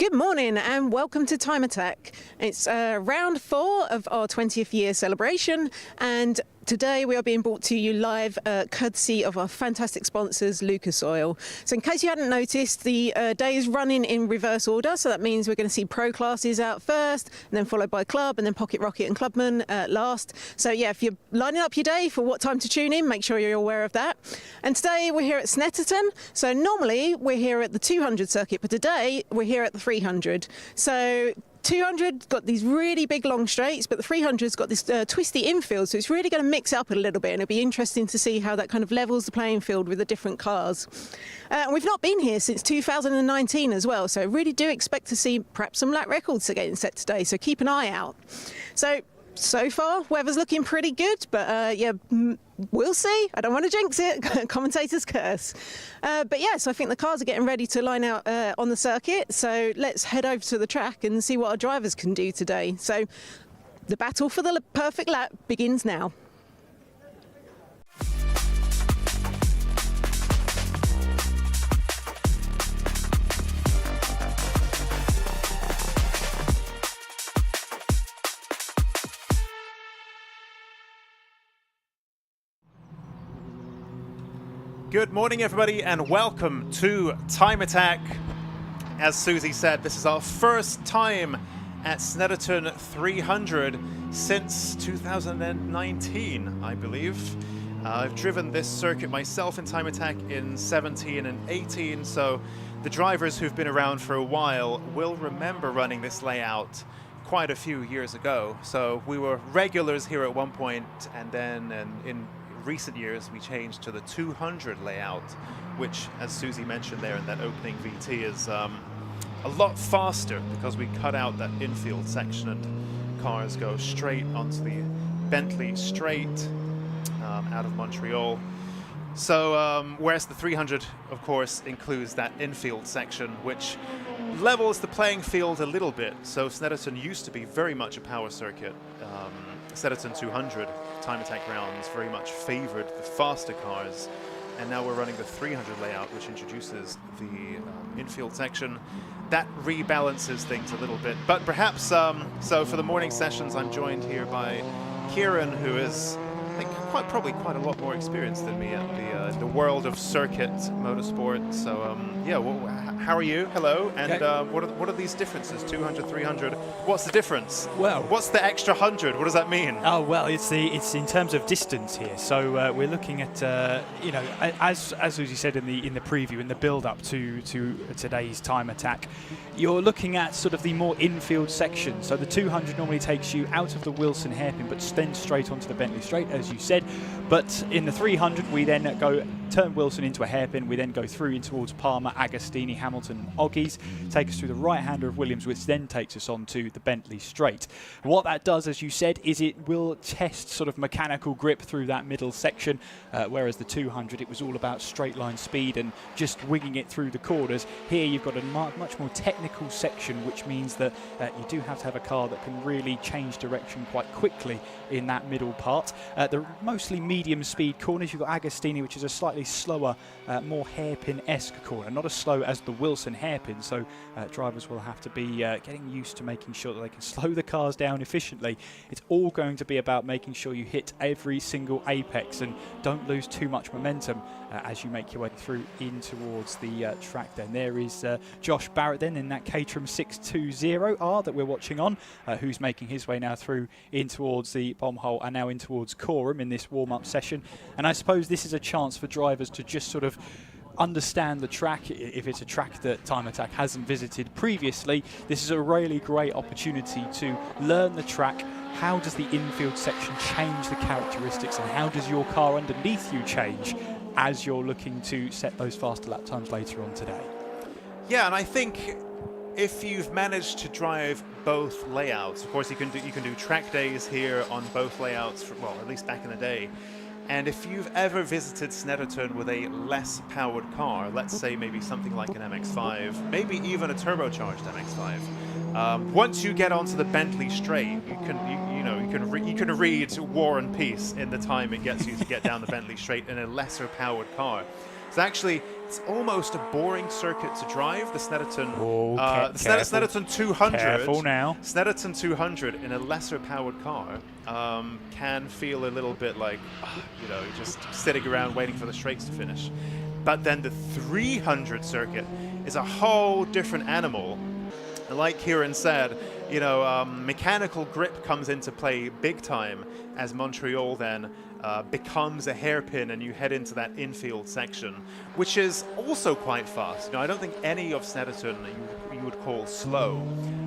Good morning and welcome to Time Attack. It's round 4 of our 20th year celebration, and today we are being brought to you live courtesy of our fantastic sponsors, Lucas Oil. So in case you hadn't noticed, the day is running in reverse order, so that means we're going to see pro classes out first, and then followed by club, and then pocket rocket and clubman last. So yeah, if you're lining up your day for what time to tune in, make sure you're aware of that. And today we're here at Snetterton. So normally we're here at the 200 circuit, but today we're here at the 300. So 200's got these really big long straights, but the 300's got this twisty infield, so it's really going to mix up a little bit, and it'll be interesting to see how that kind of levels the playing field with the different cars. We've not been here since 2019 as well, so I really do expect to see perhaps some lap records are getting set today, so keep an eye out. So far, weather's looking pretty good, but yeah, we'll see. I don't want to jinx it. Commentators curse. But yes, I think the cars are getting ready to line out on the circuit. So let's head over to the track and see what our drivers can do today. So the battle for the perfect lap begins now. Good morning, everybody, and welcome to Time Attack. As Susie said, this is our first time at Snetterton 300 since 2019, I believe. I've driven this circuit myself in Time Attack in 17 and 18, so the drivers who've been around for a while will remember running this layout quite a few years ago. So we were regulars here at one point, and then in recent years we changed to the 200 layout, which, as Susie mentioned there in that opening VT, is a lot faster because we cut out that infield section and cars go straight onto the Bentley straight out of Montreal. So whereas the 300 of course includes that infield section, which levels the playing field a little bit. So Snetterton used to be very much a power circuit. Snetterton 200 Time Attack rounds very much favored the faster cars, and now we're running the 300 layout, which introduces the infield section. That rebalances things a little bit, but perhaps so for the morning sessions I'm joined here by Kieran, who is, I think, probably quite a lot more experienced than me at the world of circuit motorsport. So yeah, well, how are you? Hello. And what are these differences? 200, 300. What's the difference? Well, what's the extra 100? What does that mean? Oh well, it's in terms of distance here. So we're looking at you know, as Susie said in the preview, in the build up to today's Time Attack, you're looking at sort of the more infield section. So the 200 normally takes you out of the Wilson hairpin, but then straight onto the Bentley straight, as you said. But in the 300, we then turn Wilson into a hairpin. We then go through in towards Palmer, Agostini, Hamilton, and Oggies, take us through the right-hander of Williams, which then takes us on to the Bentley straight. What that does, as you said, is it will test sort of mechanical grip through that middle section, whereas the 200, it was all about straight line speed and just winging it through the corners. Here you've got a much more technical section, which means that you do have to have a car that can really change direction quite quickly in that middle part. The mostly medium speed corners, you've got Agostini, which is a slightly slower, more hairpin-esque corner, not as slow as the Wilson hairpin, so drivers will have to be getting used to making sure that they can slow the cars down efficiently. It's all going to be about making sure you hit every single apex and don't lose too much momentum as you make your way through in towards the track. Then there is Josh Barrett then in that Caterham 620R that we're watching on, who's making his way now through in towards the bomb hole and now in towards Coram in this warm-up session. And I suppose this is a chance for drivers to just sort of understand the track. If it's a track that Time Attack hasn't visited previously, this is a really great opportunity to learn the track. How does the infield section change the characteristics, and how does your car underneath you change as you're looking to set those faster lap times later on today? Yeah, and I think if you've managed to drive both layouts, of course you can do track days here on both layouts, well, at least back in the day. And if you've ever visited Snetterton with a less powered car, let's say maybe something like an MX-5, maybe even a turbocharged MX-5, once you get onto the Bentley straight, you can read War and Peace in the time it gets you to get down the Bentley straight in a lesser powered car. It's actually, it's almost a boring circuit to drive, the Snetterton, Oh, Snetterton 200. Careful now. Snetterton 200 in a lesser powered car can feel a little bit like, you know, just sitting around waiting for the straights to finish. But then the 300 circuit is a whole different animal. Like Kieran said, you know, mechanical grip comes into play big time as Montreal then becomes a hairpin and you head into that infield section, which is also quite fast. You know, I don't think any of Snetterton you would call slow,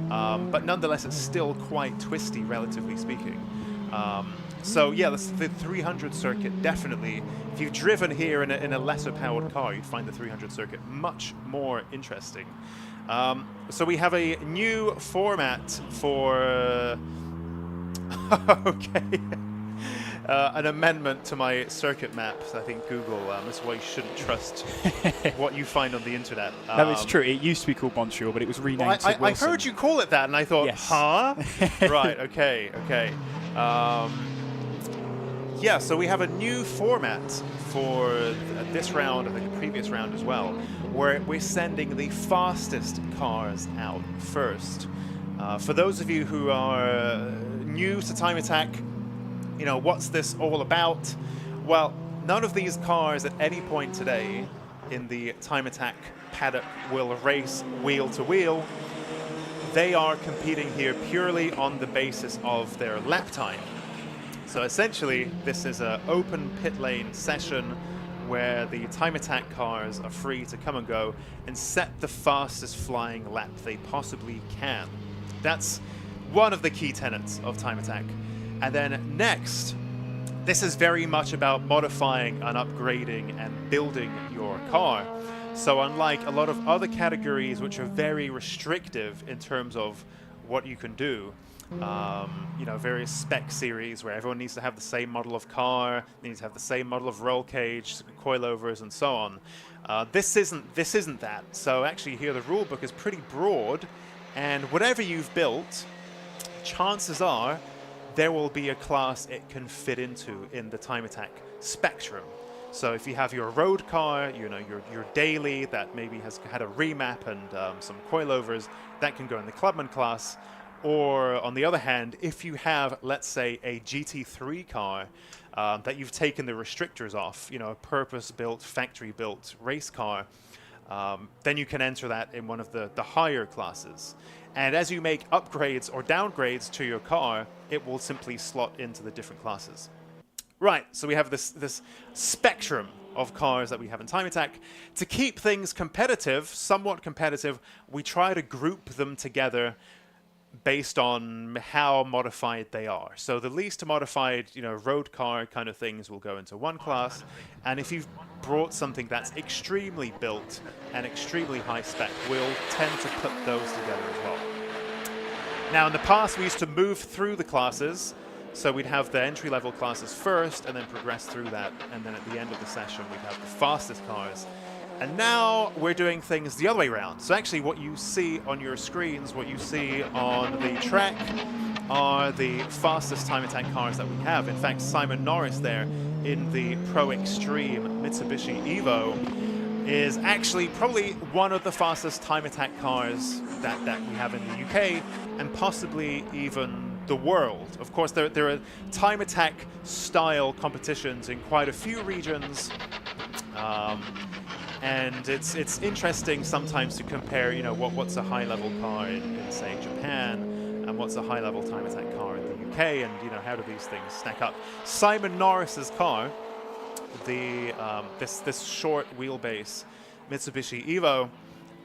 but nonetheless it's still quite twisty, relatively speaking. So yeah, the 300 circuit definitely, if you've driven here in a lesser powered car, you'd find the 300 circuit much more interesting. So we have a new format for okay, an amendment to my circuit maps. I think Google, that's why you shouldn't trust what you find on the internet. No, it's true. It used to be called Montreal, but it was renamed to I Wilson. heard you call it that, and I thought, Yes. huh? Right, okay. Yeah, so we have a new format for this round, I think the previous round as well, where we're sending the fastest cars out first. For those of you who are new to Time Attack, you know, what's this all about? Well, none of these cars at any point today in the Time Attack paddock will race wheel to wheel. They are competing here purely on the basis of their lap time. So essentially, this is an open pit lane session where the Time Attack cars are free to come and go and set the fastest flying lap they possibly can. That's one of the key tenets of Time Attack. And then next, this is very much about modifying and upgrading and building your car. So unlike a lot of other categories which are very restrictive in terms of what you can do, you know, various spec series where everyone needs to have the same model of car, needs to have the same model of roll cage, coilovers, and so on. This isn't that. So actually here the rule book is pretty broad, and whatever you've built, chances are there will be a class it can fit into in the Time Attack spectrum. So if you have your road car, you know, your daily that maybe has had a remap and some coilovers, that can go in the Clubman class. Or on the other hand, if you have, let's say, a GT3 car that you've taken the restrictors off, you know, a purpose-built, factory-built race car, then you can enter that in one of the higher classes. And as you make upgrades or downgrades to your car, it will simply slot into the different classes. Right, so we have this spectrum of cars that we have in Time Attack. To keep things competitive, somewhat competitive, we try to group them together based on how modified they are. So the least modified, you know, road car kind of things will go into one class, and if you've brought something that's extremely built and extremely high spec, we'll tend to put those together as well. Now in the past we used to move through the classes, so we'd have the entry-level classes first and then progress through that, and then at the end of the session we'd have the fastest cars. And now we're doing things the other way around. So actually what you see on your screens, what you see on the track are the fastest Time Attack cars that we have. In fact, Simon Norris there in the Pro Extreme Mitsubishi Evo is actually probably one of the fastest Time Attack cars that we have in the UK and possibly even the world. Of course, there are Time Attack style competitions in quite a few regions. And it's interesting sometimes to compare, you know, what's a high-level car in say, Japan, and what's a high-level Time Attack car in the UK, and, you know, how do these things stack up. Simon Norris's car, this short wheelbase Mitsubishi Evo,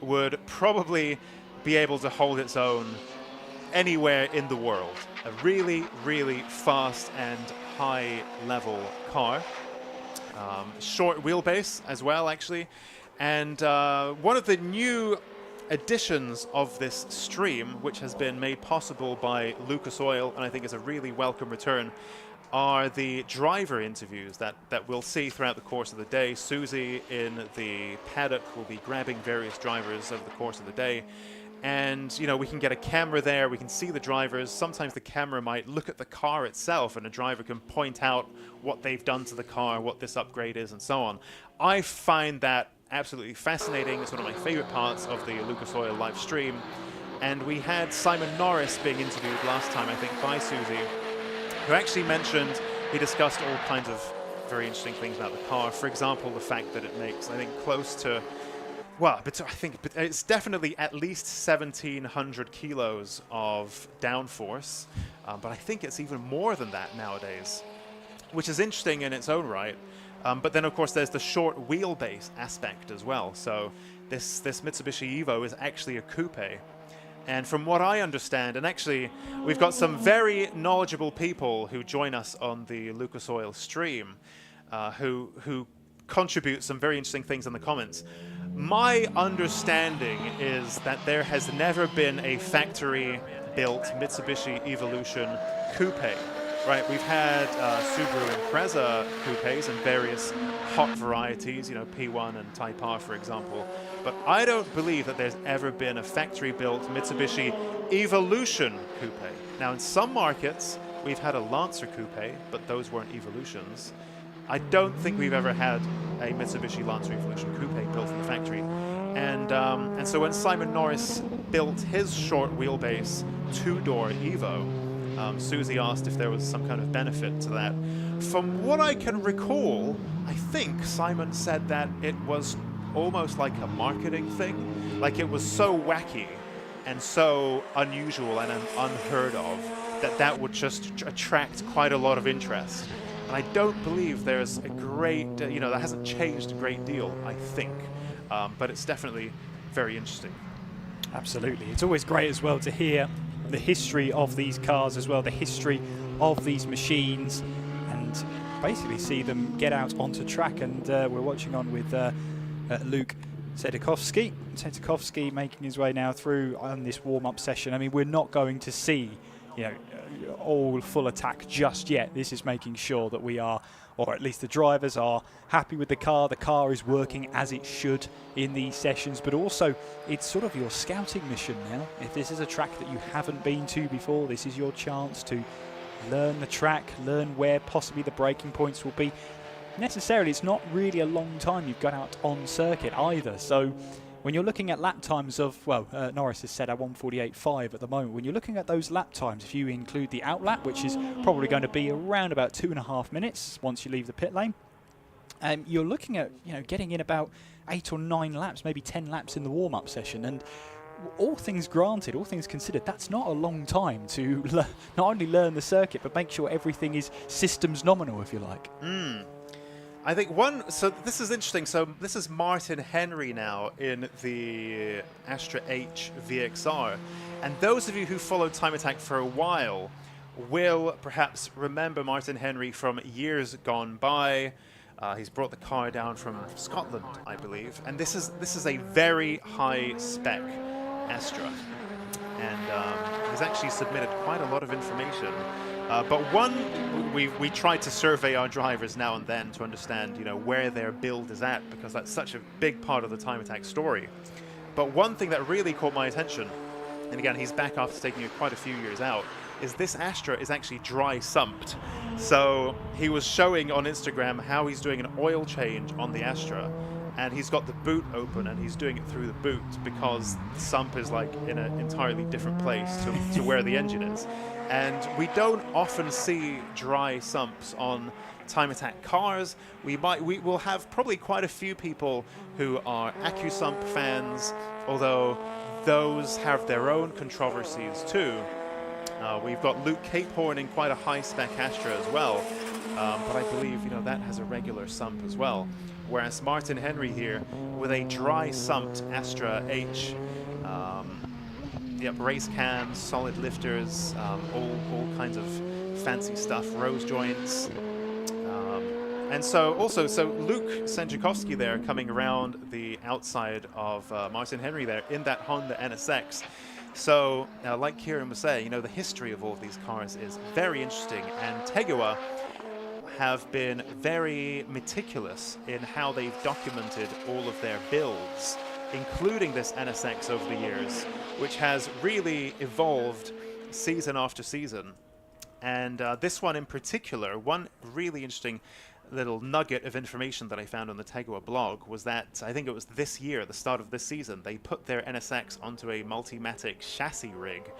would probably be able to hold its own anywhere in the world. A really, really fast and high-level car. Short wheelbase as well, actually. And one of the new additions of this stream, which has been made possible by Lucas Oil, and I think is a really welcome return, are the driver interviews that we'll see throughout the course of the day. Susie in the paddock will be grabbing various drivers over the course of the day. And, you know, we can get a camera there, we can see the drivers. Sometimes the camera might look at the car itself and a driver can point out what they've done to the car, what this upgrade is, and so on. I find that absolutely fascinating. It's one of my favorite parts of the Lucas Oil live stream. And we had Simon Norris being interviewed last time, I think, by Susie, who actually mentioned, he discussed all kinds of very interesting things about the car. For example, the fact that it makes, I think, close to, well, but I think it's definitely at least 1,700 kilos of downforce, but I think it's even more than that nowadays, which is interesting in its own right. But then, of course, there's the short wheelbase aspect as well. So this Mitsubishi Evo is actually a coupe. And from what I understand, and actually we've got some very knowledgeable people who join us on the Lucas Oil stream, who contribute some very interesting things in the comments. My understanding is that there has never been a factory-built Mitsubishi Evolution coupe. Right, we've had Subaru Impreza coupes and various hot varieties, you know, P1 and Type R, for example. But I don't believe that there's ever been a factory-built Mitsubishi Evolution coupe. Now, in some markets, we've had a Lancer coupe, but those weren't Evolutions. I don't think we've ever had a Mitsubishi Lancer Evolution coupe built in the factory. And so when Simon Norris built his short wheelbase two-door Evo, Susie asked if there was some kind of benefit to that. From what I can recall, I think Simon said that it was almost like a marketing thing. Like it was so wacky and so unusual and unheard of that would just attract quite a lot of interest. And I don't believe there's a great, that hasn't changed a great deal, I think. But it's definitely very interesting. Absolutely. It's always great as well to hear the history of these cars as well, the history of these machines, and basically see them get out onto track. And we're watching on with Luke Sedikovsky making his way now through on this warm-up session. I mean, we're not going to see, all full attack just yet. This is making sure that we are, or at least the drivers are, happy with the car is working as it should in these sessions, but also it's sort of your scouting mission now. If this is a track that you haven't been to before, this is your chance to learn the track, learn where possibly the braking points will be. Necessarily, it's not really a long time you've got out on circuit either, so when you're looking at lap times of, Norris has said at 1:48.5 at the moment, when you're looking at those lap times, if you include the out lap, which is probably going to be around about 2.5 minutes once you leave the pit lane, you're looking at, getting in about 8 or 9 laps, maybe 10 laps in the warm-up session. And all things granted, all things considered, that's not a long time to not only learn the circuit, but make sure everything is systems nominal, if you like. I think so this is interesting. So this is Martin Henry now in the Astra H VXR. And those of you who followed Time Attack for a while will perhaps remember Martin Henry from years gone by. He's brought the car down from Scotland, I believe. And this is a very high spec Astra. And he's actually submitted quite a lot of information. But we try to survey our drivers now and then to understand, where their build is at, because that's such a big part of the Time Attack story. But one thing that really caught my attention, and again, he's back after taking quite a few years out, is this Astra is actually dry sumped. So he was showing on Instagram how he's doing an oil change on the Astra, and he's got the boot open and he's doing it through the boot because the sump is like in an entirely different place to where the engine is. And we don't often see dry sumps on Time Attack cars. We will have probably quite a few people who are AccuSump fans, although those have their own controversies too. We've got Luke Capehorn in quite a high-spec Astra as well, but I believe that has a regular sump as well. Whereas Martin Henry here with a dry-sumped Astra H. Race cams, solid lifters, all kinds of fancy stuff, rose joints. And so Luke Sędzikowski there coming around the outside of Martin Henry there in that Honda NSX. So like Kieran was saying, the history of all of these cars is very interesting, and Tegua have been very meticulous in how they've documented all of their builds. including this NSX over the years, which has really evolved season after season. And this one in particular, one really interesting little nugget of information that I found on the Tegua blog was that I think it was this year, the start of this season, they put their NSX onto a Multimatic chassis rig,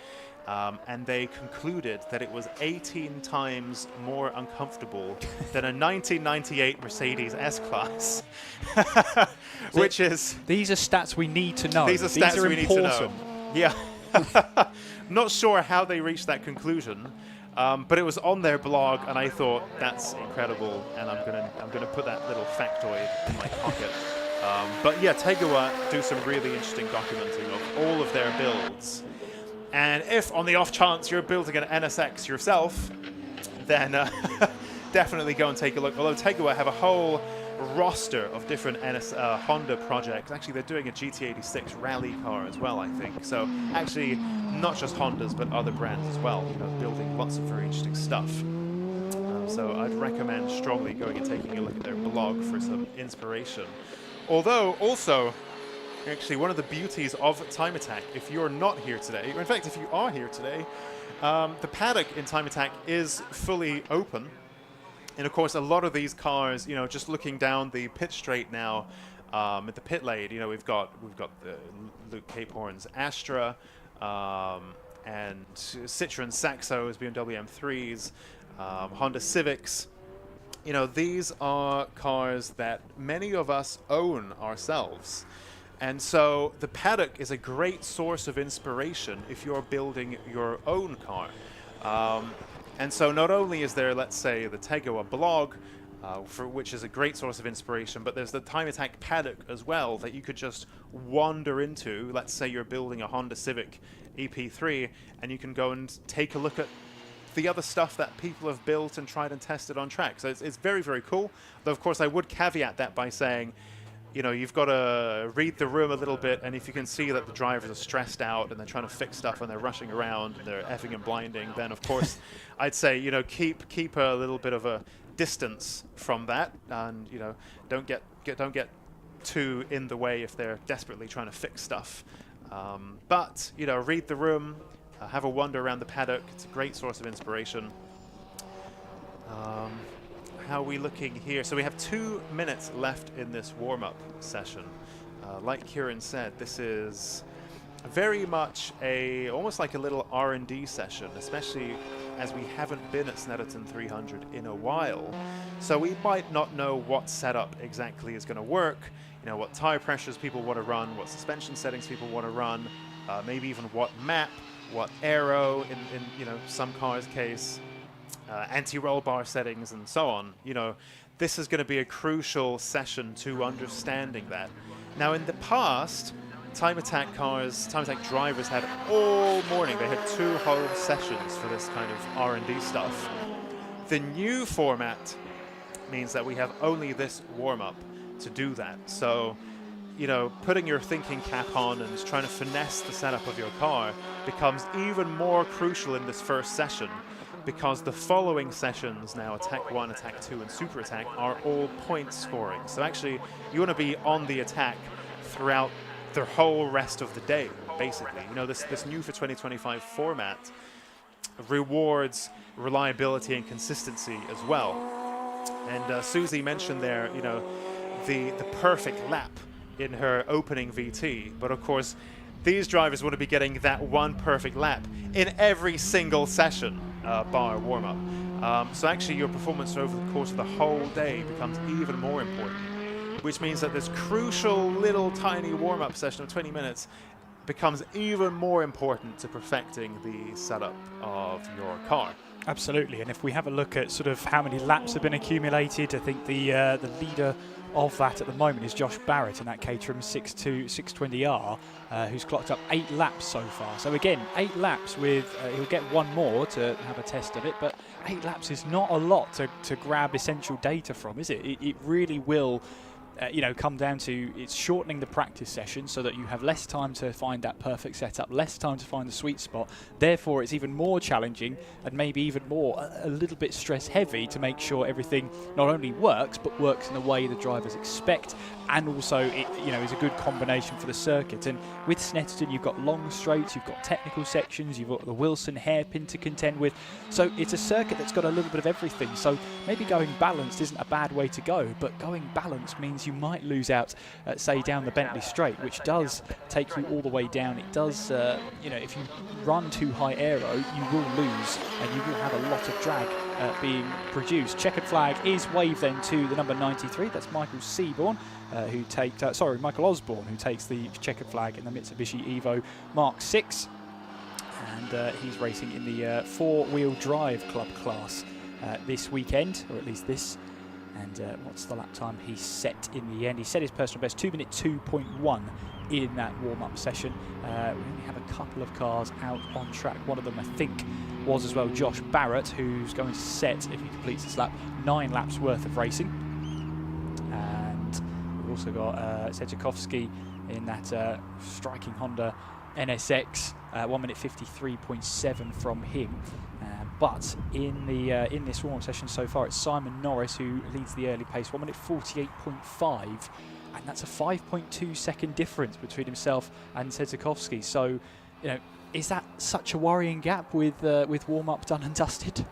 and they concluded that it was 18 times more uncomfortable than a 1998 Mercedes S-Class, which is... These are stats we need to know. These are stats we important. need to know. Yeah. Not sure how they reached that conclusion. But it was on their blog, and I thought that's incredible, and I'm gonna put that little factoid in my pocket. But yeah, Tegua do some really interesting documenting of all of their builds. And if on the off chance you're building an NSX yourself, then definitely go and take a look. Although Tegua have a whole roster of different Honda projects. Actually, they're doing a GT86 rally car as well, I think. So actually, not just Hondas, but other brands as well, you know, building lots of very interesting stuff. So I'd recommend strongly going and taking a look at their blog for some inspiration. Although, also, actually, one of the beauties of Time Attack, if you're not here today, or in fact, if you are here today, the paddock in Time Attack is fully open. And of course, a lot of these cars, you know, just looking down the pit straight now, at the pit lane, you know, we've got the Luke Capehorn's Astra, and Citroen Saxos, BMW M3s, Honda Civics. You know, these are cars that many of us own ourselves. And so the paddock is a great source of inspiration if you're building your own car. And so not only is there, let's say, the Tegua blog, for which is a great source of inspiration, but there's the Time Attack paddock as well that you could just wander into. Let's say you're building a Honda Civic EP3, and you can go and take a look at the other stuff that people have built and tried and tested on track. So it's very, very cool. Though, of course, I would caveat that by saying, you know, you've got to read the room a little bit, and if you can see that the drivers are stressed out and they're trying to fix stuff and they're rushing around and they're effing and blinding, then of course I'd say, you know, keep a little bit of a distance from that, and you know, don't get too in the way if they're desperately trying to fix stuff. But you know, read the room, have a wander around the paddock. It's a great source of inspiration. How are we looking here? So we have 2 minutes left in this warm-up session. Like Kieran said, this is very much almost like a little R&D session, especially as we haven't been at Snetterton 300 in a while. So we might not know what setup exactly is going to work, you know, what tire pressures people want to run, what suspension settings people want to run, maybe even what map, what aero in you know, some cars' case, anti-roll bar settings and so on. You know, this is going to be a crucial session to understanding that. Now, in the past, Time Attack drivers had all morning. They had 2 whole sessions for this kind of R&D stuff. The new format means that we have only this warm-up to do that. So, you know, putting your thinking cap on and trying to finesse the setup of your car becomes even more crucial in this first session, because the following sessions now, Attack 1, Attack 2, and Super Attack, are all point scoring. So actually, you want to be on the attack throughout the whole rest of the day, basically. You know, this new for 2025 format rewards reliability and consistency as well. And Susie mentioned there, you know, the perfect lap in her opening VT, but of course, these drivers want to be getting that one perfect lap in every single session, bar warm-up. So actually your performance over the course of the whole day becomes even more important, which means that this crucial little tiny warm-up session of 20 minutes becomes even more important to perfecting the setup of your car. Absolutely, and if we have a look at sort of how many laps have been accumulated, I think the leader of that at the moment is Josh Barrett in that Caterham 620R, who's clocked up 8 laps so far. So again, 8 laps with, he'll get 1 more to have a test of it, but 8 laps is not a lot to grab essential data from, is it? It really will come down to it's shortening the practice session so that you have less time to find that perfect setup, less time to find the sweet spot. Therefore, it's even more challenging and maybe even more a little bit stress heavy to make sure everything not only works but works in the way the drivers expect, and also it is a good combination for the circuit. And with Snetterton, you've got long straights, you've got technical sections, you've got the Wilson hairpin to contend with. So it's a circuit that's got a little bit of everything. So maybe going balanced isn't a bad way to go, but going balanced means you might lose out, say, down the Bentley Straight, which does take you all the way down. It does, if you run too high aero, you will lose and you will have a lot of drag being produced. Checkered flag is waved then to the number 93. That's Michael Osborne, who takes the checkered flag in the Mitsubishi Evo Mark 6. And he's racing in the four-wheel drive club class this weekend, or at least this. And what's the lap time he set in the end? He set his personal best, 2 minute 2.1 in that warm-up session. We only have a couple of cars out on track. One of them, I think, was as well Josh Barrett, who's going to set, if he completes this lap, 9 laps worth of racing. And we've also got Sedzukovsky in that striking Honda NSX, 1 minute 53.7 from him. But in this warm-up session so far, it's Simon Norris who leads the early pace, 1 minute 48.5, and that's a 5.2 second difference between himself and Sedzukovsky. So, is that such a worrying gap with warm-up done and dusted?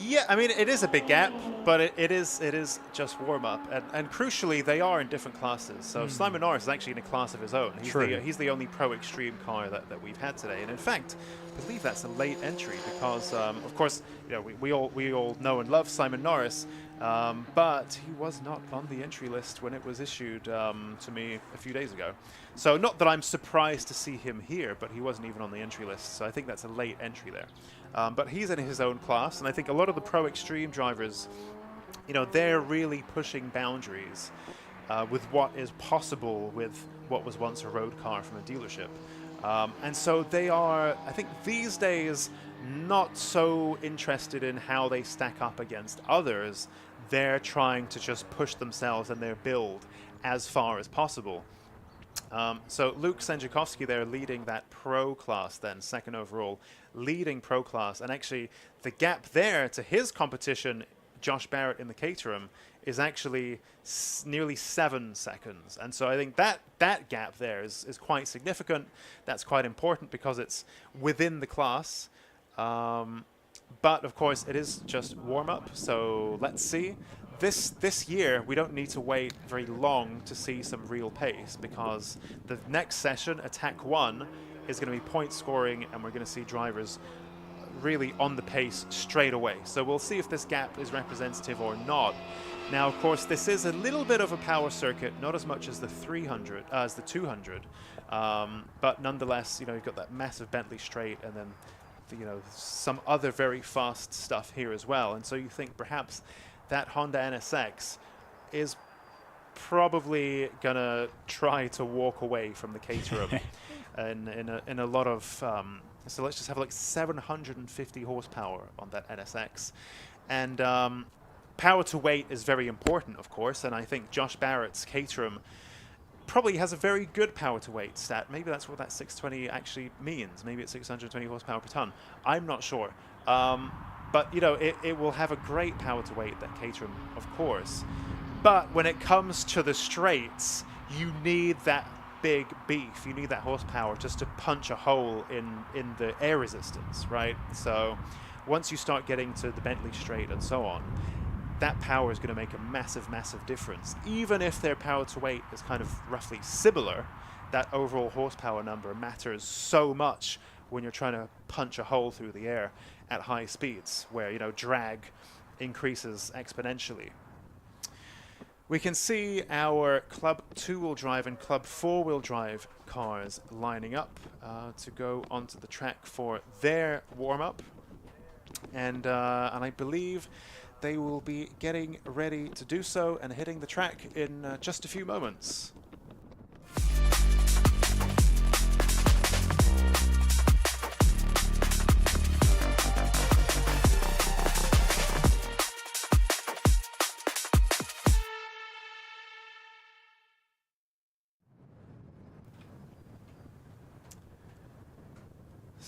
Yeah, I mean, it is a big gap, but it is just warm-up. And crucially, they are in different classes. So Simon Norris is actually in a class of his own. He's the only Pro Extreme car that we've had today. And in fact, I believe that's a late entry because, of course, we all know and love Simon Norris, but he was not on the entry list when it was issued to me a few days ago. So not that I'm surprised to see him here, but he wasn't even on the entry list. So I think that's a late entry there. But he's in his own class, and I think a lot of the Pro Extreme drivers, they're really pushing boundaries with what is possible with what was once a road car from a dealership. And so they are, I think these days, not so interested in how they stack up against others. They're trying to just push themselves and their build as far as possible. So Luke Senjakovsky there leading that Pro class then, second overall, leading Pro class. And actually the gap there to his competition, Josh Barrett in the Caterham, is actually nearly 7 seconds. And so I think that gap there is quite significant. That's quite important because it's within the class. But of course it is just warm-up, so let's see. This year, we don't need to wait very long to see some real pace because the next session, Attack 1, is going to be point scoring, and we're going to see drivers really on the pace straight away. So we'll see if this gap is representative or not. Now, of course, this is a little bit of a power circuit, not as much as the 300, as the 200, but nonetheless, you've got that massive Bentley Straight, and then some other very fast stuff here as well. And so you think perhaps that Honda NSX is probably gonna try to walk away from the Caterham in a lot of so let's just have like 750 horsepower on that NSX, and power to weight is very important, of course, and I think Josh Barrett's Caterham probably has a very good power to weight stat. Maybe that's what that 620 actually means. Maybe it's 620 horsepower per ton. I'm not sure. But, it will have a great power to weight, that Caterham, of course. But when it comes to the straights, you need that big beef. You need that horsepower just to punch a hole in the air resistance, right? So once you start getting to the Bentley Straight and so on, that power is going to make a massive, massive difference. Even if their power to weight is kind of roughly similar, that overall horsepower number matters so much when you're trying to punch a hole through the air at high speeds, where drag increases exponentially. We can see our Club 2-wheel drive and Club 4-wheel drive cars lining up to go onto the track for their warm-up, and I believe they will be getting ready to do so and hitting the track in just a few moments.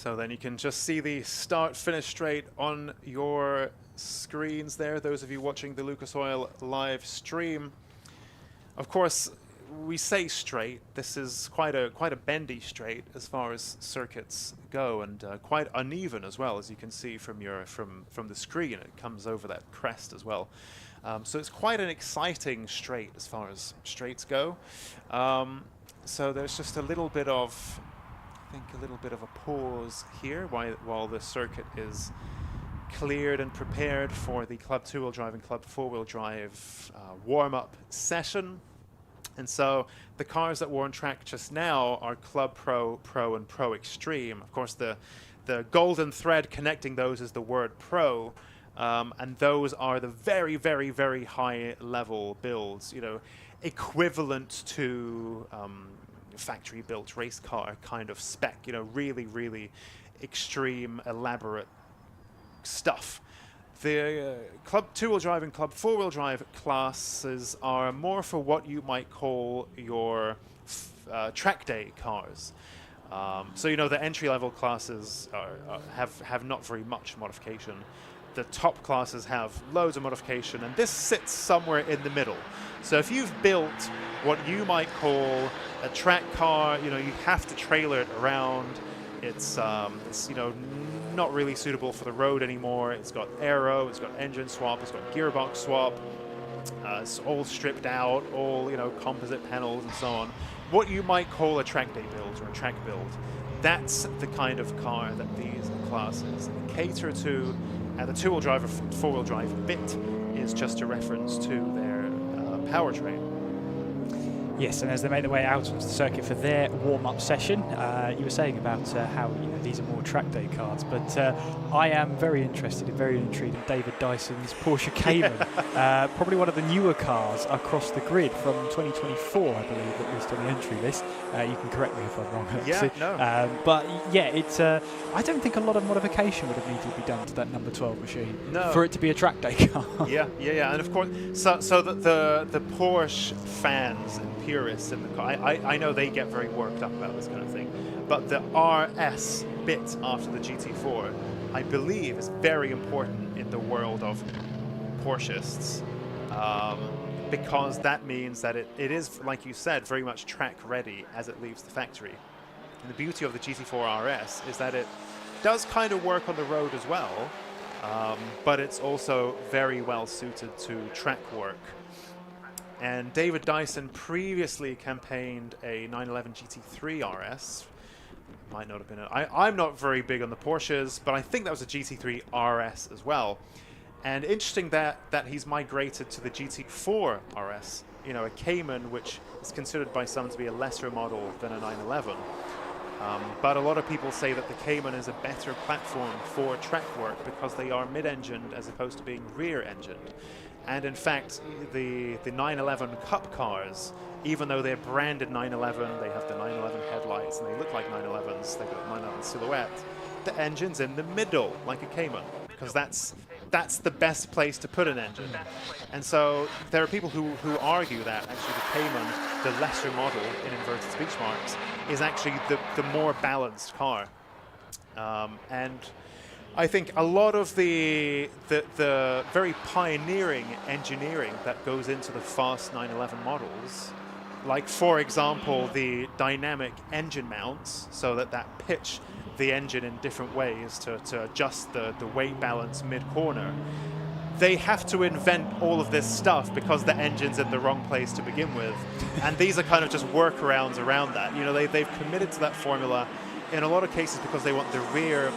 So then you can just see the start-finish straight on your screens there, those of you watching the Lucas Oil live stream. Of course, we say straight. This is quite a bendy straight as far as circuits go, and quite uneven as well, as you can see from the screen. It comes over that crest as well. So it's quite an exciting straight as far as straights go. So there's just a little bit of, I think, a little bit of a pause here while the circuit is cleared and prepared for the Club 2-wheel drive and Club 4-wheel drive warm-up session. And so the cars that were on track just now are Club Pro, Pro, and Pro Extreme. Of course, the golden thread connecting those is the word Pro, and those are the very, very, very high-level builds, you know, equivalent to factory-built race car kind of spec, you know, really, really extreme, elaborate stuff. The Club 2-wheel drive and Club 4-wheel drive classes are more for what you might call your track day cars. So, you know, the entry-level classes have not very much modification. The top classes have loads of modification, and this sits somewhere in the middle. So if you've built what you might call a track car, you know, you have to trailer it around. It's you know, not really suitable for the road anymore. It's got aero, it's got engine swap, it's got gearbox swap. It's all stripped out, all, you know, composite panels and so on. What you might call a track day build or a track build, that's the kind of car that these classes cater to. And the 2-wheel drive or 4-wheel drive bit is just a reference to their powertrain. Yes, and as they make their way out onto the circuit for their warm-up session, you were saying about how, you know, these are more track day cars, but I am very interested and very intrigued in David Dyson's Porsche Cayman, probably one of the newer cars across the grid from 2024, I believe, at least on the entry list. You can correct me if I'm wrong. Yeah, no. But yeah, it's. I don't think a lot of modification would have needed to be done to that number 12 machine for it to be a track day car. Yeah, and of course, so the Porsche fans and purists in the car, I know they get very worked up about this kind of thing, but the RS bit after the GT4, I believe, is very important in the world of Porschists, because that means that it is, like you said, very much track ready as it leaves the factory. And the beauty of the GT4 RS is that it does kind of work on the road as well, but it's also very well suited to track work. And David Dyson previously campaigned a 911 GT3 RS. Might not have been I'm not very big on the Porsches, but I think that was a GT3 RS as well. And interesting that he's migrated to the GT4 RS, you know, a Cayman, which is considered by some to be a lesser model than a 911. But a lot of people say that the Cayman is a better platform for track work because they are mid-engined as opposed to being rear-engined. And in fact, the 911 Cup cars, even though they're branded 911, they have the 911 headlights and they look like 911s, they've got a 911 silhouette, the engine's in the middle, like a Cayman, because that's the best place to put an engine. And so there are people who argue that actually the Cayman, the lesser model, in inverted speech marks, is actually the more balanced car. And I think a lot of the very pioneering engineering that goes into the fast 911 models, like, for example, the dynamic engine mounts, so that pitch the engine in different ways to adjust the weight balance mid-corner, they have to invent all of this stuff because the engine's in the wrong place to begin with. And these are kind of just workarounds around that. You know, they've committed to that formula in a lot of cases because they want the rear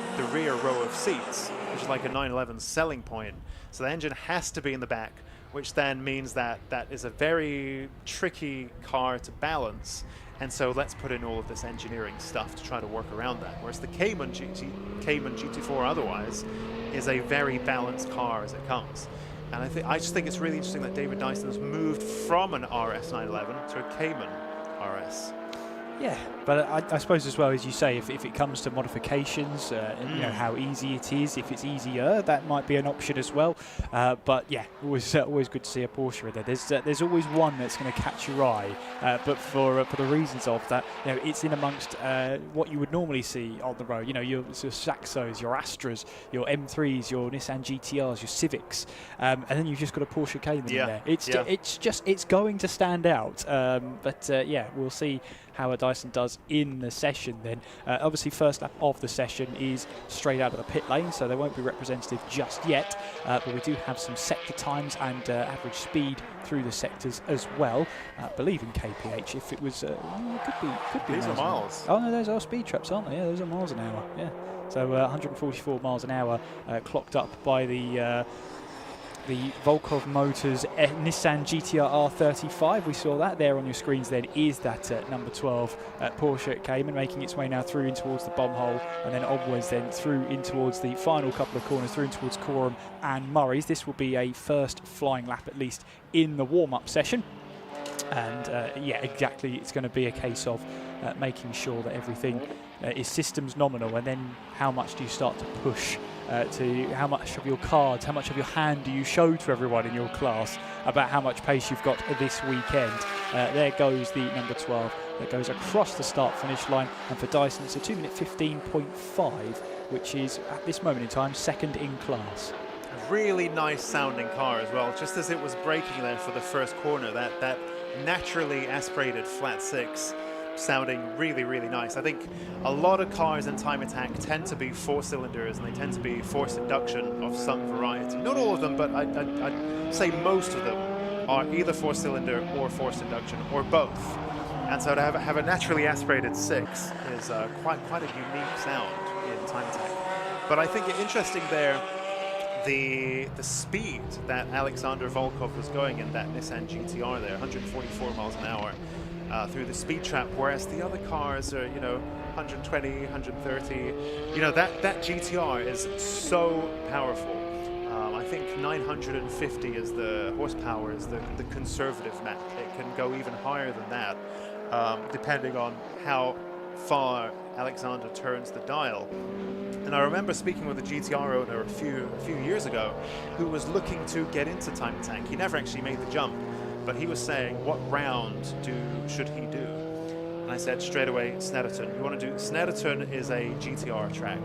row of seats, which is like a 911 selling point. So the engine has to be in the back, which then means that is a very tricky car to balance. And so let's put in all of this engineering stuff to try to work around that. Whereas the Cayman GT4 otherwise is a very balanced car as it comes. And I just think it's really interesting that David Dyson has moved from an RS 911 to a Cayman RS. Yeah, but I suppose as well, as you say, if it comes to modifications, you know how easy it is. If it's easier, that might be an option as well. But yeah, always good to see a Porsche in there. There's always one that's going to catch your eye, but for the reasons of that, you know, it's in amongst what you would normally see on the road. You know, your Saxos, your Astras, your M3s, your Nissan GTRs, your Civics, and then you've just got a Porsche Cayman in there. It's going to stand out. But yeah, we'll see how a Dyson does in the session then. Obviously first lap of the session is straight out of the pit lane, so they won't be representative just yet, but we do have some sector times and average speed through the sectors as well. I believe in kph. If it was could be these are miles. Oh no, those are speed traps, aren't they? Yeah, those are miles an hour. Yeah, so 144 miles an hour clocked up by the Volkov Motors Nissan GTR R35. We saw that there on your screens then, is that number 12 Porsche Cayman, making its way now through in towards the bomb hole, and then onwards then through in towards the final couple of corners, through in towards Coram and Murray's. This will be a first flying lap, at least in the warm-up session. And yeah, exactly, it's going to be a case of making sure that everything is systems nominal, and then how much do you start to push to how much of your cards, how much of your hand do you show to everyone in your class about how much pace you've got this weekend. There goes the number 12 that goes across the start-finish line, and for Dyson it's a 2 minute 15.5, which is at this moment in time second in class. A really nice sounding car as well. Just as it was braking there for the first corner, that naturally aspirated flat six sounding really, really nice. I think a lot of cars in Time Attack tend to be 4-cylinders, and they tend to be forced induction of some variety. Not all of them, but I'd say most of them are either 4-cylinder or forced induction, or both. And so to have a naturally aspirated six is quite a unique sound in Time Attack. But I think interesting there, the speed that Alexander Volkov was going in that Nissan GTR there, 144 miles an hour. Through the speed trap, whereas the other cars are, 120, 130. That GTR is so powerful. I think 950 is the horsepower, is the conservative net. It can go even higher than that, depending on how far Alexander turns the dial. And I remember speaking with a GTR owner a few years ago who was looking to get into Time Attack. He never actually made the jump, but he was saying, what round should he do? And I said straight away, Snetterton. You want to do Snetterton is a GTR track.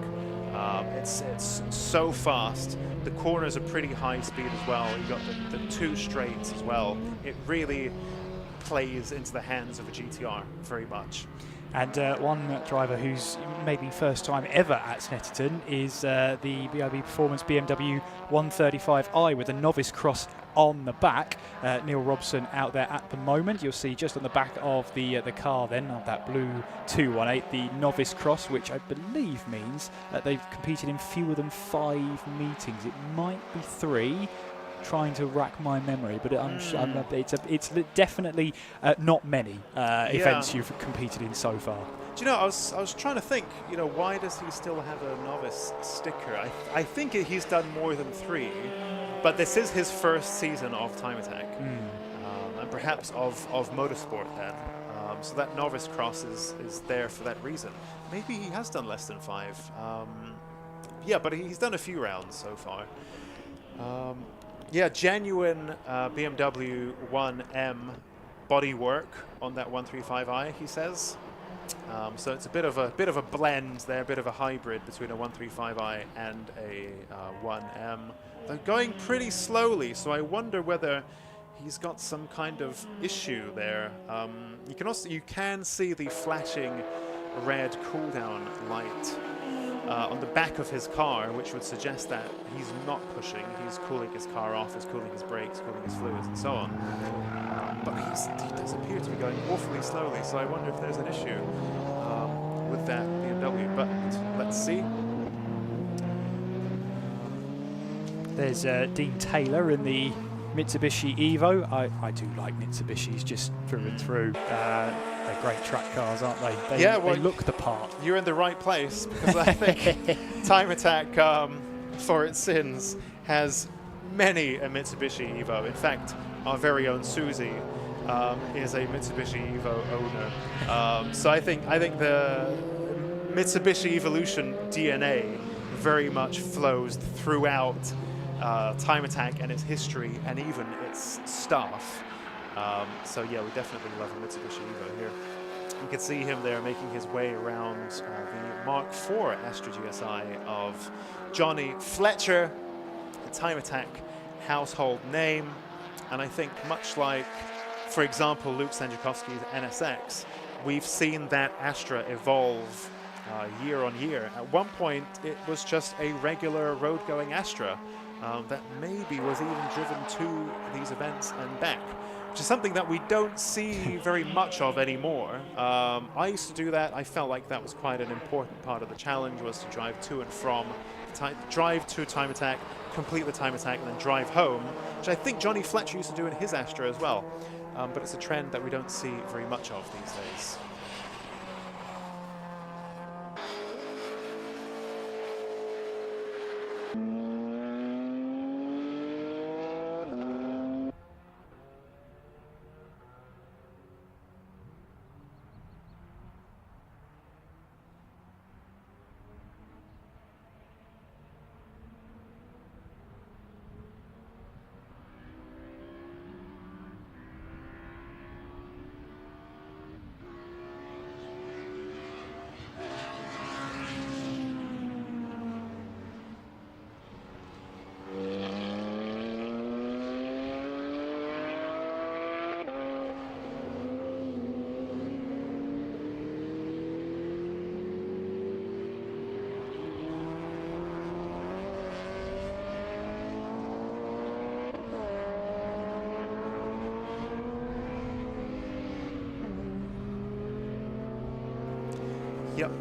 It's so fast. The corners are pretty high speed as well. You've got the two straights as well. It really plays into the hands of a GTR very much. And one driver who's maybe first time ever at Snetterton is the BIB Performance BMW 135i with a novice cross on the back. Neil Robson out there at the moment. You'll see just on the back of the car then, of that blue 218, the novice cross, which I believe means that they've competed in fewer than 5 meetings. It might be 3. Trying to rack my memory, but it's definitely not many events you've competed in so far. Do you know, I was trying to think, why does he still have a novice sticker? I think he's done more than 3, but this is his first season of Time Attack, and perhaps of motorsport then. So that novice cross is there for that reason. Maybe he has done less than 5. Yeah, but he's done a few rounds so far. Yeah, genuine BMW 1M bodywork on that 135i, he says. So it's a bit of a blend there, a bit of a hybrid between a 135i and a 1M. They're going pretty slowly, so I wonder whether he's got some kind of issue there. You can see the flashing red cooldown light on the back of his car, which would suggest that he's not pushing. He's cooling his car off, he's cooling his brakes, cooling his fluids, and so on. But he does appear to be going awfully slowly, so I wonder if there's an issue with that BMW. But let's see. There's Dean Taylor in the Mitsubishi Evo. I do like Mitsubishis just through and through. They're great track cars, aren't they? They look the part. You're in the right place, because I think Time Attack, for its sins, has many a Mitsubishi Evo. In fact, our very own Susie is a Mitsubishi Evo owner. So I think the Mitsubishi Evolution DNA very much flows throughout Time Attack and its history and even its staff. So yeah, we definitely love a Mitsubishi Evo here. You can see him there making his way around the Mark IV Astra GSI of Johnny Fletcher, the Time Attack household name. And I think much like, for example, Luke Sanjakowski's NSX, we've seen that Astra evolve year on year. At one point, it was just a regular road-going Astra that maybe was even driven to these events and back, which is something that we don't see very much of anymore. I used to do that. I felt like that was quite an important part of the challenge, was to drive to and from, drive to Time Attack, complete the Time Attack, and then drive home, which I think Johnny Fletcher used to do in his Astra as well. But it's a trend that we don't see very much of these days. Yep.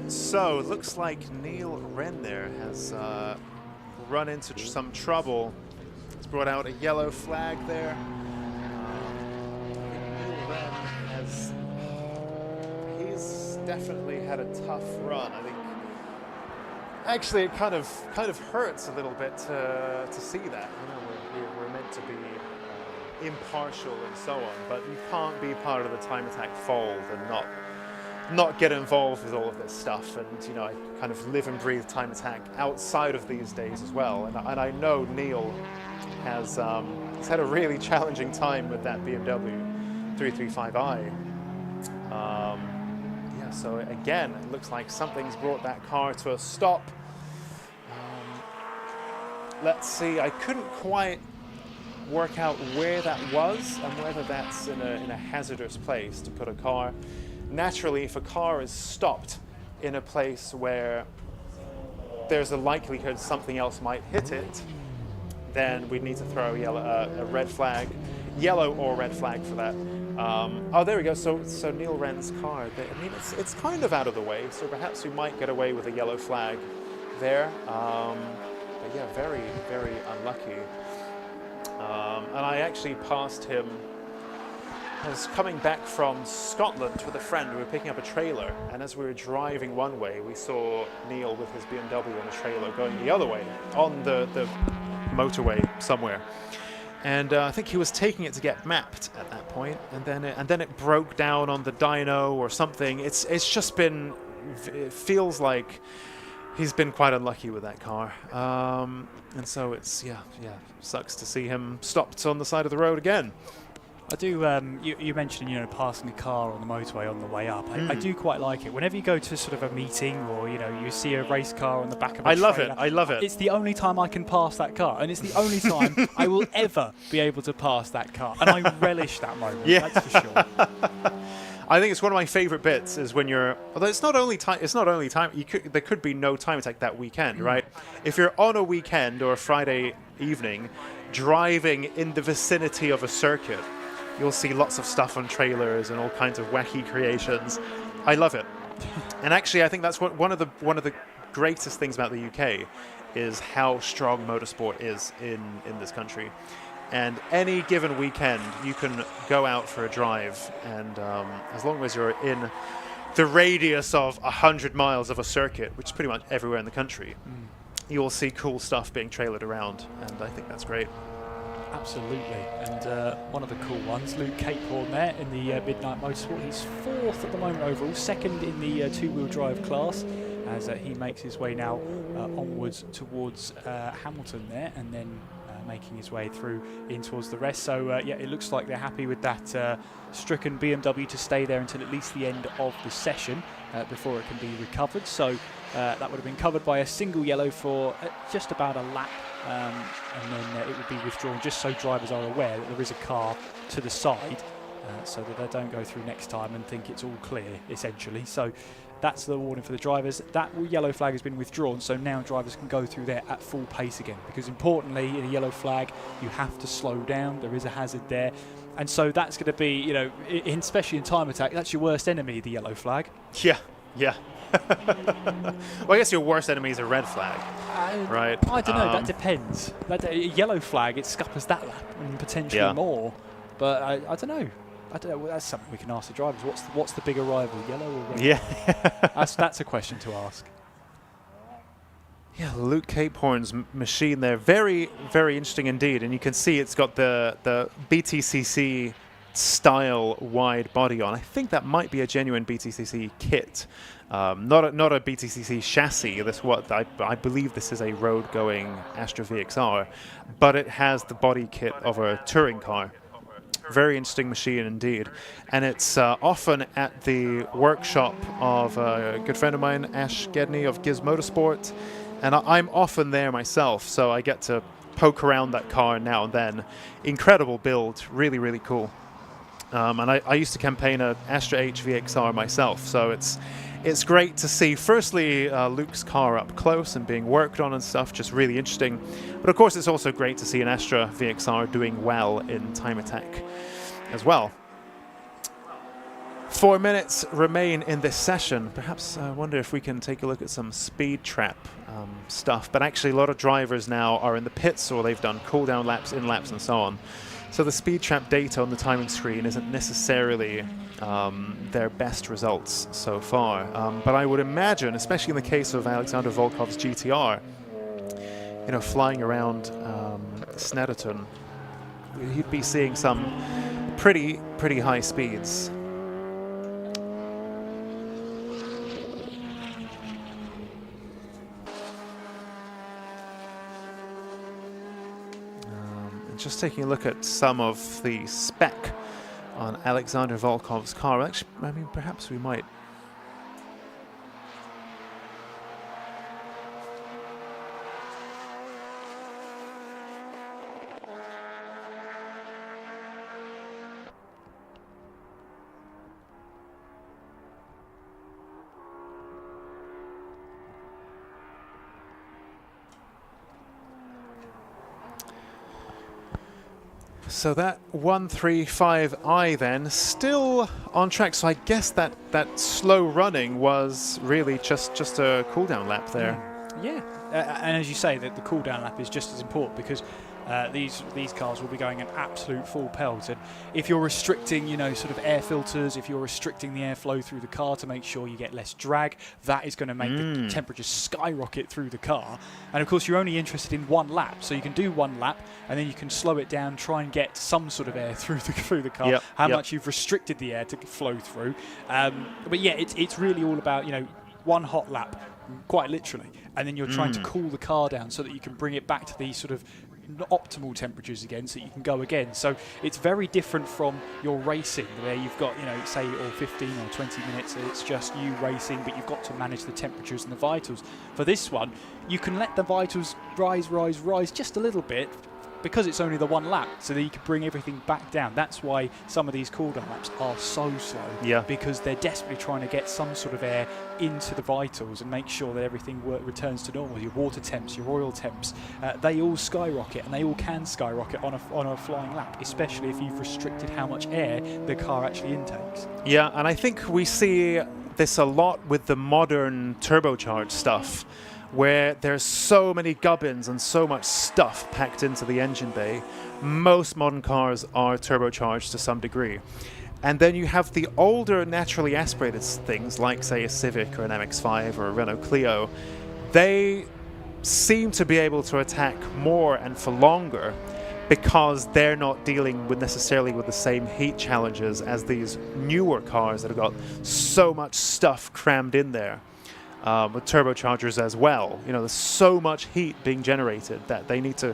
So it looks like Neil Wren there has run into some trouble. He's brought out a yellow flag there. I think Neil Wren has, he's definitely had a tough run. I think actually it kind of hurts a little bit to see that. You know, we're meant to be impartial and so on, but you can't be part of the Time Attack fold and not get involved with all of this stuff. And you know, I kind of live and breathe Time Attack outside of these days as well. And I know Neil has had a really challenging time with that BMW 335i. Yeah, so again, it looks like something's brought that car to a stop. Let's see, I couldn't quite work out where that was and whether that's in a hazardous place to put a car. Naturally, if a car is stopped in a place where there's a likelihood something else might hit it, then we'd need to throw a red flag, yellow or red flag for that. Oh, there we go. So Neil Wren's car, I mean, it's kind of out of the way, so perhaps we might get away with a yellow flag there. But yeah, very, very unlucky. And I actually passed him. I was coming back from Scotland with a friend. We were picking up a trailer, and as we were driving one way, we saw Neil with his BMW and a trailer going the other way on the motorway somewhere. And I think he was taking it to get mapped at that point, and then it broke down on the dyno or something. It's just been, it feels like he's been quite unlucky with that car. And so it's yeah, sucks to see him stopped on the side of the road again. I do. You mentioned, you know, passing a car on the motorway on the way up. I do quite like it. Whenever you go to sort of a meeting, or you know, you see a race car on the back of a trailer, I love it. It's the only time I can pass that car, and it's the only time I will ever be able to pass that car, and I relish that moment. Yeah. That's for sure. I think it's one of my favorite bits is when you're, although it's not only time, there could be no Time Attack that weekend, right? If you're on a weekend or a Friday evening driving in the vicinity of a circuit, you'll see lots of stuff on trailers and all kinds of wacky creations. I love it. And actually, I think that's what one of the greatest things about the UK is how strong motorsport is in this country. And any given weekend, you can go out for a drive, and as long as you're in the radius of 100 miles of a circuit, which is pretty much everywhere in the country, you will see cool stuff being trailered around, and I think that's great. Absolutely, and one of the cool ones, Luke Capehorn there in the Midnight Motorsport. He's 4th at the moment overall, 2nd in the two-wheel drive class, as he makes his way now onwards towards Hamilton there, and then making his way through in towards the rest. So yeah, it looks like they're happy with that stricken BMW to stay there until at least the end of the session before it can be recovered. So that would have been covered by a single yellow for just about a lap, and then it would be withdrawn, just so drivers are aware that there is a car to the side, so that they don't go through next time and think it's all clear, essentially. So that's the warning for the drivers. That yellow flag has been withdrawn, so now drivers can go through there at full pace again, because importantly, in a yellow flag, you have to slow down. There is a hazard there. And so that's going to be, you know, especially in time attack, that's your worst enemy, the yellow flag. Yeah, yeah. Well, I guess your worst enemy is a red flag, right? I don't know, that depends. A yellow flag, it scuppers that lap and potentially more. But I don't know. Well, that's something we can ask the drivers. What's the bigger rival, yellow or red? Yeah. that's a question to ask. Yeah, Luke Capehorn's machine there, very, very interesting indeed. And you can see it's got the BTCC style wide body on. I think that might be a genuine BTCC kit, not a BTCC chassis. That's what I believe. This is a road-going Astra VXR, but it has the body kit of a touring car. Very interesting machine indeed, and it's often at the workshop of a good friend of mine, Ash Gedney of Giz Motorsport, and I'm often there myself, so I get to poke around that car now and then. Incredible build, really, really cool. And I used to campaign a Astra H VXR myself, so it's great to see, firstly, Luke's car up close and being worked on and stuff, just really interesting. But of course, it's also great to see an Astra VXR doing well in time attack as well. 4 minutes remain in this session. Perhaps I wonder if we can take a look at some speed trap stuff. But actually, a lot of drivers now are in the pits, or they've done cool-down laps, in-laps, and so on. So the speed trap data on the timing screen isn't necessarily their best results so far. But I would imagine, especially in the case of Alexander Volkov's GTR, you know, flying around Snetterton, he'd be seeing some pretty high speeds. Just taking a look at some of the spec on Alexander Volkov's car. Actually, I mean, perhaps we might. So that 135i then still on track. So I guess that slow running was really just a cool down lap there. Yeah, and as you say, that the cool down lap is just as important, because these cars will be going an absolute full pelt, and if you're restricting, you know, sort of air filters, if you're restricting the airflow through the car to make sure you get less drag, that is going to make the temperatures skyrocket through the car. And of course, you're only interested in one lap, so you can do one lap and then you can slow it down, try and get some sort of air through the car. How much you've restricted the air to flow through. But yeah, it's really all about, you know, one hot lap, quite literally, and then you're trying to cool the car down so that you can bring it back to the sort of optimal temperatures again, so you can go again. So it's very different from your racing, where you've got, you know, say, or 15 or 20 minutes, it's just you racing, but you've got to manage the temperatures and the vitals. For this one, you can let the vitals rise just a little bit, because it's only the one lap, so that you can bring everything back down. That's why some of these cooldown laps are so slow, because they're desperately trying to get some sort of air into the vitals and make sure that everything returns to normal. Your water temps, your oil temps, they all skyrocket, and they all can skyrocket on a flying lap, especially if you've restricted how much air the car actually intakes. Yeah, and I think we see this a lot with the modern turbocharged stuff, where there's so many gubbins and so much stuff packed into the engine bay. Most modern cars are turbocharged to some degree. And then you have the older naturally aspirated things, like, say, a Civic or an MX-5 or a Renault Clio. They seem to be able to attack more and for longer, because they're not dealing with necessarily with the same heat challenges as these newer cars that have got so much stuff crammed in there. With turbochargers as well. You know, there's so much heat being generated that they need to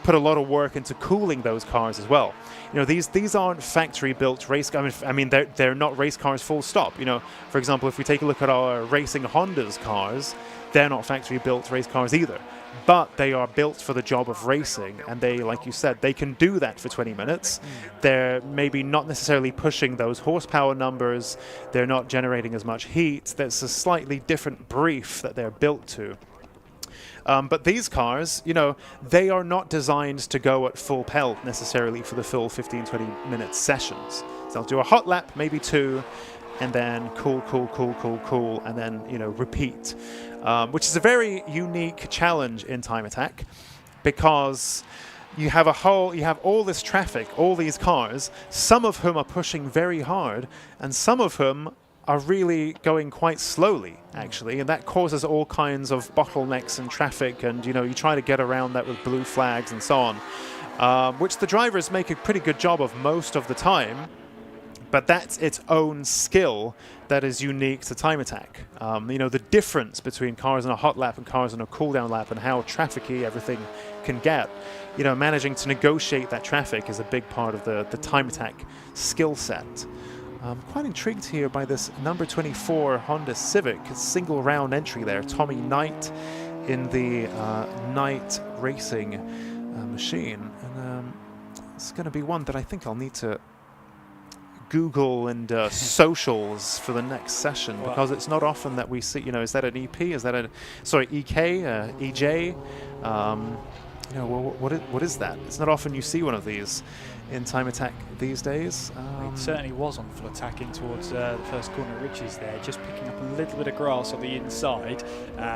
put a lot of work into cooling those cars as well. You know, these aren't factory-built race cars. I mean, they're not race cars full stop. You know, for example, if we take a look at our racing Honda's cars, they're not factory-built race cars either. But they are built for the job of racing, and they, like you said, they can do that for 20 minutes. They're maybe not necessarily pushing those horsepower numbers. They're not generating as much heat. There's a slightly different brief that they're built to. But these cars, you know, they are not designed to go at full pelt necessarily for the full 15, 20 minute sessions. So they'll do a hot lap, maybe 2, and then cool, and then, you know, repeat. Which is a very unique challenge in Time Attack, because you have all this traffic, all these cars, some of whom are pushing very hard, and some of whom are really going quite slowly, actually, and that causes all kinds of bottlenecks and traffic, and, you know, you try to get around that with blue flags and so on, which the drivers make a pretty good job of most of the time. But that's its own skill that is unique to Time Attack. You know, the difference between cars on a hot lap and cars on a cooldown lap and how trafficy everything can get. You know, managing to negotiate that traffic is a big part of the Time Attack skill set. I'm quite intrigued here by this number 24 Honda Civic, single round entry there. Tommy Knight in the Knight Racing machine. And it's going to be one that I think I'll need to Google and socials for the next session, because it's not often that we see, you know, is that an EP? Is that a, sorry, EK, EJ? You know, what is that? It's not often you see one of these in Time Attack these days. It certainly was on full attacking towards the first corner ridges there, just picking up a little bit of grass on the inside.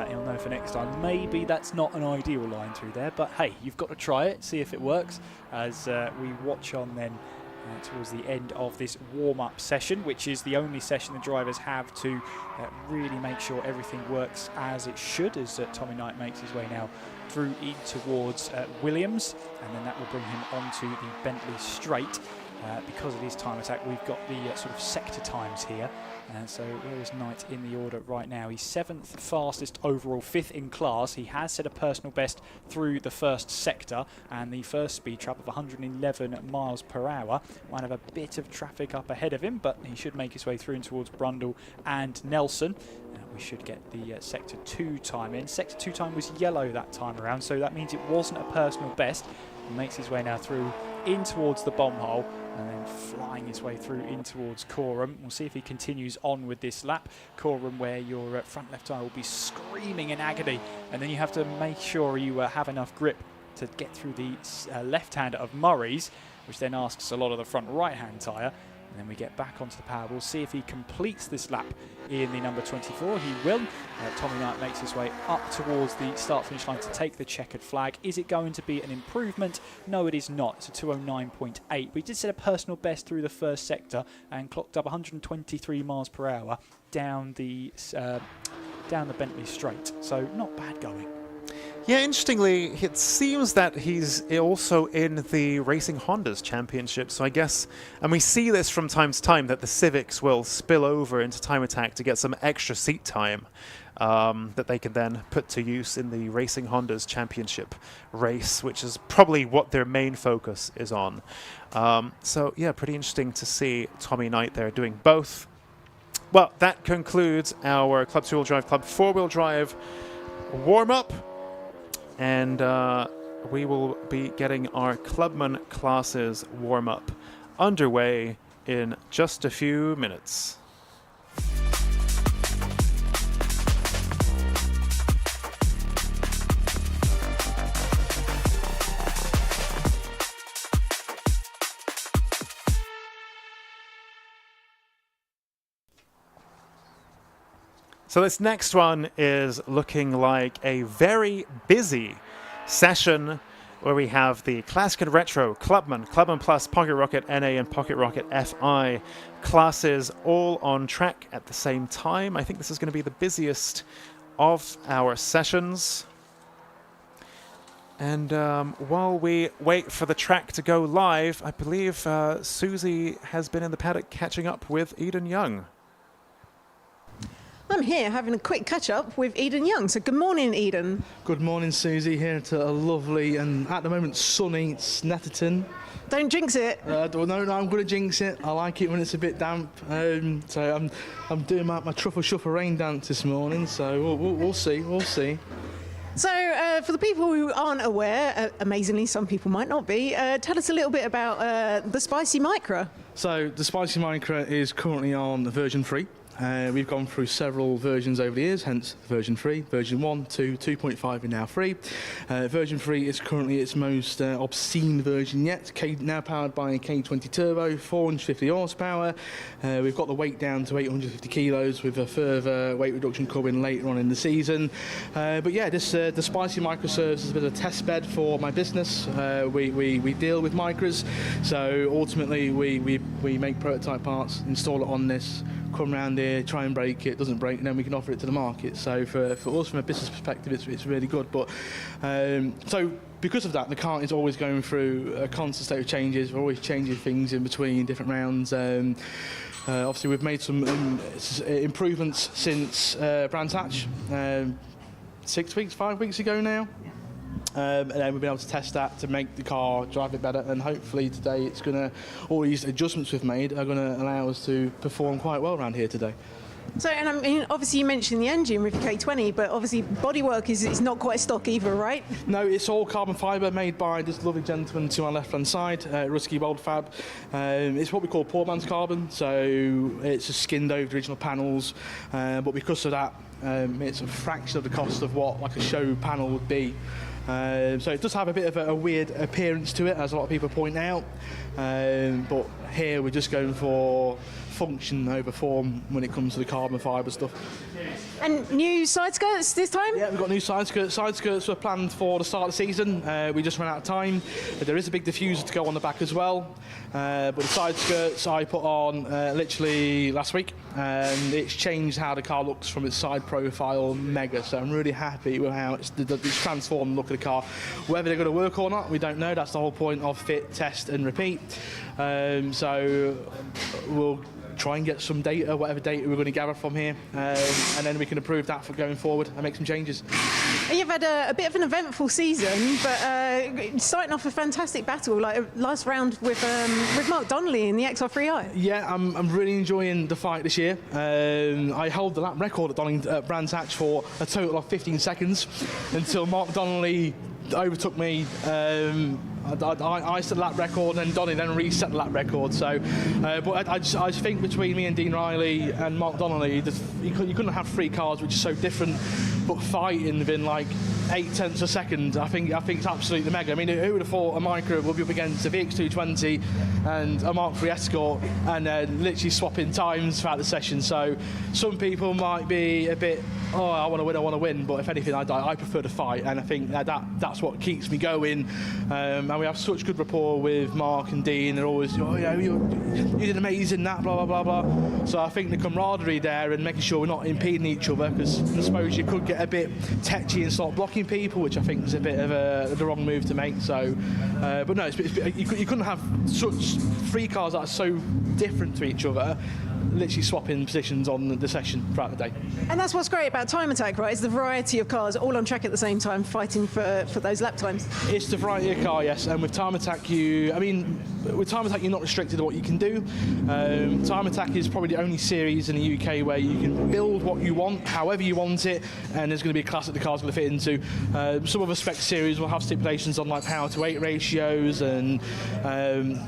You'll know for next time. Maybe that's not an ideal line through there, but hey, you've got to try it, see if it works, as we watch on then towards the end of this warm-up session, which is the only session the drivers have to really make sure everything works as it should, as Tommy Knight makes his way now through in towards Williams, and then that will bring him onto the Bentley straight. Because of his Time Attack, we've got the sort of sector times here. So where is Knight in the order right now? He's 7th fastest overall, 5th in class. He has set a personal best through the first sector, and the first speed trap of 111 miles per hour. Might have a bit of traffic up ahead of him, but he should make his way through in towards Brundle and Nelson. We should get the Sector 2 time in. Sector 2 time was yellow that time around, so that means it wasn't a personal best. He makes his way now through in towards the bomb hole, and then flying his way through in towards Coram. We'll see if he continues on with this lap. Coram, where your front left tyre will be screaming in agony, and then you have to make sure you have enough grip to get through the left-hander of Murray's, which then asks a lot of the front right-hand tyre. And then we get back onto the power. We'll see if he completes this lap in the number 24. He will. Tommy Knight makes his way up towards the start-finish line to take the checkered flag. Is it going to be an improvement? No, it is not. It's a 209.8. But he did set a personal best through the first sector and clocked up 123 miles per hour down the Bentley straight. So not bad going. Yeah, interestingly, it seems that he's also in the Racing Hondas Championship. So I guess, and we see this from time to time, that the Civics will spill over into Time Attack to get some extra seat time that they can then put to use in the Racing Hondas Championship race, which is probably what their main focus is on. So yeah, pretty interesting to see Tommy Knight there doing both. Well, that concludes our Club 2-Wheel Drive, Club 4-Wheel Drive warm-up. And we will be getting our Clubman classes warm-up underway in just a few minutes. So this next one is looking like a very busy session where we have the Classic and Retro, Clubman, Clubman Plus, Pocket Rocket NA, and Pocket Rocket FI classes all on track at the same time. I think this is going to be the busiest of our sessions. And while we wait for the track to go live, I believe Susie has been in the paddock catching up with Eden Young. I'm here having a quick catch-up with Eden Young. So good morning, Eden. Good morning, Susie. Here to a lovely and at the moment sunny Snetterton. Don't jinx it. No, I'm going to jinx it. I like it when it's a bit damp. So I'm doing my truffle shuffle rain dance this morning. So we'll see. We'll see. So for the people who aren't aware, amazingly some people might not be, tell us a little bit about the Spicy Micra. So the Spicy Micra is currently on version 3. We've gone through several versions over the years, hence version 3, version 1, 2, 2.5 and now 3. Version 3 is currently its most obscene version yet, now powered by a K20 turbo, 450 horsepower. We've got the weight down to 850 kilos with a further weight reduction coming later on in the season. But yeah, the Spicy Micra serves as a bit of a test bed for my business. We deal with Micras, so ultimately we make prototype parts, install it on this, come around here, try and break it, doesn't break, and then we can offer it to the market. So for us, from a business perspective, it's really good. But so because of that, the car is always going through a constant state of changes. We're always changing things in between different rounds. Obviously, we've made some improvements since Brands Hatch 5 weeks ago now. And then we've been able to test that to make the car drive it better, and hopefully today it's going to, all these adjustments we've made are going to allow us to perform quite well around here today. So, and I mean, obviously you mentioned the engine with K20, but obviously bodywork is not quite stock either, right? No, it's all carbon fibre made by this lovely gentleman to my left-hand side, Rusky Bold Fab. It's what we call poor man's carbon, so it's just skinned over the original panels, but because of that, it's a fraction of the cost of what like a show panel would be. So it does have a bit of a weird appearance to it, as a lot of people point out, but here we're just going for function over form when it comes to the carbon fibre stuff. And new side skirts this time? Yeah, we've got new side skirts. Side skirts were planned for the start of the season. We just ran out of time. There is a big diffuser to go on the back as well. But the side skirts I put on literally last week, and it's changed how the car looks from its side profile mega. So I'm really happy with how it's transformed the look of the car. Whether they're going to work or not, we don't know. That's the whole point of fit, test and repeat. So we'll try and get some data, whatever data we're going to gather from here, and then we can improve that for going forward and make some changes. You've had a bit of an eventful season, but starting off a fantastic battle, like last round with Mark Donnelly in the XR3i. Yeah, I'm really enjoying the fight this year. I held the lap record at Brands Hatch for a total of 15 seconds until Mark Donnelly overtook me. I set the lap record, and Donny then reset the lap record. So, but I just think between me and Dean Riley and Mark Donnelly, you couldn't have 3 cars which are so different, but fighting within like 0.8 of a second. I think it's absolutely mega. I mean, who would have thought a Micra would be up against a VX220 and a Mark III Escort, and literally swapping times throughout the session. So some people might be a bit, I want to win, but if anything, I prefer to fight, and I think that's what keeps me going. And we have such good rapport with Mark and Dean. They're always, you did amazing, that, blah, blah, blah, blah. So I think the camaraderie there and making sure we're not impeding each other, because I suppose you could get a bit tetchy and start blocking people, which I think is a bit of the wrong move to make. So, but no, you couldn't have such 3 cars that are so different to each other, literally swapping positions on the session throughout the day. And that's what's great about Time Attack, right? It's the variety of cars all on track at the same time, fighting for those lap times. It's the variety of car, yes. And with Time Attack, you're not restricted to what you can do. Time Attack is probably the only series in the UK where you can build what you want, however you want it, and there's going to be a class that the car's going to fit into. Some other spec series will have stipulations on like power to weight ratios, and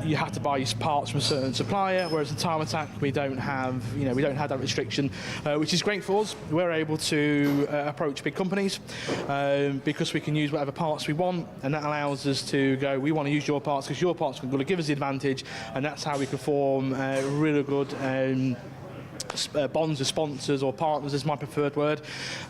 you have to buy your parts from a certain supplier. Whereas in Time Attack, we don't have that restriction, which is great for us. We're able to approach big companies because we can use whatever parts we want, and that allows us to go, we want to use your parts because your parts are going to give us the advantage, and that's how we can form really good bonds with sponsors or partners is my preferred word.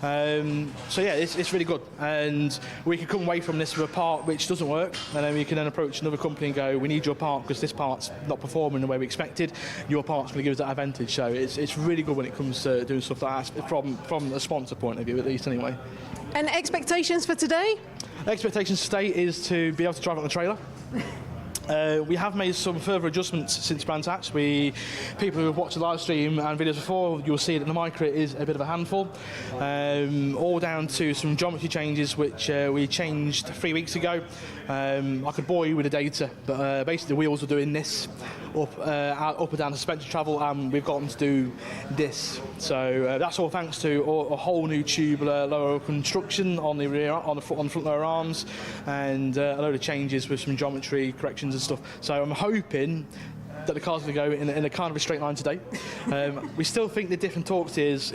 So yeah, it's really good, and we can come away from this with a part which doesn't work, and then we can then approach another company and go, we need your part because this part's not performing the way we expected. Your part's going to give us that advantage. So it's really good when it comes to doing stuff like that from a sponsor point of view, at least anyway. And expectations for today? Expectations today is to be able to drive on the trailer. We have made some further adjustments since Brands Hatch. People who have watched the live stream and videos before, you'll see that the micro is a bit of a handful. All down to some geometry changes which we changed 3 weeks ago. I could bore you with the data, but basically the wheels are doing this up and down suspension travel, and we've got them to do this. So that's all thanks to a whole new tubular lower construction on the rear, on the front lower arms, and a load of changes with some geometry corrections and stuff. So I'm hoping that the car's going to go in a kind of a straight line today. We still think the different torques is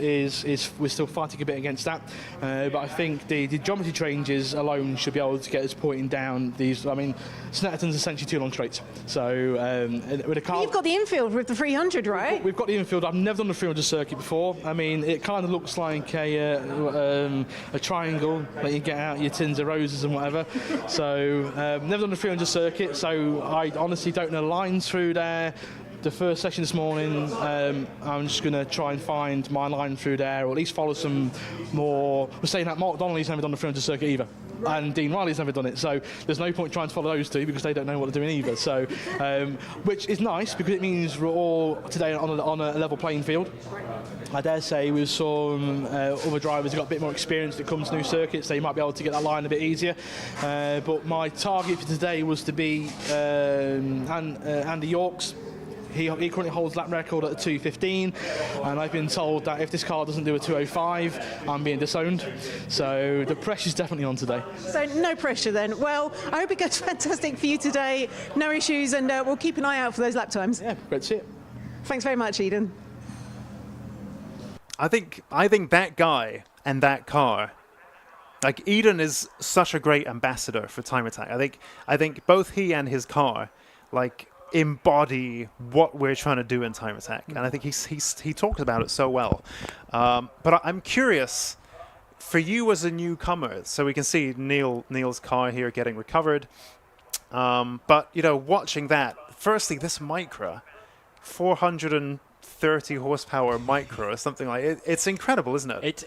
we're still fighting a bit against that, but I think the geometry changes alone should be able to get us pointing down these. I mean, Snetterton's essentially 2 long straights. So with a car, You've got the infield with the 300, right? We've got the infield. I've never done the 300 circuit before. I mean, it kind of looks like a triangle that you get out your tins of roses and whatever. So never done the 300 circuit, so I honestly don't know lines through there. The first session this morning, I'm just going to try and find my line through there, or at least follow some more. We're saying that Mark Donnelly's never done the 300 circuit either, and Dean Riley's never done it, so there's no point trying to follow those two because they don't know what they're doing either. So, which is nice because it means we're all today on a level playing field. I dare say with some other drivers who've got a bit more experience that comes to new circuits, they might be able to get that line a bit easier. But my target for today was to be Andy York's. He currently holds lap record at a 2:15, and I've been told that if this car doesn't do a 2:05, I'm being disowned. So the pressure's definitely on today. So no pressure then. Well, I hope it goes fantastic for you today. No issues, and we'll keep an eye out for those lap times. Yeah, great to see it. Thanks very much, Eden. I think that guy and that car, like Eden is such a great ambassador for Time Attack. I think both he and his car, like, embody what we're trying to do in Time Attack, and I think he talked about it so well. But I'm curious for you as a newcomer. So we can see Neil's car here getting recovered. But you know, watching that, firstly, this Micra, 430 horsepower Micra or something like it. It's incredible, isn't it?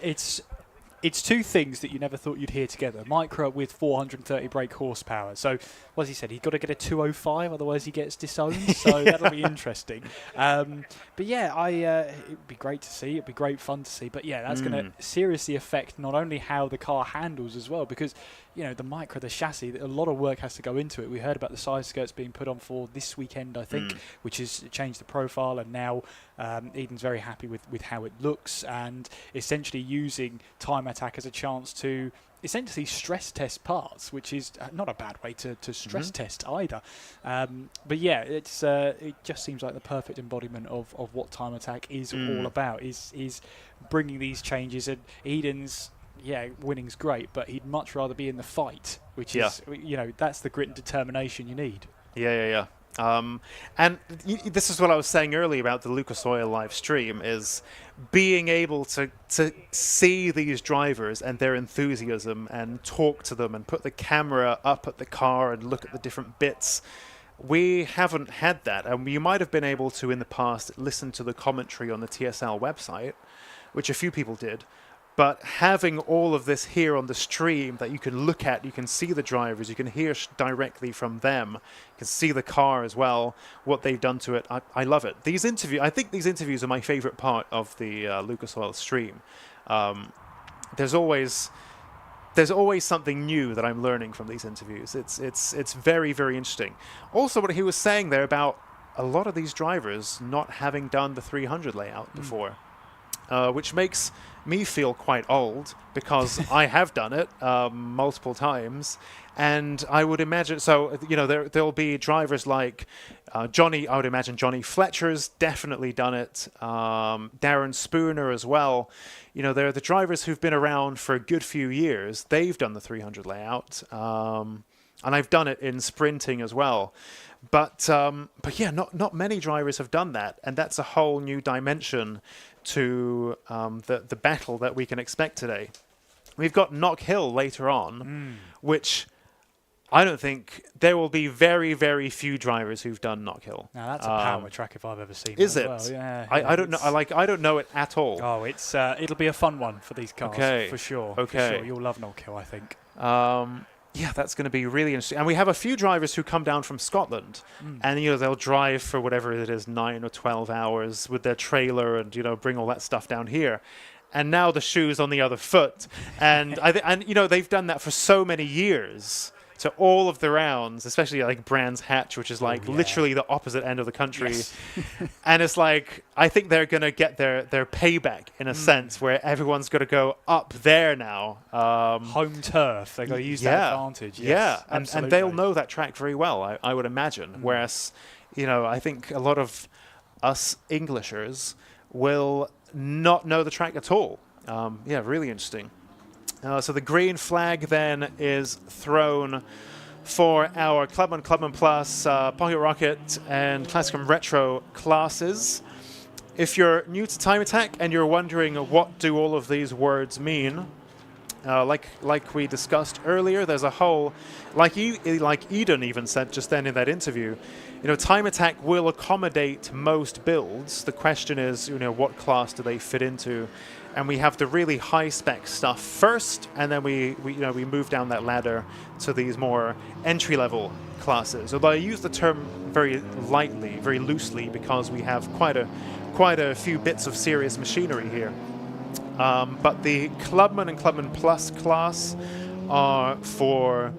It's two things that you never thought you'd hear together. Micra with 430 brake horsepower. So, as he said, he's got to get a 205, otherwise he gets disowned. So that'll be interesting. But yeah, it'd be great to see. It'd be great fun to see. But yeah, that's going to seriously affect not only how the car handles as well, because you know the Micra, the chassis, a lot of work has to go into it. We heard about the side skirts being put on for this weekend, I think, which has changed the profile, and now Eden's very happy with how it looks, and essentially using Time Attack as a chance to essentially stress test parts, which is not a bad way to stress test either. But yeah, it just seems like the perfect embodiment of what Time Attack is all about, is bringing these changes. And Eden's, winning's great, but he'd much rather be in the fight, which is, you know, that's the grit and determination you need. Yeah. And this is what I was saying earlier about the Lucas Oil live stream, is being able to see these drivers and their enthusiasm and talk to them and put the camera up at the car and look at the different bits. We haven't had that, and you might have been able to in the past listen to the commentary on the TSL website, which a few people did. But having all of this here on the stream that you can look at, you can see the drivers, you can hear directly from them, you can see the car as well, what they've done to it. I love it. I think these interviews are my favorite part of the Lucas Oil stream. There's always something new that I'm learning from these interviews. It's very, very interesting. Also, what he was saying there about a lot of these drivers not having done the 300 layout before. Which makes me feel quite old, because I have done it multiple times, and I would imagine, so you know, there'll be drivers like Johnny. I would imagine Johnny Fletcher's definitely done it, Darren Spooner as well. You know, they're the drivers who've been around for a good few years. They've done the 300 layout, and I've done it in sprinting as well. But yeah, not many drivers have done that, and that's a whole new dimension to the battle that we can expect today. We've got Knock Hill later on, which I don't think there will be very, very few drivers who've done Knock Hill. Now that's a power track if I've ever seen. Is one it? as well. Yeah. I don't know. I don't know it at all. Oh, it'll be a fun one for these cars. Okay. For sure. Okay. For sure. You'll love Knock Hill, I think. Yeah, that's going to be really interesting. And we have a few drivers who come down from Scotland, and they'll drive for whatever it is, 9 or 12 hours with their trailer, and bring all that stuff down here. And now the shoe's on the other foot, and they've done that for so many years. To all of the rounds, especially like Brands Hatch, which is like literally the opposite end of the country. Yes. And it's like, I think they're going to get their payback in a sense where everyone's got to go up there now. Home turf. They've got to use that advantage. Yes, and they'll know that track very well, I would imagine. Whereas, I think a lot of us Englishers will not know the track at all. Really interesting. So the green flag then is thrown for our Clubman Plus, Pocket Rocket, and Classic and Retro classes. If you're new to Time Attack and you're wondering what do all of these words mean, like we discussed earlier, there's a whole, like Eden even said just then in that interview, Time Attack will accommodate most builds. The question is, what class do they fit into? And we have the really high-spec stuff first, and then we move down that ladder to these more entry-level classes. Although I use the term very lightly, very loosely, because we have quite a few bits of serious machinery here. But the Clubman and Clubman Plus class are for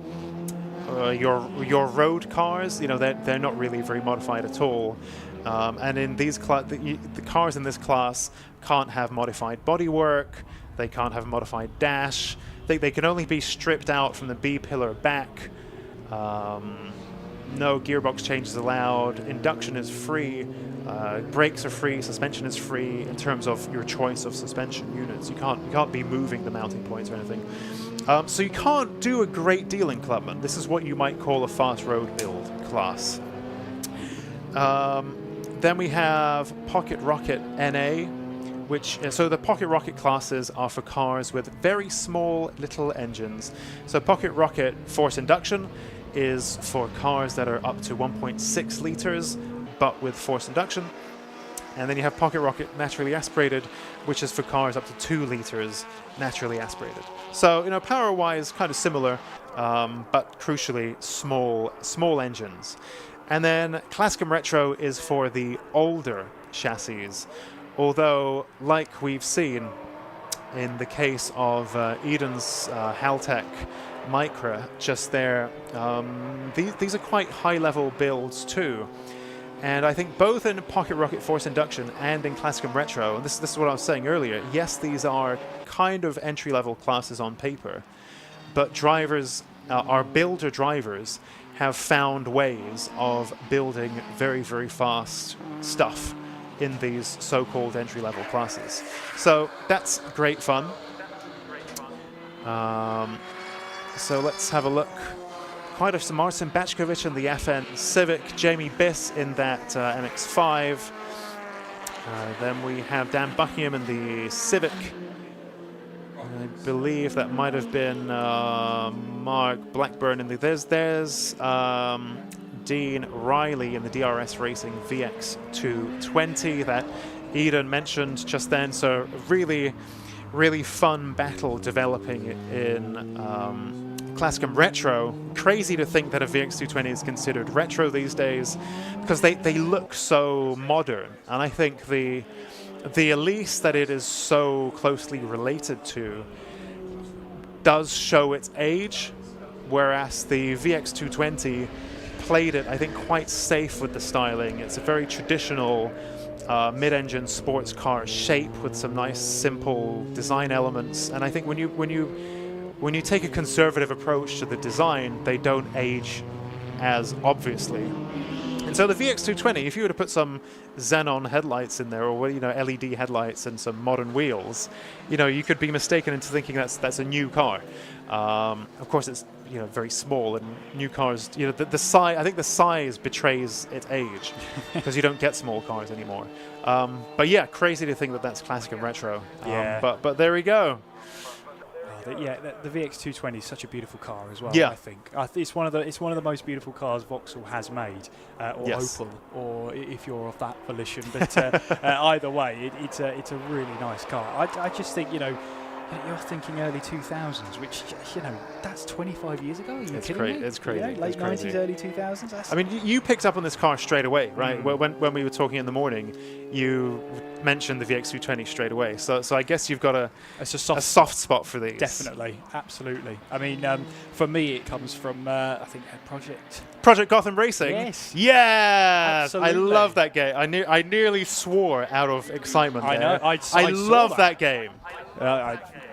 your road cars. They're not really very modified at all. And in these the cars in this class can't have modified bodywork, they can't have a modified dash, they can only be stripped out from the B-pillar back, no gearbox changes allowed, induction is free, brakes are free, suspension is free in terms of your choice of suspension units. You can't be moving the mounting points or anything. So you can't do a great deal in Clubman. This is what you might call a fast road build class. Then we have Pocket Rocket NA, so the Pocket Rocket classes are for cars with very small little engines. So Pocket Rocket Force Induction is for cars that are up to 1.6 liters, but with force induction. And then you have Pocket Rocket Naturally Aspirated, which is for cars up to 2 liters naturally aspirated. So, power-wise, kind of similar, but crucially small engines. And then Classic and Retro is for the older chassis, although, like we've seen in the case of Eden's Haltech Micra just there, these are quite high-level builds too. And I think both in Pocket Rocket Force Induction and in Classic and Retro, and this is what I was saying earlier, yes, these are kind of entry-level classes on paper, but drivers, our builder drivers, have found ways of building very, very fast stuff in these so-called entry-level classes. So that's great fun. So let's have a look. Quite some Marcin Bachkovic in the FN Civic, Jamie Biss in that MX-5. Then we have Dan Buckingham in the Civic. I believe that might have been Mark Blackburn in the... There's Dean Riley in the DRS Racing VX220 that Eden mentioned just then. So really, really fun battle developing in Classic and Retro. Crazy to think that a VX220 is considered retro these days because they look so modern. And I think the Elise that it is so closely related to does show its age, whereas the VX220 played it, I think, quite safe with the styling. It's a very traditional mid-engine sports car shape with some nice, simple design elements. And I think when you take a conservative approach to the design, they don't age as obviously. And so the VX220, if you were to put some xenon headlights in there, or LED headlights and some modern wheels, you could be mistaken into thinking that's a new car. Of course, it's very small, and new cars, the size. I think the size betrays its age because you don't get small cars anymore. But yeah, crazy to think that that's classic and retro. Yeah. But there we go. The VX220 is such a beautiful car as well. Yeah. I think it's one of the most beautiful cars Vauxhall has made, or Yes. Opel, or if you're of that volition. But either way, it's a really nice car. I just think, you're thinking early 2000s, which, that's 25 years ago. Are you It's kidding me? It's crazy. Late It's crazy. 90s, early 2000s. I mean, you picked up on this car straight away, right? When we were talking in the morning, you mentioned the VX220 straight away. So I guess you've got It's a soft spot for these. Definitely, absolutely. I mean, for me, it comes from I think Project Gotham Racing. Yes. Yes. I Absolutely. love that game. I nearly swore out of excitement. I there. know. I love saw that game.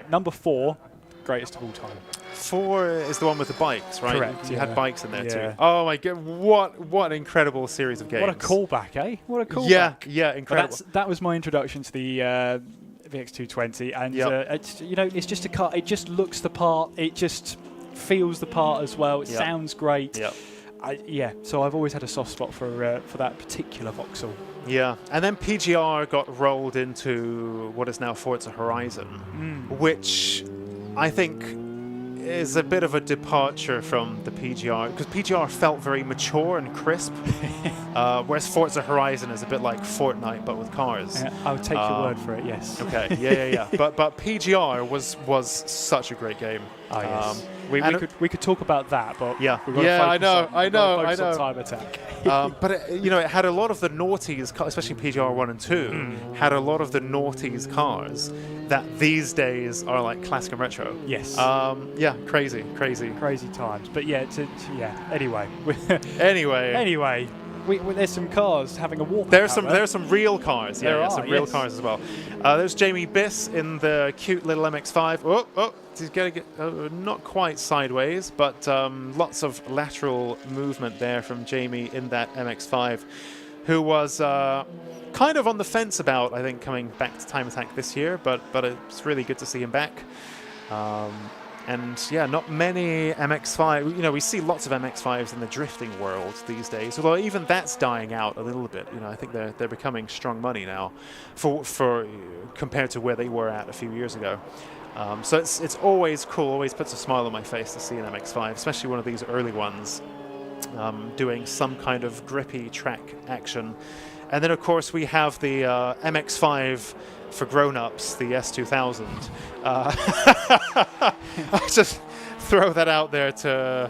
Number 4, greatest of all time. 4 is the one with the bikes, right? Correct, You yeah. had bikes in there Yeah. too. Oh my god! What an incredible series of games. What a callback, eh? What a callback. Yeah, But incredible. that was my introduction to the VX220, and it's just a car. It just looks the part. It just feels the part as well. It Yep. sounds great. Yep. So I've always had a soft spot for that particular Vauxhall. Yeah, and then PGR got rolled into what is now Forza Horizon, which I think is a bit of a departure from the PGR, because PGR felt very mature and crisp, whereas Forza Horizon is a bit like Fortnite but with cars. I would take your word for it. Yes. Okay, yeah. But PGR was such a great game. Oh, yes. And we could talk about that, but Yeah. we've got to Yeah, focus I know, on, I we've got to know, focus I on know. Time Attack. But it had a lot of the noughties, especially PGR 1 and 2, had a lot of the noughties cars that these days are like classic and retro. Yes. Yeah, crazy. Crazy times. But anyway. Anyway, There's some cars having a walk. there's some real cars. There Yeah, are, some real yes. cars as well. There's Jamie Biss in the cute little MX-5. Oh, he's going to get not quite sideways, but lots of lateral movement there from Jamie in that MX-5, who was kind of on the fence about, I think, coming back to Time Attack this year, but it's really good to see him back. And yeah, not many MX-5. We see lots of MX-5s in the drifting world these days. Although even that's dying out a little bit. I think they're becoming strong money now, for compared to where they were at a few years ago. So it's always cool. Always puts a smile on my face to see an MX-5, especially one of these early ones, doing some kind of grippy track action. And then of course we have the MX-5 for grown-ups, the S2000. I'll just throw that out there to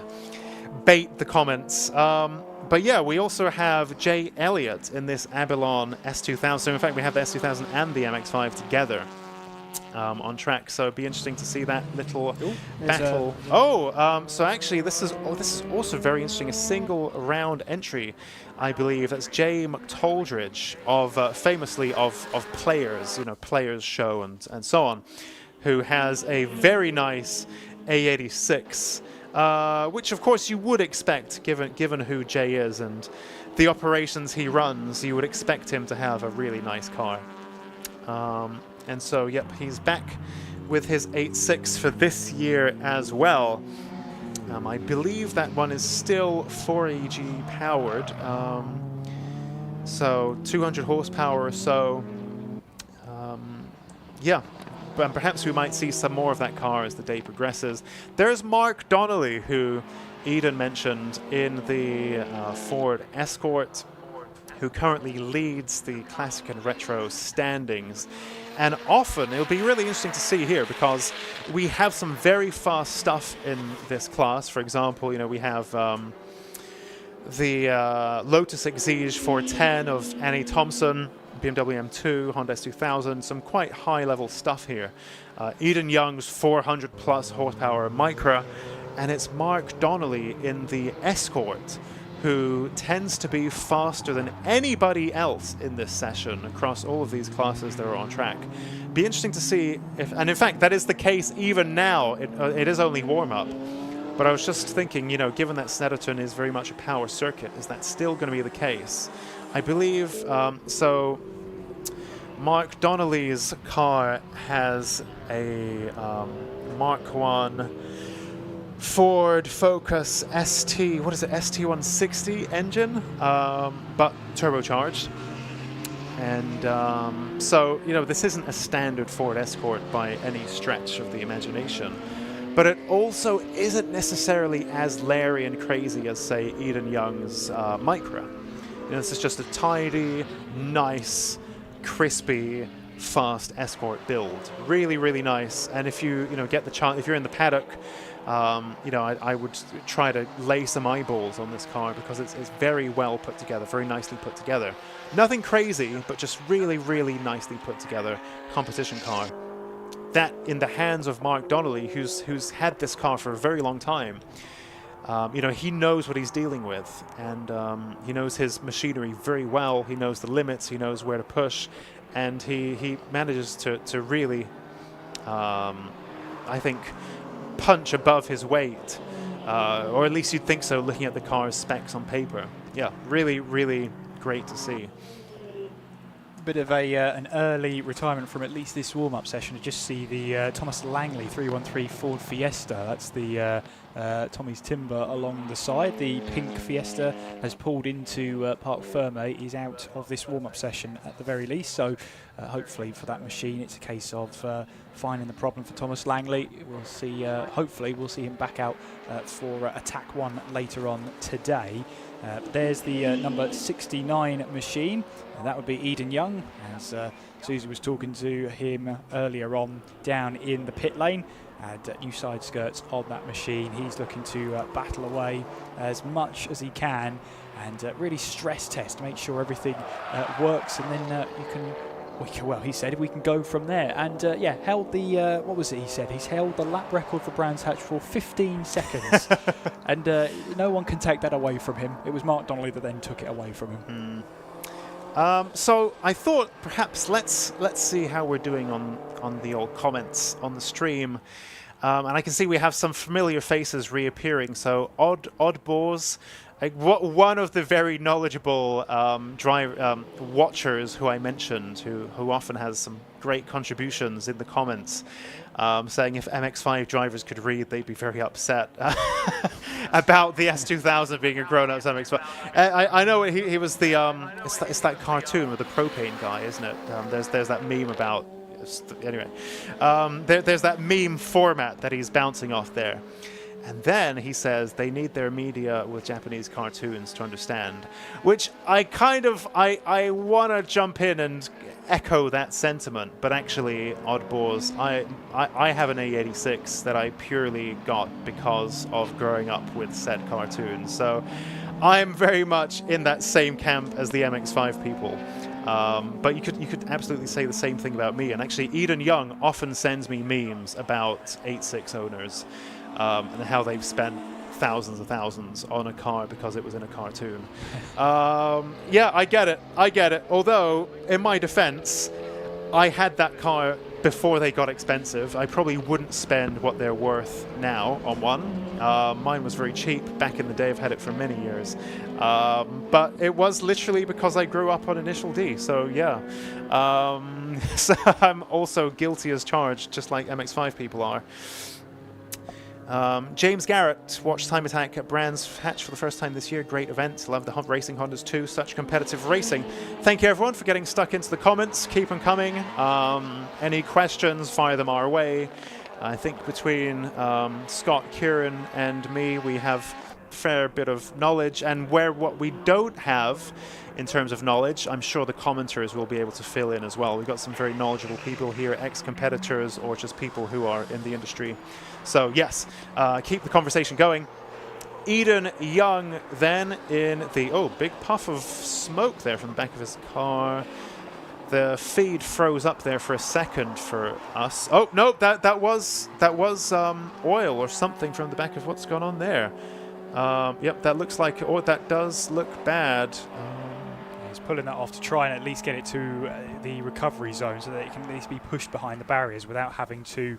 bait the comments. But yeah, we also have Jay Elliott in this Abalon S2000. So in fact, we have the S2000 and the MX-5 together on track. So it'd be interesting to see that little battle. So actually, this is also very interesting. A single round entry, I believe. That's Jay McToldridge of famously of Players, Players Show and so on, who has a very nice A86. Which of course you would expect, given who Jay is and the operations he runs. You would expect him to have a really nice car. And so, yep, he's back with his 8.6 for this year as well. I believe that one is still 4AG powered. So 200 horsepower or so. Yeah. And perhaps we might see some more of that car as the day progresses. There's Mark Donnelly, who Eden mentioned in the Ford Escort, who currently leads the classic and retro standings. And often, it'll be really interesting to see here, because we have some very fast stuff in this class. For example, we have the Lotus Exige 410 of Annie Thompson, BMW M2, Honda S2000, some quite high-level stuff here. Eden Young's 400-plus horsepower Micra, and it's Mark Donnelly in the Escort, who tends to be faster than anybody else in this session across all of these classes that are on track. Be interesting to see if, and in fact, that is the case even now. It is only warm-up. But I was just thinking, given that Snetterton is very much a power circuit, is that still going to be the case? I believe so. Mark Donnelly's car has a Mark 1 Ford Focus ST160 engine, but turbocharged. And so, you know, this isn't a standard Ford Escort by any stretch of the imagination. But it also isn't necessarily as leery and crazy as, say, Eden Young's Micra. You know, this is just a tidy, nice, crispy, fast Escort build. Really, really nice. And if you get the chance, if you're in the paddock, you know, I would try to lay some eyeballs on this car because it's very well put together, very nicely put together. Nothing crazy, but just really, really nicely put together competition car. That in the hands of Mark Donnelly, who's had this car for a very long time. You know, he knows what he's dealing with, and he knows his machinery very well. He knows the limits, he knows where to push, and he manages to really, I think, punch above his weight, or at least you'd think so looking at the car's specs on paper. Yeah, really, really great to see. Bit of an early retirement from at least this warm-up session. To just see the Thomas Langley 313 Ford Fiesta. That's the Tommy's Timber along the side. The pink Fiesta has pulled into Parc Ferme. Is out of this warm-up session at the very least. So hopefully for that machine, it's a case of finding the problem for Thomas Langley. We'll see. Hopefully we'll see him back out for Attack 1 later on today. There's the number 69 machine, and that would be Eden Young, as Susie was talking to him earlier on down in the pit lane. And new side skirts on that machine. He's looking to battle away as much as he can and really stress test, make sure everything works, and then well, he said we can go from there. And yeah, held the, what was it he said? He's held the lap record for Brands Hatch for 15 seconds. And no one can take that away from him. It was Mark Donnelly that then took it away from him. So I thought perhaps let's see how we're doing on the old comments on the stream. And I can see we have some familiar faces reappearing. So Odd Boars, like one of the very knowledgeable watchers who I mentioned, who often has some great contributions in the comments, saying if MX-5 drivers could read, they'd be very upset about the S2000 being a grown-up MX-5. I know he was the it's that cartoon with the propane guy, isn't it? There's that meme about. Anyway, there's that meme format that he's bouncing off there. And then he says they need their media with Japanese cartoons to understand, which I want to jump in and echo that sentiment. But actually, Oddballs, I have an A86 that I purely got because of growing up with said cartoons. So I'm very much in that same camp as the MX-5 people. But you could absolutely say the same thing about me. And actually, Eden Young often sends me memes about 86 owners and how they've spent thousands of thousands on a car because it was in a cartoon. Yeah, I get it. Although, in my defense, I had that car before they got expensive. I probably wouldn't spend what they're worth now on one. Mine was very cheap back in the day. I've had it for many years. But it was literally because I grew up on Initial D. So yeah. So I'm also guilty as charged, just like MX-5 people are. James Garrett watched Time Attack at Brands Hatch for the first time this year. Great event. Love the racing Hondas too. Such competitive racing. Thank you everyone for getting stuck into the comments. Keep them coming. Any questions, fire them our way. I think between Scott, Kieran and me, we have a fair bit of knowledge, and what we don't have in terms of knowledge, I'm sure the commenters will be able to fill in as well. We've got some very knowledgeable people here, ex-competitors or just people who are in the industry. So yes, keep the conversation going. Eden Young then in the, big puff of smoke there from the back of his car. The feed froze up there for a second for us. Oh no, that was oil or something from the back of what's going on there. Yep, that looks like, that does look bad. He's pulling that off to try and at least get it to the recovery zone so that it can at least be pushed behind the barriers without having to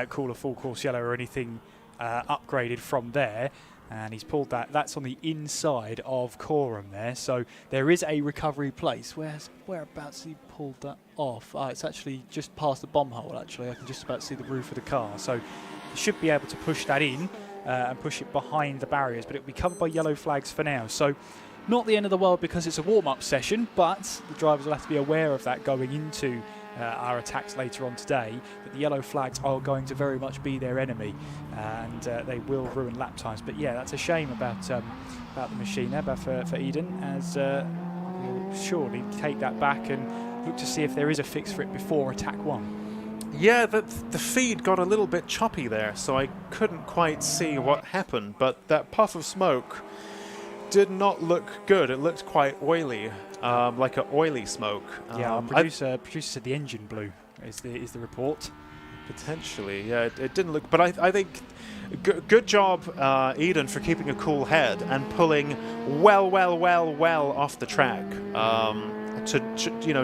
call a full course yellow or anything upgraded from there. And he's pulled that. That's on the inside of Coram there. So there is a recovery place. Whereabouts he pulled that off? It's actually just past the bomb hole, actually. I can just about see the roof of the car. So he should be able to push that in and push it behind the barriers, but it'll be covered by yellow flags for now. So Not the end of the world because it's a warm-up session, but the drivers will have to be aware of that going into our attacks later on today, that the yellow flags are going to very much be their enemy, and they will ruin lap times. But yeah, that's a shame about the machine there, but for Eden, as we'll surely take that back and look to see if there is a fix for it before attack 1. Yeah, the feed got a little bit choppy there, so I couldn't quite see what happened, but that puff of smoke did not look good. It looked quite oily, like an oily smoke. Yeah, our producer said the engine blew, is the report. Potentially, yeah, it didn't look, but I think good job, Eden, for keeping a cool head and pulling well off the track.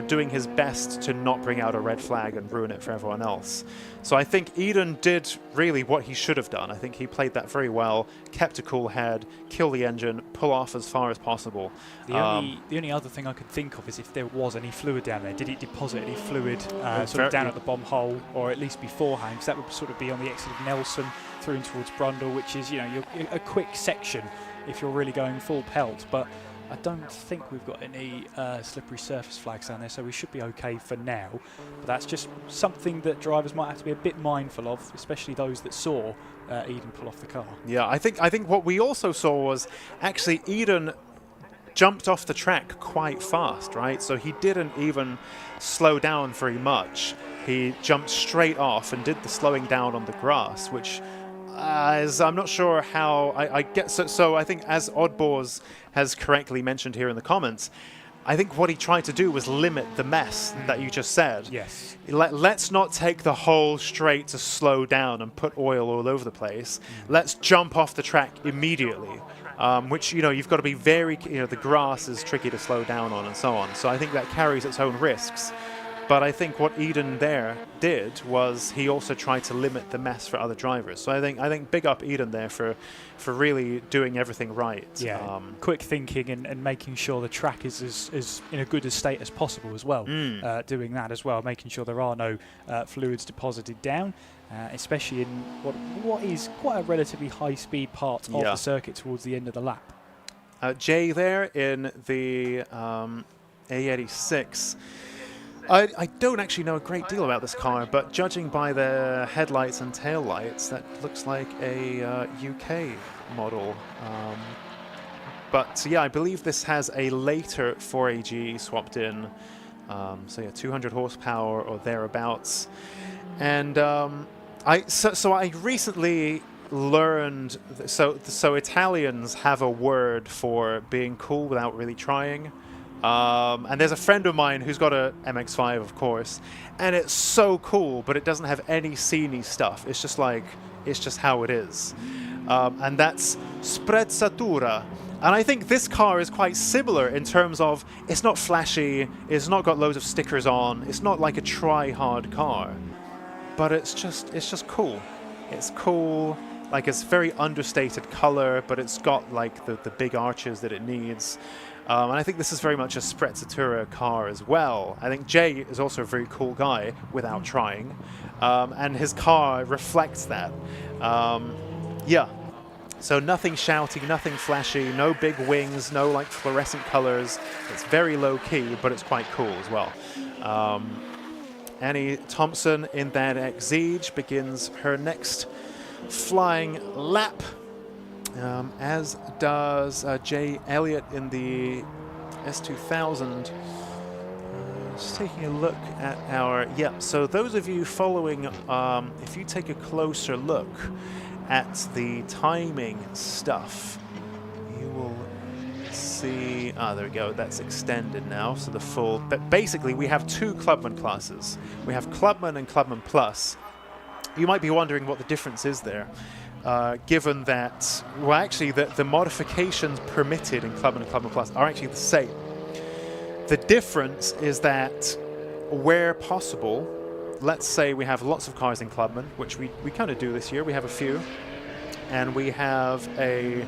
Doing his best to not bring out a red flag and ruin it for everyone else. So I think Eden did really what he should have done. I think he played that very well, kept a cool head, kill the engine, pull off as far as possible. The only other thing I could think of is if there was any fluid down there. Did it deposit any fluid sort of down at the bomb hole, or at least beforehand? Because that would sort of be on the exit of Nelson through in towards Brundle, which is a quick section if you're really going full pelt. But I don't think we've got any slippery surface flags down there, so we should be okay for now. But that's just something that drivers might have to be a bit mindful of, especially those that saw Eden pull off the car. Yeah, I think what we also saw was actually Eden jumped off the track quite fast, right? So he didn't even slow down very much. He jumped straight off and did the slowing down on the grass, which I'm not sure how I get. So I think, as Oddbores has correctly mentioned here in the comments, I think what he tried to do was limit the mess that you just said. Yes. Let's not take the whole straight to slow down and put oil all over the place. Let's jump off the track immediately, which, you've got to be very, the grass is tricky to slow down on and so on. So I think that carries its own risks. But I think what Eden there did was he also tried to limit the mess for other drivers. So I think big up Eden there for really doing everything right. Yeah, quick thinking and making sure the track is as in a good a state as possible as well. Doing that as well, making sure there are no fluids deposited down, especially in what is quite a relatively high-speed part of the circuit towards the end of the lap. Jay there in the A86. I don't actually know a great deal about this car, but judging by the headlights and taillights, that looks like a UK model. But yeah, I believe this has a later 4AG swapped in. So yeah, 200 horsepower or thereabouts. And I recently learned, so Italians have a word for being cool without really trying. And there's a friend of mine who's got a MX-5, of course, and it's so cool, but it doesn't have any scene-y stuff. It's just how it is. And that's sprezzatura. And I think this car is quite similar in terms of it's not flashy, it's not got loads of stickers on, it's not like a try-hard car, but it's just cool. It's cool, like it's very understated color, but it's got like the big arches that it needs. And I think this is very much a sprezzatura car as well. I think Jay is also a very cool guy without trying, and his car reflects that. Yeah, so nothing shouty, nothing flashy, no big wings, no like fluorescent colors. It's very low key, but it's quite cool as well. Annie Thompson in that Exige begins her next flying lap. As does Jay Elliott in the S2000. Just taking a look at our... Yeah, so those of you following, if you take a closer look at the timing stuff, you will see... there we go, that's extended now, so the full... But basically, we have two Clubman classes. We have Clubman and Clubman Plus. You might be wondering what the difference is there. Given that, well, actually, the modifications permitted in Clubman and Clubman Plus are actually the same. The difference is that where possible, let's say we have lots of cars in Clubman, which we kind of do this year, we have a few, and we have a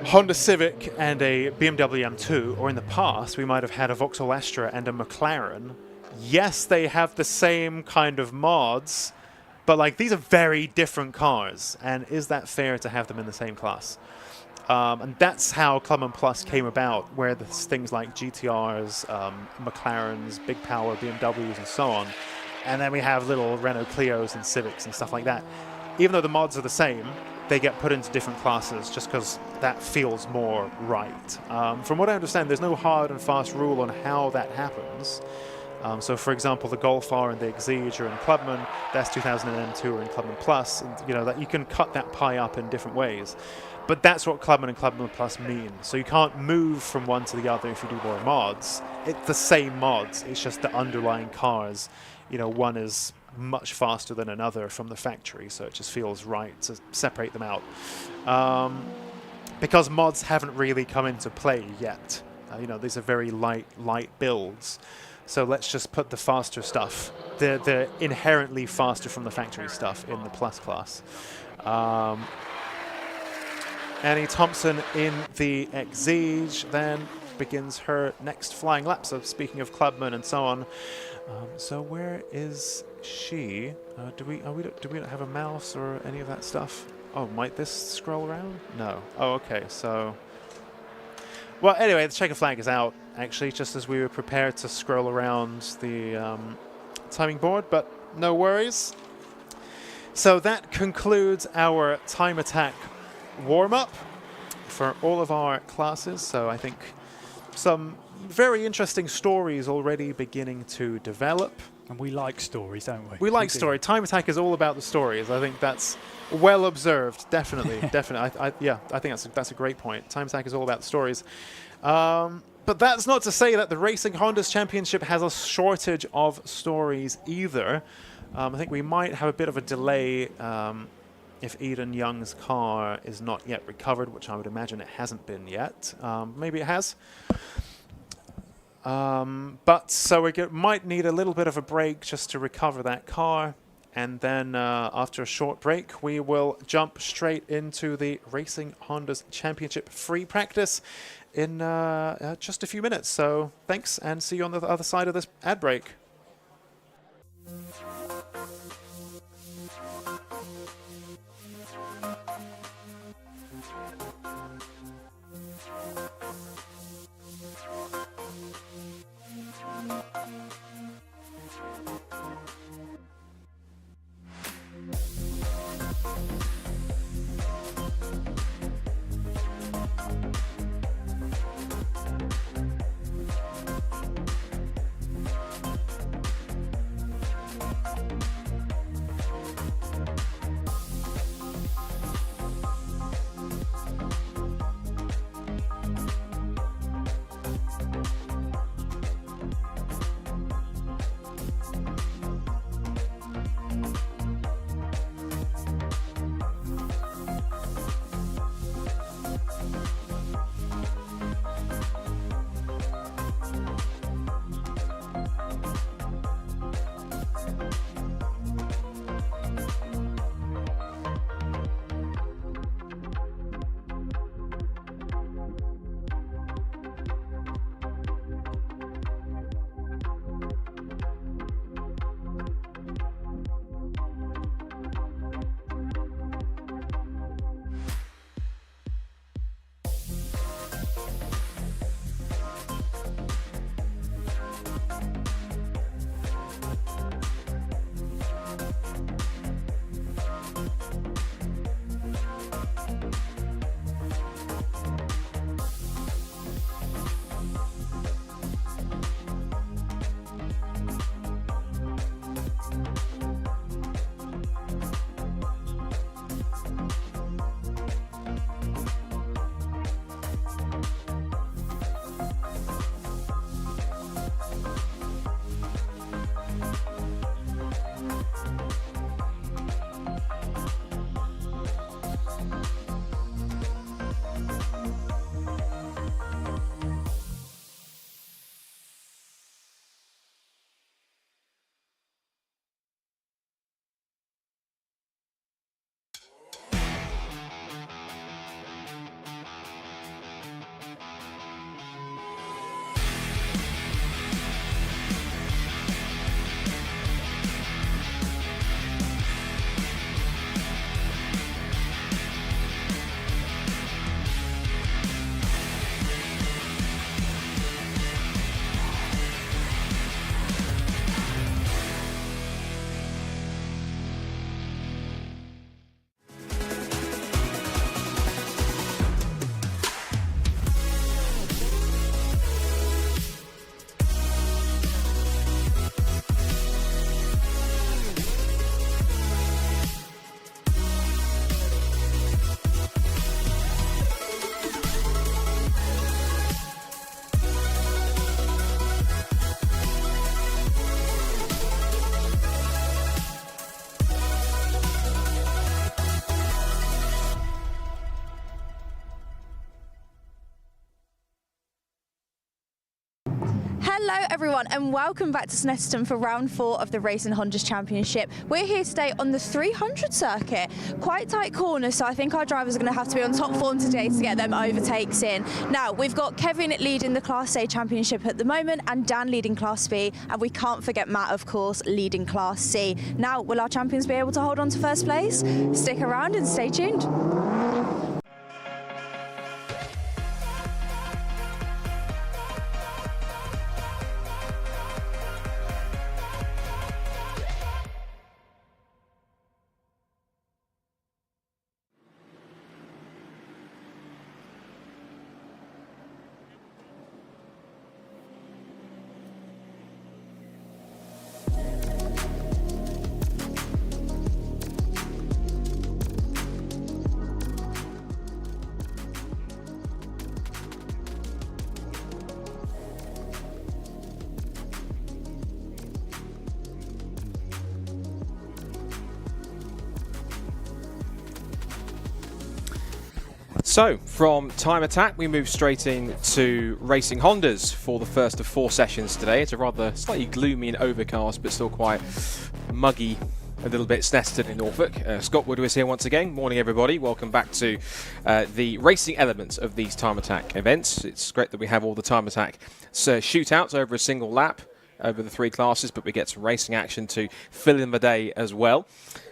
Honda Civic and a BMW M2, or in the past, we might have had a Vauxhall Astra and a McLaren. Yes, they have the same kind of mods, but like these are very different cars, and is that fair to have them in the same class? And that's how Clubman Plus came about, where there's things like GTRs, McLarens, Big Power, BMWs, and so on. And then we have little Renault Clios and Civics and stuff like that. Even though the mods are the same, they get put into different classes just because that feels more right. From what I understand, there's no hard and fast rule on how that happens. So, for example, the Golf R and the Exige are in Clubman, the S2000 and M2 are in Clubman Plus, and that you can cut that pie up in different ways. But that's what Clubman and Clubman Plus mean. So you can't move from one to the other if you do more mods. It's the same mods, it's just the underlying cars. One is much faster than another from the factory, so it just feels right to separate them out. Because mods haven't really come into play yet. These are very light builds. So let's just put the faster stuff, the inherently faster from the factory stuff, in the Plus class. Annie Thompson in the Exige then begins her next flying lap. So speaking of Clubman and so on, so where is she? Do we not have a mouse or any of that stuff? Oh, might this scroll around? No. Oh, okay. So, well, anyway, the checker flag is out actually, just as we were prepared to scroll around the timing board, but no worries. So that concludes our Time Attack warm-up for all of our classes. So I think some very interesting stories already beginning to develop. And we like stories, don't we? We like story. Time Attack is all about the stories. I think that's well observed. Definitely, definitely. I think that's a great point. Time Attack is all about the stories. But that's not to say that the Racing Hondas Championship has a shortage of stories either. I think we might have a bit of a delay if Eden Young's car is not yet recovered, which I would imagine it hasn't been yet. Maybe it has. But so we might need a little bit of a break just to recover that car. And then after a short break, we will jump straight into the Racing Hondas Championship free practice in just a few minutes. So thanks, and see you on the other side of this ad break. Hello everyone and welcome back to Snetterton for round 4 of the Racing Hondas Championship. We're here today on the 300 circuit. Quite tight corners, so I think our drivers are going to have to be on top form today to get them overtakes in. Now, we've got Kevin leading the Class A Championship at the moment and Dan leading Class B, and we can't forget Matt, of course, leading Class C. Now, will our champions be able to hold on to first place? Stick around and stay tuned. So, from Time Attack, we move straight into Racing Hondas for the first of 4 sessions today. It's a rather slightly gloomy and overcast, but still quite muggy, a little bit Snetterton in Norfolk. Scott Woodward is here once again. Morning, everybody. Welcome back to the racing elements of these Time Attack events. It's great that we have all the Time Attack shootouts over a single lap over the 3 classes, but we get some racing action to fill in the day as well.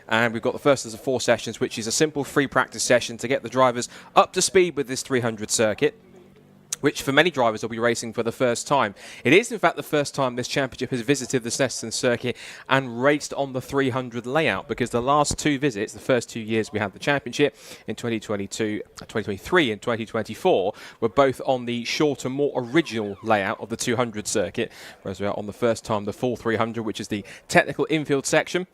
And we've got the first of the 4 sessions, which is a simple free practice session to get the drivers up to speed with this 300 circuit, which for many drivers will be racing for the first time. It is, in fact, the first time this championship has visited the Snetterton circuit and raced on the 300 layout, because the last 2 visits, the first 2 years we had the championship, in 2023 and 2024, were both on the shorter, more original layout of the 200 circuit, whereas we are on the first time the full 300, which is the technical infield section.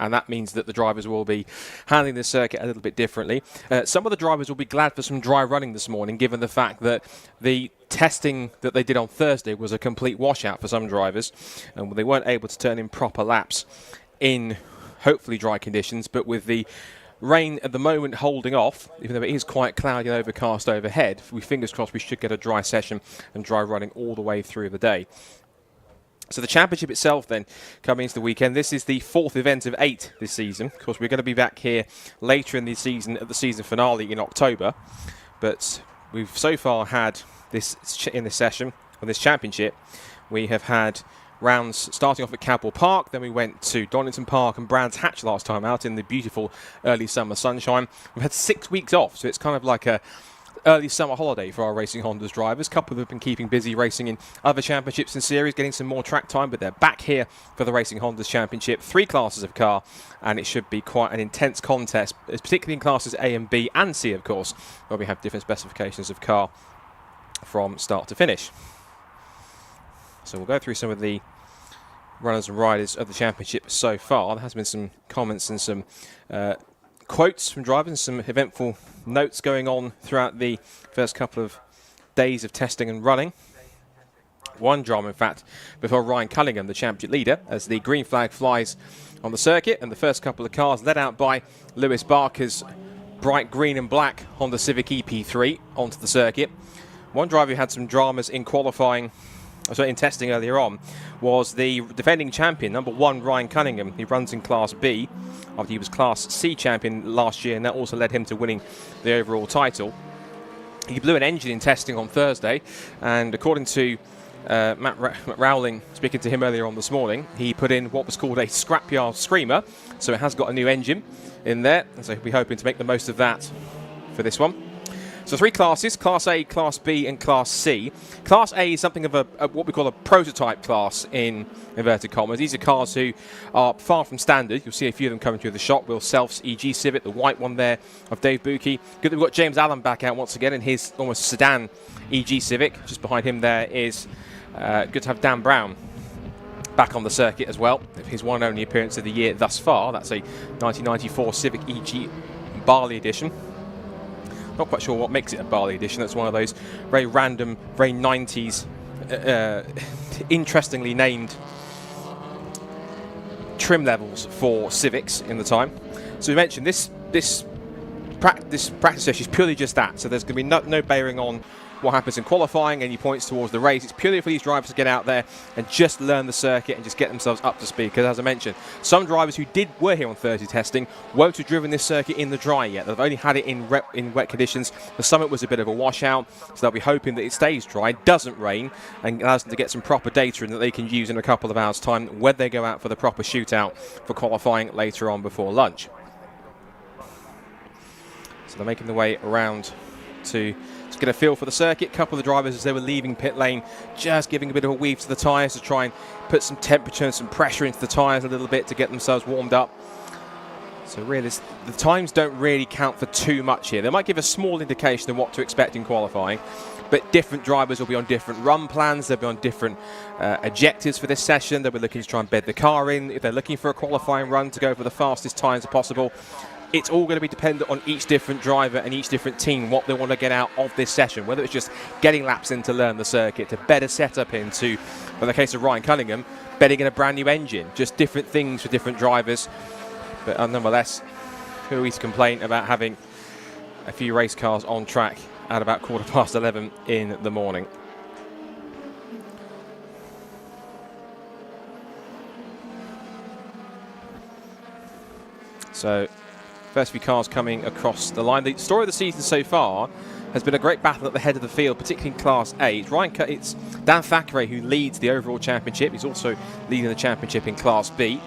And that means that the drivers will be handling the circuit a little bit differently. Some of the drivers will be glad for some dry running this morning, given the fact that the testing that they did on Thursday was a complete washout for some drivers, and they weren't able to turn in proper laps in hopefully dry conditions. But with the rain at the moment holding off, even though it is quite cloudy and overcast overhead, we fingers crossed we should get a dry session and dry running all the way through the day. So the championship itself then coming into the weekend. This is the 4th event of 8 this season. Of course, we're going to be back here later in the season at the season finale in October. But we've so far had this in this session, on this championship, we have had rounds starting off at Cadwell Park. Then we went to Donington Park and Brands Hatch last time out in the beautiful early summer sunshine. We've had 6 weeks off, so it's kind of like a early summer holiday for our Racing Hondas drivers. A couple of them have been keeping busy racing in other championships and series, getting some more track time, but they're back here for the Racing Hondas Championship. 3 classes of car, and it should be quite an intense contest, particularly in classes A and B and C, of course, where we have different specifications of car from start to finish. So we'll go through some of the runners and riders of the championship so far. There has been some comments and some quotes from drivers and some eventful notes going on throughout the first couple of days of testing and running. One drama, in fact, before Ryan Cunningham, the championship leader, as the green flag flies on the circuit, and the first couple of cars led out by Lewis Barker's bright green and black Honda Civic EP3 onto the circuit. One driver who had some dramas in qualifying, in testing earlier on, was the defending champion, number 1, Ryan Cunningham. He runs in Class B after he was Class C champion last year, and that also led him to winning the overall title. He blew an engine in testing on Thursday, and according to Matt Rowling, speaking to him earlier on this morning, he put in what was called a scrapyard screamer, so it has got a new engine in there, and so he'll be hoping to make the most of that for this one. So 3 classes, Class A, Class B and Class C. Class A is something of a what we call a prototype class in inverted commas. These are cars who are far from standard. You'll see a few of them coming through the shop. Will Self's EG Civic, the white one there of Dave Buki. Good that we've got James Allen back out once again in his almost sedan EG Civic. Just behind him there is good to have Dan Brown back on the circuit as well. His one and only appearance of the year thus far. That's a 1994 Civic EG Barley Edition. Not quite sure what makes it a Barley Edition. That's one of those very random, very 90s, interestingly named trim levels for Civics in the time. So we mentioned this practice session is purely just that. So there's going to be no bearing on what happens in qualifying, any points towards the race. It's purely for these drivers to get out there and just learn the circuit and just get themselves up to speed. Because as I mentioned, some drivers who were here on Thursday testing won't have driven this circuit in the dry yet. They've only had it in wet conditions. The summit was a bit of a washout, so they'll be hoping that it stays dry, doesn't rain, and allows them to get some proper data in that they can use in a couple of hours' time when they go out for the proper shootout for qualifying later on before lunch. So they're making their way around to get a feel for the circuit. A couple of the drivers, as they were leaving pit lane, just giving a bit of a weave to the tyres to try and put some temperature and some pressure into the tyres a little bit to get themselves warmed up. So really, the times don't really count for too much here. They might give a small indication of what to expect in qualifying, but different drivers will be on different run plans. They'll be on different objectives for this session. They'll be looking to try and bed the car in. If they're looking for a qualifying run to go for the fastest times possible, it's all going to be dependent on each different driver and each different team, what they want to get out of this session, whether it's just getting laps in to learn the circuit, to better set up into, in the case of Ryan Cunningham, betting in a brand new engine, just different things for different drivers. But nonetheless, who are we to complain about having a few race cars on track at about 11:15 in the morning. So, first few cars coming across the line. The story of the season so far has been a great battle at the head of the field, particularly in Class A. It's Dan Thackeray who leads the overall championship. He's also leading the championship in Class B.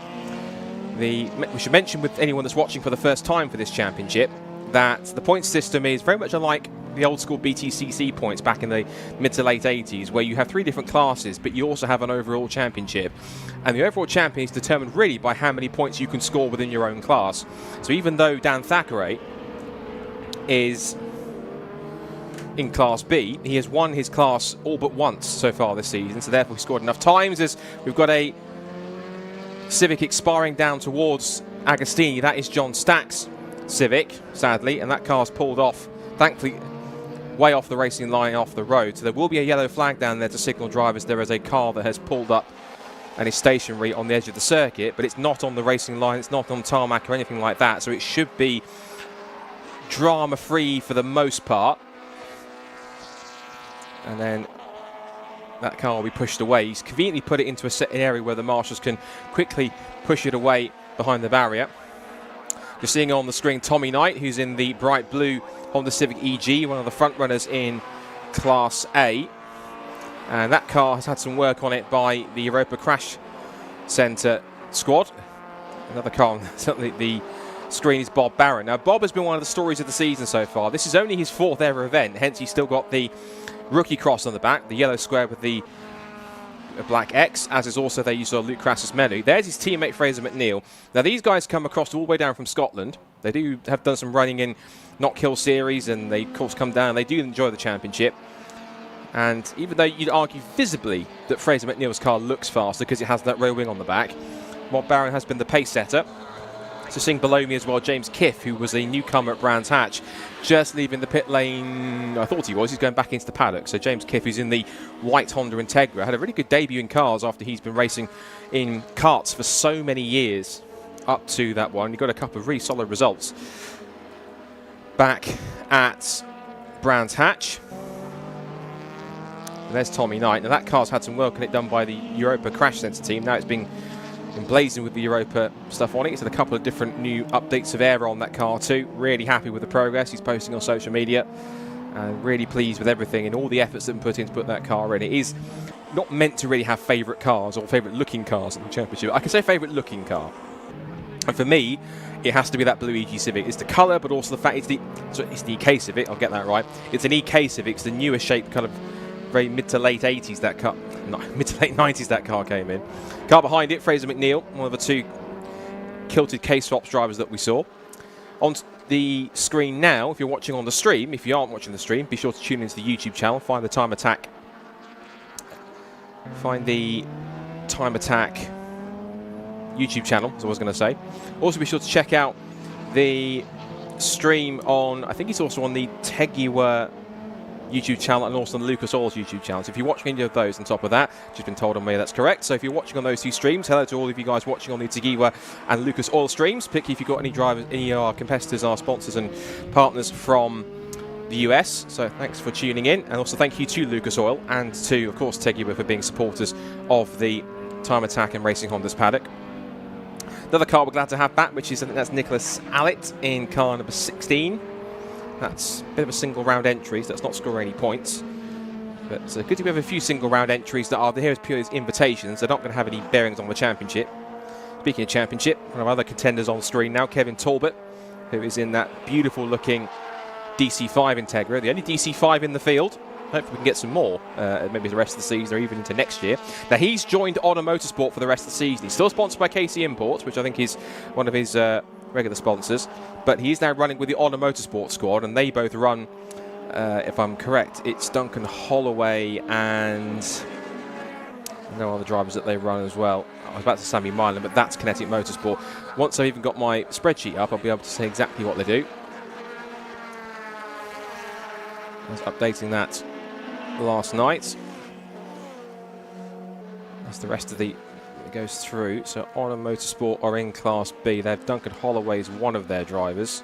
We should mention with anyone that's watching for the first time for this championship that the point system is very much unlike the old school BTCC points back in the mid to late 80s, where you have 3 different classes, but you also have an overall championship. And the overall champion is determined really by how many points you can score within your own class. So even though Dan Thackeray is in Class B, he has won his class all but once so far this season, so therefore he scored enough times. As we've got a Civic expiring down towards Agostini, that is John Stack's Civic, sadly, and that car's pulled off, thankfully, way off the racing line, off the road. So there will be a yellow flag down there to signal drivers there is a car that has pulled up and is stationary on the edge of the circuit, but it's not on the racing line, it's not on tarmac or anything like that, so it should be drama-free for the most part. And then that car will be pushed away. He's conveniently put it into an area where the marshals can quickly push it away behind the barrier. You're seeing on the screen Tommy Knight, who's in the bright blue Honda Civic EG, one of the front runners in Class A. And that car has had some work on it by the Europa Crash Centre squad. Another car on certainly the screen is Bob Barron. Now, Bob has been one of the stories of the season so far. This is only his 4th ever event, hence he's still got the rookie cross on the back, the yellow square with the black X, as is also there you saw Luke Crassus Melu. There's his teammate Fraser McNeil. Now these guys come across all the way down from Scotland. They do have done some running in Knock Hill Series, and they of course come down. They do enjoy the championship. And even though you'd argue visibly that Fraser McNeil's car looks faster because it has that rear wing on the back, Bob Barron has been the pace setter. So seeing below me as well, James Kiff, who was a newcomer at Brands Hatch, just leaving the pit lane. I thought he was. He's going back into the paddock. So James Kiff, who's in the white Honda Integra, had a really good debut in cars after he's been racing in karts for so many years up to that one. He got a couple of really solid results back at Brands Hatch. And there's Tommy Knight. Now that car's had some work on it done by the Europa Crash Centre team. Now it's been emblazoned with the Europa stuff on it. It's had a couple of different new updates of air on that car too. Really happy with the progress he's posting on social media, and really pleased with everything and all the efforts that have been put in to put that car in. It is not meant to really have favourite cars or favourite looking cars in the championship. I can say favourite looking car, and for me it has to be that blue EG Civic. It's the colour, but also the fact it's the EK Civic. I'll get that right. It's an EK Civic. It's the newer shape, kind of very mid to late 80s that car, no, mid to late 90s that car came in. Car behind it, Fraser McNeil, one of the 2 kilted K-Swaps drivers that we saw. On the screen now, if you're watching on the stream, if you aren't watching the stream, be sure to tune into the YouTube channel, find the Time Attack YouTube channel, as I was going to say. Also be sure to check out the stream on, I think it's also on the Teguiwa YouTube channel and also on Lucas Oil's YouTube channel. So if you're watching any of those on top of that, just been told on me that's correct. So if you're watching on those 2 streams, hello to all of you guys watching on the Teguiwa and Lucas Oil streams, particularly if you've got any drivers, any of our competitors, our sponsors and partners from the US. So thanks for tuning in, and also thank you to Lucas Oil and to, of course, Teguba for being supporters of the Time Attack and Racing Honda's paddock. Another car we're glad to have back, which is, I think that's Nicholas Allett in car number 16. That's a bit of a single round entry, so that's not scoring any points. But good to have a few single round entries that are here as purely as invitations. They're not going to have any bearings on the championship. Speaking of championship, one of our other contenders on the screen now, Kevin Talbot, who is in that beautiful looking DC5 Integra, the only DC5 in the field. Hopefully we can get some more, maybe the rest of the season or even into next year. Now he's joined Honor Motorsport for the rest of the season. He's still sponsored by KC Imports, which I think is one of his regular sponsors, but he's now running with the Honor Motorsport squad, and they both run, if I'm correct, it's Duncan Holloway and no other drivers that they run as well. I was about to say Sammy Milan, but that's Kinetic Motorsport. Once I've even got my spreadsheet up, I'll be able to say exactly what they do. I was updating that last night. That's the rest of the it goes through. So Honor Motorsport are in Class B. They have Duncan Holloway as one of their drivers,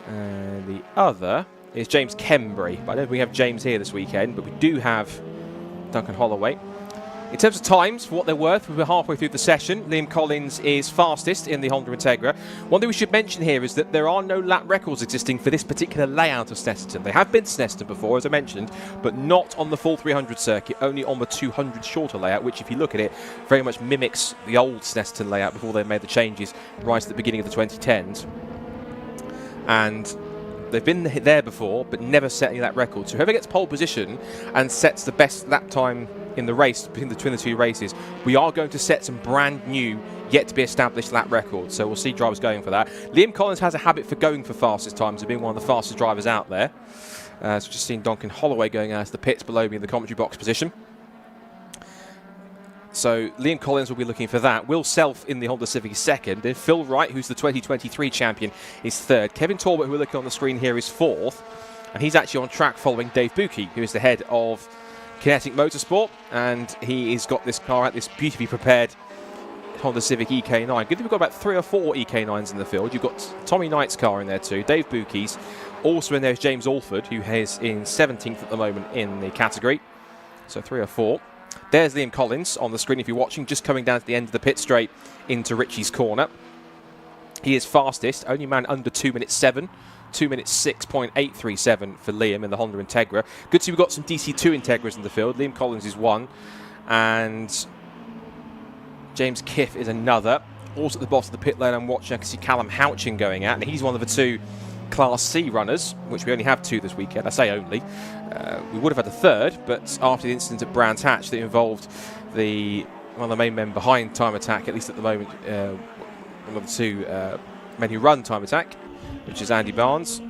and the other is James Kembry. But I don't think we have James here this weekend, but we do have Duncan Holloway. In terms of times, for what they're worth, we're halfway through the session. Liam Collins is fastest in the Honda Integra. One thing we should mention here is that there are no lap records existing for this particular layout of Snetterton. They have been to Snetterton before, as I mentioned, but not on the full 300 circuit, only on the 200 shorter layout, which, if you look at it, very much mimics the old Snetterton layout before they made the changes right at the beginning of the 2010s. And they've been there before, but never set any lap records. So whoever gets pole position and sets the best lap time in the race between the two races, we are going to set some brand new, yet to be established lap records. So we'll see drivers going for that. Liam Collins has a habit for going for fastest times, of being one of the fastest drivers out there. So just seeing Duncan Holloway going out of the pits below me in the commentary box position. So Liam Collins will be looking for that. Will Self in the Honda Civic is second. Then Phil Wright, who's the 2023 champion, is third. Kevin Talbot, who we're looking on the screen here, is fourth. And he's actually on track following Dave Buki, who is the head of Kinetic Motorsport. And he has got this car out, this beautifully prepared Honda Civic EK9. Good thing we've got about 3 or 4 EK9s in the field. You've got Tommy Knight's car in there too, Dave Buki's. Also in there is James Alford, who is in 17th at the moment in the category. So 3 or 4. There's Liam Collins on the screen if you're watching, just coming down to the end of the pit straight into Richie's corner. He is fastest, only man under 2 minutes 7. 2 minutes 6.837 for Liam in the Honda Integra. Good to see we've got some DC2 Integras in the field. Liam Collins is one, and James Kiff is another. Also at the bottom of the pit lane I'm watching, I can see Callum Houchin going out, and he's one of the 2 Class C runners, which we only have 2 this weekend. I say only. We would have had a third, but after the incident at Brands Hatch that involved one of the main men behind Time Attack, at least at the moment, one of the 2 men who run Time Attack, which is Andy Barnes,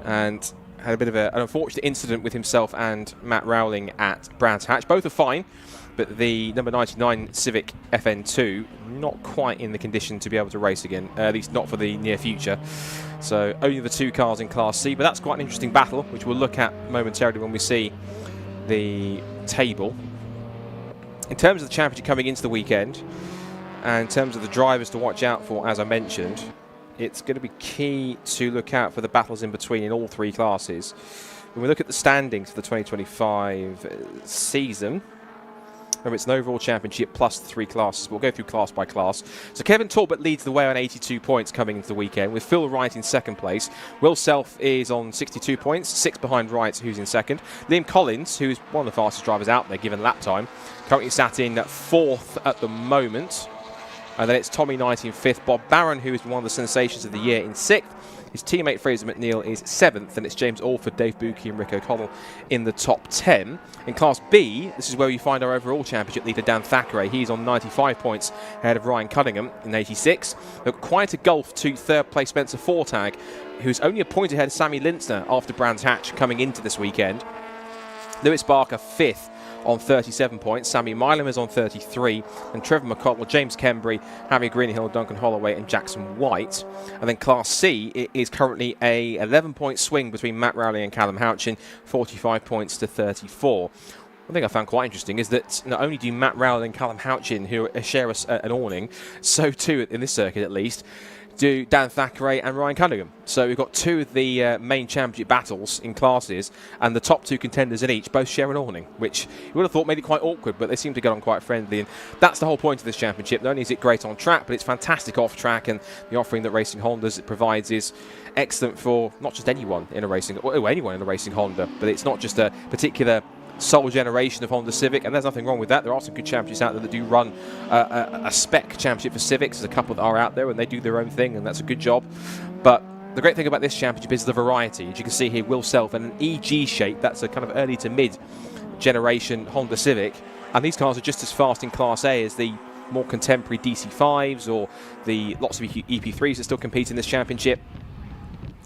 and had a bit of an unfortunate incident with himself and Matt Rowling at Brands Hatch. Both are fine, but the number 99 Civic FN2 not quite in the condition to be able to race again, at least not for the near future. So only the 2 cars in Class C, but that's quite an interesting battle, which we'll look at momentarily when we see the table. In terms of the championship coming into the weekend, and in terms of the drivers to watch out for, as I mentioned, it's going to be key to look out for the battles in between in all 3 classes. When we look at the standings for the 2025 season, remember, it's an overall championship plus the 3 classes. We'll go through class by class. So Kevin Talbot leads the way on 82 points coming into the weekend, with Phil Wright in second place. Will Self is on 62 points, 6 behind Wright, who's in second. Liam Collins, who's one of the fastest drivers out there given lap time, currently sat in 4th at the moment. And then it's Tommy Knight in 5th. Bob Barron, who is one of the sensations of the year, in 6th. His teammate Fraser McNeil is 7th, and it's James Alford, Dave Buki and Rick O'Connell in the top 10. In Class B, this is where we find our overall championship leader, Dan Thackeray. He's on 95 points ahead of Ryan Cunningham in 86. But quite a gulf to 3rd place Spencer Fortag, who's only a point ahead of Sammy Lintzner after Brands Hatch coming into this weekend. Lewis Barker 5th on 37 points. Sammy Milam is on 33, and Trevor McConnell, James Kembry, Harry Greenhill, Duncan Holloway and Jackson White. And then Class C, it is currently a 11-point swing between Matt Rowley and Callum Houchin, 45 points to 34. One thing I found quite interesting is that not only do Matt Rowley and Callum Houchin, who share an awning, so too in this circuit at least, to Dan Thackeray and Ryan Cunningham. So we've got two of the main championship battles in classes, and the top two contenders in each both share an awning, which you would have thought made it quite awkward, but they seem to get on quite friendly. And that's the whole point of this championship. Not only is it great on track, but it's fantastic off track, and the offering that Racing Hondas it provides is excellent for not just anyone in a racing, or anyone in a racing Honda, but it's not just a particular sole generation of Honda Civic, and there's nothing wrong with that. There are some good championships out there that do run a spec championship for Civics. There's a couple that are out there and they do their own thing, and that's a good job. But the great thing about this championship is the variety. As you can see here, Will Self in an EG shape, that's a kind of early to mid generation Honda Civic, and these cars are just as fast in Class A as the more contemporary DC5s or the lots of EP3s that still compete in this championship.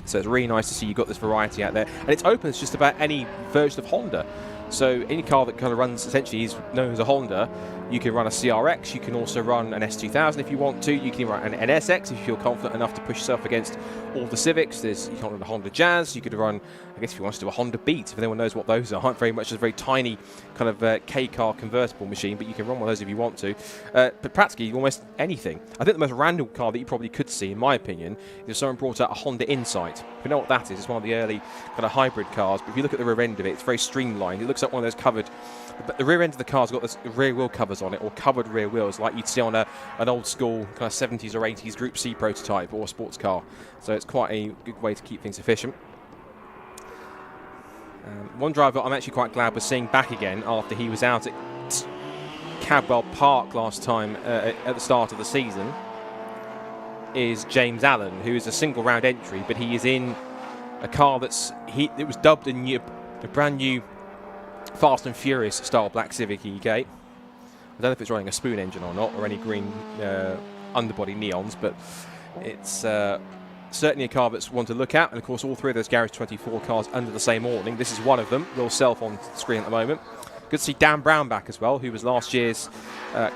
So it's really nice to see you've got this variety out there, and it's open to just about any version of Honda. So any car that kind of runs essentially is known as a Honda. You can run a CRX, you can also run an S2000 if you want to, you can run an NSX if you feel confident enough to push yourself against all the Civics. You can run a Honda Jazz, you could run, I guess if you want to do a Honda Beat, if anyone knows what those are, very much a very tiny kind of K-car convertible machine, but you can run one of those if you want to. But practically almost anything. I think the most random car that you probably could see, in my opinion, is if someone brought out a Honda Insight. If you know what that is, it's one of the early kind of hybrid cars, but if you look at the rear end of it, it's very streamlined. It looks like one of those covered, but the rear end of the car's got this rear wheel covers on it, or covered rear wheels, like you'd see on an old school kind of 70s or 80s Group C prototype or a sports car. So it's quite a good way to keep things efficient. One driver I'm actually quite glad we're seeing back again after he was out at Cadwell Park last time at the start of the season is James Allen, who is a single round entry, but he is in a car it was dubbed a brand new Fast and Furious style Black Civic EK. I don't know if it's running a spoon engine or not, or any green underbody neons, but it's certainly a car that's one to look at. And of course, all three of those Garage 24 cars under the same awning. This is one of them, Will Self on screen at the moment. Good to see Dan Brown back as well, who was last year's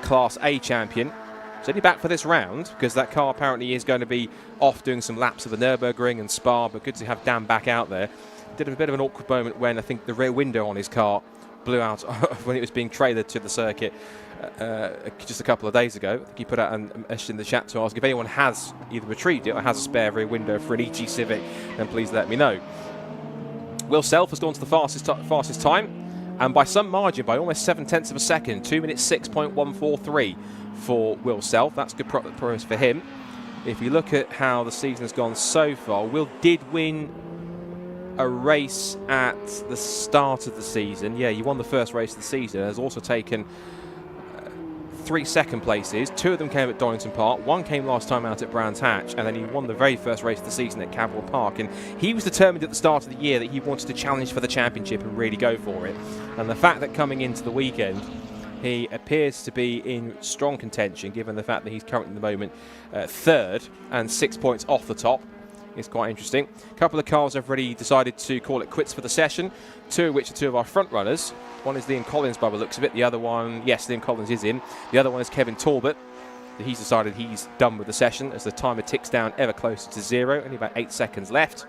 Class A champion. He's only back for this round because that car apparently is going to be off doing some laps of the Nürburgring and Spa, but good to have Dan back out there. Did have a bit of an awkward moment when I think the rear window on his car blew out when it was being trailered to the circuit just a couple of days ago. I think he put out a message in the chat to ask if anyone has either retrieved it or has a spare rear window for an EG Civic, then please let me know. Will Self has gone to the fastest time, and by some margin, by almost 7/10 of a second, 2 minutes 6.143 for Will Self. That's good progress for him. If you look at how the season has gone so far, Will did win a race at the start of the season. Yeah, he won the first race of the season. Has also taken 3 second places. 2 of them came at Donington Park. 1 came last time out at Brands Hatch, and then he won the very first race of the season at Cadwell Park. And he was determined at the start of the year that he wanted to challenge for the championship and really go for it. And the fact that coming into the weekend, he appears to be in strong contention, given the fact that he's currently at the moment third and 6 points off the top. It's quite interesting. A couple of cars have already decided to call it quits for the session, 2 of which are 2 of our front runners. One is Liam Collins by the looks of it. The other one, yes, Liam Collins is in. The other one is Kevin Talbot. He's decided he's done with the session as the timer ticks down ever closer to 0. Only about 8 seconds left.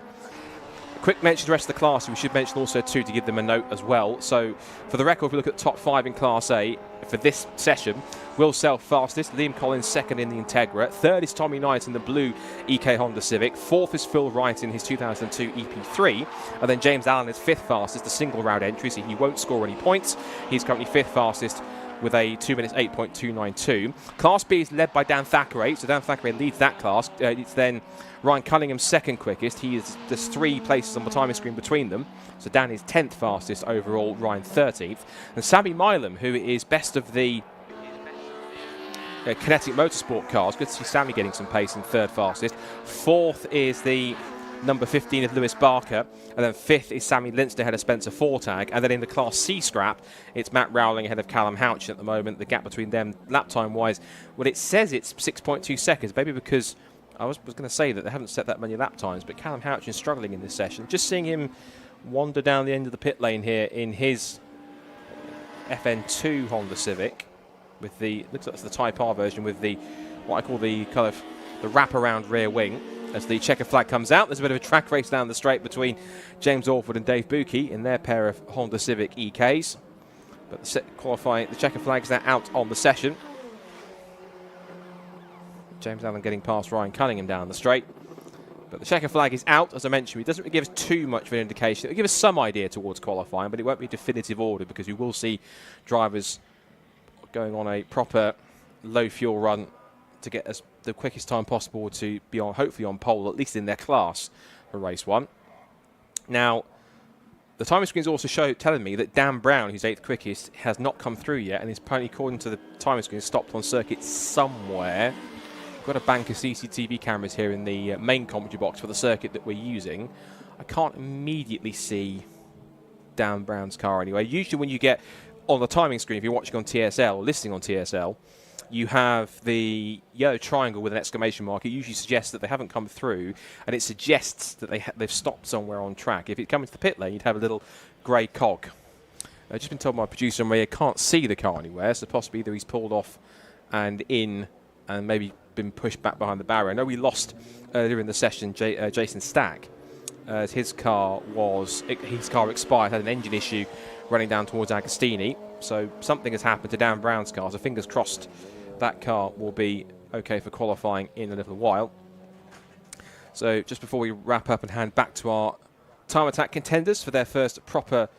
A quick mention to the rest of the class. We should mention also too to give them a note as well. So for the record, if we look at the top 5 in Class A for this session, Will Self fastest, Liam Collins second in the Integra, third is Tommy Knight in the blue EK Honda Civic, fourth is Phil Wright in his 2002 EP3, and then James Allen is 5th fastest, the single round entry, so he won't score any points. He's currently 5th fastest with a 2 minutes 8.292. Class B is led by Dan Thackeray, so Dan Thackeray leads that class. It's then Ryan Cunningham second quickest. There's 3 places on the timing screen between them. So Dan is 10th fastest overall, Ryan 13th. And Sammy Milam, who is best of the Kinetic Motorsport cars. Good to see Sammy getting some pace in 3rd fastest. 4th is the number 15 of Lewis Barker, and then 5th is Sammy Linster ahead of Spencer Fortag, and then in the Class C scrap it's Matt Rowling ahead of Callum Houchin at the moment. The gap between them lap time wise, well, it says it's 6.2 seconds, maybe because I was going to say that they haven't set that many lap times, but Callum Houchin's struggling in this session. Just seeing him wander down the end of the pit lane here in his FN2 Honda Civic with the, looks like it's the Type R version with the, what I call the kind of the wraparound rear wing. As the checker flag comes out, there's a bit of a track race down the straight between James Orford and Dave Buki in their pair of Honda Civic EKs. But the checker flag is now out on the session. James Allen getting past Ryan Cunningham down the straight. But the checker flag is out, as I mentioned. It doesn't really give us too much of an indication. It'll give us some idea towards qualifying, but it won't be definitive order because we will see drivers going on a proper low fuel run to get us the quickest time possible to be on, hopefully on pole, at least in their class for race 1. Now, the timing screen is also telling me that Dan Brown, who's 8th quickest, has not come through yet, and is apparently, according to the timing screen, stopped on circuit somewhere. We've got a bank of CCTV cameras here in the main commentary box for the circuit that we're using. I can't immediately see Dan Brown's car anyway. Usually when you get on the timing screen, if you're watching on TSL or listening on TSL, you have the yellow triangle with an exclamation mark. It usually suggests that they haven't come through, and it suggests that they've stopped somewhere on track. If it comes to the pit lane, you'd have a little grey cog. I've just been told by my producer on I can't see the car anywhere, so possibly either he's pulled off and in and maybe been pushed back behind the barrier. I know we lost earlier in the session Jason Stack. His car expired, had an engine issue running down towards Agostini. So something has happened to Dan Brown's car, so fingers crossed that car will be okay for qualifying in a little while. So just before we wrap up and hand back to our time attack contenders for their first proper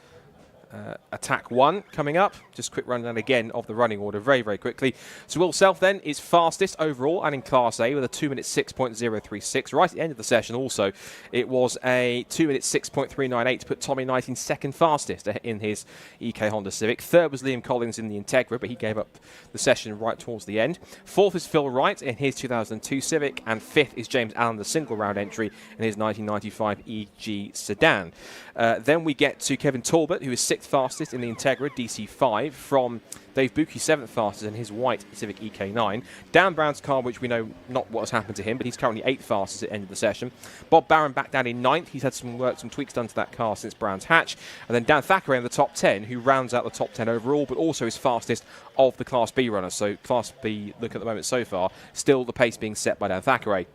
attack 1 coming up. Just a quick rundown again of the running order very, very quickly. So Will Self then is fastest overall and in Class A with a 2 minute 6.036. Right at the end of the session also, it was a 2 minute 6.398 to put Tommy Knight in second fastest in his EK Honda Civic. Third was Liam Collins in the Integra, but he gave up the session right towards the end. Fourth is Phil Wright in his 2002 Civic, and fifth is James Allen, the single round entry in his 1995 EG sedan. Then we get to Kevin Talbot, who is 6th fastest in the Integra DC5, from Dave Bucke, 7th fastest in his white Civic EK9. Dan Brown's car, which we know not what has happened to him, but he's currently 8th fastest at the end of the session. Bob Barron back down in 9th. He's had some tweaks done to that car since Brown's hatch. And then Dan Thackeray in the top 10, who rounds out the top 10 overall, but also is fastest of the Class B runners. So Class B, look at the moment so far, still the pace being set by Dan Thackeray.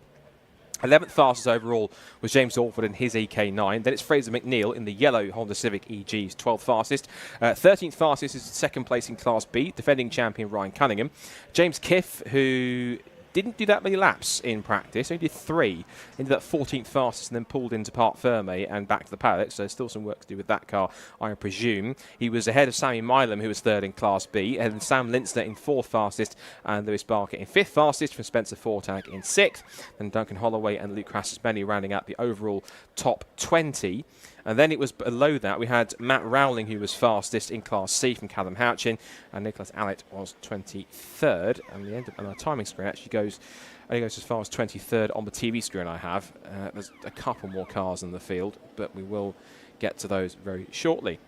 11th fastest overall was James Alford in his EK9. Then it's Fraser McNeil in the yellow Honda Civic EG's 12th fastest. 13th fastest is second place in Class B, defending champion Ryan Cunningham. James Kiff, who didn't do that many laps in practice, only did 3, ended up 14th fastest and then pulled into Parc Ferme and back to the paddock, so still some work to do with that car, I presume. He was ahead of Sammy Milam, who was 3rd in Class B, and Sam Lintzner in 4th fastest, and Lewis Barker in 5th fastest, from Spencer Fortag in 6th, and Duncan Holloway and Luke Crassus-Benny rounding out the overall top 20. And then it was below that, we had Matt Rowling, who was fastest in Class C from Callum Houchin, and Nicholas Allett was 23rd. And the end of our timing screen actually only goes as far as 23rd on the TV screen I have. There's a couple more cars in the field, but we will get to those very shortly.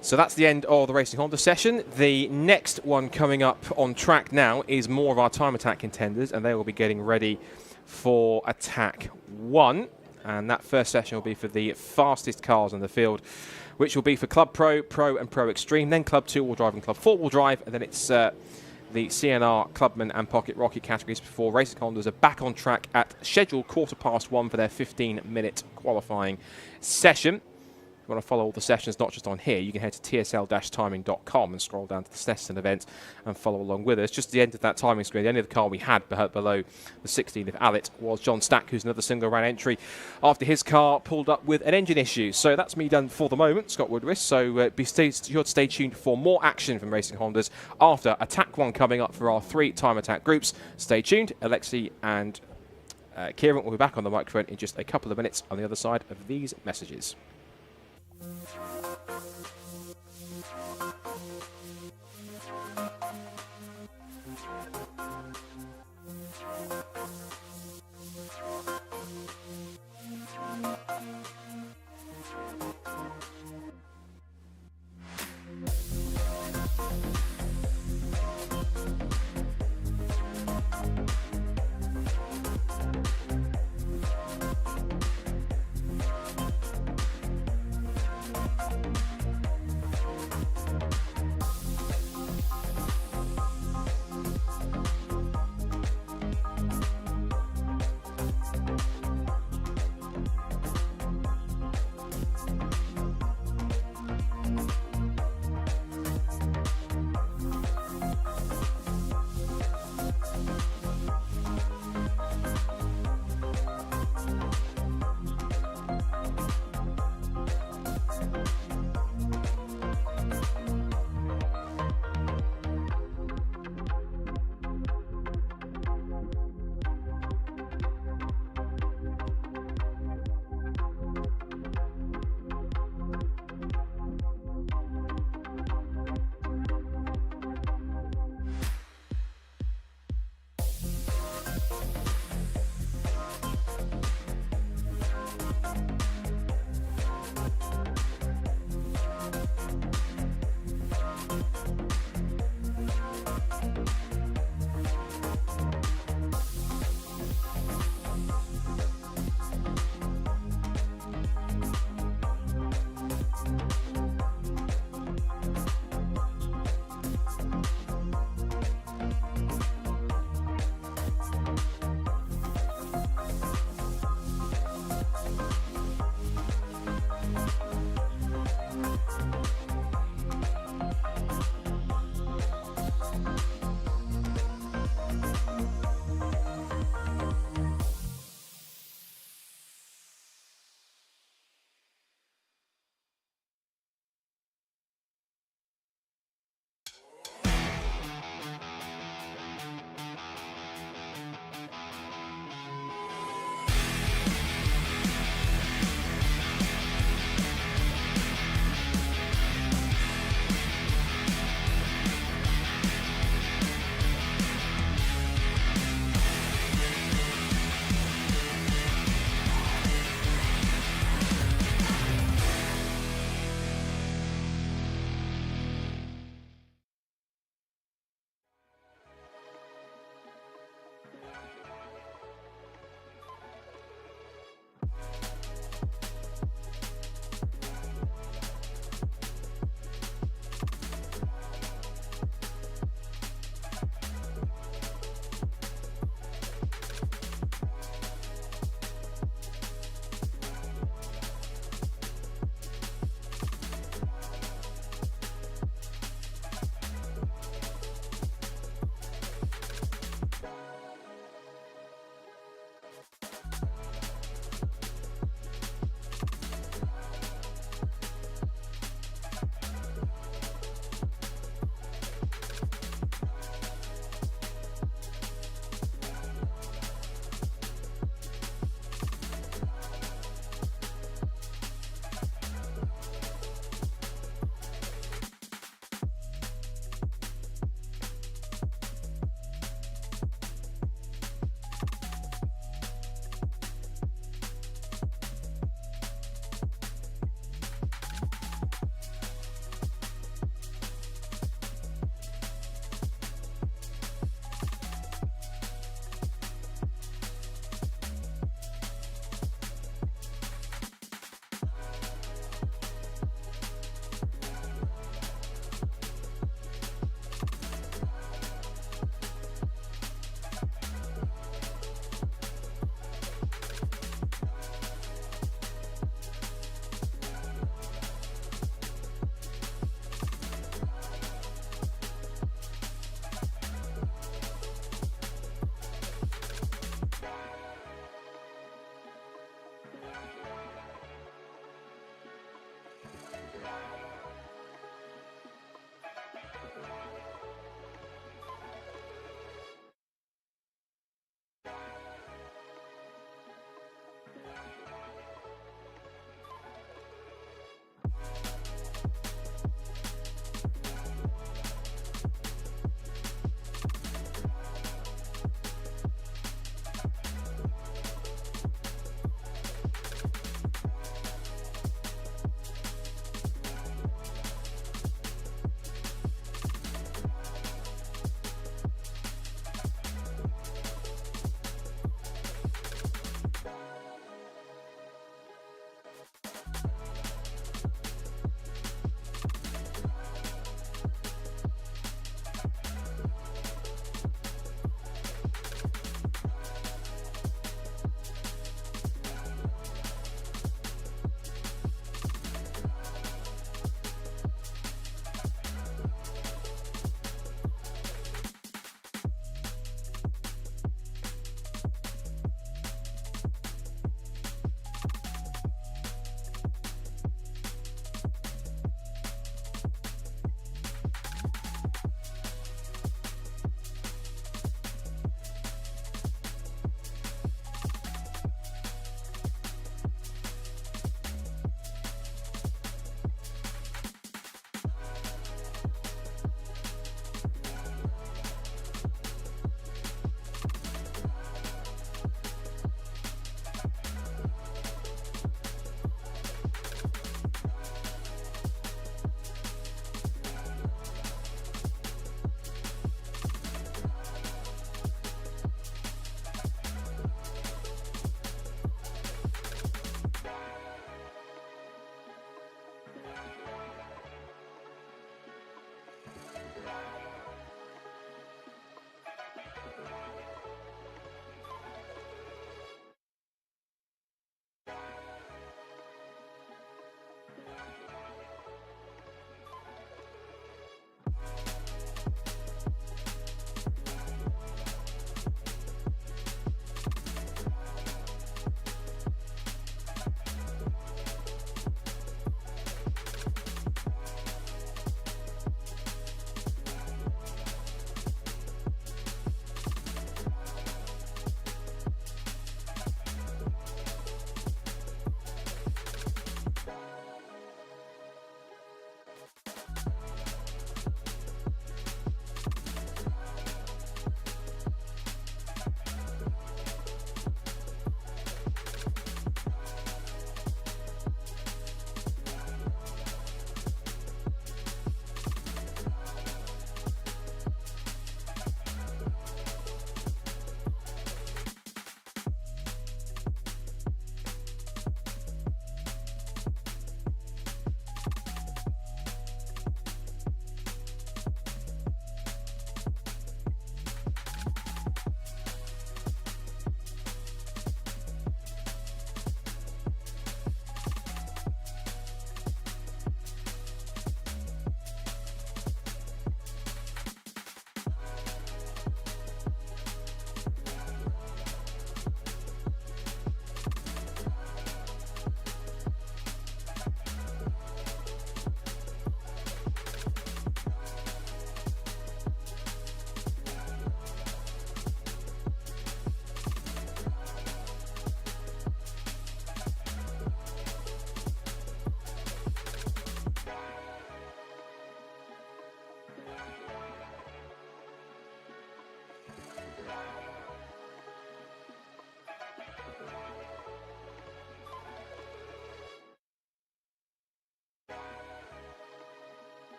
So that's the end of the Racing Honda session. The next one coming up on track now is more of our time attack contenders, and they will be getting ready for attack 1. And that first session will be for the fastest cars in the field, which will be for Club Pro, Pro and Pro Extreme, then Club 2-wheel drive and Club 4-wheel drive, and then it's the CNR, Clubman and Pocket Rocket categories before Racing Hondas are back on track at scheduled 1:15 for their 15-minute qualifying session. If you want to follow all the sessions, not just on here, you can head to tsl-timing.com and scroll down to the Snetterton event and follow along with us. Just at the end of that timing screen, the only other car we had below the 16th of Allett was John Stack, who's another single round entry after his car pulled up with an engine issue. So that's me done for the moment, Scott Woodward. So be sure to stay tuned for more action from Racing Hondas after Attack 1 coming up for our 3 time attack groups. Stay tuned. Alexi and Kieran will be back on the microphone in just a couple of minutes on the other side of these messages.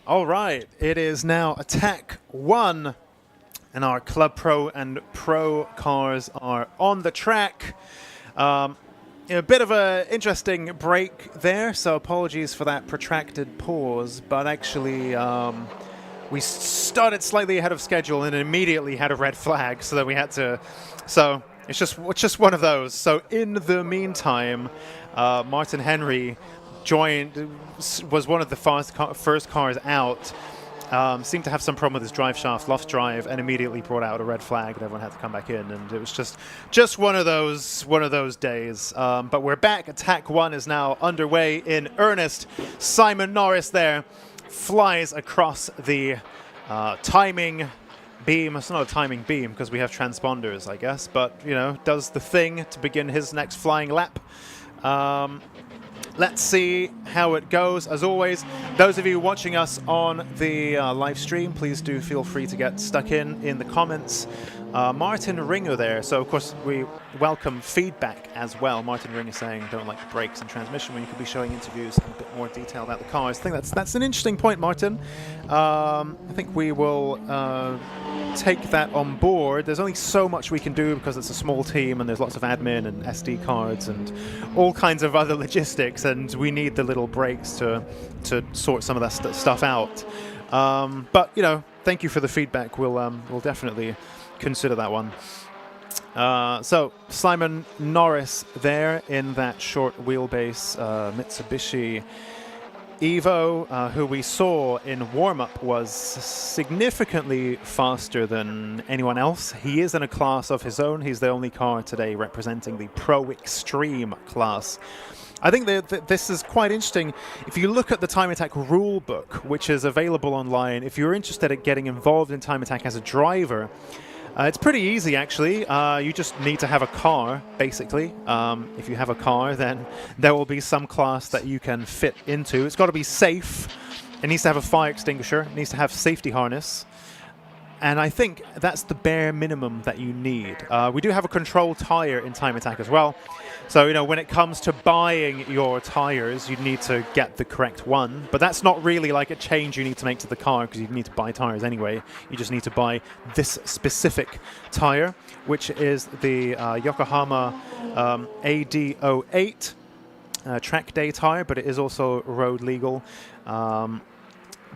All right, it is now Attack 1, and our Club Pro and Pro cars are on the track. A bit of an interesting break there, so apologies for that protracted pause, but actually we started slightly ahead of schedule and immediately had a red flag, so that we had to... So it's just one of those. So in the meantime, Martin Henry was one of the first cars out. Seemed to have some problem with his drive shaft, lost drive, and immediately brought out a red flag, and everyone had to come back in. And it was just one of those days. But we're back. Attack 1 is now underway in earnest. Simon Norris there flies across the timing beam. It's not a timing beam because we have transponders, I guess, but does the thing to begin his next flying lap. Let's see how it goes. As always, those of you watching us on the live stream, please do feel free to get stuck in the comments. Martin Ringer there. So, of course, we welcome feedback as well. Martin Ringer saying, don't like brakes and transmission when you could be showing interviews and a bit more detail about the cars. I think that's an interesting point, Martin. I think we will take that on board. There's only so much we can do because it's a small team and there's lots of admin and SD cards and all kinds of other logistics, and we need the little breaks to sort some of that stuff out. But thank you for the feedback. We'll definitely consider that one. So Simon Norris there in that short wheelbase Mitsubishi Evo, who we saw in warm-up, was significantly faster than anyone else. He is in a class of his own. He's the only car today representing the Pro Extreme class. I think that this is quite interesting. If you look at the Time Attack rule book, which is available online, if you're interested in getting involved in Time Attack as a driver, it's pretty easy, actually. You just need to have a car, basically. If you have a car, then there will be some class that you can fit into. It's got to be safe. It needs to have a fire extinguisher. It needs to have safety harness. And I think that's the bare minimum that you need. We do have a control tire in Time Attack as well. So, when it comes to buying your tires, you need to get the correct one. But that's not really like a change you need to make to the car, because you need to buy tires anyway. You just need to buy this specific tire, which is the Yokohama AD08 track day tire, but it is also road legal.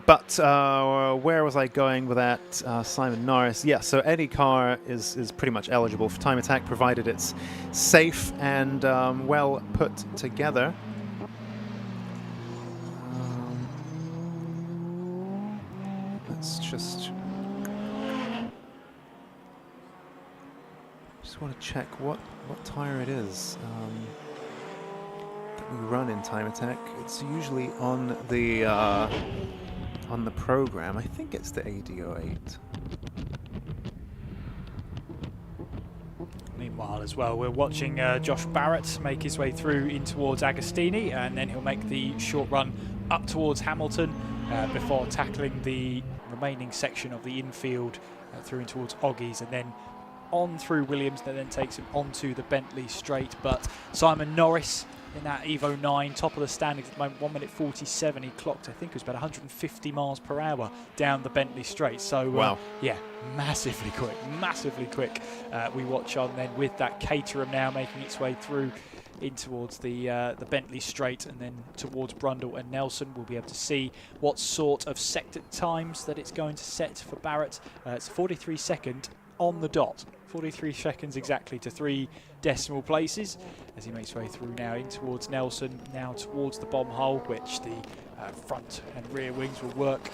But where was I going with that? Simon Norris. Yeah, so any car is pretty much eligible for Time Attack, provided it's safe and well put together. Let's just want to check what tire it is that we run in Time Attack. It's usually on the program. I think it's the AD08. Meanwhile, as well, we're watching Josh Barrett make his way through in towards Agostini, and then he'll make the short run up towards Hamilton before tackling the remaining section of the infield through in towards Oggies, and then on through Williams, that then takes him onto the Bentley straight. But Simon Norris in that Evo 9, top of the standings at the moment, 1 minute 47. He clocked, I think it was about 150 miles per hour down the Bentley straight. So, wow. Yeah, massively quick. We watch on then with that Caterham now making its way through in towards the Bentley straight, and then towards Brundle and Nelson. We'll be able to see what sort of sector times that it's going to set for Barrett. It's 43 second on the dot. 43 seconds exactly to 3 decimal places as he makes his way through now in towards Nelson, now towards the bomb hole, which the front and rear wings will work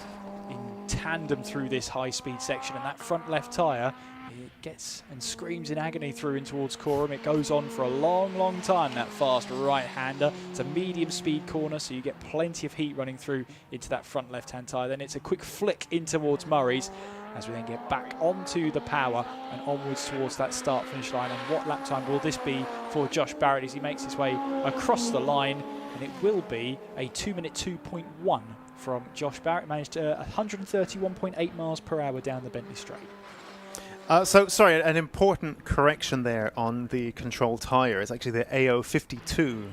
in tandem through this high-speed section. And that front left tyre, it gets and screams in agony through in towards Coram. It goes on for a long time, that fast right-hander. It's a medium-speed corner, so you get plenty of heat running through into that front left-hand tyre. Then it's a quick flick in towards Murray's, as we then get back onto the power and onwards towards that start-finish line. And what lap time will this be for Josh Barrett as he makes his way across the line? And it will be a 2 minute 2.1 from Josh Barrett. Managed 131.8 miles per hour down the Bentley straight. So, sorry, an important correction there on the control tyre. It's actually the AO52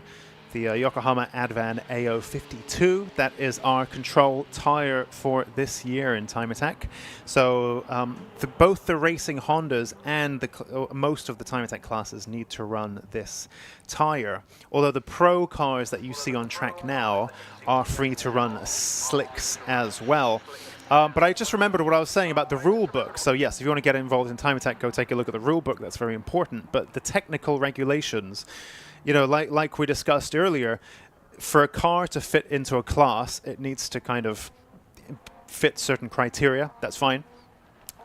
the Yokohama Advan AO52. That is our control tire for this year in Time Attack. So both the racing Hondas and most of the Time Attack classes need to run this tire. Although the pro cars that you see on track now are free to run slicks as well. But I just remembered what I was saying about the rule book. So yes, if you want to get involved in Time Attack, go take a look at the rule book. That's very important. But the technical regulations, like we discussed earlier, for a car to fit into a class, it needs to kind of fit certain criteria. That's fine.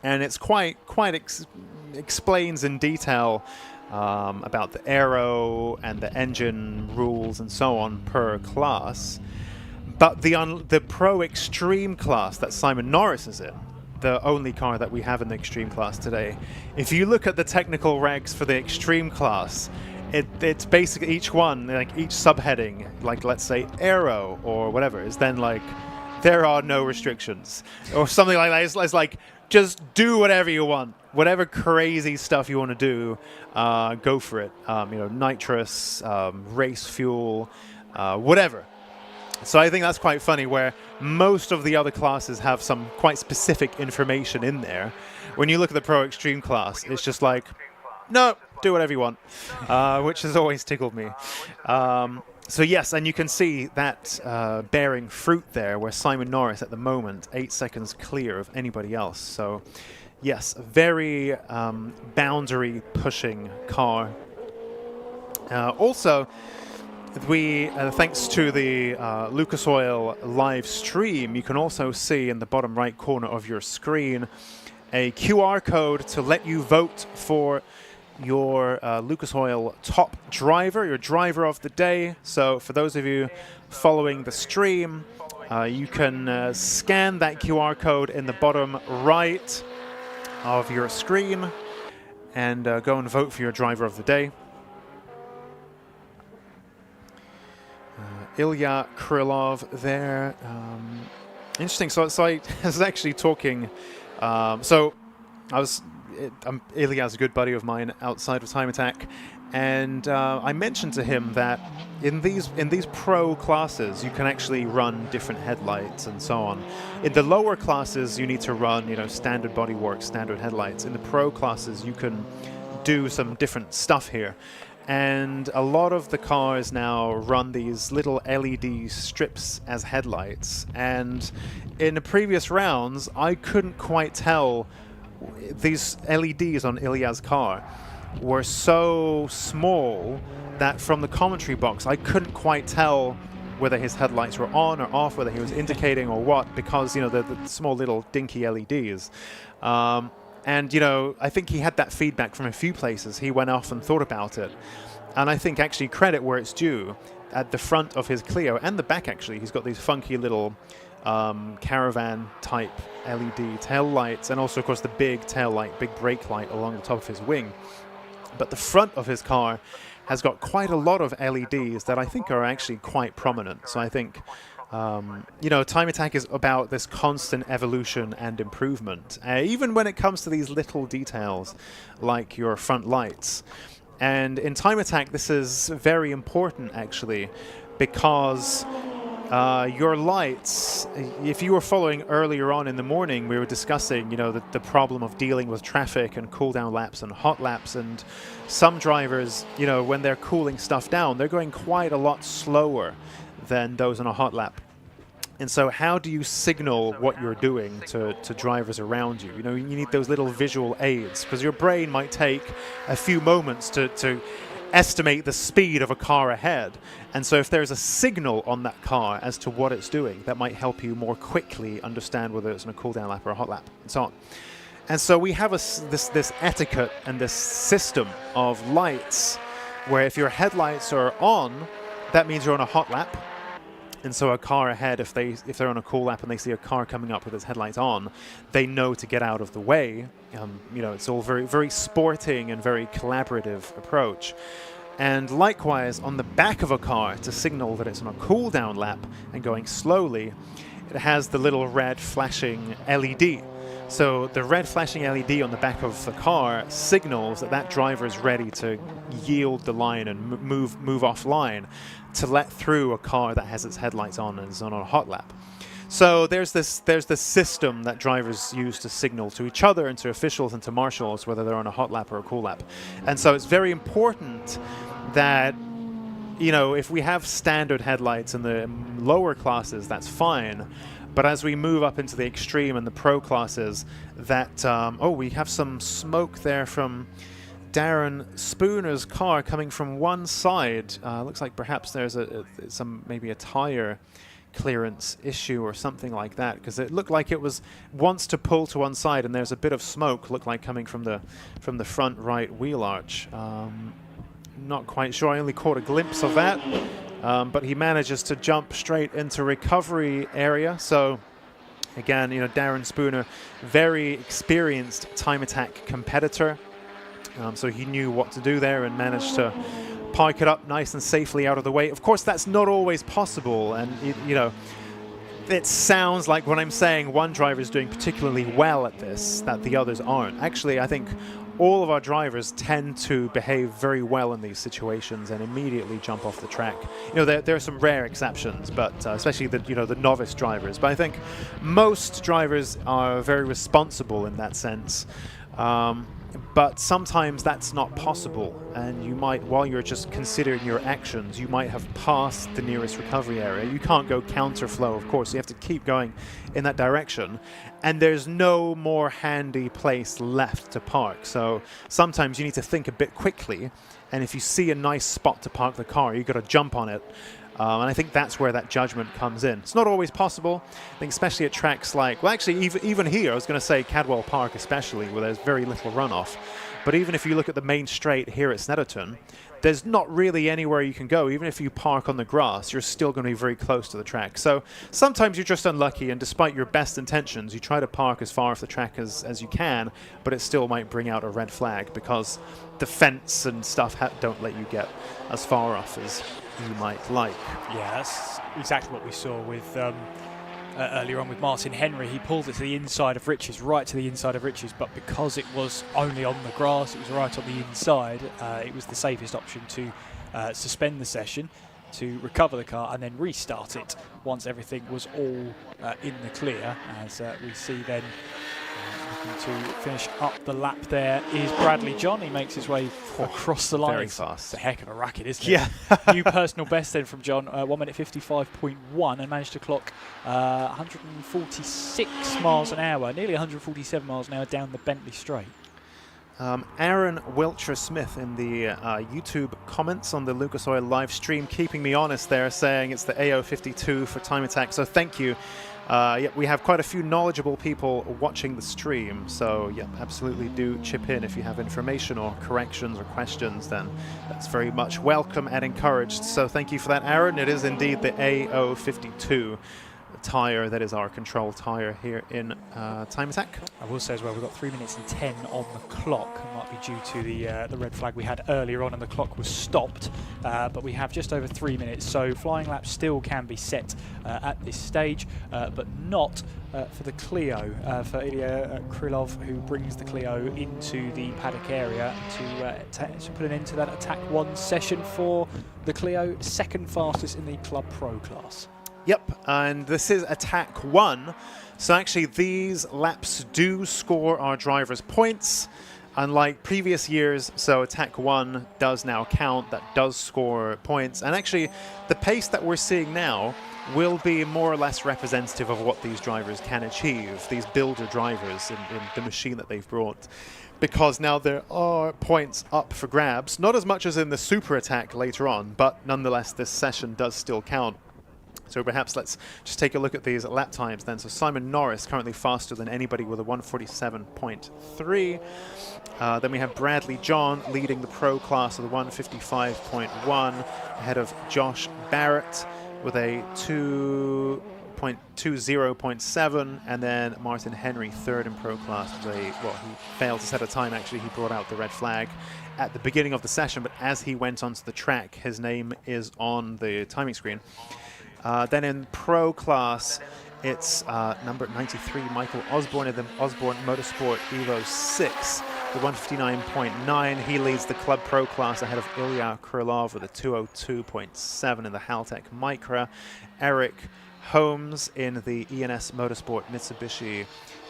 And it's quite explains in detail about the aero and the engine rules and so on per class. But the Pro Extreme class that Simon Norris is in, the only car that we have in the Extreme class today, if you look at the technical regs for the Extreme class, it's basically each one, like each subheading, like let's say aero or whatever, is then like, there are no restrictions. Or something like that. It's like, just do whatever you want. Whatever crazy stuff you want to do, go for it. Nitrous, race fuel, whatever. So I think that's quite funny, where most of the other classes have some quite specific information in there. When you look at the Pro Extreme class, it's just like, no, do whatever you want, which has always tickled me. So yes, and you can see that bearing fruit there, where Simon Norris at the moment, 8 seconds clear of anybody else. So yes, a very boundary pushing car. Also, thanks to the Lucas Oil live stream, you can also see in the bottom right corner of your screen a QR code to let you vote for your Lucas Oil top driver, your driver of the day. So for those of you following the stream, you can scan that QR code in the bottom right of your screen and go and vote for your driver of the day. Ilya Krylov there. Interesting. So I was actually talking. Ilya's a good buddy of mine outside of Time Attack, and I mentioned to him that in these pro classes you can actually run different headlights and so on. In the lower classes you need to run standard bodywork, standard headlights. In the pro classes you can do some different stuff here. And a lot of the cars now run these little LED strips as headlights. And in the previous rounds, I couldn't quite tell. These LEDs on Ilya's car were so small that from the commentary box, I couldn't quite tell whether his headlights were on or off, whether he was indicating or what, because, the small little dinky LEDs. And, I think he had that feedback from a few places. He went off and thought about it. And I think actually credit where it's due. At the front of his Clio and the back, actually, he's got these funky little caravan-type LED tail lights, and also, of course, the big tail light, big brake light along the top of his wing. But the front of his car has got quite a lot of LEDs that I think are actually quite prominent. So I think Time Attack is about this constant evolution and improvement, even when it comes to these little details like your front lights. And in Time Attack, this is very important, actually, because your lights, if you were following earlier on in the morning, we were discussing, the problem of dealing with traffic and cool-down laps and hot laps. And some drivers, when they're cooling stuff down, they're going quite a lot slower than those on a hot lap. And so how do you signal what you're doing to drivers around you? You need those little visual aids, because your brain might take a few moments to estimate the speed of a car ahead. And so if there's a signal on that car as to what it's doing, that might help you more quickly understand whether it's on a cool-down lap or a hot lap, and so on. And so we have this etiquette and this system of lights where if your headlights are on, that means you're on a hot lap. And so a car ahead, if they're on a cool lap and they see a car coming up with its headlights on, they know to get out of the way. It's all very, very sporting and very collaborative approach. And likewise, on the back of a car, to signal that it's on a cool down lap and going slowly, it has the little red flashing LED, So the red flashing LED on the back of the car signals that that driver is ready to yield the line and move offline to let through a car that has its headlights on and is on a hot lap. So there's this system that drivers use to signal to each other and to officials and to marshals whether they're on a hot lap or a cool lap. And so it's very important that, you know, if we have standard headlights in the lower classes, that's fine. But as we move up into the extreme and the pro classes, that we have some smoke there from Darren Spooner's car coming from one side. Looks like perhaps there's maybe a tire clearance issue or something like that, because it looked like it wants to pull to one side, and there's a bit of smoke looked like coming from the front right wheel arch. Not quite sure. I only caught a glimpse of that. But he manages to jump straight into recovery area. So again, you know, Darren Spooner, very experienced time attack competitor. So he knew what to do there and managed to park it up nice and safely out of the way. Of course, that's not always possible. And, you know, it sounds like when I'm saying one driver is doing particularly well at this, that the others aren't. Actually, I think all of our drivers tend to behave very well in these situations and immediately jump off the track. You know, there are some rare exceptions, but especially the novice drivers. But I think most drivers are very responsible in that sense. But sometimes that's not possible, and you might, while you're just considering your actions, you might have passed the nearest recovery area. You can't go counterflow, of course. You have to keep going in that direction, and there's no more handy place left to park. So sometimes you need to think a bit quickly, and if you see a nice spot to park the car, you've got to jump on it. And I think that's where that judgment comes in. It's not always possible. I think especially at tracks like, well, actually, even here, I was going to say Cadwell Park especially, where there's very little runoff. But even if you look at the main straight here at Snetterton, there's not really anywhere you can go. Even if you park on the grass, you're still going to be very close to the track. So sometimes you're just unlucky, and despite your best intentions, you try to park as far off the track as you can, but it still might bring out a red flag because the fence and stuff don't let you get as far off as you might like. Yeah, that's exactly what we saw with earlier on with Martin Henry. He pulled it to the inside of Rich's, right to the inside of Rich's, but because it was only on the grass, it was right on the inside, it was the safest option to suspend the session, to recover the car and then restart it once everything was all in the clear. As we see then looking to finish up the lap there is Bradley John. He makes his way across the line. Very fast. It's a heck of a racket, isn't it? Yeah. New personal best then from John, 1 minute 55.1, and managed to clock 146 miles an hour, nearly 147 miles an hour down the Bentley Straight. Aaron Wiltshire-Smith in the YouTube comments on the Lucas Oil live stream, keeping me honest there, saying it's the AO52 for Time Attack. So thank you. We have quite a few knowledgeable people watching the stream. So absolutely do chip in if you have information or corrections or questions. Then that's very much welcome and encouraged. So thank you for that, Aaron. It is indeed the AO52 tyre that is our control tyre here in Time Attack. I will say as well, we've got 3 minutes and 10 on the clock. It might be due to the red flag we had earlier on and the clock was stopped, but we have just over 3 minutes, so flying laps still can be set at this stage, but not for the Clio, for Ilya Krylov, who brings the Clio into the paddock area to put an end to that Attack 1 session for the Clio, second fastest in the Club Pro class. Yep, and this is Attack 1. So actually these laps do score our drivers points, unlike previous years. So Attack 1 does now count, that does score points. And actually the pace that we're seeing now will be more or less representative of what these drivers can achieve, these builder drivers in the machine that they've brought. Because now there are points up for grabs, not as much as in the Super Attack later on, but nonetheless this session does still count. So perhaps let's just take a look at these lap times then. So Simon Norris currently faster than anybody with a 147.3. Then we have Bradley John leading the pro class with a 155.1, ahead of Josh Barrett with a 2.20.7, and then Martin Henry third in pro class with he failed to set a time. Actually, he brought out the red flag at the beginning of the session, but as he went onto the track, his name is on the timing screen. Then in pro class, It's number 93, Michael Osborne of the Osborne Motorsport Evo 6 with 159.9. He leads the Club Pro class ahead of Ilya Krylov with a 202.7 in the Haltech Micra. Eric Holmes in the ENS Motorsport Mitsubishi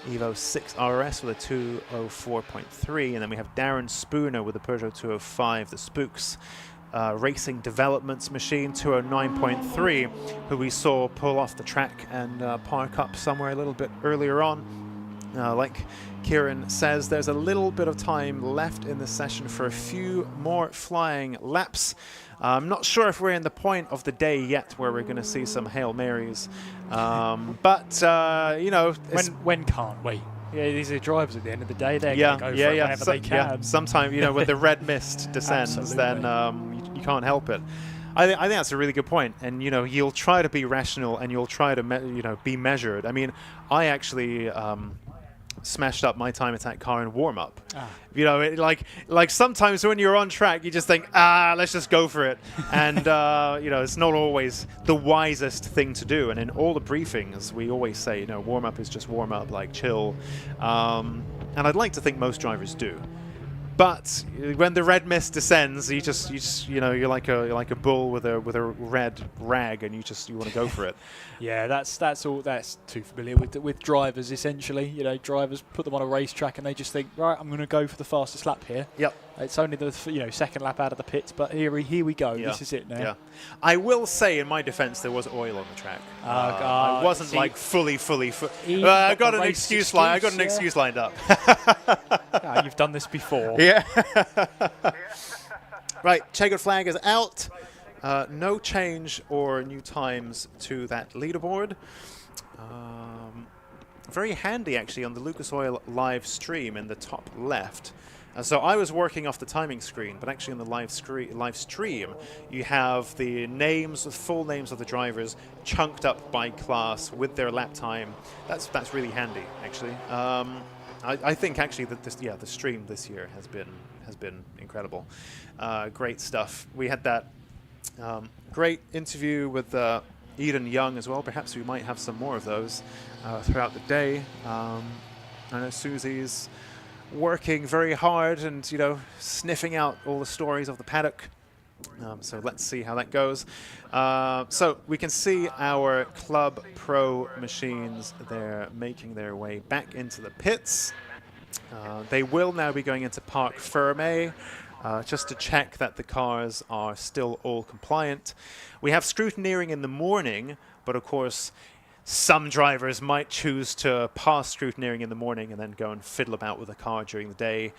Evo 6 RS with a 204.3. And then we have Darren Spooner with the Peugeot 205, the Spooks Racing Developments machine, 209.3, who we saw pull off the track and park up somewhere a little bit earlier on. Like Kieran says, there's a little bit of time left in the session for a few more flying laps. I'm not sure if we're in the point of the day yet where we're going to see some Hail Marys, but you know, when can't we? Yeah, these are drivers at the end of the day. They're going to go for it whenever they can. Yeah, sometime, you know, when the red mist descends, then you can't help it. I think that's a really good point. And, you know, you'll try to be rational and you'll try to, be measured. I mean, I actually smashed up my time attack car in warm-up. You know, like sometimes when you're on track, you just think, let's just go for it. And, you know, it's not always the wisest thing to do. And in all the briefings, we always say, you know, warm-up is just warm-up, like chill. And I'd like to think most drivers do. But when the red mist descends, you just you know, you're like a bull with a red rag, and you want to go for it. Yeah, that's too familiar with drivers. Essentially, you know, drivers put them on a racetrack and they just think, right, I'm going to go for the fastest lap here. Yep. It's only the second lap out of the pits, but here we go. Yeah. This is it now. Yeah. I will say, in my defence, there was oil on the track. I wasn't like fully. I got an excuse lined up. You've done this before. Yeah. Right, checkered flag is out. No change or new times to that leaderboard. Very handy, actually, on the Lucas Oil live stream in the top left. So I was working off the timing screen, but actually on the live stream, you have the full names of the drivers chunked up by class with their lap time. That's really handy, actually. I think actually that the stream this year has been incredible. Great stuff. We had that great interview with Eden Young as well. Perhaps we might have some more of those throughout the day. I know Susie's working very hard and, you know, sniffing out all the stories of the paddock. So let's see how that goes. So we can see our Club Pro machines. They're making their way back into the pits. They will now be going into Parc Fermé just to check that the cars are still all compliant. We have scrutineering in the morning, but of course some drivers might choose to pass scrutineering in the morning and then go and fiddle about with the car during the day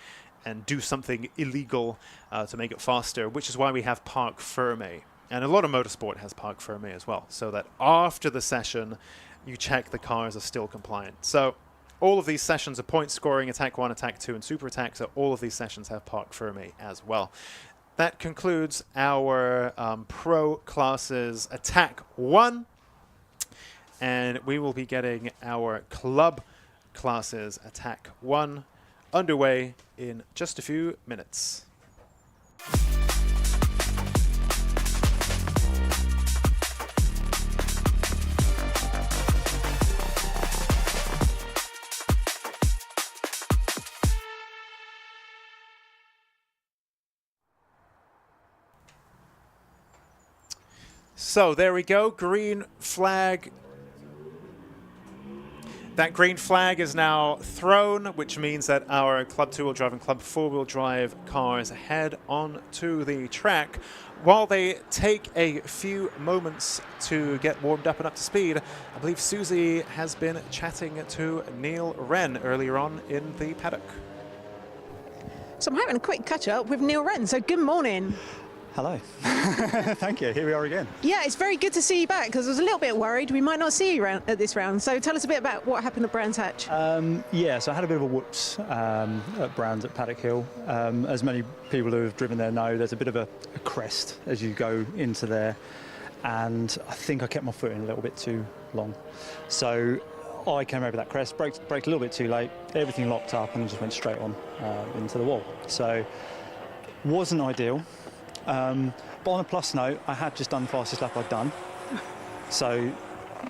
and do something illegal to make it faster, which is why we have Parc Fermé. And a lot of motorsport has Parc Fermé as well, so that after the session, you check the cars are still compliant. So all of these sessions are point scoring, Attack 1, Attack 2, and Super Attack, so all of these sessions have Parc Fermé as well. That concludes our Pro classes Attack 1. And we will be getting our Club classes Attack 1 underway in just a few minutes. So there we go, green flag. That green flag is now thrown, which means that our Club 2-wheel drive and Club 4-wheel drive cars head onto the track. While they take a few moments to get warmed up and up to speed, I believe Susie has been chatting to Neil Wren earlier on in the paddock. So I'm having a quick catch-up with Neil Wren, so good morning. Hello. Thank you. Here we are again. Yeah, it's very good to see you back because I was a little bit worried we might not see you at this round. So tell us a bit about what happened at Brands Hatch. Yeah, so I had a bit of a whoops at Brands at Paddock Hill. As many people who have driven there know, there's a bit of a crest as you go into there. And I think I kept my foot in a little bit too long. So I came over that crest, braked a little bit too late, everything locked up and just went straight on into the wall. So wasn't ideal. But on a plus note, I had just done the fastest lap I'd done. So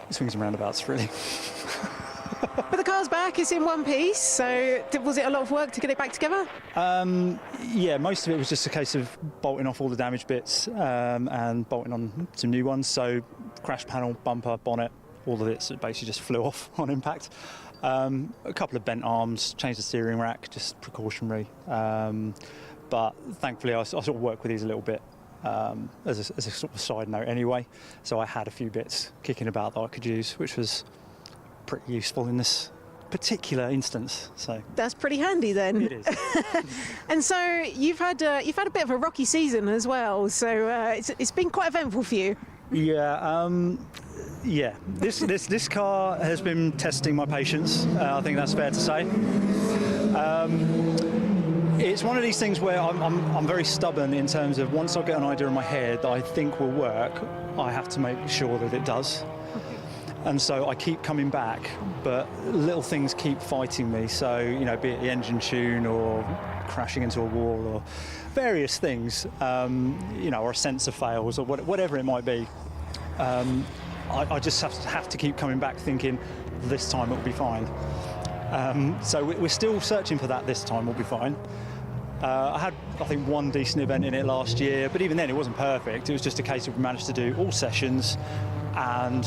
swings and roundabouts, really. But the car's back, it's in one piece, so was it a lot of work to get it back together? Yeah, most of it was just a case of bolting off all the damaged bits and bolting on some new ones. So crash panel, bumper, bonnet, all of it basically just flew off on impact. A couple of bent arms, changed the steering rack, just precautionary. But thankfully I sort of work with these a little bit as a sort of side note anyway. So I had a few bits kicking about that I could use, which was pretty useful in this particular instance. So that's pretty handy then. it is. And so you've had a bit of a rocky season as well. So it's been quite eventful for you. Yeah. Yeah. This car has been testing my patience. I think that's fair to say. It's one of these things where I'm very stubborn in terms of once I get an idea in my head that I think will work, I have to make sure that it does. And so I keep coming back, but little things keep fighting me. So, you know, be it the engine tune or crashing into a wall or various things, you know, or a sensor fails or whatever it might be. I just have to keep coming back thinking this time it'll be fine. So we're still searching for that this time, we'll be fine. I had, I think, one decent event in it last year, but even then it wasn't perfect. It was just a case of we managed to do all sessions and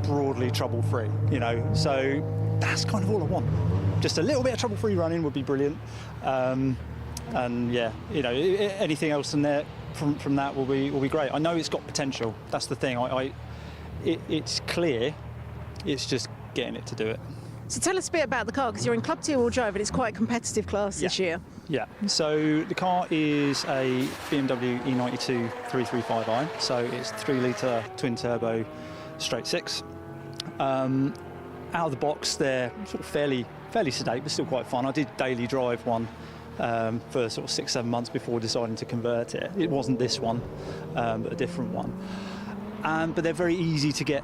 broadly trouble-free, you know. So that's kind of all I want. Just a little bit of trouble-free running would be brilliant. And yeah, you know, anything else in there from that will be great. I know it's got potential. That's the thing. It's clear. It's just getting it to do it. So tell us a bit about the car, because you're in Club 2 all drive and it's quite a competitive class this year. Yeah, so the car is a BMW E92 335i, so it's 3 litre twin turbo straight six. Out of the box they're sort of fairly sedate but still quite fun. I did daily drive one for sort of 6-7 months before deciding to convert it. It wasn't this one, but a different one. But they're very easy to get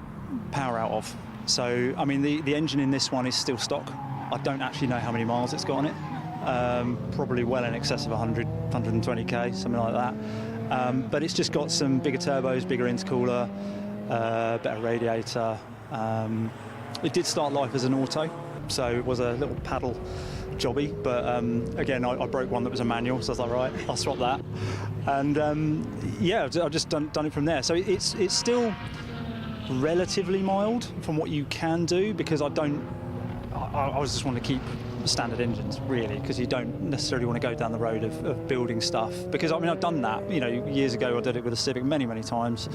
power out of. So, I mean, the engine in this one is still stock. I don't actually know how many miles it's got on it. Probably well in excess of 100, 120k, something like that. But it's just got some bigger turbos, bigger intercooler, better radiator. It did start life as an auto, so it was a little paddle jobby. But again, I broke one that was a manual, so I was like, right, I'll swap that. And yeah, I've just done it from there. So it's still relatively mild from what you can do, because I just want to keep standard engines really, because you don't necessarily want to go down the road of building stuff, because I mean I've done that, you know, years ago. I did it with a Civic many times.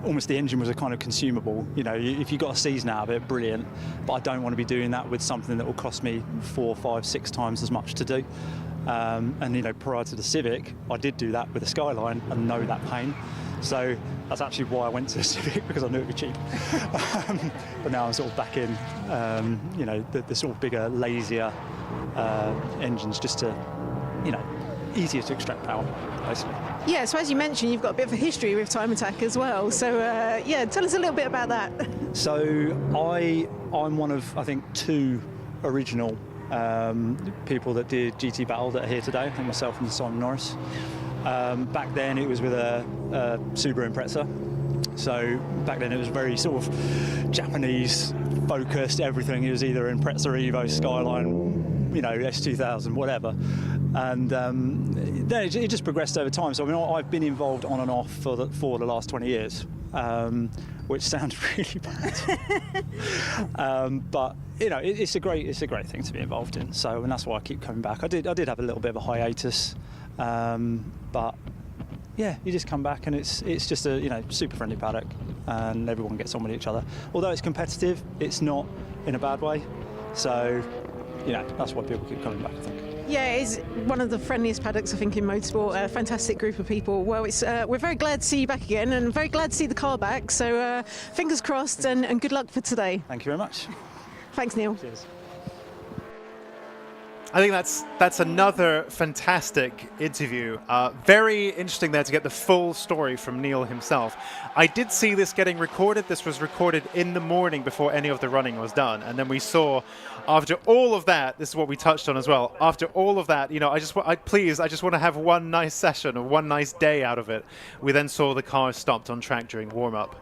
Almost the engine was a kind of consumable, you know. If you got a season out of it, brilliant, but I don't want to be doing that with something that will cost me 4, 5, 6 times as much to do. And you know, prior to the Civic I did do that with a Skyline and know that pain. So that's actually why I went to the Civic, because I knew it would be cheap. But now I'm sort of back in, you know, the sort of bigger, lazier engines, just to, you know, easier to extract power, basically. Yeah, so as you mentioned, you've got a bit of a history with Time Attack as well. So yeah, tell us a little bit about that. So I'm one of, I think, 2 original people that did GT Battle that are here today. I think myself and Simon Norris. Back then it was with a Subaru Impreza. So back then it was very sort of Japanese focused, everything. It was either Impreza, Evo, Skyline, you know, S2000, whatever. And then it just progressed over time. So I mean, I've been involved on and off for the last 20 years, which sounds really bad. But you know, it's a great thing to be involved in. So, and that's why I keep coming back. I did have a little bit of a hiatus. But yeah, you just come back and it's just a, you know, super friendly paddock and everyone gets on with each other. Although it's competitive, it's not in a bad way. So, you know, that's why people keep coming back, I think. Yeah, it is one of the friendliest paddocks, I think, in motorsport. A fantastic group of people. Well, it's we're very glad to see you back again and very glad to see the car back. So fingers crossed and good luck for today. Thank you very much. Thanks, Neil. Cheers. I think that's another fantastic interview. Very interesting there to get the full story from Neil himself. I did see this getting recorded. This was recorded in the morning before any of the running was done. And then we saw, after all of that, this is what we touched on as well. After all of that, you know, I just want to have one nice session or one nice day out of it. We then saw the car stopped on track during warm-up.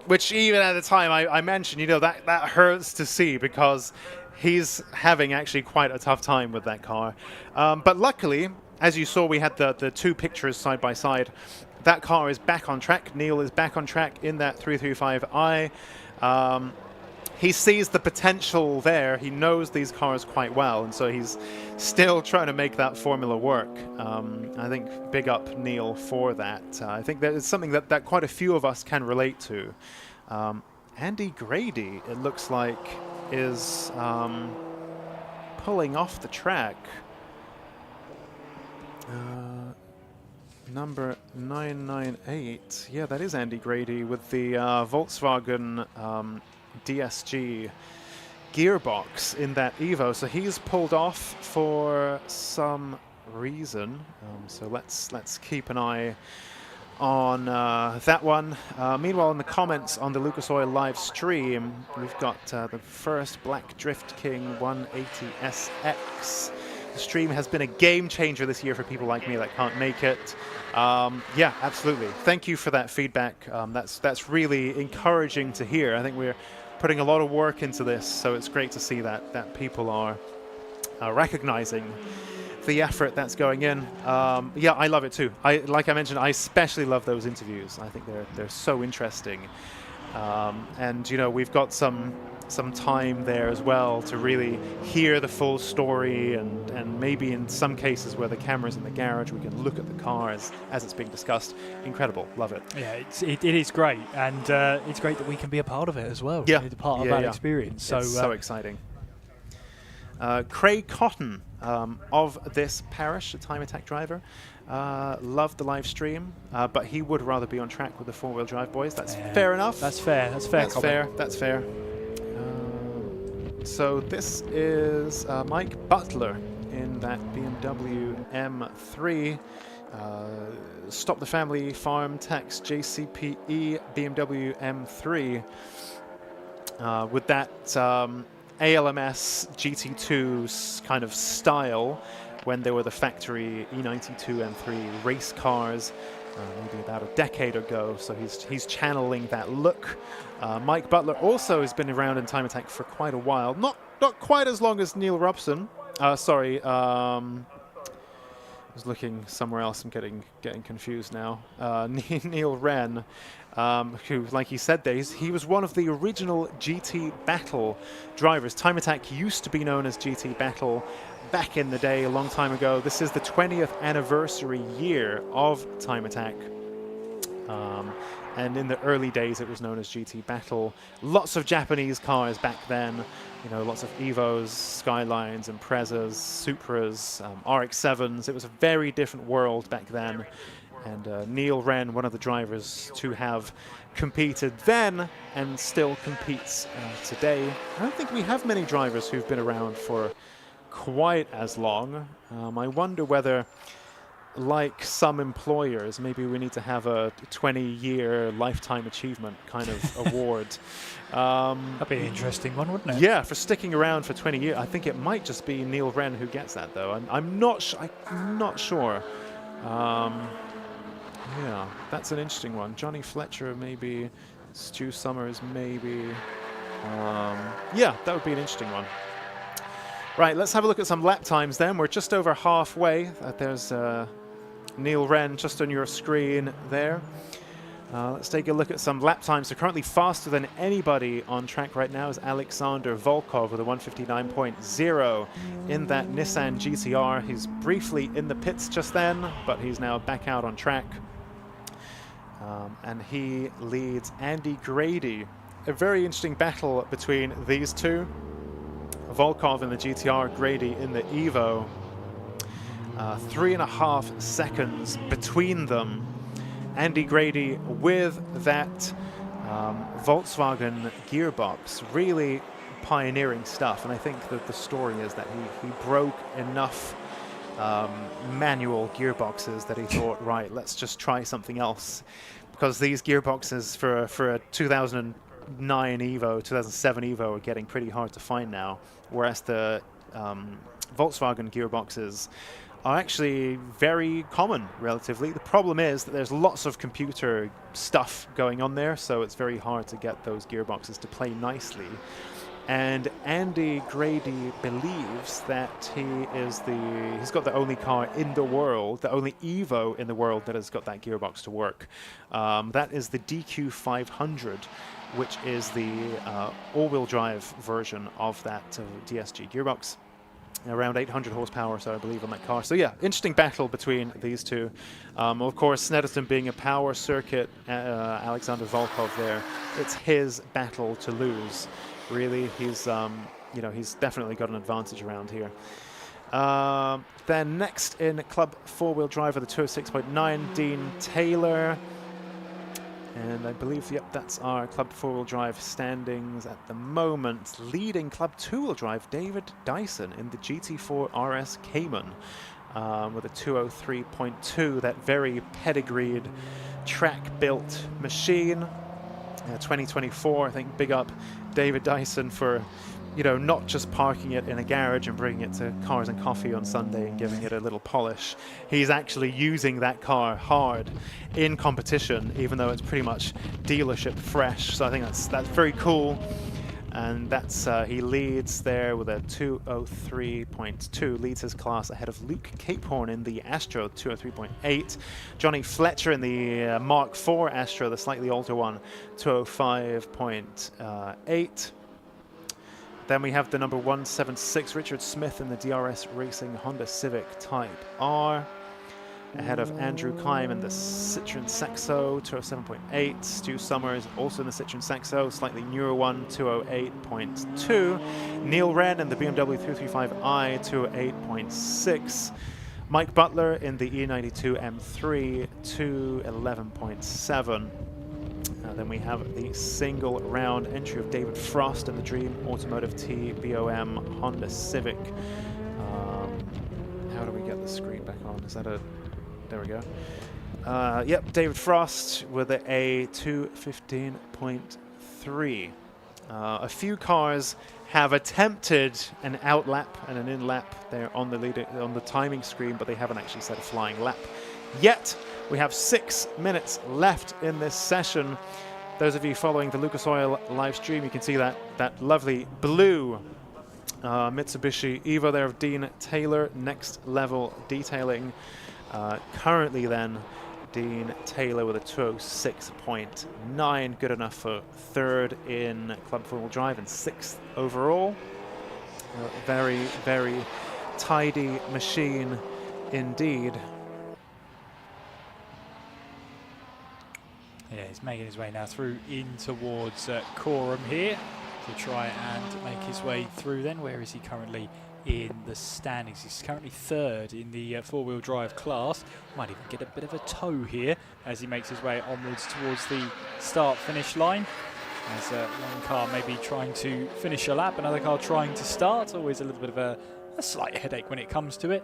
Which even at the time I mentioned, you know, that hurts to see because he's having actually quite a tough time with that car. But luckily, as you saw, we had the two pictures side by side. That car is back on track. Neil is back on track in that 335i. He sees the potential there. He knows these cars quite well, and so he's still trying to make that formula work. I think big up Neil for that. I think that it's something that quite a few of us can relate to. Andy Grady, it looks like, is pulling off the track. Number 998. Yeah, that is Andy Grady with the Volkswagen DSG gearbox in that Evo. So he's pulled off for some reason. So let's keep an eye on that one. Meanwhile, in the comments on the Lucas Oil live stream, we've got the first Black Drift King 180 SX. The stream has been a game changer this year for people like me that can't make it. Yeah, absolutely. Thank you for that feedback. That's really encouraging to hear. I think we're putting a lot of work into this, so it's great to see that people are recognizing the effort that's going in. Yeah, I love it too. Like I mentioned, I especially love those interviews. I think they're so interesting. And you know, we've got some time there as well to really hear the full story, and maybe in some cases where the camera's in the garage, we can look at the car as it's being discussed. Incredible, love it. Yeah, it is great, and it's great that we can be a part of it as well. Yeah, it's part of that experience. It's so exciting. Craig Cotton of this parish, a Time Attack driver, loved the live stream, but he would rather be on track with the four-wheel drive boys. That's fair enough. That's fair. That's fair. That's fair. That's fair. So this is Mike Butler in that BMW M3. Stop the Family Farm Tax JCPE BMW M3 with that ALMS GT2 kind of style when they were the factory E92 M3 race cars maybe about a decade ago. So he's channeling that look. Mike Butler also has been around in Time Attack for quite a while. Not quite as long as Neil Robson. Sorry, I was looking somewhere else. I'm getting confused now. Neil Wren, who, like he said there, he was one of the original GT Battle drivers. Time Attack used to be known as GT Battle back in the day, a long time ago. This is the 20th anniversary year of Time Attack. And in the early days, it was known as GT Battle. Lots of Japanese cars back then. You know, lots of Evos, Skylines, Imprezas, Supras, RX-7s. It was a very different world back then. And Neil Wren, one of the drivers to have competed then and still competes today. I don't think we have many drivers who've been around for quite as long. I wonder whether, like some employers, maybe we need to have a 20-year lifetime achievement kind of award. That'd be an interesting one, wouldn't it? Yeah, for sticking around for 20 years. I think it might just be Neil Wren who gets that, though. I'm not sure. Yeah, that's an interesting one. Johnny Fletcher, maybe. Stu Summers, maybe. Yeah, that would be an interesting one. Right, let's have a look at some lap times then. We're just over halfway. There's Neil Wren just on your screen there. Let's take a look at some lap times. So currently faster than anybody on track right now is Alexander Volkov with a 159.0 in that Nissan GTR. He's briefly in the pits just then, but he's now back out on track. And he leads Andy Grady. A very interesting battle between these two. Volkov in the GTR, Grady in the Evo. 3.5 seconds between them. Andy Grady with that Volkswagen gearbox really pioneering stuff. And I think that the story is that he broke enough manual gearboxes that he thought, right, let's just try something else, because these gearboxes for a 2009 Evo, 2007 Evo are getting pretty hard to find now, whereas the Volkswagen gearboxes are actually very common relatively. The problem is that there's lots of computer stuff going on there, so it's very hard to get those gearboxes to play nicely. And Andy Grady believes that he's got the only car in the world, the only Evo in the world that has got that gearbox to work. That is the DQ500, which is the all-wheel drive version of that DSG gearbox. Around 800 horsepower, so I believe, on that car. So yeah, interesting battle between these two. Of course, Snetterton being a power circuit, Alexander Volkov there, it's his battle to lose. Really, he's he's definitely got an advantage around here. Then next in Club 4-wheel drive of the 206.9, Dean Taylor. And I believe, yep, that's our Club 4-wheel drive standings at the moment. Leading Club 2-wheel drive, David Dyson in the GT4 RS Cayman with a 203.2, that very pedigreed, track-built machine. 2024, I think, big up David Dyson for, not just parking it in a garage and bringing it to Cars and Coffee on Sunday and giving it a little polish. He's actually using that car hard in competition, even though it's pretty much dealership fresh. So I think that's very cool. And that's he leads there with a 203.2, leads his class ahead of Luke Capehorn in the Astro, 203.8. Johnny Fletcher in the Mark IV Astro, the slightly older one, 205.8. Then we have the number 176, Richard Smith in the DRS Racing Honda Civic Type R, ahead of Andrew Kime in the Citroen Saxo, 207.8. Stu Summers also in the Citroen Saxo, slightly newer one, 208.2. Neil Wren in the BMW 335i, 208.6. Mike Butler in the E92 M3, 211.7. Then we have the single round entry of David Frost in the Dream Automotive TBOM Honda Civic. How do we get the screen back on? Is that a... There we go. Yep, David Frost with a 215.3. A few cars have attempted an out lap and an in lap there on the timing screen, but they haven't actually set a flying lap yet. We have 6 minutes left in this session. Those of you following the Lucas Oil live stream, you can see that lovely blue Mitsubishi Evo there of Dean Taylor, next level detailing. Currently then, Dean Taylor with a 206.9, good enough for third in Club 4-wheel drive and 6th overall. Very, very tidy machine indeed. Yeah, he's making his way now through in towards Coram here to try and make his way through then. Where is he currently in the standings? He's currently third in the 4-wheel drive class. Might even get a bit of a tow here as he makes his way onwards towards the start-finish line. As one car maybe trying to finish a lap, another car trying to start. Always a little bit of a slight headache when it comes to it.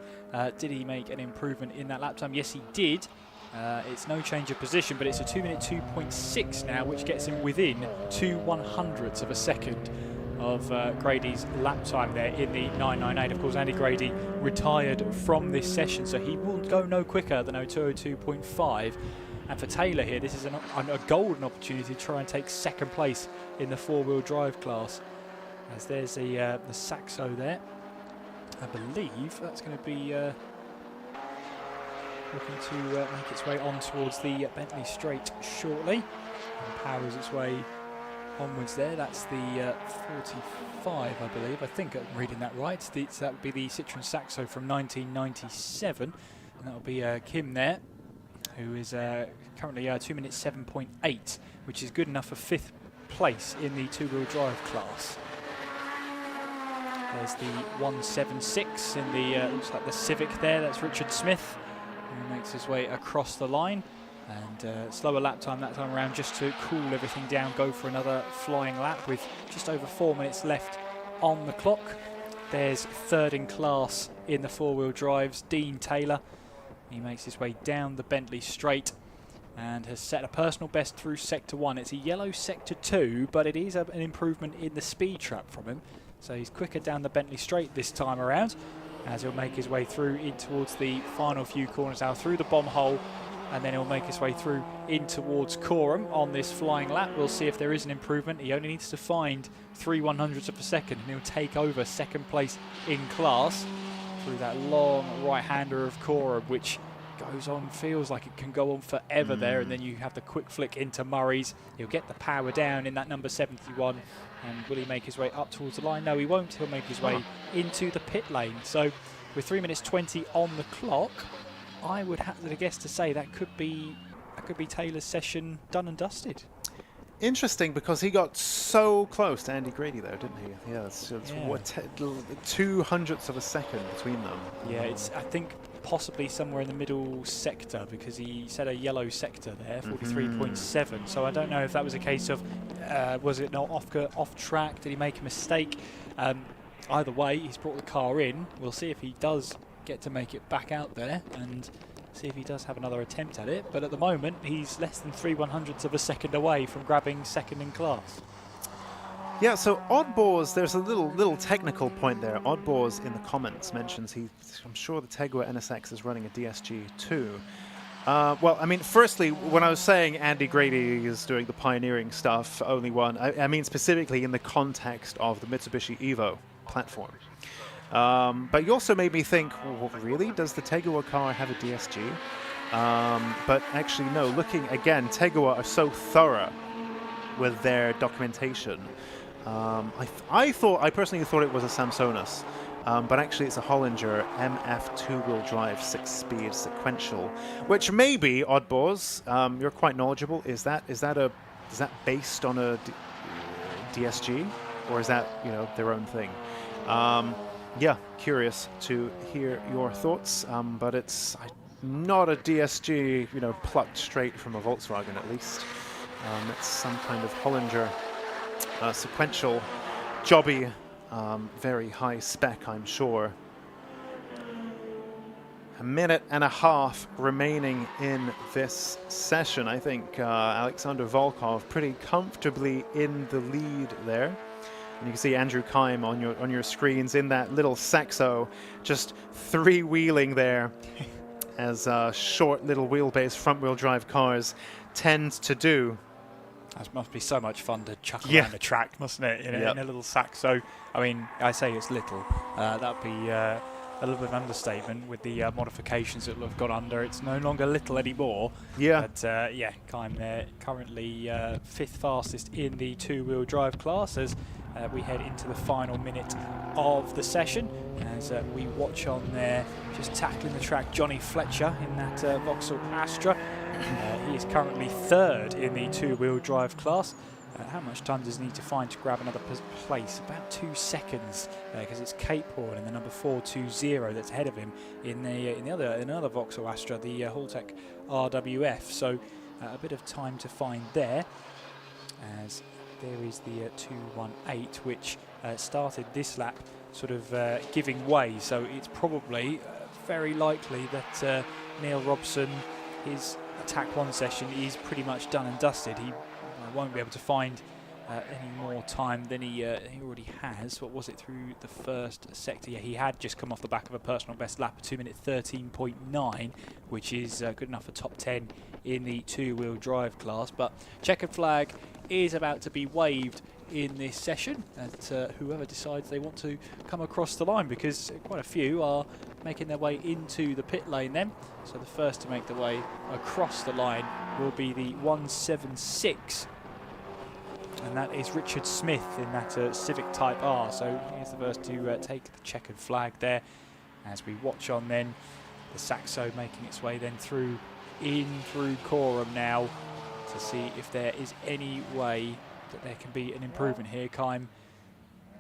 Did he make an improvement in that lap time? Yes, he did. It's no change of position, but it's a 2 minute 2.6 now, which gets him within 2/100ths of a second of Grady's lap time there in the 998. Of course, Andy Grady retired from this session, so he will go no quicker than a 202.5. And for Taylor here, this is a golden opportunity to try and take second place in the 4-wheel drive class. As there's the Saxo there. I believe that's going to be looking to make its way on towards the Bentley Straight shortly. And powers its way onwards there. That's the 45, I believe. I think I'm reading that right. That would be the Citroen Saxo from 1997. And that will be Kim there, who is currently 2 minutes 7.8, which is good enough for 5th place in the 2-wheel drive class. There's the 176 in the, looks like the Civic there. That's Richard Smith, who makes his way across the line. And slower lap time that time around, just to cool everything down, go for another flying lap with just over 4 minutes left on the clock. There's third in class in the four-wheel drives, Dean Taylor. He makes his way down the Bentley straight and has set a personal best through Sector 1. It's a yellow Sector 2, but it is an improvement in the speed trap from him. So he's quicker down the Bentley straight this time around, as he'll make his way through in towards the final few corners now through the bomb hole, and then he'll make his way through in towards Coram on this flying lap. We'll see if there is an improvement. He only needs to find 3/100ths of a second, and he'll take over second place in class through that long right-hander of Coram, which goes on, feels like it can go on forever there, and then you have the quick flick into Murray's. He'll get the power down in that number 71, and will he make his way up towards the line? No, he won't. He'll make his way into the pit lane. So with 3 minutes 20 on the clock, I would hazard a guess to say that could be Taylor's session done and dusted. Interesting, because he got so close to Andy Grady there, didn't he? Yeah, it's what, 2/100ths of a second between them. Yeah, it's, I think, possibly somewhere in the middle sector, because he said a yellow sector there, 43.7. So I don't know if that was a case of, was it not off track? Did he make a mistake? Either way, he's brought the car in. We'll see if he does get to make it back out there and see if he does have another attempt at it. But at the moment, he's less than 3/100ths of a second away from grabbing second in class. Yeah, so Oddbores, there's a little technical point there. Oddbores in the comments mentions I'm sure the Tegua NSX is running a DSG too. Well, I mean, firstly, when I was saying Andy Grady is doing the pioneering stuff, only one, I mean specifically in the context of the Mitsubishi Evo platform. But you also made me think, well, really, does the Tegua car have a DSG? But actually, no, looking again, Tegua are so thorough with their documentation. I personally thought it was a Samsonas, but actually it's a Hollinger MF two-wheel drive 6-speed sequential, which maybe, Oddbores, you're quite knowledgeable. Is that based on a DSG, or is that, you know, their own thing? Yeah, curious to hear your thoughts, but it's not a DSG, you know, plucked straight from a Volkswagen at least. It's some kind of Hollinger sequential jobby, very high spec, I'm sure. A minute and a half remaining in this session. I think Alexander Volkov pretty comfortably in the lead there. And you can see Andrew Kime on your screens in that little Saxo, just three-wheeling there, as short little wheelbase front-wheel drive cars tend to do. That must be so much fun to chuck around the track, mustn't it? In a little Saxo. I mean, I say it's little. That'd be a little bit of an understatement with the modifications that have gone under. It's no longer little anymore. Yeah. But yeah, Kime there, currently 5th fastest in the two-wheel drive class as we head into the final minute of the session. As we watch on there, just tackling the track, Johnny Fletcher in that Vauxhall Astra. He is currently 3rd in the two-wheel drive class. How much time does he need to find to grab another place? About 2 seconds, because it's Cape Horn in the number 420 that's ahead of him in another Vauxhall Astra, the Haltech RWF. So a bit of time to find there, as there is the 218, which started this lap sort of giving way. So it's probably very likely that Neil Robson, his Attack 1 session is pretty much done and dusted. He won't be able to find any more time than he already has. What was it through the first sector? Yeah, he had just come off the back of a personal best lap of 2 minute 13.9, which is good enough for top 10 in the two-wheel drive class. But checkered flag is about to be waved in this session at whoever decides they want to come across the line, because quite a few are making their way into the pit lane then. So the first to make their way across the line will be the 176, and that is Richard Smith in that Civic Type R. So he's the first to take the checkered flag there, as we watch on then the Saxo making its way then through Coram now to see if there is any way that there can be an improvement here. Kime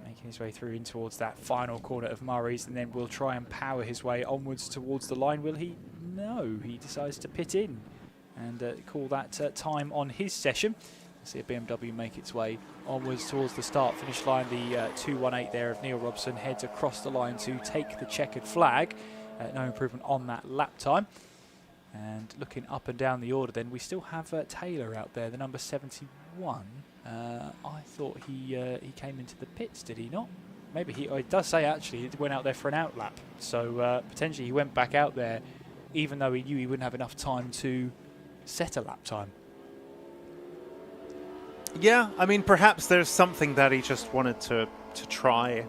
making his way through in towards that final corner of Murray's, and then will try and power his way onwards towards the line. Will he? No, he decides to pit in and call that time on his session. See a BMW make its way onwards towards the start-finish line. The 2:18 there of Neil Robson heads across the line to take the checkered flag. No improvement on that lap time. And looking up and down the order then, we still have Taylor out there, the number 71. I thought he came into the pits, did he not? Maybe he, it does say actually he went out there for an out lap. So potentially he went back out there even though he knew he wouldn't have enough time to set a lap time. Yeah, I mean, perhaps there's something that he just wanted to try.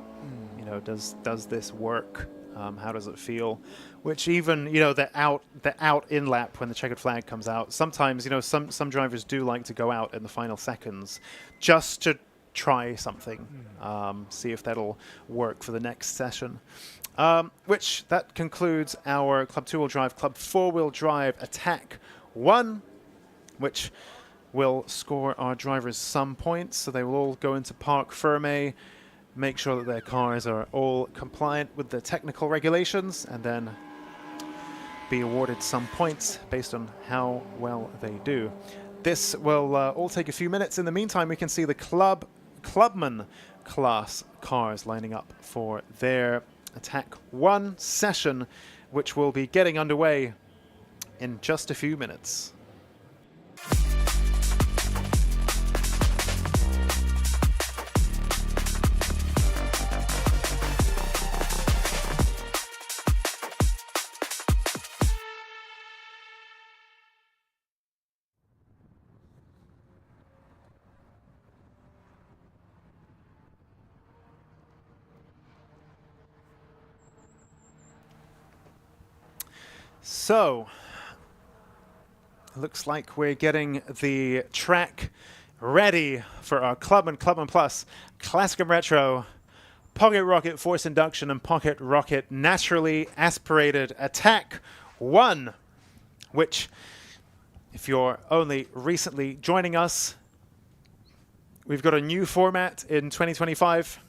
You know, does this work? How does it feel? Which even, you know, the out in lap when the checkered flag comes out. Sometimes, you know, some drivers do like to go out in the final seconds just to try something, see if that'll work for the next session. Which that concludes our Club 2-wheel drive, Club 4-wheel drive Attack 1, which will score our drivers some points, so they will all go into Parc Fermé, make sure that their cars are all compliant with the technical regulations, and then be awarded some points based on how well they do. This will all take a few minutes. In the meantime, we can see the Clubman class cars lining up for their Attack 1 session, which will be getting underway in just a few minutes. So, looks like we're getting the track ready for our Clubman Plus Classic and Retro Pocket Rocket Force Induction and Pocket Rocket Naturally Aspirated Attack 1, which, if you're only recently joining us, we've got a new format in 2025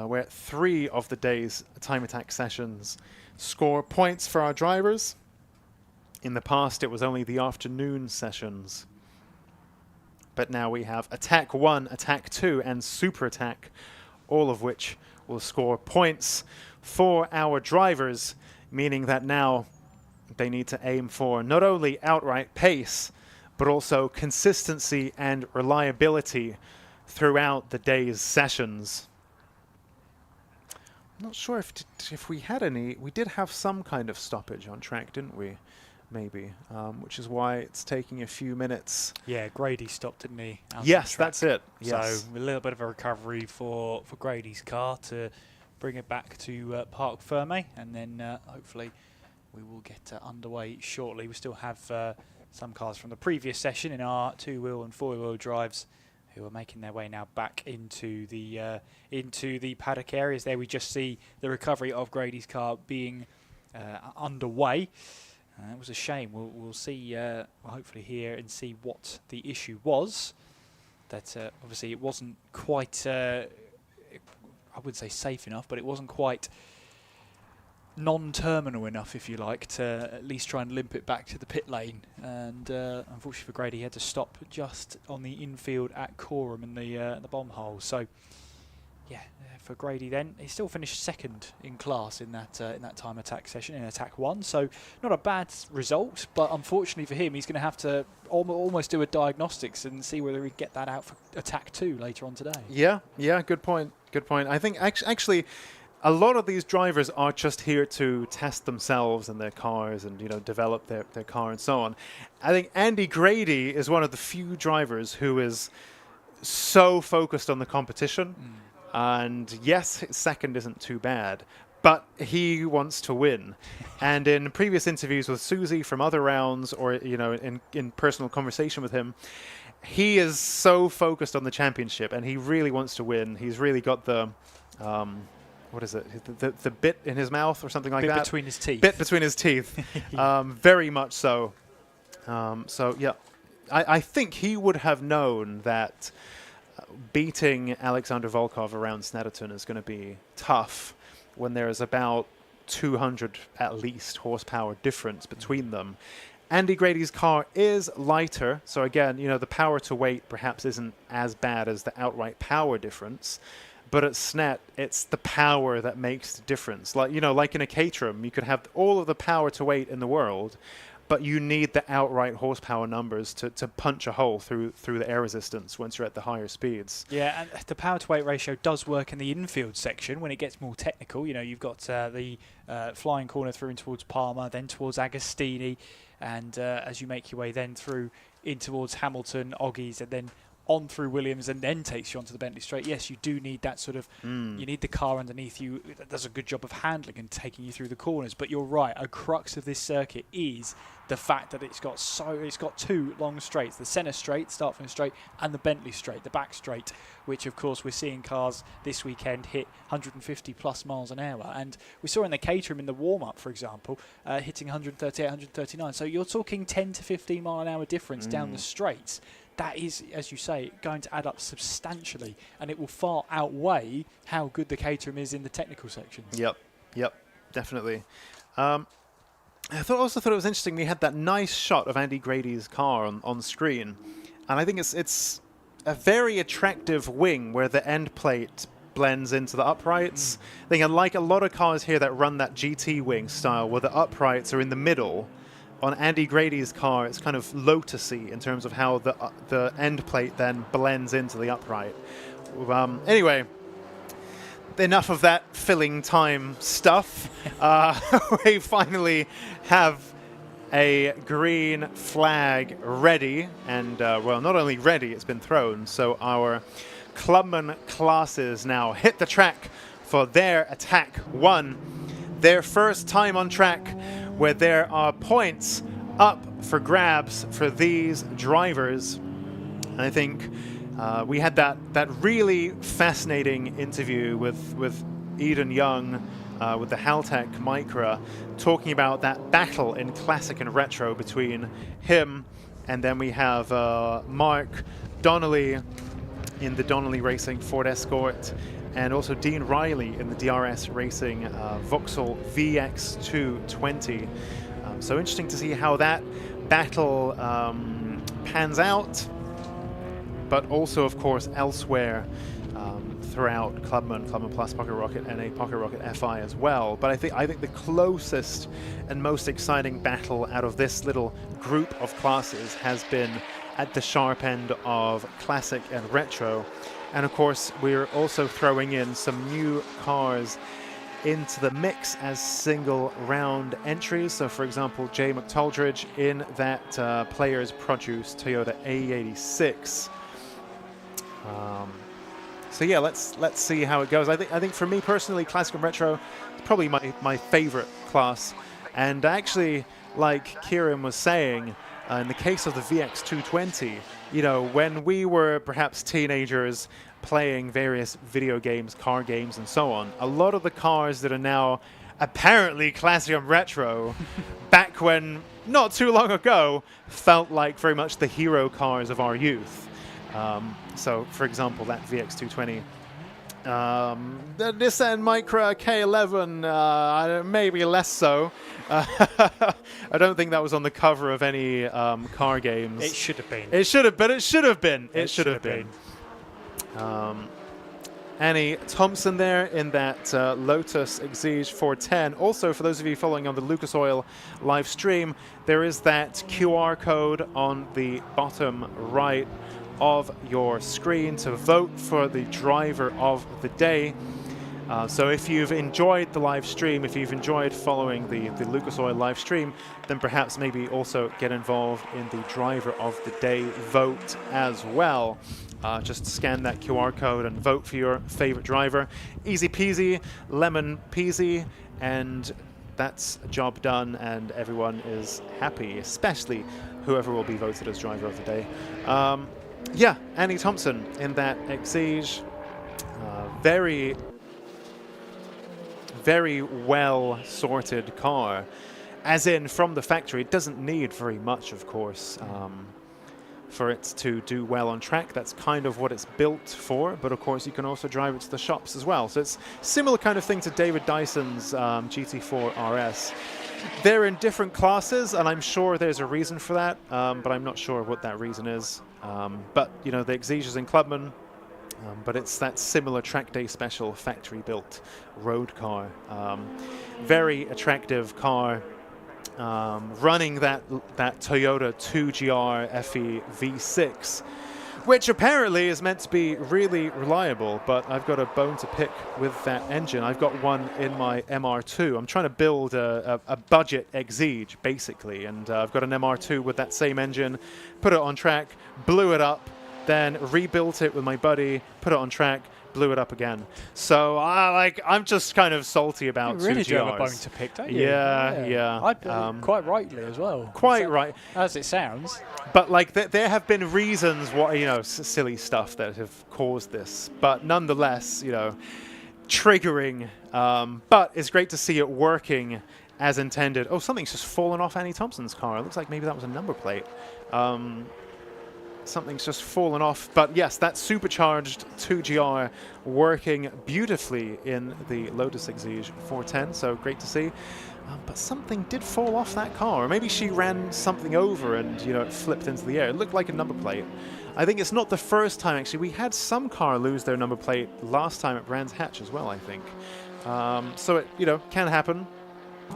where 3 of the day's time attack sessions score points for our drivers. In the past, it was only the afternoon sessions. But now we have Attack 1, Attack 2, and Super Attack, all of which will score points for our drivers, meaning that now they need to aim for not only outright pace, but also consistency and reliability throughout the day's sessions. I'm not sure if we had any. We did have some kind of stoppage on track, didn't we? Maybe, which is why it's taking a few minutes. Yeah, Grady stopped, didn't he? Yes, that's it. Yes. So a little bit of a recovery for Grady's car to bring it back to Parc Fermé, and then hopefully we will get underway shortly. We still have some cars from the previous session in our 2-wheel and 4-wheel drives who are making their way now back into the paddock areas. There we just see the recovery of Grady's car being underway. It was a shame. We'll see, we'll hopefully hear and see what the issue was. That obviously it wasn't quite, I wouldn't say safe enough, but it wasn't quite non-terminal enough, if you like, to at least try and limp it back to the pit lane. And unfortunately for Grady, he had to stop just on the infield at Coram in the bomb hole. So yeah, for Grady then, he still finished second in class in that time attack session, in Attack 1. So not a bad result, but unfortunately for him, he's going to have to almost do a diagnostics and see whether he can get that out for Attack 2 later on today. Yeah, good point. Good point. I think actually a lot of these drivers are just here to test themselves and their cars and, you know, develop their car and so on. I think Andy Grady is one of the few drivers who is so focused on the competition. And yes, second isn't too bad, but he wants to win. And in previous interviews with Susie from other rounds, or, you know, in personal conversation with him, he is so focused on the championship and he really wants to win. He's really got the what is it? The bit in his mouth or something like that? Bit between his teeth. Bit between his teeth. Very much so. So yeah, I think he would have known that beating Alexander Volkov around Snetterton is going to be tough when there is about 200 at least horsepower difference between them. Andy Grady's car is lighter, so again, you know, the power to weight perhaps isn't as bad as the outright power difference. But at Snet, it's the power that makes the difference. Like, you know, like in a Caterham, you could have all of the power to weight in the world, but you need the outright horsepower numbers to punch a hole through the air resistance once you're at the higher speeds. Yeah, and the power to weight ratio does work in the infield section when it gets more technical. You know, you've got the flying corner through in towards Palmer, then towards Agostini, and as you make your way then through in towards Hamilton, Oggies, and then on through Williams, and then takes you onto the Bentley Straight. Yes, you do need that sort of, you need the car underneath you that does a good job of handling and taking you through the corners. But you're right, a crux of this circuit is the fact that it's got two long straights, the centre straight, start from the straight, and the Bentley Straight, the back straight, which of course we're seeing cars this weekend hit 150 plus miles an hour. And we saw in the Caterham in the warm-up, for example, hitting 138, 139. So you're talking 10 to 15 mile an hour difference down the straights. That is, as you say, going to add up substantially, and it will far outweigh how good the Caterham is in the technical sections. Yep, definitely. I also thought it was interesting. We had that nice shot of Andy Grady's car on screen, and I think it's a very attractive wing where the end plate blends into the uprights. I think unlike a lot of cars here that run that GT wing style, where the uprights are in the middle, on Andy Grady's car, it's kind of lotusy in terms of how the end plate then blends into the upright. Anyway, enough of that filling time stuff. We finally have a green flag ready, and well, not only ready, it's been thrown. So our Clubman classes now hit the track for their Attack 1, their first time on track, where there are points up for grabs for these drivers. And I think we had that really fascinating interview with Eden Young with the Haltech Micra, talking about that battle in Classic and Retro between him, and then we have Mark Donnelly in the Donnelly Racing Ford Escort, and also Dean Riley in the DRS Racing Vauxhall VX220. So interesting to see how that battle pans out, but also, of course, elsewhere throughout Clubman Plus, Pocket Rocket, and a Pocket Rocket FI as well. But I think the closest and most exciting battle out of this little group of classes has been at the sharp end of Classic and Retro. And of course, we're also throwing in some new cars into the mix as single round entries. So for example, Jay McToldridge in that Players Produce Toyota A86. So yeah, let's see how it goes. I think for me personally, Classic and Retro is probably my favorite class. And actually, like Kieran was saying, in the case of the VX220, you know, when we were perhaps teenagers playing various video games, car games, and so on, a lot of the cars that are now apparently Classic and Retro, back when, not too long ago, felt like very much the hero cars of our youth. So, for example, that VX220, the Nissan Micra K11, maybe less so. I don't think that was on the cover of any car games. It should have been. It should have been. It should have been. It should have been. Annie Thompson there in that Lotus Exige 410. Also, for those of you following on the Lucas Oil live stream, there is that QR code on the bottom right of your screen to vote for the driver of the day. So if you've enjoyed the live stream, if you've enjoyed following the Lucas Oil live stream, then perhaps maybe also get involved in the driver of the day vote as well. Just scan that QR code and vote for your favorite driver. Easy peasy, lemon peasy, and that's a job done, and everyone is happy, especially whoever will be voted as driver of the day. Yeah, Annie Thompson in that Exige. Very well sorted car, as in from the factory. It doesn't need very much, of course, for it to do well on track. That's kind of what it's built for, but of course you can also drive it to the shops as well. So it's similar kind of thing to David Dyson's GT4 RS. They're in different classes, and I'm sure there's a reason for that, but I'm not sure what that reason is. But, you know, the Exige's in Clubman, but it's that similar track day special factory-built road car. Very attractive car, running that Toyota 2GR FE V6, which apparently is meant to be really reliable, but I've got a bone to pick with that engine. I've got one in my MR2. I'm trying to build a budget Exige, basically, and I've got an MR2 with that same engine, put it on track, blew it up, then rebuilt it with my buddy, put it on track, blew it up again. So I'm just kind of salty about 2GRs. You really do have a bone to pick, don't you? Yeah. Quite rightly as well. Quite right. As it sounds. But like there have been reasons why, you know, silly stuff that have caused this. But nonetheless, you know, triggering. But it's great to see it working as intended. Oh, something's just fallen off Annie Thompson's car. It looks like maybe that was a number plate. Something's just fallen off. But yes, that supercharged 2GR working beautifully in the Lotus Exige 410. So great to see. But something did fall off that car. Or maybe she ran something over and, you know, it flipped into the air. It looked like a number plate. I think it's not the first time, actually. We had some car lose their number plate last time at Brands Hatch as well, I think. So it, you know, can happen.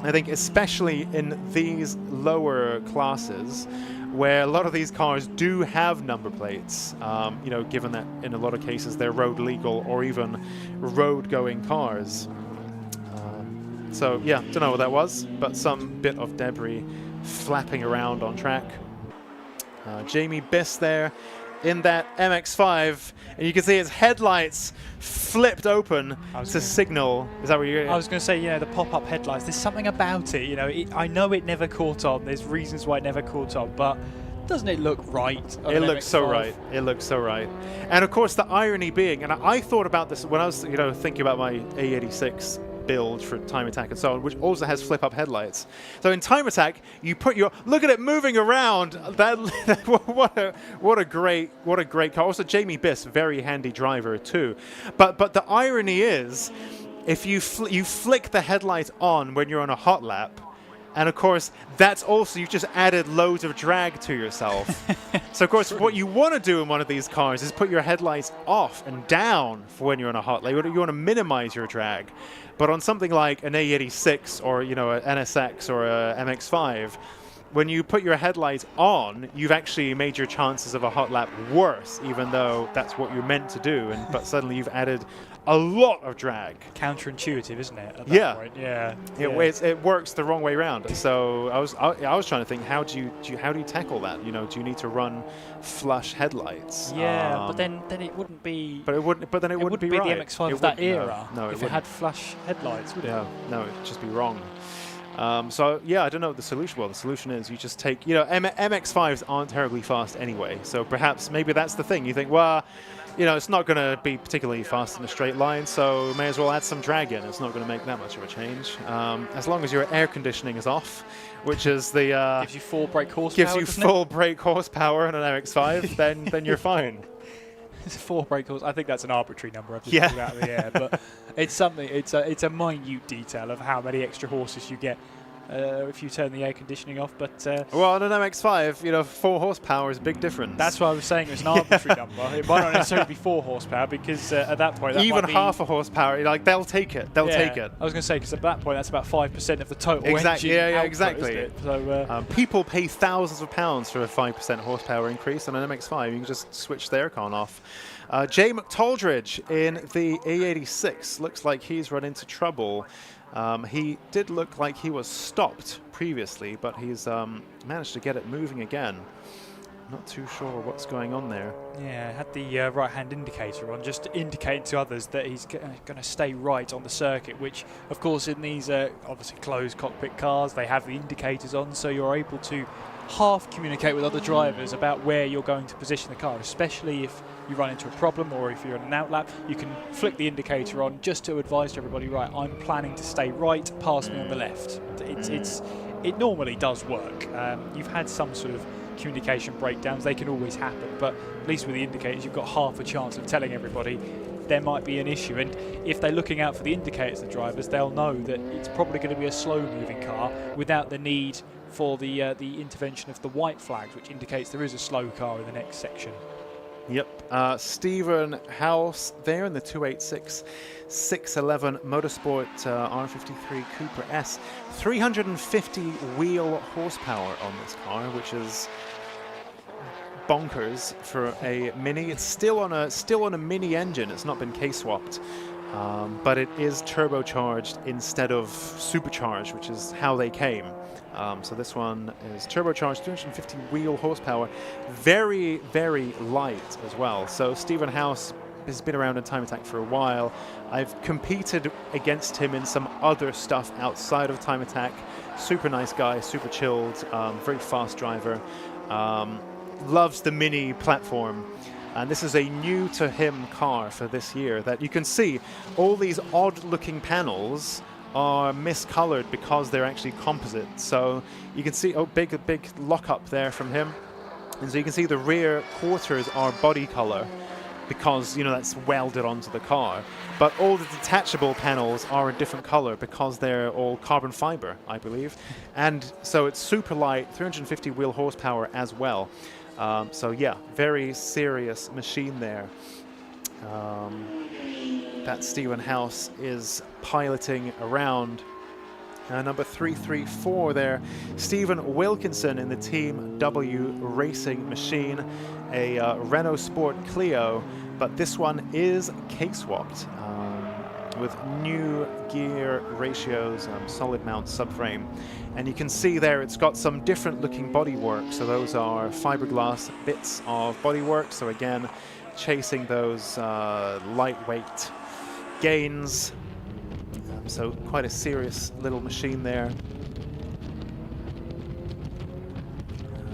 I think especially in these lower classes, where a lot of these cars do have number plates, you know, given that in a lot of cases they're road legal or even road going cars. So yeah, don't know what that was, but some bit of debris flapping around on track. Jamie Biss there in that MX-5, and you can see his headlights flipped open to signal. Is that what you're? I was going to say, yeah, the pop-up headlights. There's something about it, you know. I know it never caught on. There's reasons why it never caught on, but doesn't it look right? It looks so right. It looks so right. And of course, the irony being, and I thought about this when I was, you know, thinking about my A86 build for Time Attack and so on, which also has flip-up headlights. So in Time Attack, you put your look at it moving around. That what a great car. Also, Jamie Biss, very handy driver too. But the irony is, if you flick the headlight on when you're on a hot lap, and of course that's also, you've just added loads of drag to yourself. So of course what you want to do in one of these cars is put your headlights off and down for when you're on a hot lap. You want to minimize your drag. But on something like an A86 or, you know, an NSX or a MX-5, when you put your headlights on, you've actually made your chances of a hot lap worse, even though that's what you're meant to do. But suddenly you've added a lot of drag. Counterintuitive, isn't it? At that point? Yeah. It works the wrong way around. So I was trying to think, how do you tackle that? You know, do you need to run flush headlights? Yeah, but then it wouldn't be. But it wouldn't. But then it wouldn't be right. The MX-5 of that era. No, if it had flush headlights, would it? Yeah, no, it'd just be wrong. So yeah, I don't know what the solution. Well, the solution is you just take, you know, MX-5s aren't terribly fast anyway. So perhaps maybe that's the thing. You think, well, you know, it's not going to be particularly fast in a straight line, so may as well add some drag in. It's not going to make that much of a change. As long as your air conditioning is off, which is the gives you full brake horsepower. Gives you full brake horsepower on an MX-5, then you're fine. It's 4 brake horsepower. I think that's an arbitrary number I've just pulled out of the air, but it's something. It's a minute detail of how many extra horses you get if you turn the air conditioning off. But well, on an MX-5, you know, 4 horsepower is a big difference. That's why I was saying it's an arbitrary number. It might not necessarily be 4 horsepower because at that point, that even might be half a horsepower, like they'll take it. They'll take it. I was going to say because at that point, that's about 5% of the total exactly. engine output, Exactly. isn't it? So people pay thousands of pounds for a 5% horsepower increase on an MX-5. You can just switch the aircon off. Jay McToldridge in the A86 looks like he's run into trouble. He did look like he was stopped previously, but he's managed to get it moving again. Not too sure what's going on there. Yeah, had the right-hand indicator on, just indicating to others that he's going to stay right on the circuit, which, of course, in these obviously closed cockpit cars, they have the indicators on, so you're able to half communicate with other drivers about where you're going to position the car, especially if you run into a problem or if you're in an outlap. You can flick the indicator on just to advise to everybody, right, I'm planning to stay right, pass me on the left. It normally does work. You've had some sort of communication breakdowns, they can always happen, but at least with the indicators you've got half a chance of telling everybody there might be an issue. And if they're looking out for the indicators, the drivers, they'll know that it's probably going to be a slow moving car without the need for the intervention of the white flags, which indicates there is a slow car in the next section. Yep, Stephen House there in the 286 611 Motorsport R53 Cooper S. 350 wheel horsepower on this car, which is bonkers for a Mini. It's still on a Mini engine. It's not been K-swapped, but it is turbocharged instead of supercharged, which is how they came. So this one is turbocharged, 250 wheel horsepower, very, very light as well. So Stephen House has been around in Time Attack for a while. I've competed against him in some other stuff outside of Time Attack. Super nice guy, super chilled, very fast driver. Loves the Mini platform. And this is a new to him car for this year that you can see all these odd looking panels are miscolored because they're actually composite. So you can see a big lockup there from him. And so you can see the rear quarters are body color because, you know, that's welded onto the car. But all the detachable panels are a different color because they're all carbon fiber, I believe. And so it's super light, 350 wheel horsepower as well. So yeah, very serious machine there. That Stephen House is piloting around. Number 334 there, Stephen Wilkinson in the Team W racing machine, a Renault Sport Clio, but this one is K-swapped with new gear ratios, solid mount subframe. And you can see there it's got some different looking bodywork. So those are fiberglass bits of bodywork. So again, chasing those lightweight gains. So quite a serious little machine there.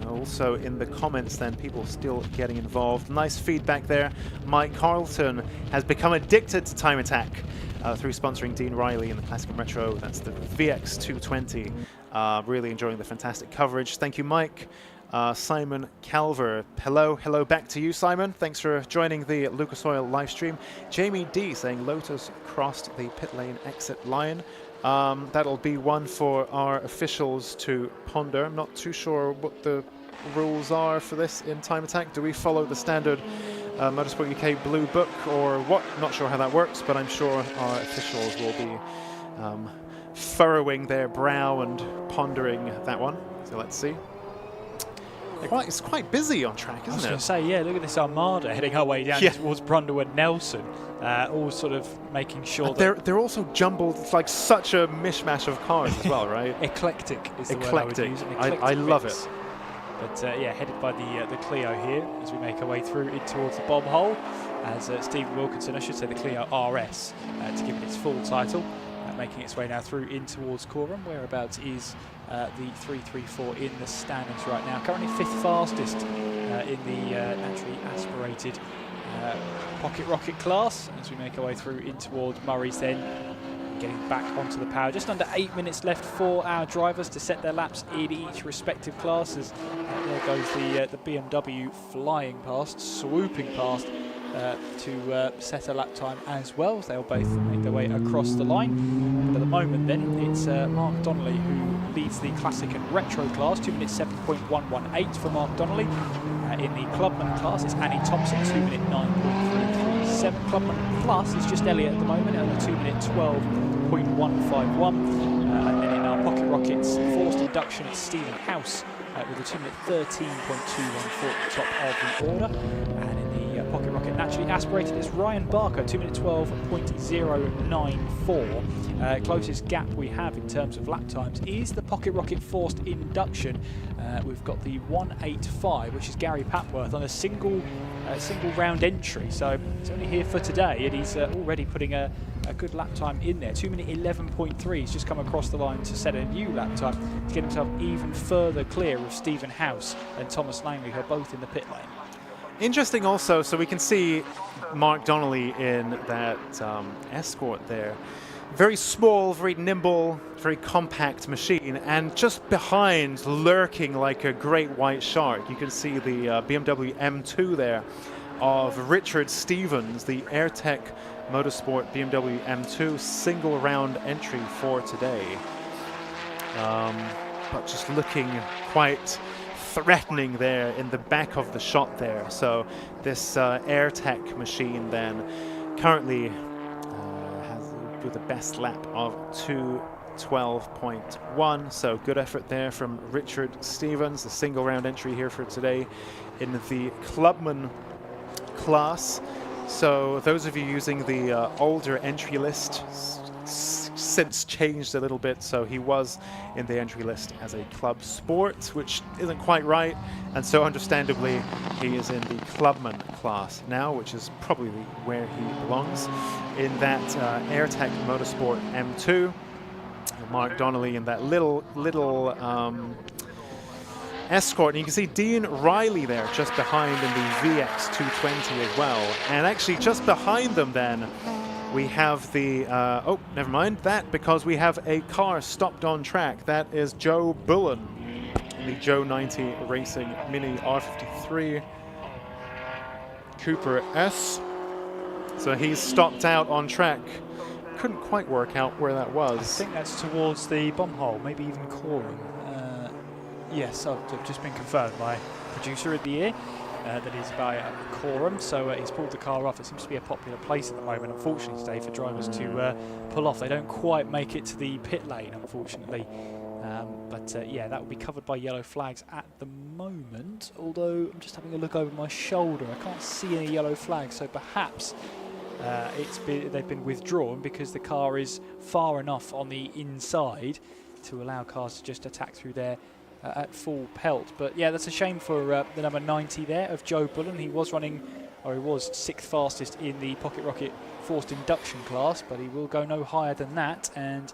Also in the comments then, people still getting involved. Nice feedback there. Mike Carlton has become addicted to Time Attack through sponsoring Dean Riley in the Classic and Retro. That's the VX220. Really enjoying the fantastic coverage. Thank you, Mike. Simon Calver, hello back to you, Simon. Thanks for joining the Lucas Oil live stream. Jamie D saying Lotus crossed the pit lane exit line. That'll be one for our officials to ponder. I'm not too sure what the rules are for this in Time Attack. Do we follow the standard Motorsport UK Blue Book or what? Not sure how that works, but I'm sure our officials will be furrowing their brow and pondering that one. So let's see. It's quite busy on track, isn't it? I was going to say, yeah, look at this Armada heading our way down towards Brundle and Nelson, all sort of making sure that... They're also jumbled. It's like such a mishmash of cars as well, right? Eclectic is the word I would use. I love it. But yeah, headed by the Clio here as we make our way through in towards the bomb hole, as Stephen Wilkinson, I should say the Clio RS, to give it its full title, making its way now through in towards Coram. Whereabouts is the 334 in the standings right now. Currently fifth fastest in the naturally aspirated pocket rocket class as we make our way through in towards Murray's then. Getting back onto the power. Just under 8 minutes left for our drivers to set their laps in each respective classes. There goes the BMW flying past, swooping past to set a lap time as well. They'll both make their way across the line. But at the moment then, it's Mark Donnelly who leads the Classic and Retro class, 2 minutes 7.118 for Mark Donnelly. In the Clubman class, it's Annie Thompson, 2 minute 9.337. Clubman Plus is just Elliott at the moment, at a 2 minute 12.151. And then in our Pocket Rockets forced induction, it's Stephen House with a 2 minute 13.214 at the top of the order. And in the Pocket Rocket naturally aspirated, it's Ryan Barker, 2 minute 12.094. Closest gap we have in terms of lap times is the Pocket Rocket forced induction. We've got the 185, which is Gary Papworth on a single round entry. So he's only here for today, and he's already putting a good lap time in there. 2 minute 11.3. He's just come across the line to set a new lap time to get himself even further clear of Stephen House and Thomas Langley, who are both in the pit lane. Interesting also, so we can see Mark Donnelly in that Escort there. very small, very nimble, very compact machine, and just behind, lurking like a great white shark, you can see the BMW M2 there of Richard Stevens, the AirTech Motorsport BMW M2 single round entry for today. But just looking quite threatening there in the back of the shot there. So this AirTech machine then currently has with the best lap of 2:12.1. So good effort there from Richard Stevens, the single round entry here for today in the Clubman class. So those of you using the older entry list, since changed a little bit, so he was in the entry list as a club sport, which isn't quite right, and so understandably he is in the Clubman class now, which is probably where he belongs, in that AirTech Motorsport M2. Mark Donnelly in that little Escort, and you can see Dean Riley there just behind in the VX220 as well. And actually just behind them then we have the, oh, never mind that, because we have a car stopped on track. That is Joe Bullen in the Joe 90 Racing Mini R53 Cooper S. So he's stopped out on track. Couldn't quite work out where that was. I think that's towards the bomb hole, maybe even Coram. Yes, I've just been confirmed by producer of the year that he's by Coram, so he's pulled the car off. It seems to be a popular place at the moment, unfortunately, today for drivers to pull off. They don't quite make it to the pit lane, unfortunately. But yeah, that will be covered by yellow flags at the moment, although I'm just having a look over my shoulder. I can't see any yellow flags, so perhaps they've been withdrawn because the car is far enough on the inside to allow cars to just attack through there at full pelt. But yeah, that's a shame for the number 90 there of Joe Bullen. He was running, or he was 6th fastest in the Pocket Rocket forced induction class, but he will go no higher than that. And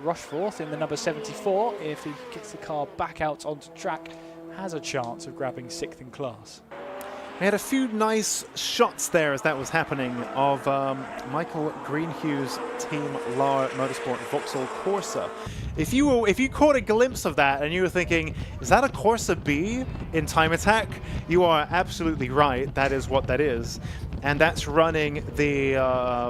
Rushforth in the number 74, if he gets the car back out onto track, has a chance of grabbing 6th in class. We had a few nice shots there as that was happening of Michael Greenhugh's Team Lar Motorsport Vauxhall Corsa. If you caught a glimpse of that and you were thinking, is that a Corsa B in Time Attack? You are absolutely right. That is what that is. And that's running the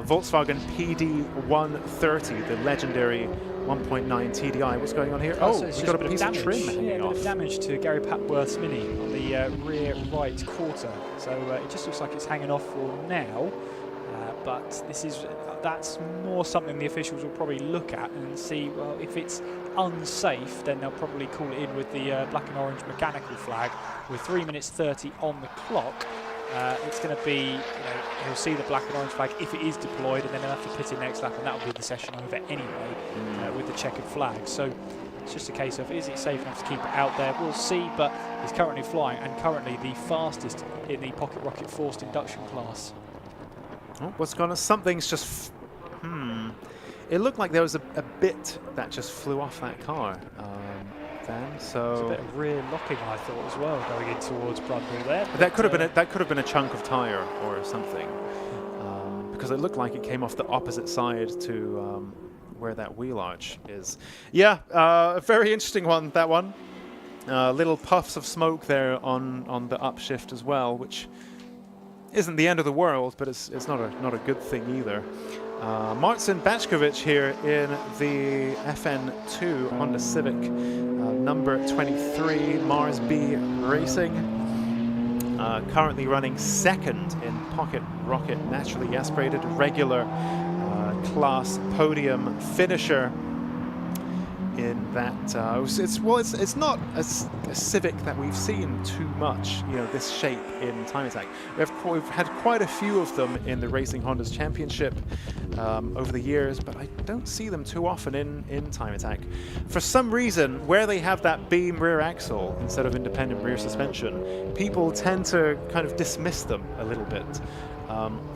Volkswagen PD130, the legendary 1.9 TDI. What's going on here? So we've got a piece of trim hanging off. A bit of damage to Gary Papworth's Mini on the rear right quarter. So it just looks like it's hanging off for now. But that's more something the officials will probably look at and see, well, if it's unsafe, then they'll probably call it in with the black and orange mechanical flag. With 3 minutes 30 on the clock, it's going to be, he'll see the black and orange flag if it is deployed, and then they'll have to pit in next lap, and that will be the session over anyway with the checkered flag. So it's just a case of, is it safe enough to keep it out there? We'll see, but he's currently flying, and currently the fastest in the Pocket Rocket forced induction class. Oh, what's going on? Something's just... It looked like there was a bit that just flew off that car. So there's a bit of rear locking, I thought, as well, going in towards Brundle there. That could have been a chunk of tyre or something, because it looked like it came off the opposite side to where that wheel arch is. Yeah, a very interesting one, that one. Little puffs of smoke there on the upshift as well, which isn't the end of the world, but it's not a good thing either. Marcin Bachkovic here in the FN2 Honda Civic, number 23, Mars B Racing. Currently running 2nd in Pocket Rocket naturally aspirated regular class podium finisher. In that, it's not a Civic that we've seen too much, this shape in Time Attack. We've had quite a few of them in the Racing Hondas Championship over the years, but I don't see them too often in Time Attack. For some reason, where they have that beam rear axle instead of independent rear suspension, people tend to kind of dismiss them a little bit.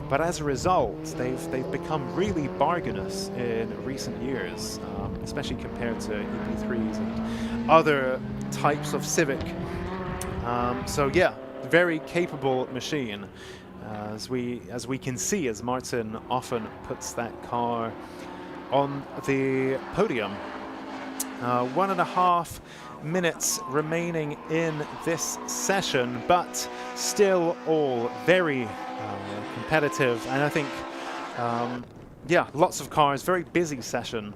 But as a result, they've become really bargainous in recent years, especially compared to EP3s and other types of Civic. So yeah, very capable machine, as we can see, as Martin often puts that car on the podium. 1.5 minutes remaining in this session, but still all very competitive. And I think, yeah, lots of cars, very busy session.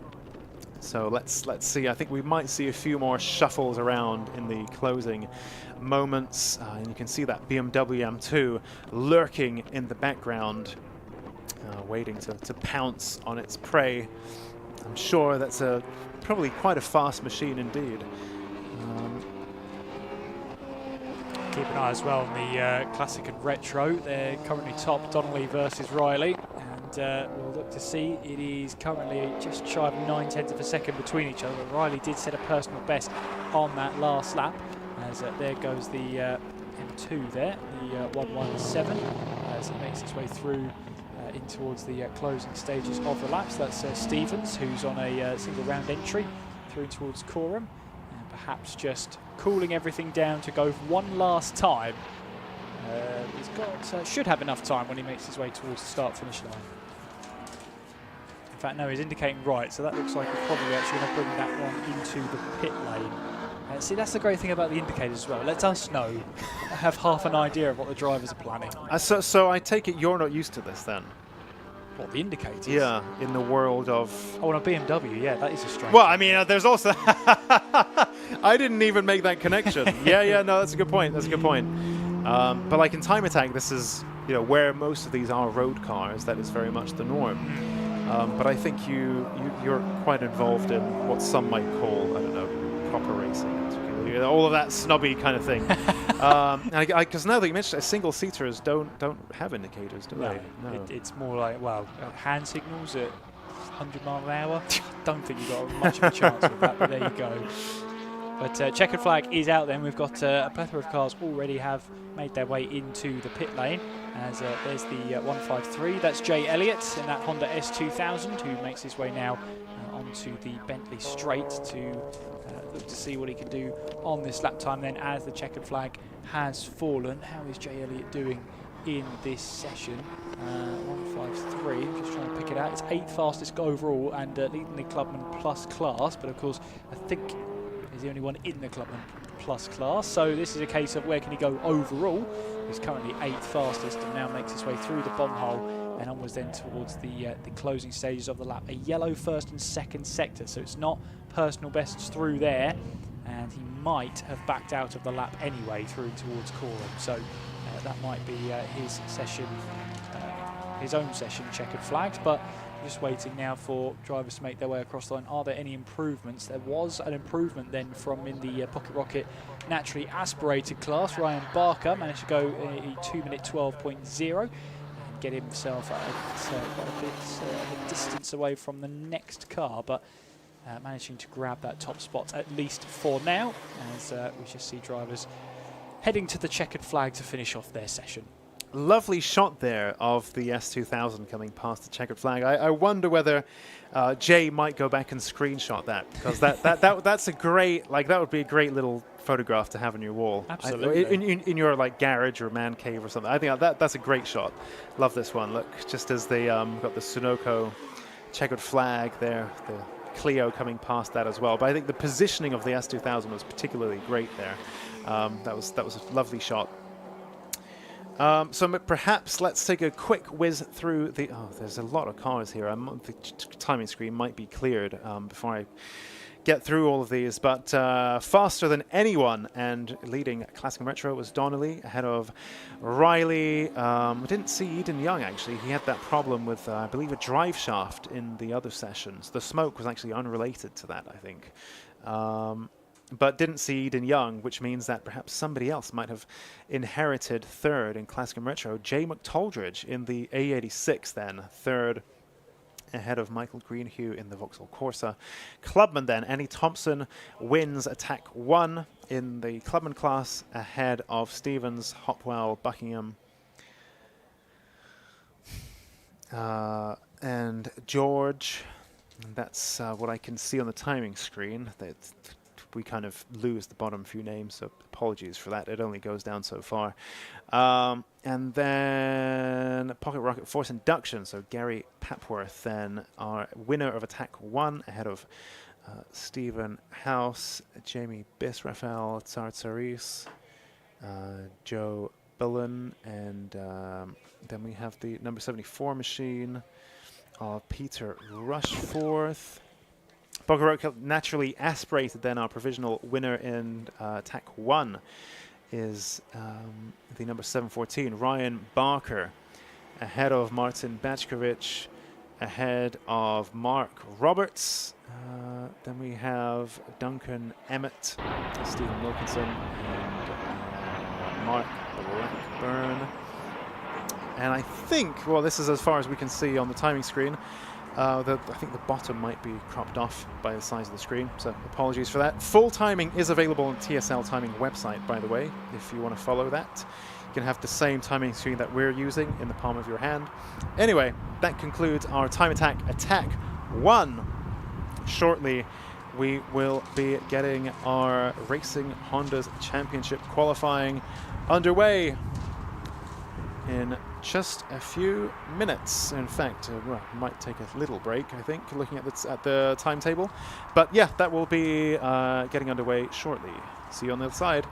So let's see. I think we might see a few more shuffles around in the closing moments. And you can see that BMW M2 lurking in the background, waiting to pounce on its prey. I'm sure that's probably quite a fast machine indeed. Keep an eye as well on the Classic and Retro. They're currently top, Donnelly versus Riley. And we'll look to see. It is currently just shy of 9/10 of a second between each other. Riley did set a personal best on that last lap. As there goes the M2 there, the 117, as it makes its way through in towards the closing stages of the laps. That's Stevens, who's on a single round entry through towards Coram, and perhaps just cooling everything down to go one last time. He's got should have enough time when he makes his way towards the start-finish line. In fact, no, he's indicating right, so that looks like he's probably actually going to bring that one into the pit lane. See, that's the great thing about the indicators as well. Let us know, have half an idea of what the drivers are planning. So I take it you're not used to this then? What, the indicators? Yeah, in the world of... Oh, on a BMW, yeah, that is a strange... Well, I mean, there's also... I didn't even make that connection. Yeah, no, that's a good point. That's a good point. But like in Time Attack, this is, you know, where most of these are road cars. That is very much the norm. But I think you're quite involved in what some might call, I don't know, proper racing. All of that snobby kind of thing. Because now that you mentioned it, single-seaters don't have indicators, do they? No. It's more like, well, hand signals at 100 miles an hour. Don't think you've got much of a chance with that, but there you go. But checkered flag is out then. We've got a plethora of cars already have made their way into the pit lane. As there's the 153. That's Jay Elliott in that Honda S2000, who makes his way now onto the Bentley straight to look to see what he can do on this lap time then, as the checkered flag has fallen. How is Jay Elliott doing in this session? 153, I'm just trying to pick it out. It's 8th fastest overall and leading the Clubman Plus class, but of course I think he's the only one in the Clubman Plus class, so this is a case of where can he go overall. He's currently 8th fastest and now makes his way through the bomb hole and onwards then towards the closing stages of the lap. A yellow first and second sector, so it's not personal bests through there, and he might have backed out of the lap anyway through towards Coram, so that might be his session, his own session checkered flags. But just waiting now for drivers to make their way across the line. Are there any improvements? There was an improvement then from in the Pocket Rocket naturally aspirated class. Ryan Barker managed to go a 2-minute 12.0 and get himself quite a bit of a distance away from the next car, but managing to grab that top spot at least for now, as we just see drivers heading to the checkered flag to finish off their session. Lovely shot there of the S2000 coming past the checkered flag. I wonder whether Jay might go back and screenshot that, because that's a great, like, that would be a great little photograph to have on your wall. Absolutely. In your like garage or man cave or something. I think that's a great shot. Love this one. Look, just as they got the Sunoco checkered flag there, the Clio coming past that as well. But I think the positioning of the S2000 was particularly great there. That was a lovely shot. So perhaps let's take a quick whiz through the... Oh, there's a lot of cars here. The timing screen might be cleared before I get through all of these. But faster than anyone and leading Classic and Retro was Donnelly, ahead of Riley. We didn't see Eden Young, actually. He had that problem with, I believe, a drive shaft in the other sessions. The smoke was actually unrelated to that, I think. But didn't see Eden Young, which means that perhaps somebody else might have inherited third in Classic and Retro. Jay McToldridge in the A86 then, third, ahead of Michael Greenhue in the Vauxhall Corsa. Clubman then, Annie Thompson wins Attack 1 in the Clubman class, ahead of Stevens, Hopwell, Buckingham, and George. And that's what I can see on the timing screen. That's we kind of lose the bottom few names, so apologies for that. It only goes down so far. And then Pocket Rocket Force Induction, so Gary Papworth then our winner of Attack 1 ahead of Stephen House, Jamie Biss, Rafael Tsartsaris, Joe Bullen, and then we have the number 74 machine of Peter Rushforth. Pocket Rocket naturally aspirated then our provisional winner in Attack 1 is the number 714, Ryan Barker, ahead of Martin Bachkovich, ahead of Mark Roberts. Then we have Duncan Emmett, Stephen Wilkinson, and Mark Blackburn. And I think, well, this is as far as we can see on the timing screen. I think the bottom might be cropped off by the size of the screen, so apologies for that. Full timing is available on TSL Timing website, by the way, if you want to follow that. You can have the same timing screen that we're using in the palm of your hand. Anyway, that concludes our Time Attack Attack 1. Shortly, we will be getting our Racing Honda's Championship qualifying underway in just a few minutes. In fact, well, might take a little break, I think, looking at the timetable. But yeah, that will be getting underway shortly. See you on the other side.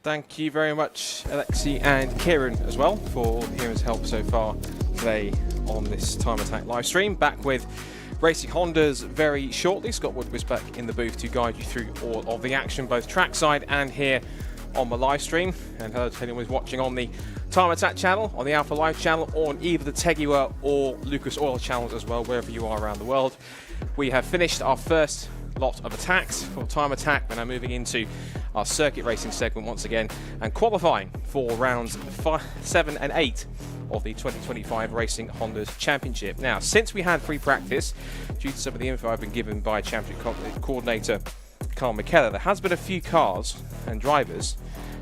Thank you very much, Alexi and Kieran, as well, for Kieran's help so far today on this Time Attack live stream. Back with Racing Hondas very shortly. Scott Woodward's back in the booth to guide you through all of the action, both trackside and here on the live stream. And hello to anyone who's watching on the Time Attack channel, on the Alpha Live channel, or on either the Tegua or Lucas Oil channels as well, wherever you are around the world. We have finished our first lot of attacks for Time Attack. We're now moving into our circuit racing segment once again and qualifying for rounds 5, 7 and 8 of the 2025 Racing Hondas Championship. Now, since we had free practice, due to some of the info I've been given by Championship Coordinator Carl McKellar, there has been a few cars and drivers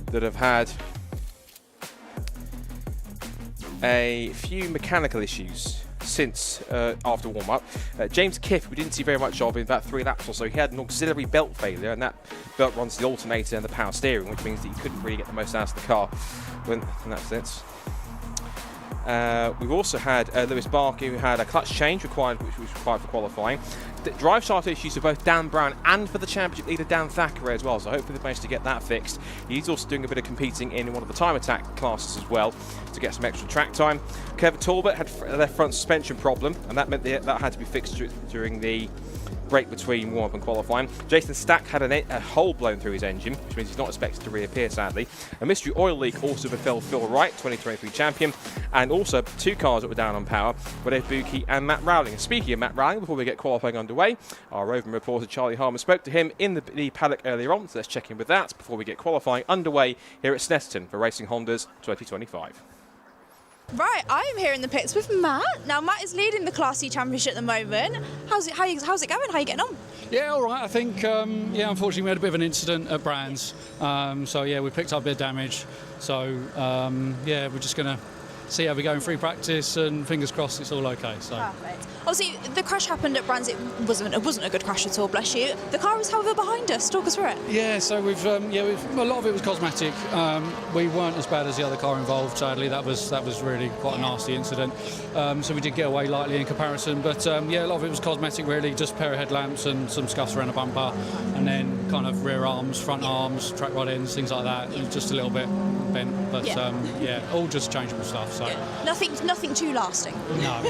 that have had a few mechanical issues since after warm-up. James Kiff, we didn't see very much of in about 3 laps or so. He had an auxiliary belt failure, and that belt runs the alternator and the power steering, which means that you couldn't really get the most out of the car in that sense. We've also had Lewis Barker, who had a clutch change required, which was required for qualifying. The drive shaft issues for both Dan Brown and for the championship leader Dan Thackeray as well, so hopefully they've managed to get that fixed. He's also doing a bit of competing in one of the Time Attack classes as well to get some extra track time. Kevin Talbot had a left front suspension problem, and that meant that had to be fixed during the break between warm-up and qualifying. Jason Stack had a hole blown through his engine, which means he's not expected to reappear, sadly. A mystery oil leak also befell Phil Wright, 2023 champion, and also 2 cars that were down on power were Ed Buki and Matt Rowling. And speaking of Matt Rowling, before we get qualifying underway, our roving reporter Charlie Harmer spoke to him in the paddock earlier on, so let's check in with that before we get qualifying underway here at Snetterton for Racing Hondas 2025. Right, I am here in the pits with Matt. Now, Matt is leading the Class C Championship at the moment. How's it going? How are you getting on? Yeah, all right. I think, unfortunately we had a bit of an incident at Brands. So, yeah, we picked up a bit of damage. So, we're just going to see how we go in free practice, and fingers crossed it's all okay. So. Perfect. Obviously, the crash happened at Brands. It wasn't a good crash at all. Bless you. The car is, however, behind us. Talk us through it. Yeah, so we've a lot of it was cosmetic. We weren't as bad as the other car involved. Sadly, that was really quite a nasty incident. So we did get away lightly in comparison. But a lot of it was cosmetic, really. Just a pair of headlamps and some scuffs around the bumper, and then kind of rear arms, front arms, track rod ends, things like that. It was just a little bit bent, but all just changeable stuff. So nothing too lasting. No.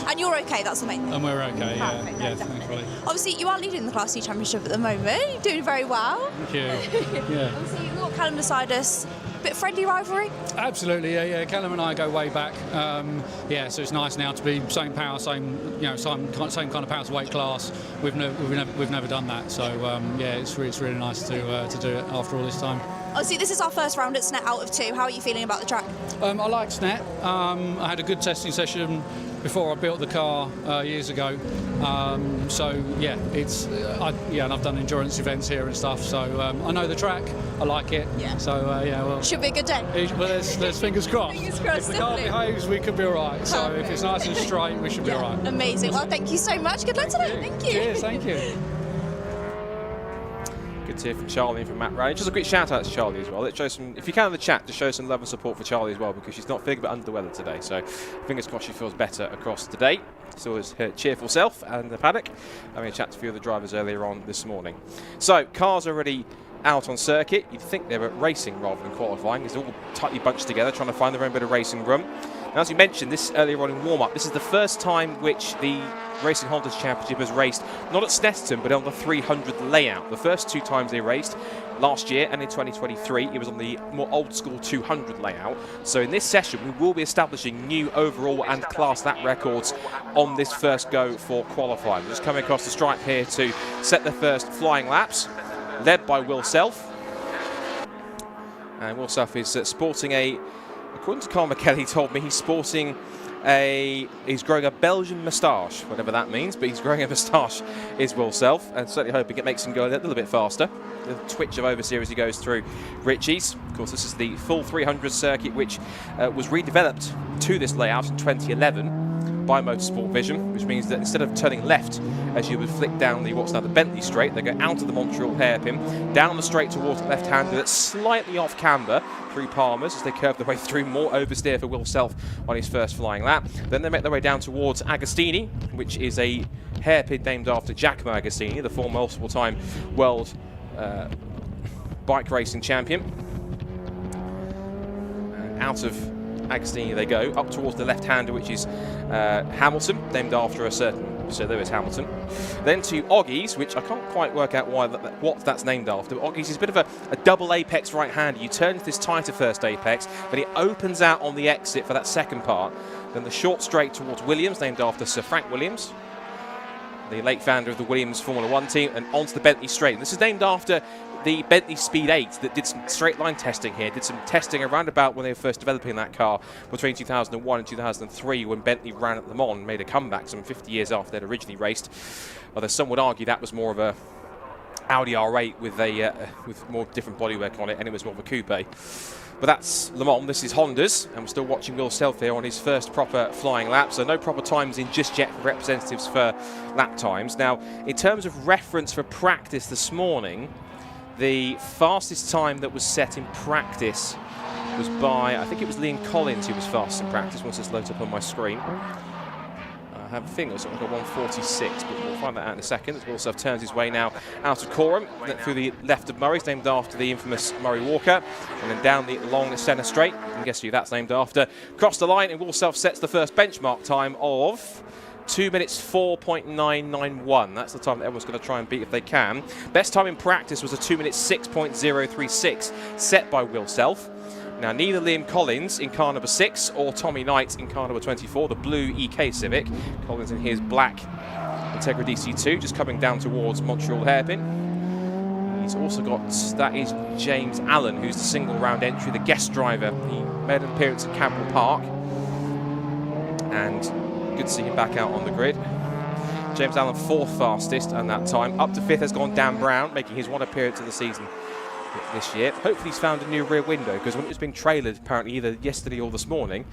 And you're okay. That's the main thing. And we're okay. Perfect, Yeah. Thanks, Rolly. Obviously, you are leading the Class C Championship at the moment. You're doing very well. Thank you. Yeah. Obviously, you've got Callum beside us. Bit of friendly rivalry. Absolutely, yeah. Callum and I go way back. So it's nice now to be same power, same kind of power to weight class. We've never done that, so it's really nice to do it after all this time. Obviously, this is our first round at Snet out of 2. How are you feeling about the track? I like Snet. I had a good testing session before I built the car years ago. And I've done endurance events here and stuff. So I know the track. I like it. Yeah. So should be a good day. Well, there's fingers crossed. Fingers crossed. If the car behaves, we could be all right. So if it's nice and straight, we should be all right. Amazing. Well, thank you so much. Good luck today. Thank you. Cheers. Thank you. Good to hear from Charlie and from Matt Ray. Just a quick shout out to Charlie as well. Let's show some, if you can in the chat, just show some love and support for Charlie as well, because she's not feeling a bit under the weather today. So fingers crossed she feels better across the day. So is her cheerful self and the paddock. Having a chat to a few of the drivers earlier on this morning. So cars already out on circuit. You'd think they were racing rather than qualifying. It's all tightly bunched together, trying to find their own bit of racing room. And as you mentioned, this earlier on in warm-up, this is the first time which the Racing Honda's Championship has raced, not at Snetterton, but on the 300 layout. The first 2 times they raced, last year and in 2023, it was on the more old-school 200 layout. So in this session, we will be establishing new overall and class lap records on this first go for qualifying. We're just coming across the stripe here to set the first flying laps, led by Will Self. And Will Self is sporting according to Carl McKelly, told me he's sporting he's growing a Belgian moustache, whatever that means, but he's growing a moustache, is Will Self, and certainly hoping it makes him go a little bit faster. The twitch of oversteer as he goes through Ritchie's. Of course, this is the full 300 circuit, which was redeveloped to this layout in 2011 by Motorsport Vision, which means that instead of turning left as you would flick down what's now the Bentley straight, they go out of the Montreal hairpin, down the straight towards the left-hander that's slightly off camber through Palmer's as they curve their way through. More oversteer for Will Self on his first flying lap. Then they make their way down towards Agostini, which is a hairpin named after Giacomo Agostini, the former multiple-time world bike racing champion. Out of Agostini they go, up towards the left-hander, which is Hamilton, named after a certain Sir Lewis Hamilton. Then to Oggies, which I can't quite work out what that's named after. Oggies is a bit of a double apex right-hander. You turn to this tighter first apex, then it opens out on the exit for that second part. Then the short straight towards Williams, named after Sir Frank Williams, the late founder of the Williams Formula 1 team, and onto the Bentley straight. And this is named after the Bentley Speed 8 that did some straight line testing here, did some testing around about when they were first developing that car between 2001 and 2003, when Bentley ran at Le Mans and made a comeback some 50 years after they'd originally raced. Although some would argue that was more of a Audi R8 with more different bodywork on it, and it was more of a coupe. But that's Le Mans, this is Honda's, and we're still watching Will Self here on his first proper flying lap, so no proper times in just yet for representatives for lap times. Now, in terms of reference for practice this morning, the fastest time that was set in practice was by, I think it was Liam Collins who was fastest in practice, once it's loaded up on my screen. I have a feeling it was something like 1:46, but we'll find that out in a second. As Will Self turns his way now out of Coram, through the left of Murray's, named after the infamous Murray Walker, and then down the long centre straight, and guess who that's named after. Cross the line, and Will Self sets the first benchmark time of 2 minutes 4.991. That's the time that everyone's going to try and beat if they can. Best time in practice was a 2 minutes 6.036 set by Will Self. Now, neither Liam Collins in car number 6 or Tommy Knight in car number 24, the blue EK Civic. Collins in his black Integra DC2, just coming down towards Montreal hairpin. He's also got, that is James Allen, who's the single round entry, the guest driver. He made an appearance at Campbell Park, and good to see him back out on the grid. James Allen 4th fastest, and that time up to 5th has gone Dan Brown, making his one appearance of the season this year. Hopefully he's found a new rear window, because when it was being trailered apparently either yesterday or this morning,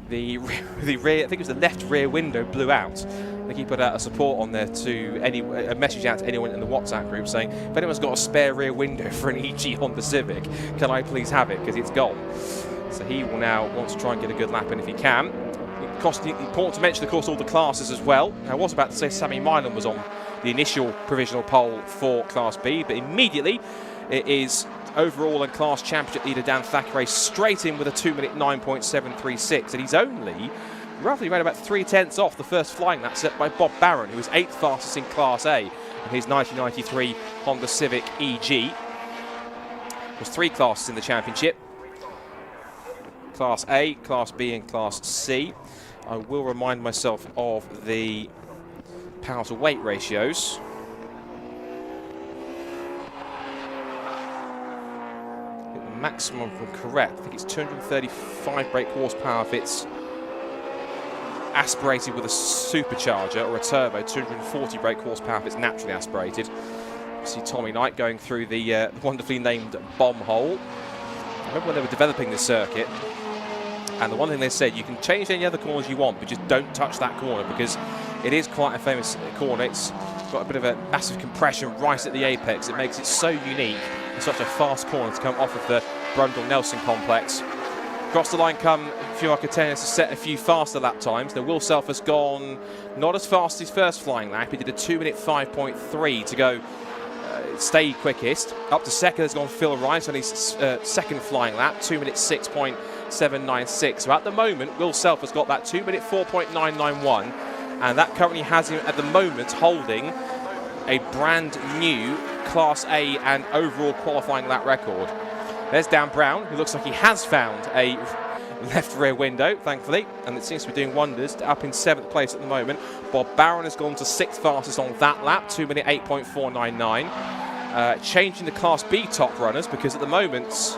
the rear, I think it was the left rear window, blew out. I think he put out a support on there to a message out to anyone in the WhatsApp group saying, if anyone's got a spare rear window for an EG Honda Civic, can I please have it, because it's gone. So he will now want to try and get a good lap in if he can. Important to mention, of course, all the classes as well. I was about to say Sammy Milan was on the initial provisional pole for Class B, but immediately it is overall and class championship leader Dan Thackeray straight in with a 2-minute 9.736, and he's only roughly around about 3/10 off the first flying lap set by Bob Barron, who was 8th fastest in Class A in his 1993 Honda Civic EG. There's 3 classes in the championship: Class A, Class B and Class C. I will remind myself of the power to weight ratios. The maximum, if I'm correct, I think it's 235 brake horsepower if it's aspirated with a supercharger or a turbo, 240 brake horsepower if it's naturally aspirated. You see Tommy Knight going through the wonderfully named bomb hole. I remember when they were developing this circuit, and the one thing they said, you can change any other corners you want, but just don't touch that corner, because it is quite a famous corner. It's got a bit of a massive compression right at the apex. It makes it so unique and such a fast corner to come off of the Brundle-Nelson complex. Across the line come Fuhrer Tennis to set a few faster lap times. Now Will Self has gone not as fast as his first flying lap. He did a 2-minute 5.3 to go stay quickest. Up to second has gone Phil Rice on his second flying lap, 2-minute 6.796. So at the moment, Will Self has got that 2-minute 4.991, and that currently has him at the moment holding a brand new Class A and overall qualifying lap record. There's Dan Brown, who looks like he has found a left rear window, thankfully, and it seems to be doing wonders, up in 7th place at the moment. Bob Barron has gone to 6th fastest on that lap, 2-minute 8.499. Changing the Class B top runners, because at the moment,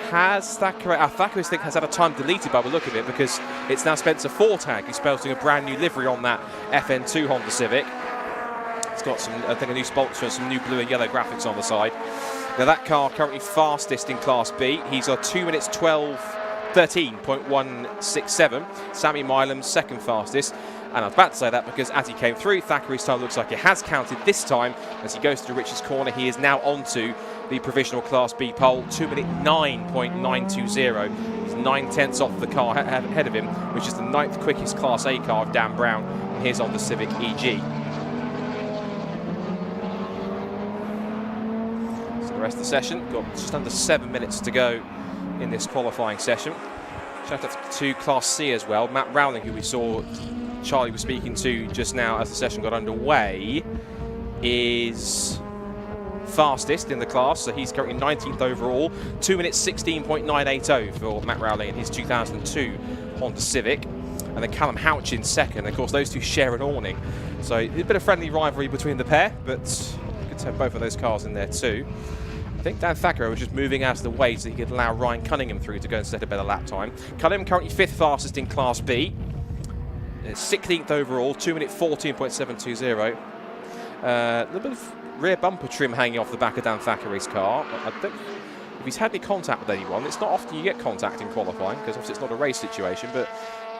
Thackeray has had a time deleted by the look of it, because it's now Spencer Fortag who's spelting a brand new livery on that FN2 Honda Civic. It's got some, I think, a new sponsor and some new blue and yellow graphics on the side. Now that car currently fastest in Class B. He's got 2 minutes 13.167. Sammy Milam's second fastest. And I was about to say that because as he came through, Thackeray's time looks like it has counted this time. As he goes to Rich's corner, he is now onto the provisional Class B pole, 2-minute 9.920. He's 9/10 off the car ahead of him, which is the 9th quickest Class A car of Dan Brown. And here's on the Civic EG. So the rest of the session, got just under 7 minutes to go in this qualifying session. Shout out to Class C as well. Matt Rowling, who we saw Charlie was speaking to just now as the session got underway, is fastest in the class, so he's currently 19th overall, 2 minutes 16.980 for Matt Rowling in his 2002 Honda Civic, and then Callum Houch in second. Of course, those two share an awning, so a bit of friendly rivalry between the pair, but good to have both of those cars in there too. I think Dan Thackeray was just moving out of the way so he could allow Ryan Cunningham through to go and set a better lap time. Cunningham currently 5th fastest in Class B. 16th overall, 2-minute 14.720. A little bit of rear bumper trim hanging off the back of Dan Thackeray's car. I don't, if he's had any contact with anyone, it's not often you get contact in qualifying, because obviously it's not a race situation, but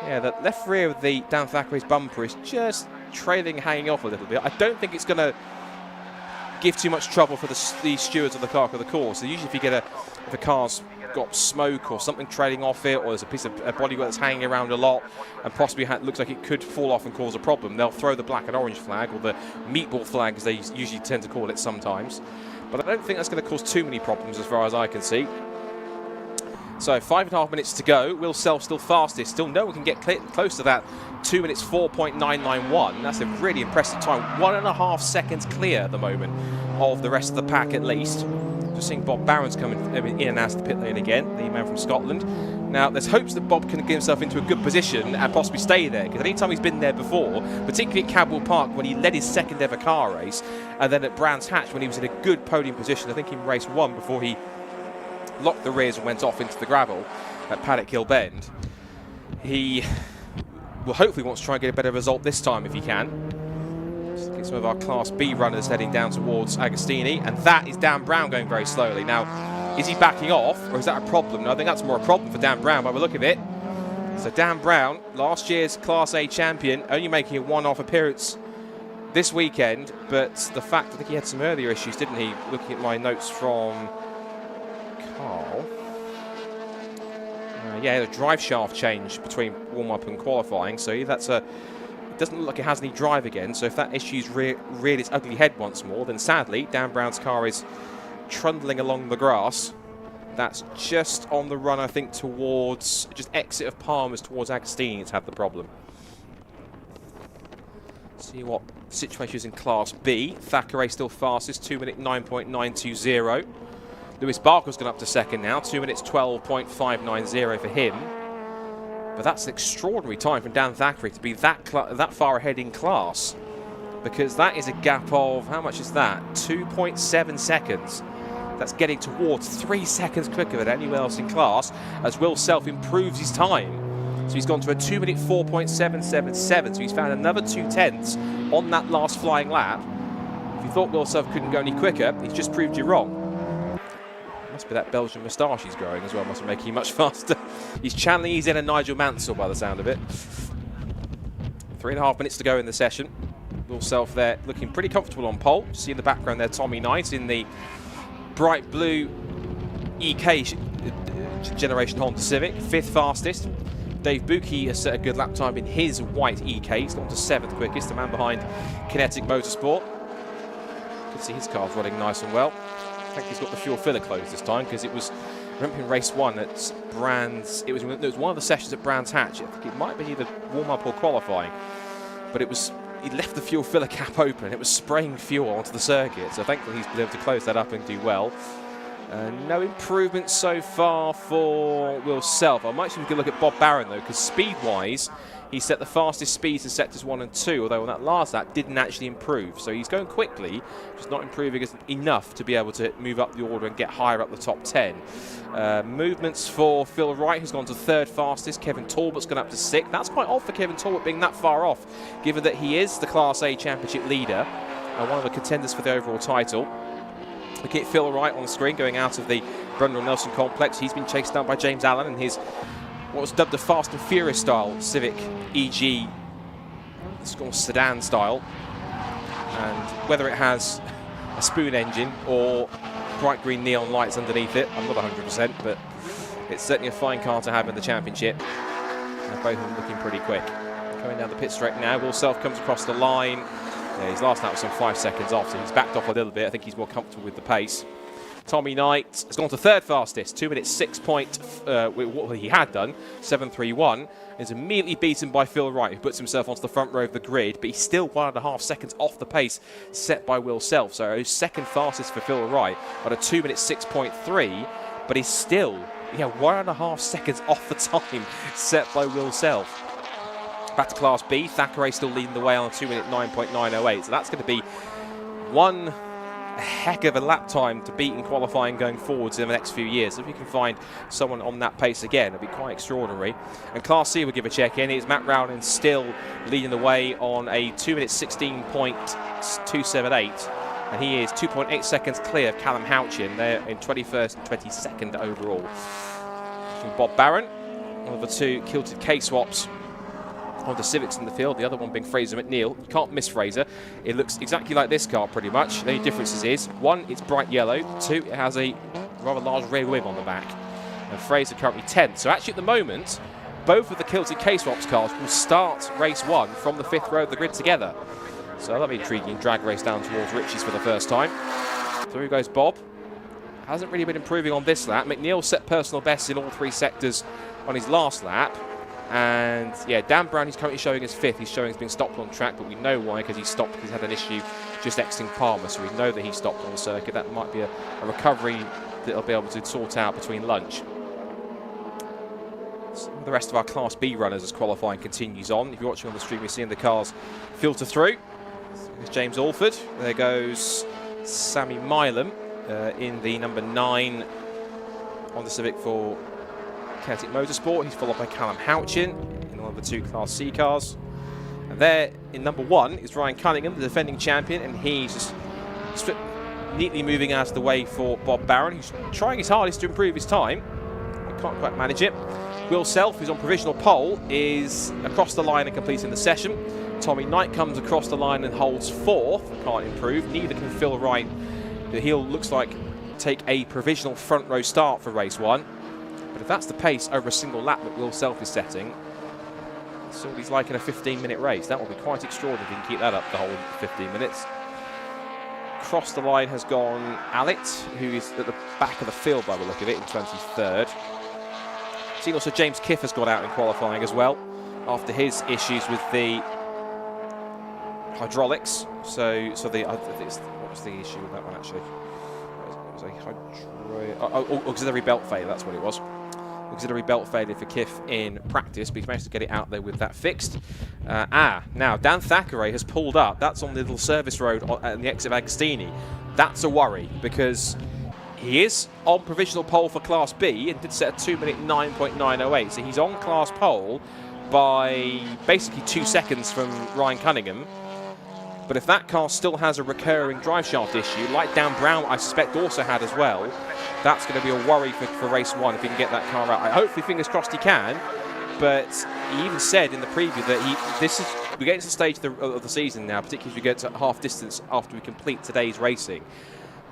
yeah, the left rear of the Dan Thackeray's bumper is just trailing, hanging off a little bit. I don't think it's going to give too much trouble for the stewards of the car for the course. So usually if the car's got smoke or something trailing off it, or there's a piece of bodywork that's hanging around a lot and possibly looks like it could fall off and cause a problem, they'll throw the black and orange flag, or the meatball flag as they usually tend to call it sometimes. But I don't think that's going to cause too many problems as far as I can see. So 5.5 minutes to go. Will Self still fastest. Still no one can get close to that 2 minutes 4.991. That's a really impressive time. 1.5 seconds clear at the moment of the rest of the pack at least. Just seeing Bob Barron's coming in and out of the pit lane again, the man from Scotland. Now there's hopes that Bob can get himself into a good position and possibly stay there, because any time he's been there before, particularly at Cadwell Park when he led his second ever car race, and then at Brands Hatch when he was in a good podium position, I think in race 1 before he locked the rears and went off into the gravel at Paddock Hill Bend. He will hopefully want to try and get a better result this time if he can. Just See some of our Class B runners heading down towards Agostini, and that is Dan Brown going very slowly. Now, is he backing off, or is that a problem? No, I think that's more a problem for Dan Brown by the look of it. So Dan Brown, last year's Class A champion, only making a one-off appearance this weekend, but the fact, I think he had some earlier issues, didn't he? Looking at my notes from Carl. Yeah, a drive shaft change between warm-up and qualifying, so that's a... It doesn't look like it has any drive again, so if that issue's reared its ugly head once more, then sadly, Dan Brown's car is trundling along the grass. That's just on the run, I think, towards... just exit of Palmer's towards Agostini. It's had the problem. See what the situation is in Class B. Thackeray still fastest, 2 minute 9.920. Lewis Barker's gone up to second now, 2 minutes 12.590 for him. But that's an extraordinary time from Dan Thackeray to be that far ahead in class, because that is a gap of, how much is that? 2.7 seconds. That's getting towards 3 seconds quicker than anyone else in class, as Will Self improves his time. So he's gone to a 2 minute 4.777, so he's found another 2/10 on that last flying lap. If you thought Will Self couldn't go any quicker, he's just proved you wrong. Must be that Belgian moustache he's growing as well, must be making him much faster. He's channeling his inner Nigel Mansell by the sound of it. 3.5 minutes to go in the session. Will Self there looking pretty comfortable on pole. See in the background there Tommy Knight in the bright blue EK generation Honda Civic, 5th fastest. Dave Buki has set a good lap time in his white EK. He's gone to 7th quickest, the man behind Kinetic Motorsport. You can see his car's running nice and well. I think he's got the fuel filler closed this time, because it was, I remember in race 1 at Brands, it was one of the sessions at Brands Hatch. I think it might be either warm-up or qualifying, but it was, he left the fuel filler cap open and it was spraying fuel onto the circuit, so thankfully he's been able to close that up and do well. No improvement so far for Will Self. I might see if we can look at Bob Barron though, because speed-wise, he set the fastest speeds in sectors 1 and 2, although on that last lap didn't actually improve. So he's going quickly, just not improving enough to be able to move up the order and get higher up the top 10. Movements for Phil Wright, who's gone to 3rd fastest. Kevin Talbot's gone up to 6th. That's quite odd for Kevin Talbot being that far off, given that he is the Class A Championship leader and one of the contenders for the overall title. Looking at Phil Wright on the screen going out of the Brundle Nelson complex. He's been chased down by James Allen in his what was dubbed the Fast and Furious style Civic EG, it's called sedan style, and whether it has a spoon engine or bright green neon lights underneath it, I'm not 100%, but it's certainly a fine car to have in the championship, and both of them looking pretty quick. Coming down the pit straight now, Will Self comes across the line. Yeah, his last lap was some 5 seconds off, so he's backed off a little bit. I think he's more comfortable with the pace. Tommy Knight has gone to 3rd fastest, 2 minutes 6 what he had done, 7.31, is immediately beaten by Phil Wright, who puts himself onto the front row of the grid, but he's still 1.5 seconds off the pace set by Will Self. So 2nd fastest for Phil Wright at a 2 minutes 6.3, but he's still 1.5 seconds off the time set by Will Self. Back to Class B, Thackeray still leading the way on a 2 minute 9.908, so that's going to be one heck of a lap time to beat in qualifying going forwards in the next few years. If we can find someone on that pace again, it'll be quite extraordinary. And Class C will give a check in. It's Matt Rowland still leading the way on a 2 minute 16.278, and he is 2.8 seconds clear of Callum Houchin. They're in 21st and 22nd overall. From Bob Barron, one of the 2 kilted K-swaps on the Civics in the field, the other one being Fraser McNeil. You can't miss Fraser. It looks exactly like this car pretty much. The only differences is, 1, it's bright yellow, 2, it has a rather large rear wing on the back. And Fraser currently 10th. So actually at the moment, both of the kilted K-Swaps cars will start race 1 from the 5th row of the grid together. So that'll be intriguing. Drag race down towards Ritchie's for the first time. Through goes Bob. Hasn't really been improving on this lap. McNeil set personal bests in all 3 sectors on his last lap. And yeah, Dan Brown, he's currently showing as 5th. He's showing he's been stopped on track, but we know why, because he's stopped because he's had an issue just exiting Palmer. So we know that he stopped on the circuit. That might be a recovery that he'll be able to sort out between lunch. Some of the rest of our Class B runners as qualifying continues on. If you're watching on the stream, you're seeing the cars filter through. There's James Alford. There goes Sammy Milam in the number 9 on the Civic for Kinetic Motorsport. He's followed by Callum Houchin in one of the 2 Class C cars. And there in number 1 is Ryan Cunningham, the defending champion, and he's just neatly moving out of the way for Bob Barron, who's trying his hardest to improve his time. He can't quite manage it. Will Self, who's on provisional pole, is across the line and completing the session. Tommy Knight comes across the line and holds 4th. Can't improve. Neither can Phil Wright. He'll looks like take a provisional front row start for race 1. But if that's the pace over a single lap that Will Self is setting, so he's like in a 15-minute race. That will be quite extraordinary if he can keep that up the whole 15 minutes. Across the line has gone Allitt, who is at the back of the field by the look of it, in 23rd. See, also James Kiff has got out in qualifying as well after his issues with the hydraulics. So what was the issue with that one actually? It was a auxiliary belt failure. That's what it was. Auxiliary belt failure for Kiff in practice, but he's managed to get it out there with that fixed. Now Dan Thackeray has pulled up. That's on the little service road at the exit of Agostini. That's a worry because he is on provisional pole for Class B and did set a 2-minute 9.908. So he's on class pole by basically 2 seconds from Ryan Cunningham. But if that car still has a recurring drive shaft issue, like Dan Brown I suspect also had as well, that's going to be a worry for race 1 if he can get that car out. Hopefully, fingers crossed, he can. But he even said in the preview that we're getting to the stage of the season now, particularly if we get to half distance after we complete today's racing,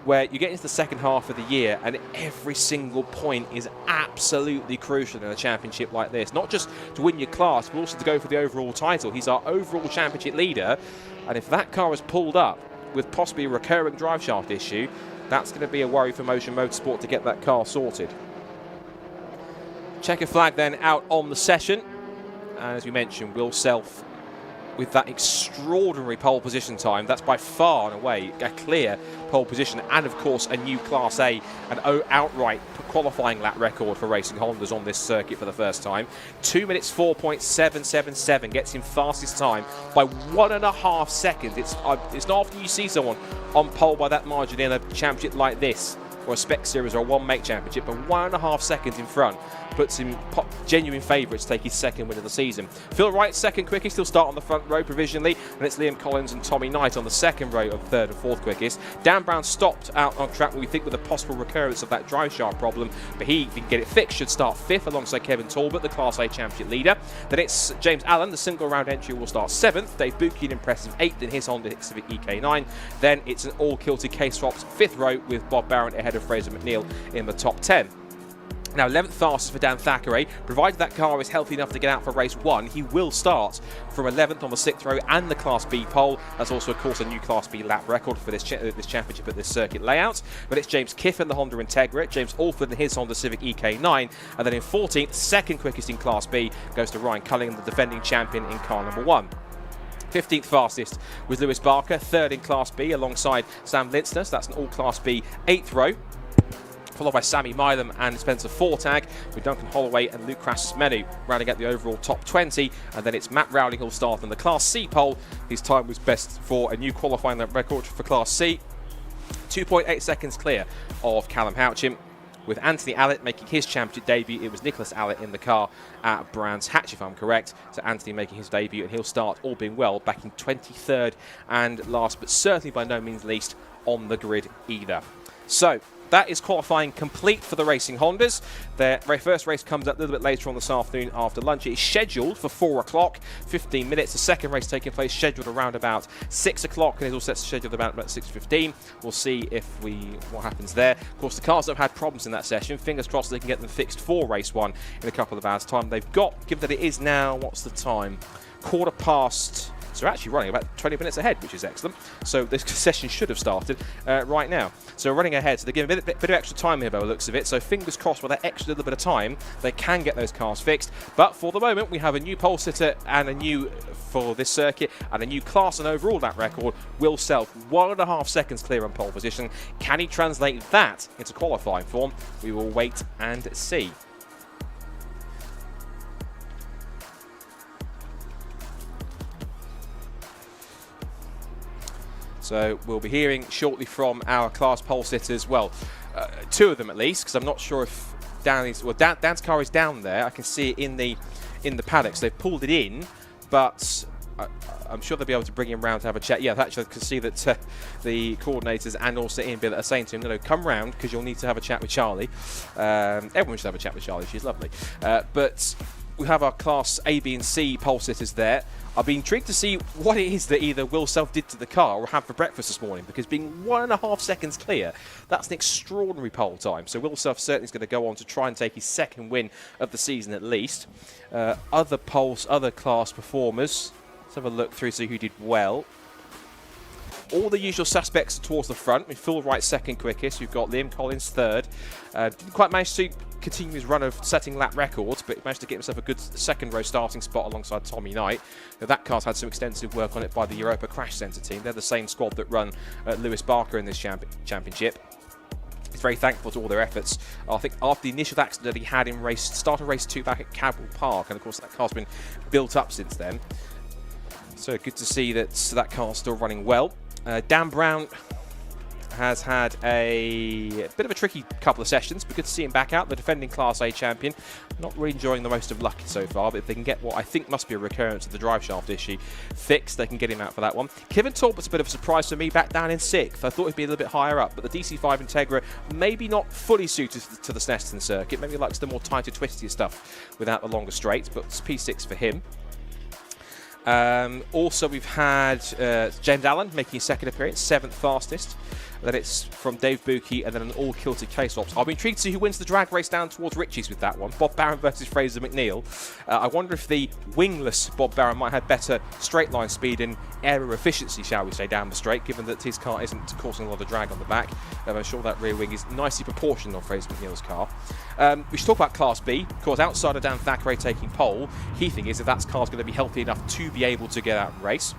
where you get into the second half of the year and every single point is absolutely crucial in a championship like this. Not just to win your class, but also to go for the overall title. He's our overall championship leader, and if that car is pulled up with possibly a recurring drive shaft issue, that's going to be a worry for Motion Motorsport to get that car sorted. Checker flag then out on the session. And as we mentioned, Will Self with that extraordinary pole position time. That's by far and away a clear pole position, and of course a new Class A, an outright qualifying lap record for Racing Hondas on this circuit for the first time. 2 minutes 4.777 gets him fastest time by 1.5 seconds. It's not often you see someone on pole by that margin in a championship like this, or a spec series or a one-make championship, but 1.5 seconds in front puts him genuine favourite to take his second win of the season. Phil Wright, second quickest, he'll start on the front row provisionally, and it's Liam Collins and Tommy Knight on the second row of third and fourth quickest. Dan Brown stopped out on track, we think with a possible recurrence of that drive shaft problem, but he, if he can get it fixed, should start fifth alongside Kevin Talbot, the Class A championship leader. Then it's James Allen, the single round entry, will start 7th. Dave Buki, an impressive 8th in his Honda Civic EK9. Then it's an all-kilted K-Swaps 5th row with Bob Barron ahead of Fraser McNeil in the top 10. Now, 11th fastest for Dan Thackeray. Provided that car is healthy enough to get out for race 1, he will start from 11th on the 6th row and the Class B pole. That's also, of course, a new Class B lap record for this championship at this circuit layout. But it's James Kiff in the Honda Integra, James Alford in his Honda Civic EK9, and then in 14th, second quickest in Class B, goes to Ryan Cunningham, the defending champion in car number 1. 15th fastest was Lewis Barker, 3rd in Class B alongside Sam Lintzner. So that's an all Class B 8th row, followed by Sammy Milam and Spencer Fortag, with Duncan Holloway and Luke Krasmenu rounding out the overall top 20. And then it's Matt Rowling who'll start on the Class C pole. His time was best for a new qualifying record for Class C, 2.8 seconds clear of Callum Houchin. With Anthony Allett making his championship debut, it was Nicholas Allett in the car at Brands Hatch, if I'm correct. So Anthony making his debut, and he'll start, all being well, back in 23rd and last, but certainly by no means least on the grid either. So that is qualifying complete for the Racing Hondas. Their first race comes up a little bit later on this afternoon after lunch. It is scheduled for 4 o'clock, 15 minutes. The second race taking place scheduled around about 6 o'clock, and it's all set scheduled about 6:15. We'll see what happens there. Of course, the cars have had problems in that session. Fingers crossed they can get them fixed for race 1 in a couple of hours' time. They've got, given that it is now, what's the time? 1:15. So we're actually running about 20 minutes ahead, which is excellent. So this session should have started right now. So we're running ahead. So they're giving a bit of extra time here by the looks of it. So fingers crossed with that extra little bit of time, they can get those cars fixed. But for the moment, we have a new pole sitter and a new, for this circuit, and a new class and overall lap record. Will Self, 1.5 seconds clear on pole position. Can he translate that into qualifying form? We will wait and see. So we'll be hearing shortly from our class pole sitters. Well, 2 of them at least, because I'm not sure if Dan's car is down there. I can see it in the paddocks. They've pulled it in, but I'm sure they'll be able to bring him round to have a chat. Yeah, actually, I can see that the coordinators and also Ian Billett are saying to him, no, come round because you'll need to have a chat with Charlie. Everyone should have a chat with Charlie. She's lovely. But we have our Class A, B and C pole sitters there. I've been intrigued to see what it is that either Will Self did to the car or had for breakfast this morning, because being 1.5 seconds clear, that's an extraordinary pole time. So Will Self certainly is going to go on to try and take his second win of the season at least. Other poles, other class performers. Let's have a look through, see who did well. All the usual suspects towards the front. With Phil Wright second quickest. We've got Liam Collins third. Didn't quite manage to continue his run of setting lap records, but managed to get himself a good second row starting spot alongside Tommy Knight. Now, that car's had some extensive work on it by the Europa Crash Centre team. They're the same squad that run Lewis Barker in this championship. He's very thankful to all their efforts. I think after the initial accident that he had in start of race 2 back at Cadwell Park, and of course that car's been built up since then. So good to see that that car's still running well. Dan Brown has had a bit of a tricky couple of sessions, but good to see him back out, the defending Class A champion. Not really enjoying the most of luck so far, but if they can get what I think must be a recurrence of the drive shaft issue fixed, they can get him out for that one. Kevin Talbot's a bit of a surprise for me, back down in 6th. I thought he'd be a little bit higher up, but the DC5 Integra maybe not fully suited to the Snetterton circuit. Maybe likes the more tighter, twistier stuff without the longer straights, but it's P6 for him. Also, we've had James Allen making his second appearance, 7th fastest. Then it's from Dave Buki and then an all-kilted K-Swaps. I'll be intrigued to see who wins the drag race down towards Ritchie's with that one. Bob Barron versus Fraser McNeil. I wonder if the wingless Bob Barron might have better straight line speed and aero efficiency, shall we say, down the straight, given that his car isn't causing a lot of drag on the back. I'm sure that rear wing is nicely proportioned on Fraser McNeil's car. We should talk about Class B. Of course, outside of Dan Thackeray taking pole, key thing is if that car's going to be healthy enough to be able to get out and race.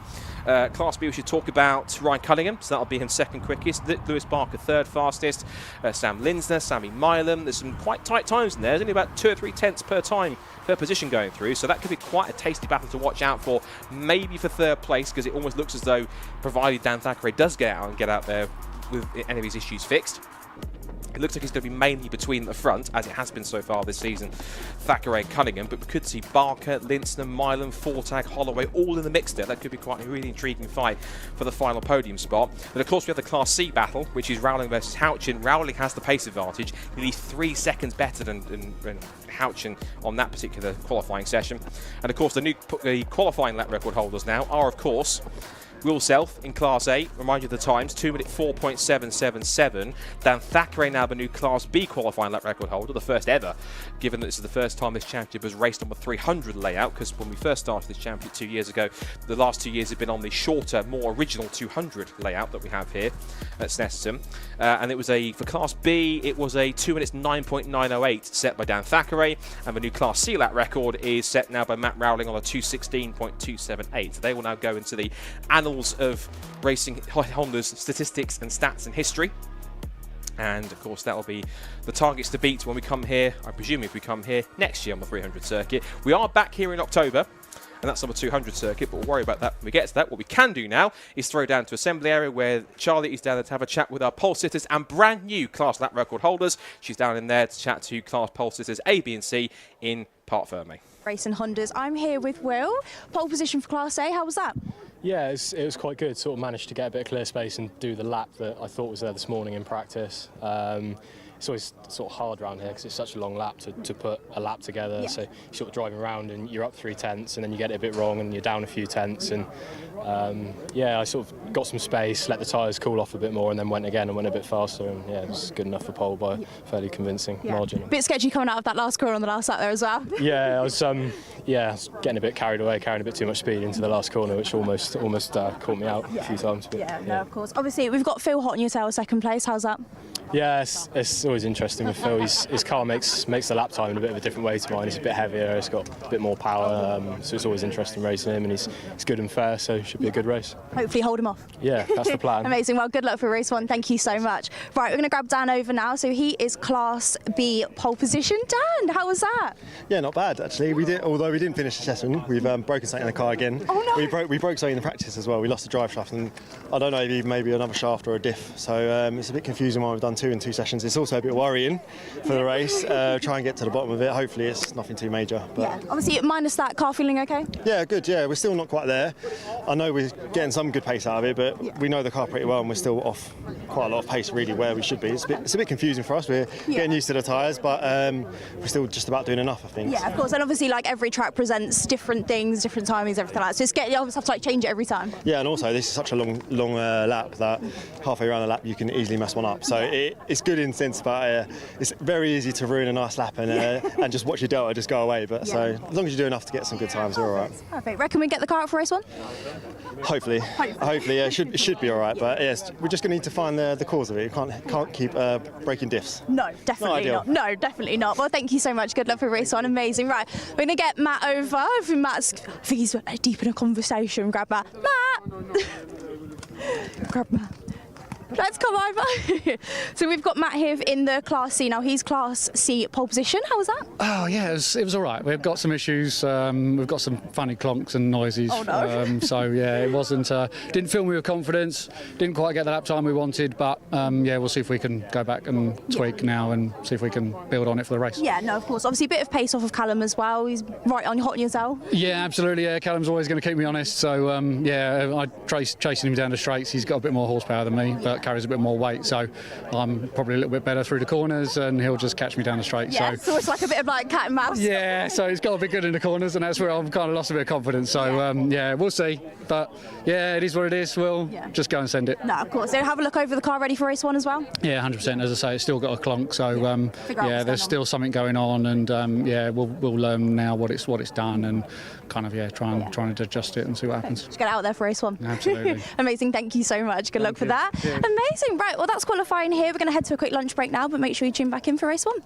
Class B, we should talk about Ryan Cunningham, so that'll be him second quickest. Lewis Barker third fastest. Sam Linsner, Sammy Milam. There's some quite tight times in there. There's only about 2 or 3 tenths per time per position going through, so that could be quite a tasty battle to watch out for, maybe for third place, because it almost looks as though, provided Dan Thackeray does get out and get out there with any of his issues fixed, it looks like it's going to be mainly between the front, as it has been so far this season, Thackeray and Cunningham, but we could see Barker, Linsner, Milam, Fortag, Holloway all in the mix there. That could be quite a really intriguing fight for the final podium spot. But of course we have the Class C battle, which is Rowling versus Houchin. Rowling has the pace advantage, nearly 3 seconds better than Houchin on that particular qualifying session. And of course the qualifying lap record holders now are of course Will Self in Class A, remind you of the times, 2 minute 4.777. Dan Thackeray now the new Class B qualifying lap record holder, the first ever, given that this is the first time this championship was raced on the 300 layout, because when we first started this championship 2 years ago, the last 2 years have been on the shorter, more original 200 layout that we have here at Snetterton. And it was for Class B, it was a 2 minutes 9.908 set by Dan Thackeray, and the new Class C lap record is set now by Matt Rowling on a 2:16.278. They will now go into the annals of racing Honda's statistics and stats and history. And of course that will be the targets to beat when we come here, I presume if we come here next year on the 300 circuit. We are back here in October, and that's on the 200 circuit, but we'll worry about that when we get to that. What we can do now is throw down to assembly area where Charlie is down there to have a chat with our pole sitters and brand new class lap record holders. She's down in there to chat to class pole sitters A, B and C in Parc Fermé. Racing Hondas. I'm here with Will. Pole position for Class A, how was that? Yeah, it was quite good. Sort of managed to get a bit of clear space and do the lap that I thought was there this morning in practice. It's always sort of hard around here because it's such a long lap to put a lap together. Yeah. So you're sort of driving around and you're up 3 tenths and then you get it a bit wrong and you're down a few tenths. And yeah, I sort of got some space, let the tyres cool off a bit more and then went again and went a bit faster. And yeah, it was good enough for pole by a fairly convincing margin. Bit sketchy coming out of that last corner on the last lap there as well. Yeah, I was getting a bit carried away, carrying a bit too much speed into the last corner, which almost caught me out a few times. But, no, of course. Obviously, we've got Phil hot on your tail, second place. How's that? Yeah, it's always interesting with Phil. His car makes the lap time in a bit of a different way to mine. He's a bit heavier, he's got a bit more power, so it's always interesting racing him, and he's good and fair, so it should be a good race. Hopefully hold him off. Yeah, that's the plan. Amazing. Well, good luck for race 1. Thank you so much. Right, we're going to grab Dan over now. So he is Class B pole position. Dan, how was that? Yeah, not bad actually. Although we didn't finish the session, we've broken something in the car again. Oh no! We broke something in the practice as well. We lost the drive shaft, and I don't know, maybe another shaft or a diff. So it's a bit confusing why we've done 2 in 2 sessions. It's also a bit worrying for the race. Try and get to the bottom of it. Hopefully it's nothing too major. But Yeah. Obviously, minus that, car feeling okay? yeah, good. Yeah, we're still not quite there. I know we're getting some good pace out of it, but we know the car pretty well, and we're still off quite a lot of pace, really, where we should be. It's a bit confusing for us. We're getting used to the tyres, but we're still just about doing enough, I think. Yeah, of course. And obviously, like every track presents different things, different timings, everything like that. So you always have to like change it every time. Yeah, and also this is such a long lap that halfway around the lap you can easily mess one up. So it's good in the sense, but it's very easy to ruin a nice lap and just watch your delta just go away. But so as long as you do enough to get some good times, we're all right. Perfect. Reckon we get the car out for race 1? Hopefully, yeah, it should be all right. But yes, we're just going to need to find the cause of it. You can't keep breaking diffs. No, definitely not. No, definitely not. Well, thank you so much. Good luck for race 1. Amazing. Right, we're going to get Matt over. I think he's deep in a conversation. Grab Matt. Grab Matt. Let's come over. So we've got Matt here in the Class C. Now he's Class C pole position. How was that? Oh yeah, it was all right. We've got some issues. We've got some funny clonks and noises. Oh no. So yeah, it wasn't. Didn't fill me with confidence. Didn't quite get the lap time we wanted. But yeah, we'll see if we can go back and tweak now and see if we can build on it for the race. Yeah, no, of course. Obviously, a bit of pace off of Callum as well. He's hot on your tail. Yeah, absolutely. Yeah, Callum's always going to keep me honest. So yeah, I chasing him down the straights. He's got a bit more horsepower than me, but carries a bit more weight. So I'm probably a little bit better through the corners, and he'll just catch me down the straight. Yeah, so it's like a bit of like cat and mouse. Yeah, so he's got to be good in the corners, and that's where I've kind of lost a bit of confidence. So yeah, we'll see. But yeah, it is what it is. We'll just go and send it. No, of course. So have a look over the car ready for race 1 as well. Yeah, 100%. As I say, it's still got a clonk. So yeah, there's still something going on, and yeah, we'll learn now what it's done, and kind of trying to adjust it and see what happens. Just get out there for race 1. Absolutely. Amazing. Thank you so much. Good luck for that. Amazing. Right. Well, that's qualifying here. We're going to head to a quick lunch break now, but make sure you tune back in for race 1.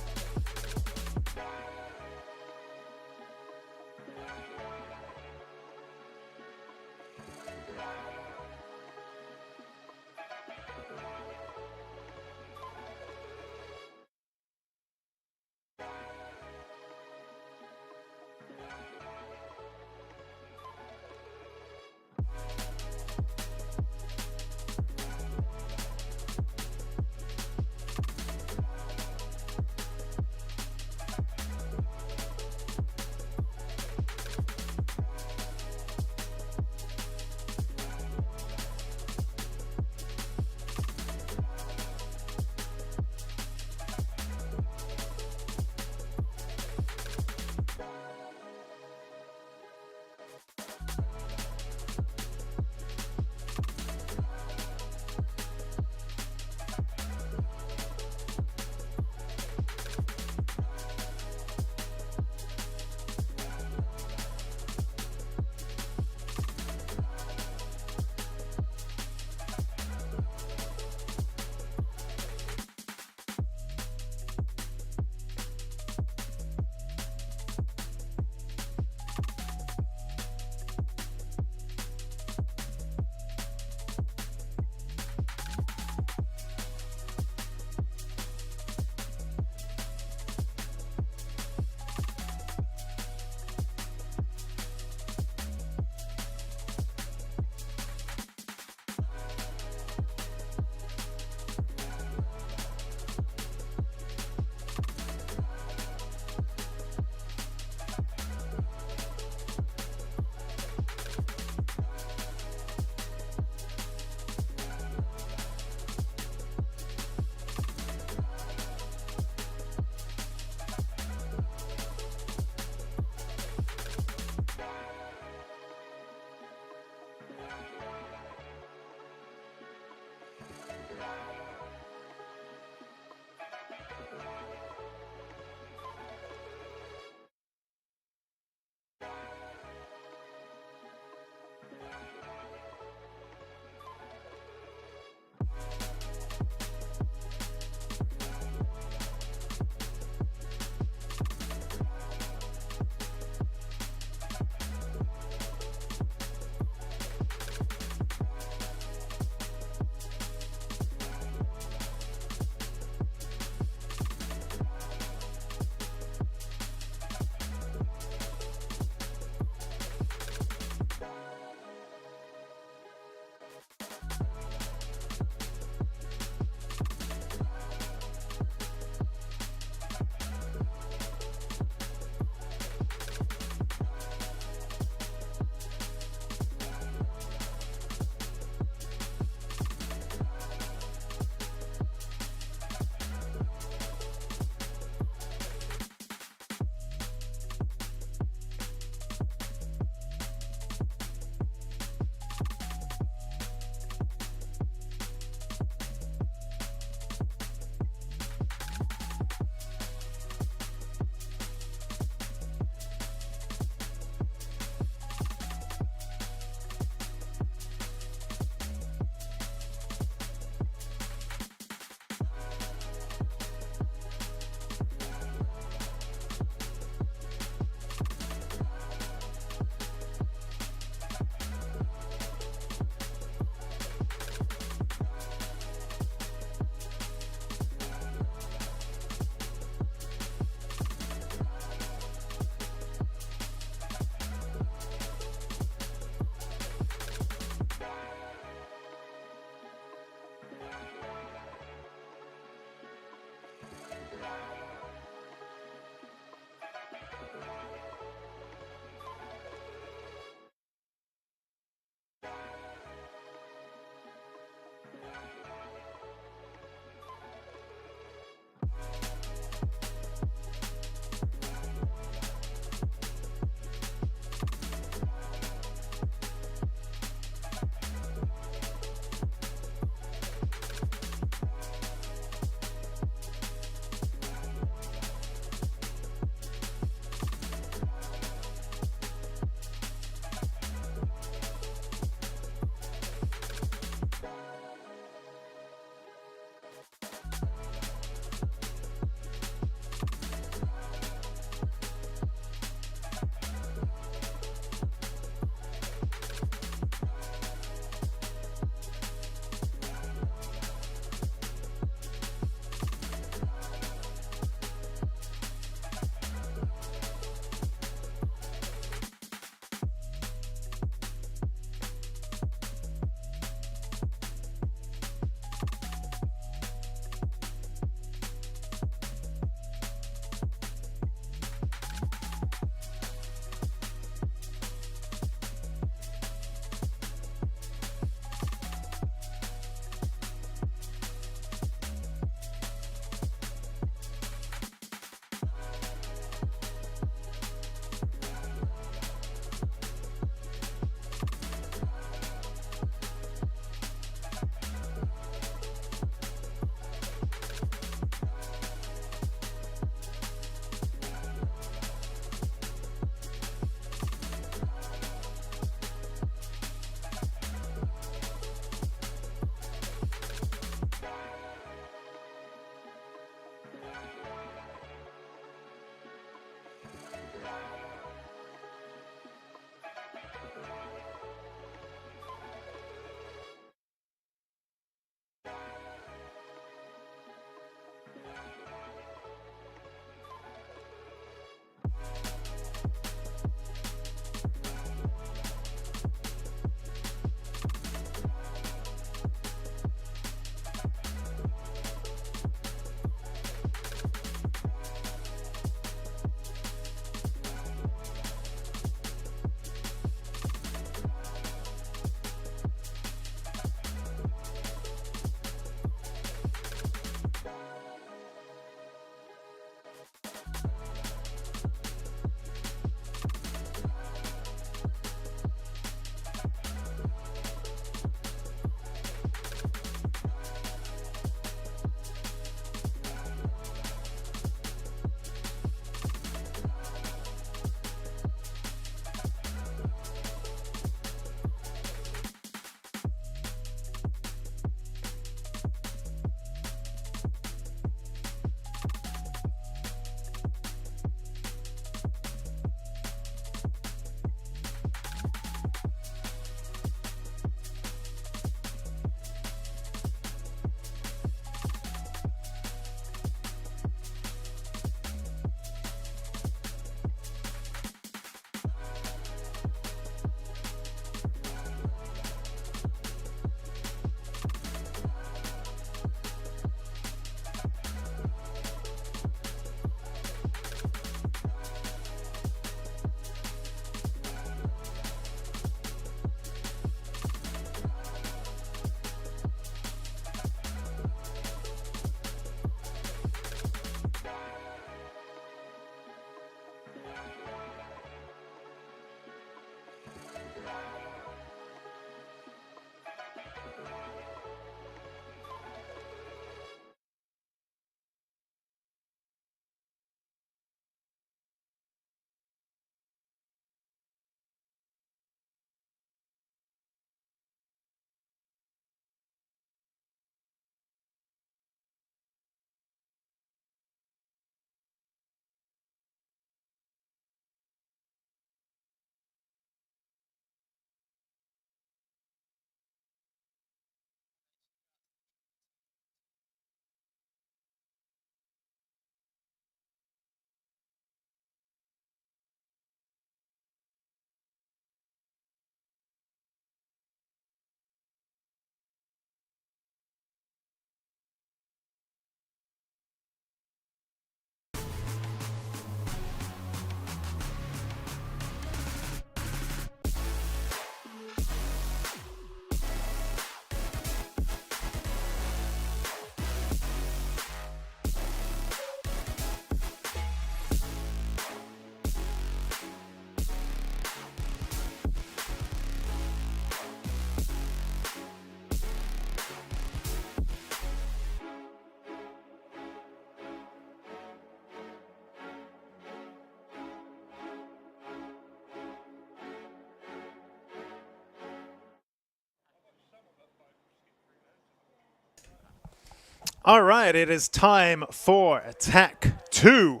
All right, it is time for Attack 2.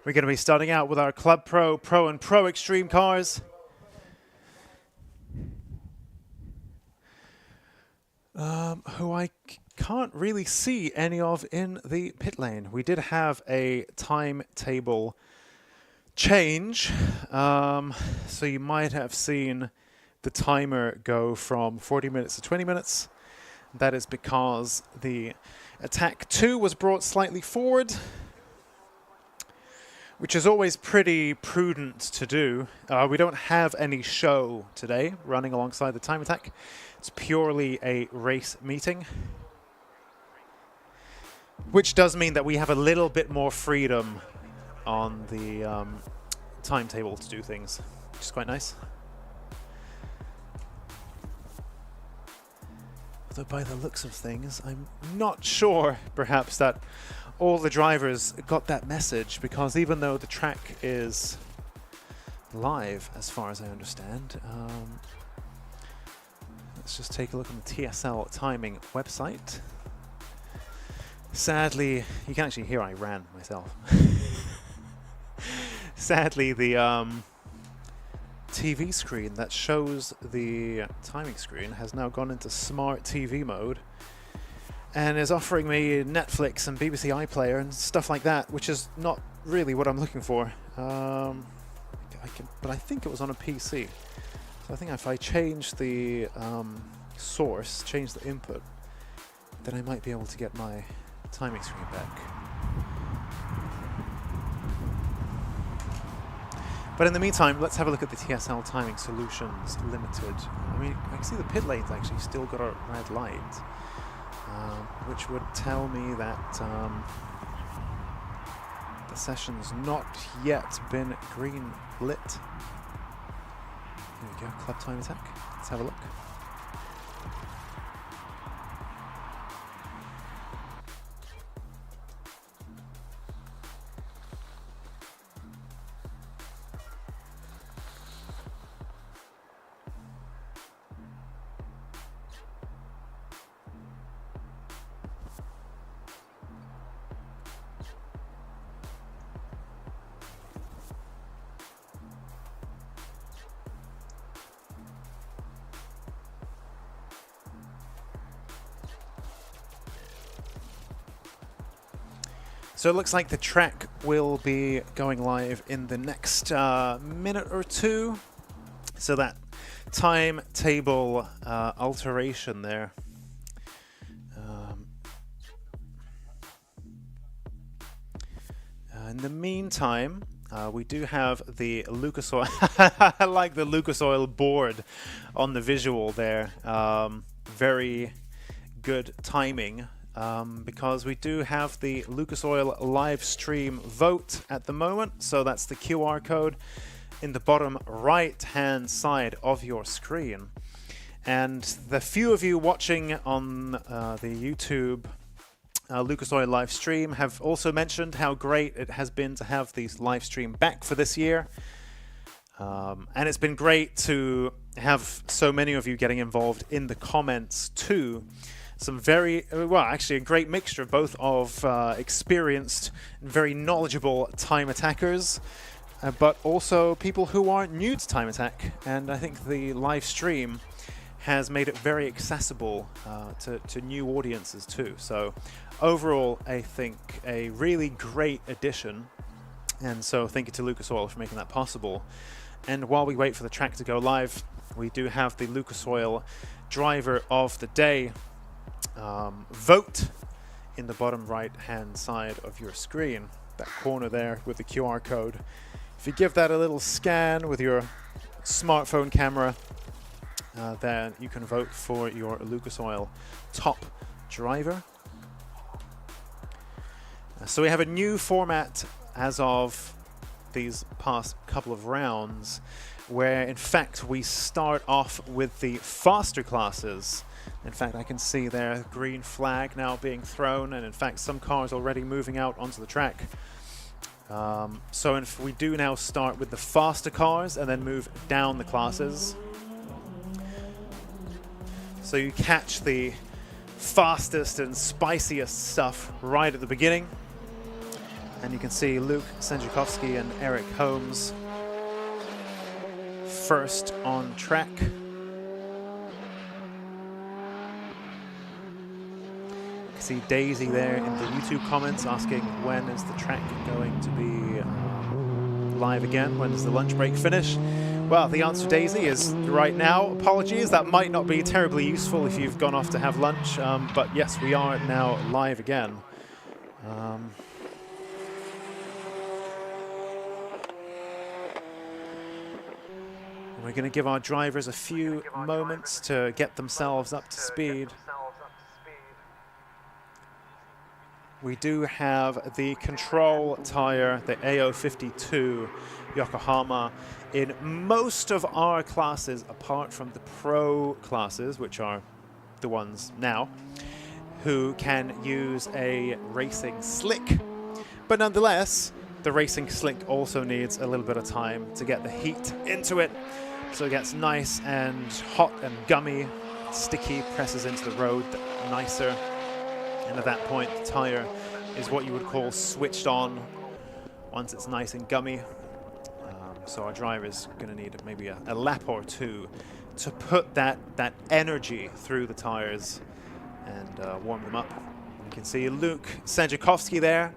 We're going to be starting out with our Club Pro, Pro and Pro Extreme cars. Who I can't really see any of in the pit lane. We did have a timetable change, so you might have seen the timer go from 40 minutes to 20 minutes. That is because the Attack 2 was brought slightly forward, which is always pretty prudent to do. We don't have any show today running alongside the Time Attack. It's purely a race meeting, which does mean that we have a little bit more freedom on the timetable to do things, which is quite nice. Although by the looks of things, I'm not sure perhaps that all the drivers got that message, because even though the track is live, as far as I understand, let's just take a look on the TSL timing website. Sadly, you can actually hear I ran myself. Sadly, the TV screen that shows the timing screen has now gone into smart TV mode and is offering me Netflix and BBC iPlayer and stuff like that, which is not really what I'm looking for. But I think it was on a PC. So I think if I change the source, change the input, then I might be able to get my timing screen back. But in the meantime, let's have a look at the TSL Timing Solutions Limited. I mean, I can see the pit lane's actually still got a red light, which would tell me that the session's not yet been green lit. Here we go, Club Time Attack. Let's have a look. So it looks like the track will be going live in the next minute or two. So that timetable alteration there. In the meantime, we do have the Lucas Oil. I like the Lucas Oil board on the visual there. Very good timing. Because we do have the Lucas Oil live stream vote at the moment. So that's the QR code in the bottom right hand side of your screen. And the few of you watching on the YouTube Lucas Oil live stream have also mentioned how great it has been to have these live stream back for this year. And it's been great to have so many of you getting involved in the comments too. Some very, well, actually a great mixture both of experienced and very knowledgeable time attackers, but also people who are new to time attack. And I think the live stream has made it very accessible to new audiences too. So overall, I think a really great addition. And so thank you to Lucas Oil for making that possible. And while we wait for the track to go live, we do have the Lucas Oil driver of the day vote in the bottom right hand side of your screen, that corner there with the QR code. If you give that a little scan with your smartphone camera, then you can vote for your Lucas Oil top driver. So we have a new format as of these past couple of rounds, where in fact we start off with the faster classes. In fact, I can see there green flag now being thrown, and in fact some cars already moving out onto the track. So if we do now start with the faster cars and then move down the classes. So you catch the fastest and spiciest stuff right at the beginning. And you can see Luke Senjakowski and Eric Holmes first on track. See Daisy there in the YouTube comments asking when is the track going to be live again, when does the lunch break finish? Well, the answer, Daisy, is right now. Apologies, that might not be terribly useful if you've gone off to have lunch, but yes, we are now live again. We're going to give our drivers a few moments to get themselves up to speed. We do have the control tire, the AO52 Yokohama, in most of our classes, apart from the pro classes, which are the ones now, who can use a racing slick. But nonetheless, the racing slick also needs a little bit of time to get the heat into it, so it gets nice and hot and gummy, sticky, presses into the road nicer. And at that point, the tire is what you would call switched on once it's nice and gummy. So our driver is going to need maybe a lap or two to put that energy through the tires and warm them up. You can see Luke Senjakowski there.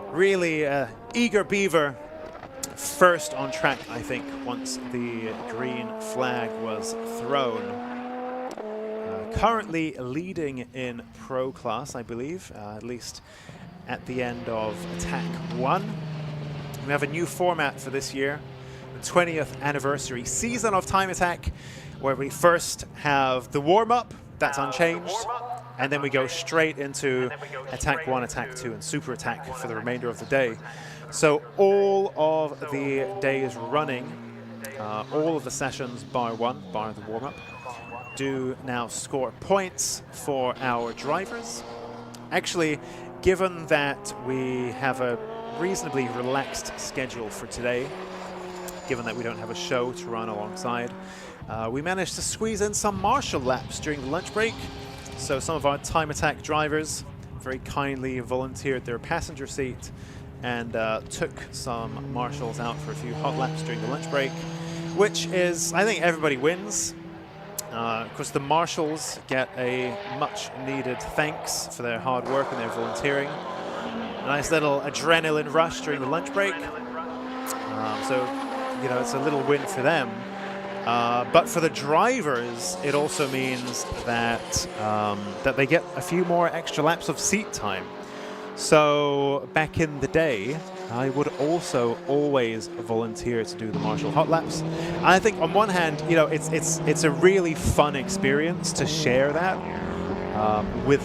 Really eager beaver. First on track, I think, once the green flag was thrown. Currently leading in pro class, I believe, at least at the end of Attack 1. We have a new format for this year, the 20th anniversary season of Time Attack, where we first have the warm-up, that's unchanged, and then we go straight into Attack 1, Attack 2, and Super Attack for the remainder of the day. So all of the days running, all of the sessions bar one, bar the warm-up, do now score points for our drivers. Actually, given that we have a reasonably relaxed schedule for today, given that we don't have a show to run alongside, we managed to squeeze in some marshal laps during the lunch break. So some of our Time Attack drivers very kindly volunteered their passenger seat and took some marshals out for a few hot laps during the lunch break, which is, I think everybody wins. Of course, the marshals get a much needed thanks for their hard work and their volunteering. A nice little adrenaline rush during the lunch break. So, you know, it's a little win for them. But for the drivers, it also means that that they get a few more extra laps of seat time. So back in the day, I would also always volunteer to do the marshal hot laps. And I think on one hand, you know, it's a really fun experience to share that with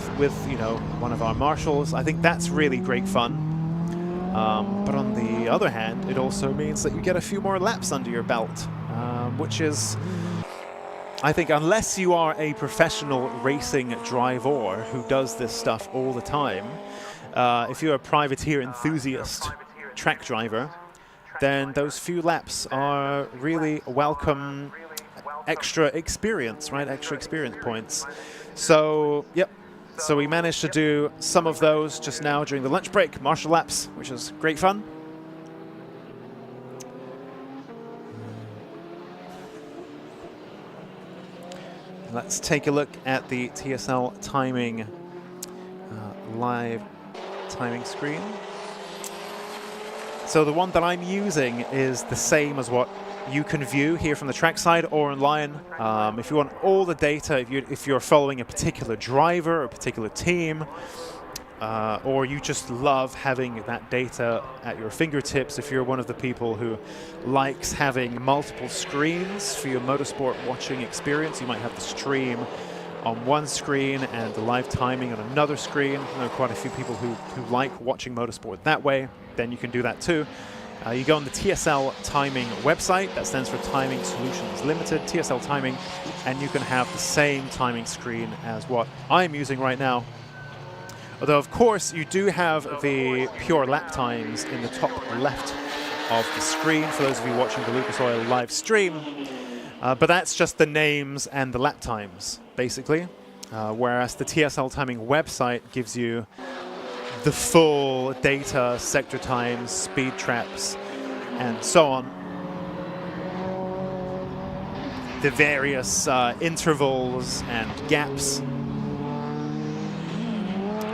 you know, one of our marshals. I think that's really great fun. But on the other hand, it also means that you get a few more laps under your belt, which is, I think, unless you are a professional racing driver who does this stuff all the time, if you're a privateer enthusiast track driver, then those few laps are really welcome extra experience, right? Extra experience points. So, yep. So we managed to do some of those just now during the lunch break, marshal laps, which is great fun. Let's take a look at the TSL timing, live timing screen. So the one that I'm using is the same as what you can view here from the trackside or online. If you want all the data, if you're following a particular driver or a particular team, or you just love having that data at your fingertips, if you're one of the people who likes having multiple screens for your motorsport watching experience, you might have the stream on one screen and the live timing on another screen. I know quite a few people who like watching motorsport that way. Then you can do that too. You go on the TSL Timing website, that stands for Timing Solutions Limited, TSL Timing, and you can have the same timing screen as what I'm using right now. Although, of course, you do have the pure lap times in the top left of the screen for those of you watching the Lucas Oil live stream. But that's just the names and the lap times, basically. whereas the TSL timing website gives you the full data, sector times, speed traps, and so on. The various intervals and gaps.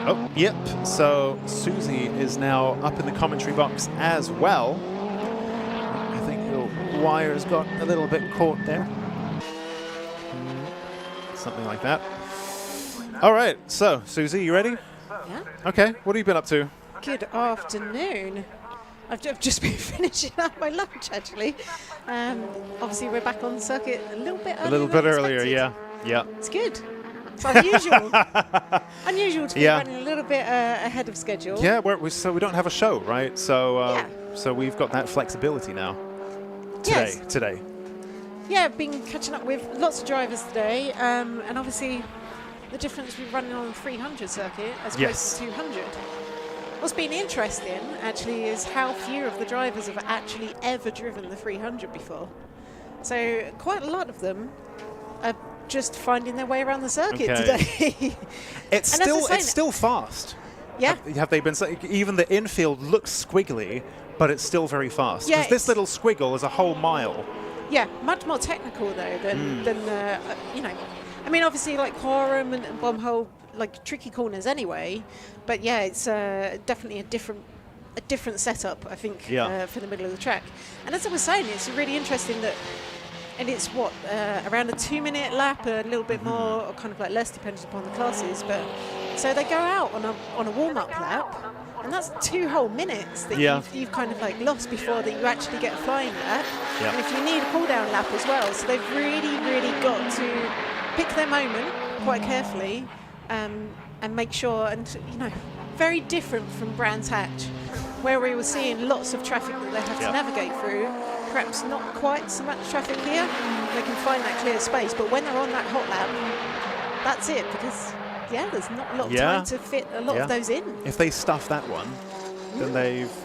Oh, yep. So Susie is now up in the commentary box as well. I think the wire's got a little bit caught there. Something like that. All right. So, Susie, you ready? Yeah. Okay. What have you been up to? Good afternoon. I've just been finishing up my lunch, actually. Obviously, we're back on the circuit a little bit earlier. A little bit earlier, yeah. Yeah. It's good. It's unusual. Unusual to be running a little bit ahead of schedule. Yeah, so we don't have a show, right? So so we've got that flexibility now. Today. Yeah, I've been catching up with lots of drivers today, and obviously the difference with running on the 300 circuit as opposed to 200. What's been interesting, actually, is how few of the drivers have actually ever driven the 300 before. So quite a lot of them are just finding their way around the circuit today. It's still fast. Yeah. Have they been saying, even the infield looks squiggly, but it's still very fast. Yeah, because this little squiggle is a whole mile. Yeah, much more technical though than you know. I mean, obviously, like Quorum and Bombhole, like tricky corners anyway. But yeah, it's definitely a different setup, I think, for the middle of the track. And as I was saying, it's really interesting that, and it's around a 2-minute lap, a little bit more, or kind of like less, depending upon the classes. But so they go out on a warm-up lap, and that's 2 whole minutes that you've kind of like lost before that you actually get a flying lap. And if you need a cool-down lap as well, so they've really got to pick their moment quite carefully, and make sure, and you know, very different from Brands Hatch, where we were seeing lots of traffic that they have to navigate through. Perhaps not quite so much traffic here. They can find that clear space, but when they're on that hot lap, that's it, because there's not a lot of time to fit a lot of those in. If they stuff that one, then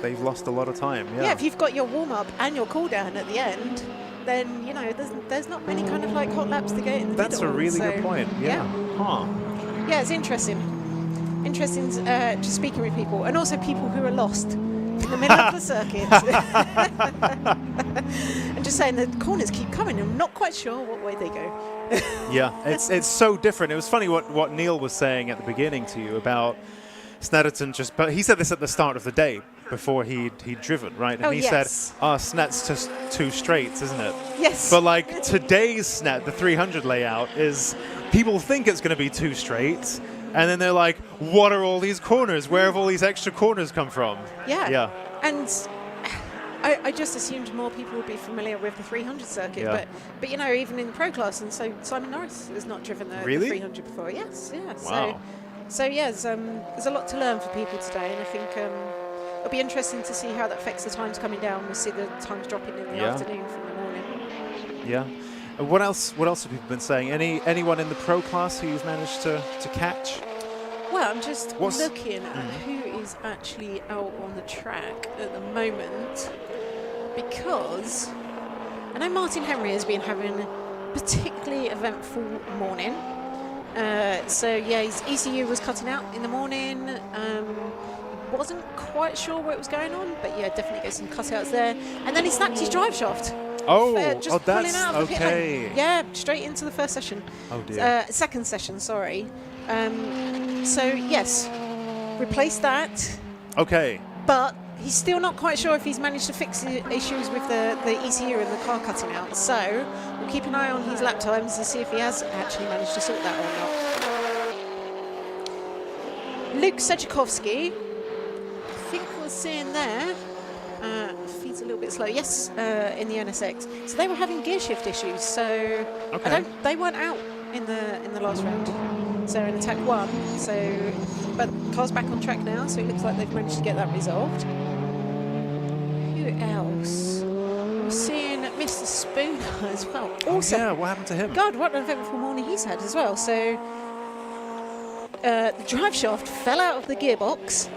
they've lost a lot of time. Yeah. If you've got your warm up and your cool down at the end, then you know there's not many kind of like hot laps to get in the That's middle. a really good point. Yeah. Huh. Yeah, it's interesting. Interesting just speaking with people, and also people who are lost in the middle of the circuit. And just saying the corners keep coming, and I'm not quite sure what way they go. Yeah, it's so different. It was funny what Neil was saying at the beginning to you about Snetterton, but he said this at the start of the day before he'd driven, right? And he said, Snet's just 2 straights, isn't it? Yes. But like today's Snet, the 300 layout, is people think it's going to be 2 straights, and then they're like, what are all these corners? Where have all these extra corners come from? Yeah. And I just assumed more people would be familiar with the 300 circuit, but you know, even in the pro class, and so Simon Norris has not driven the 300 before. Yes, yeah. Wow. So there's a lot to learn for people today, and I think it'll be interesting to see how that affects the times coming down. We'll see the times dropping in the afternoon from the morning. Yeah. What else have people been saying? Anyone in the pro class who you've managed to catch? Well, I'm just looking at who is actually out on the track at the moment, because I know Martin Henry has been having a particularly eventful morning. So his ECU was cutting out in the morning. Wasn't quite sure what was going on, but definitely got some cutouts there. And then he snapped his drive shaft. Just pulling that's out of the pit okay. lane. Yeah, straight into the first session. Oh dear. Second session, sorry. So yes, replace that. Okay. But he's still not quite sure if he's managed to fix the issues with the ECU and the car cutting out. So we'll keep an eye on his lap times to see if he has actually managed to sort that or not. Luke Sedjakovsky, I think we're seeing there. Feed's a little bit slow. Yes, in the NSX. So they were having gear shift issues. So they weren't out in the last round. So in attack 1. So, but car's back on track now. So it looks like they've managed to get that resolved. Who else? I'm seeing Mr. Spooner as well. Also, what happened to him? God, what an eventful morning he's had as well. So the drive shaft fell out of the gearbox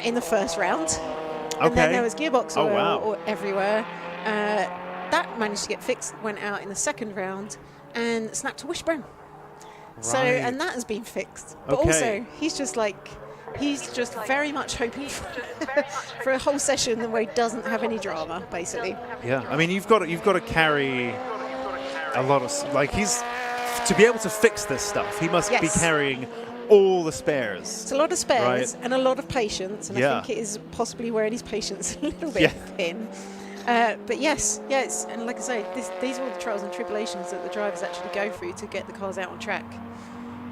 in the first round. And then there was gearbox oil everywhere. That managed to get fixed, went out in the second round, and snapped a wishbone. So, and that has been fixed. But also, he's just very much hoping for a whole session where he doesn't have any drama, basically. Yeah, I mean, you've got to carry a lot of, like, to be able to fix this stuff, he must be carrying all the spares. It's a lot of spares and a lot of patience, and I think it is possibly wearing his patience a little bit thin. But yes, and like I say, these are all the trials and tribulations that the drivers actually go through to get the cars out on track.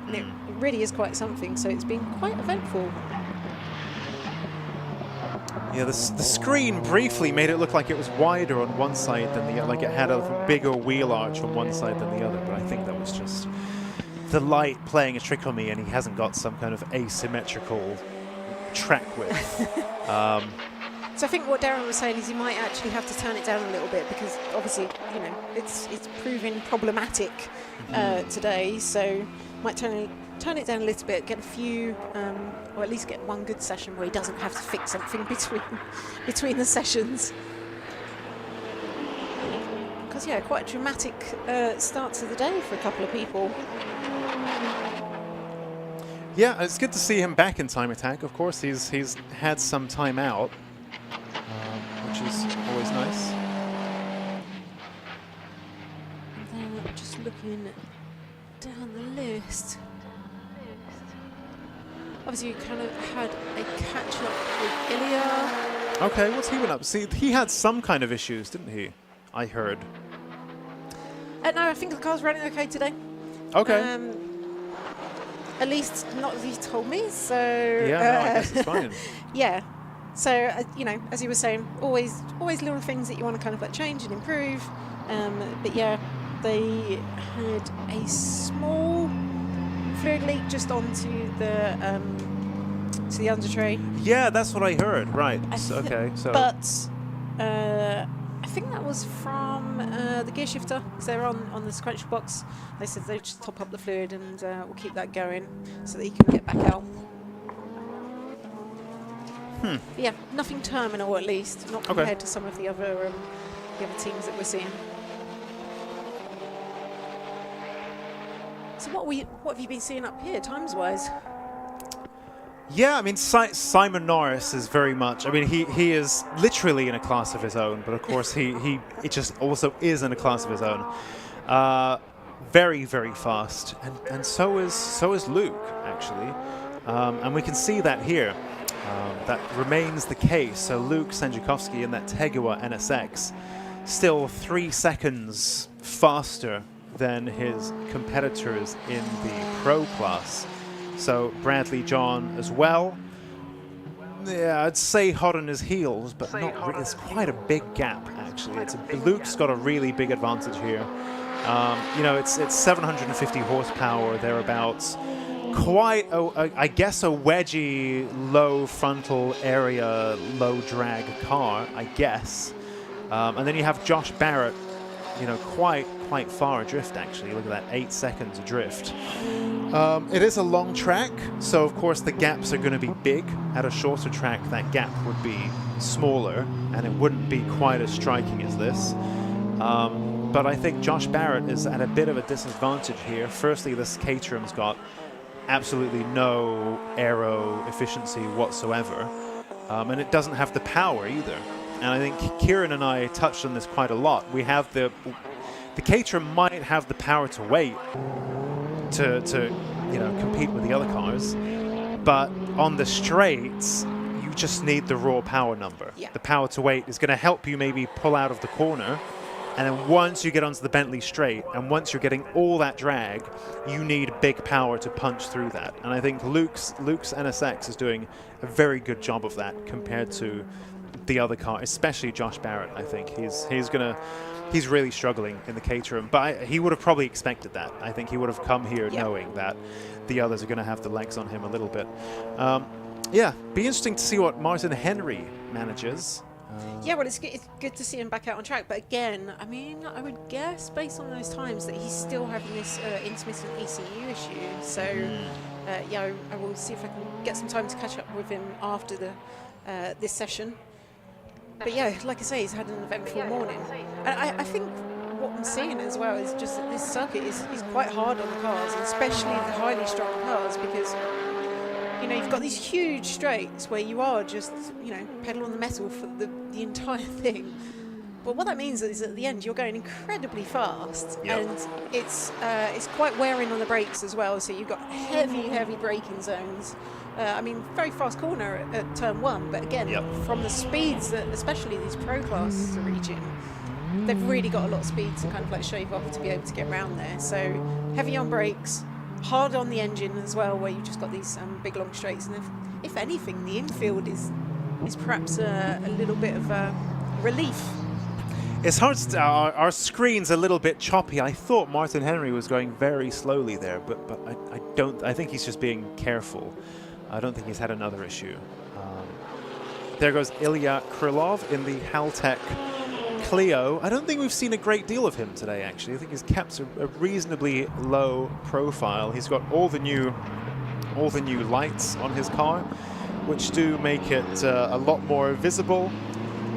And it really is quite something, so it's been quite eventful. Yeah, the screen briefly made it look like it was wider on one side than the other, like it had a bigger wheel arch on one side than the other, but I think that was just the light playing a trick on me, and he hasn't got some kind of asymmetrical track width. So I think what Darren was saying is he might actually have to turn it down a little bit, because obviously, you know, it's proving problematic today. So might turn it down a little bit, get a few, or at least get one good session where he doesn't have to fix something between the sessions. Because quite a dramatic start to the day for a couple of people. Yeah, it's good to see him back in Time Attack. Of course, he's had some time out, which is always nice. And then just looking down the list. Obviously, you kind of had a catch-up with Ilya. Okay, what's he been up? See, he had some kind of issues, didn't he? I heard. No, I think the car's running okay today. Okay. At least not as he told me, so... Yeah, no, I guess it's fine. Yeah. So, you know, as you were saying, always little things that you want to kind of like change and improve. But yeah, they had a small fluid leak just onto the under tray. Yeah, that's what I heard. Right. Okay. So. But I think that was from the gear shifter, because they were on the sequential box. They said they'd just top up the fluid and we'll keep that going so that you can get back out. But yeah, nothing terminal at least, not compared to some of the other teams that we're seeing. So what have you been seeing up here, times-wise? Yeah, I mean, Simon Norris is very much, I mean, he is literally in a class of his own, but of course it just also is in a class of his own. Very, very fast, and so is Luke, actually. And we can see that here. That remains the case. So Luke Sędziakowski in that Tegua NSX still 3 seconds faster than his competitors in the Pro class. So Bradley John as well. Yeah, I'd say hot on his heels, but not really. It's quite a big gap, actually. Luke's got a really big advantage here. You know, it's 750 horsepower, thereabouts. Quite, I guess, a wedgy, low frontal area, low drag car, I guess. And then you have Josh Barrett, you know, quite far adrift, actually. Look at that, 8 seconds adrift. It is a long track, so of course the gaps are going to be big. At a shorter track, that gap would be smaller, and it wouldn't be quite as striking as this. But I think Josh Barrett is at a bit of a disadvantage here. Firstly, this Caterham's got absolutely no aero efficiency whatsoever, and it doesn't have the power either. And I think Kieran and I touched on this quite a lot. We have the Caterham might have the power to weight to you know, compete with the other cars, but on the straights you just need the raw power number. Yeah. The power to weight is going to help you maybe pull out of the corner, and then once you get onto the Bentley straight, and once you're getting all that drag, you need big power to punch through that. And I think Luke's NSX is doing a very good job of that compared to the other car, especially Josh Barrett. I think he's really struggling in the Caterham, but he would have probably expected that. I think he would have come here knowing that the others are going to have the legs on him a little bit. Yeah, be interesting to see what Martin Henry manages. Yeah, well, it's good to see him back out on track. But again, I mean, I would guess based on those times that he's still having this intermittent ECU issue. So, yeah, I will see if I can get some time to catch up with him after this session. But yeah, like I say, he's had an eventful morning. And I think what I'm seeing as well is just that this circuit is quite hard on the cars, especially the highly strung cars, because you've got these huge straights where you are just pedal on the metal for the entire thing. But what that means is at the end you're going incredibly fast, and it's quite wearing on the brakes as well. So you've got heavy braking zones. Very fast corner at turn 1, but again, from the speeds that especially these pro classes are reaching, they've really got a lot of speed to kind of like shave off to be able to get around there. So heavy on brakes, hard on the engine as well, where you've just got these big long straights. And if anything, the infield is perhaps a little bit of a relief. It's hard. Our screen's a little bit choppy. I thought Martin Henry was going very slowly there, but I don't. I think he's just being careful. I don't think he's had another issue. There goes Ilya Krylov in the Haltech Clio. I don't think we've seen a great deal of him today, actually. I think he's kept a reasonably low profile. He's got all the new lights on his car, which do make it a lot more visible.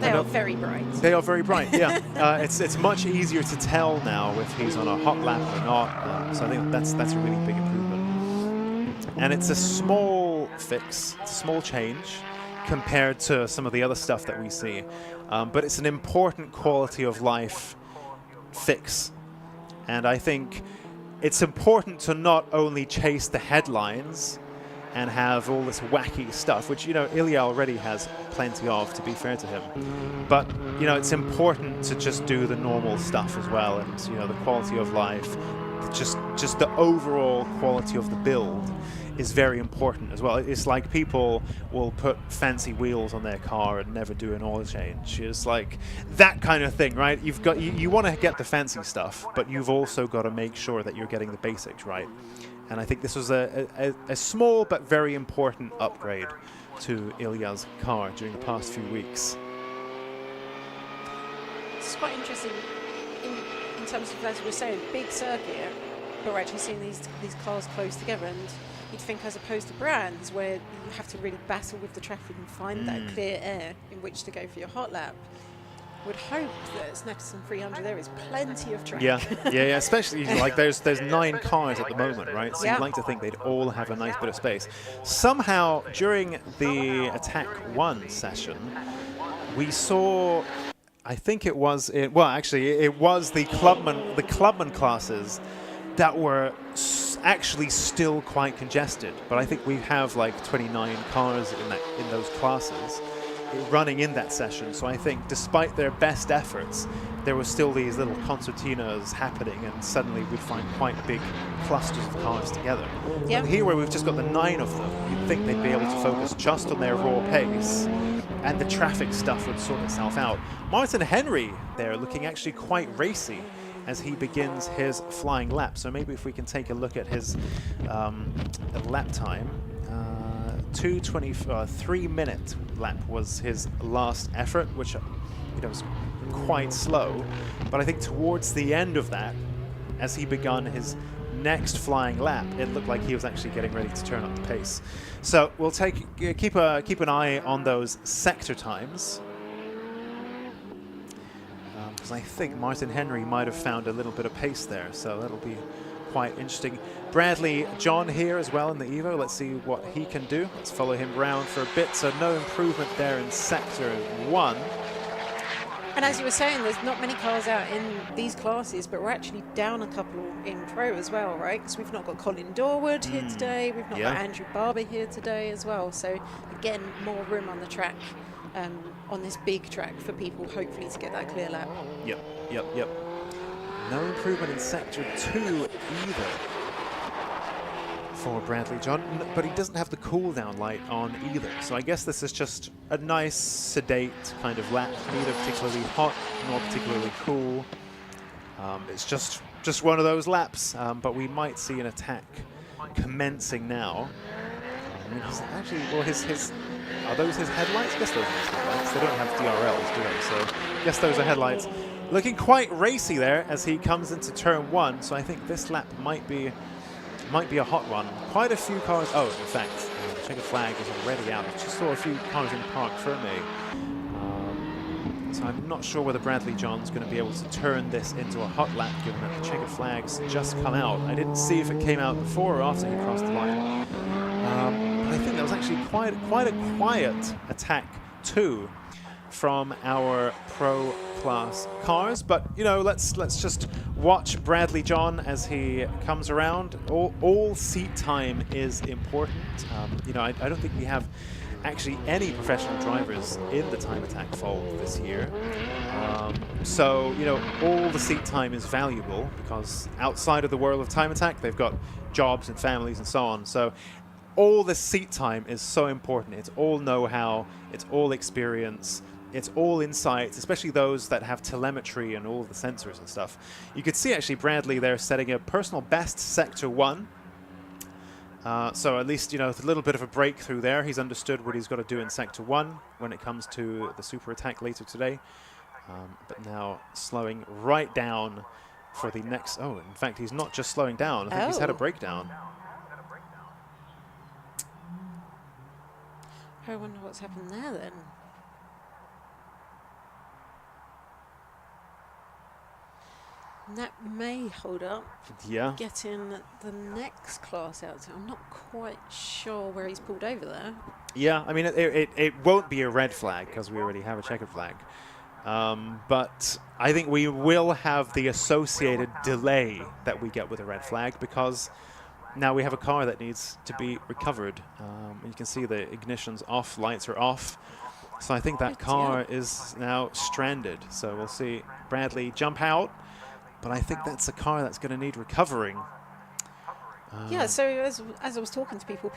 They are very bright. They are very bright, yeah. It's much easier to tell now if he's on a hot lap or not. So I think that's a really big improvement. And it's a small fix, it's a small change compared to some of the other stuff that we see. But it's an important quality of life fix. And I think it's important to not only chase the headlines and have all this wacky stuff, which, Ilya already has plenty of, to be fair to him. But, it's important to just do the normal stuff as well, and, the quality of life, just the overall quality of the build is very important as well. It's like people will put fancy wheels on their car and never do an oil change. It's like that kind of thing, right? You want to get the fancy stuff, but you've also got to make sure that you're getting the basics right. And I think this was a small but very important upgrade to Ilya's car during the past few weeks. It's quite interesting in terms of, as we were saying, big circuit, but we're actually seeing these cars close together. And you'd think, as opposed to brands where you have to really battle with the traffic and find that clear air in which to go for your hot lap, would hope that Snetterton 300 there is plenty of track. Yeah, especially like there's 9 cars at the moment, right? So you'd like to think they'd all have a nice bit of space. Somehow during the Attack 1 session, we saw, I think it was it was the clubman classes that were actually still quite congested. But I think we have like 29 cars in those classes running in that session. So I think despite their best efforts, there were still these little concertinas happening, and suddenly we'd find quite big clusters of cars together. Yep. And here, where we've just got the 9 of them, you'd think they'd be able to focus just on their raw pace, and the traffic stuff would sort itself out. Martin Henry there looking actually quite racy as he begins his flying lap. So maybe if we can take a look at his lap time. 3-minute lap was his last effort, which was quite slow. But I think towards the end of that, as he begun his next flying lap, it looked like he was actually getting ready to turn up the pace. So we'll keep an eye on those sector times, because I think Martin Henry might have found a little bit of pace there. So that'll be quite interesting. Bradley John here as well in the Evo. Let's see what he can do. Let's follow him round for a bit. So no improvement there in sector 1. And as you were saying, there's not many cars out in these classes, but we're actually down a couple in pro as well, right? Because we've not got Colin Dorwood here today. We've not got Andrew Barber here today as well. So again, more room on the track, on this big track for people hopefully to get that clear lap. Yep. No improvement in sector 2 either for Bradley John, but he doesn't have the cool down light on either. So I guess this is just a nice sedate kind of lap, neither particularly hot nor particularly cool. It's just one of those laps, but we might see an attack commencing now. Actually, well, are those his headlights? I guess those are his headlights. They don't have DRLs, do they? So I guess those are headlights. Looking quite racy there as he comes into turn 1. So I think this lap might be a hot one. Quite a few cars. Oh, in fact, the checkered flag is already out. I just saw a few cars in the park for me. So So I'm not sure whether Bradley John's going to be able to turn this into a hot lap, given that the checkered flag's just come out. I didn't see if it came out before or after he crossed the line. But I think that was actually quite a quiet attack too from our pro class cars. But you know, let's just watch Bradley John as he comes around. All seat time is important. You know, I don't think we have actually any professional drivers in the time attack fold this year. So, you know, all the seat time is valuable because outside of the world of time attack, they've got jobs and families and so on. So all the seat time is so important. It's all know-how, it's all experience, it's all insights, especially those that have telemetry and all of the sensors and stuff. You could see actually Bradley there setting a personal best Sector 1. So at least, you know, with a little bit of a breakthrough there, he's understood what he's got to do in Sector 1 when it comes to the super attack later today. But now slowing right down for the next... Oh, in fact, he's not just slowing down. I think he's had a breakdown. I wonder what's happened there then. And that may hold up. Yeah. Getting the next class out. I'm not quite sure where he's pulled over there. Yeah, I mean, it won't be a red flag because we already have a checkered flag. But I think we will have the associated delay that we get with a red flag because now we have a car that needs to be recovered. You can see the ignition's off, lights are off. So I think that car is now stranded. So we'll see Bradley jump out. But I think that's a car that's going to need recovering. Yeah, so as I was talking to people,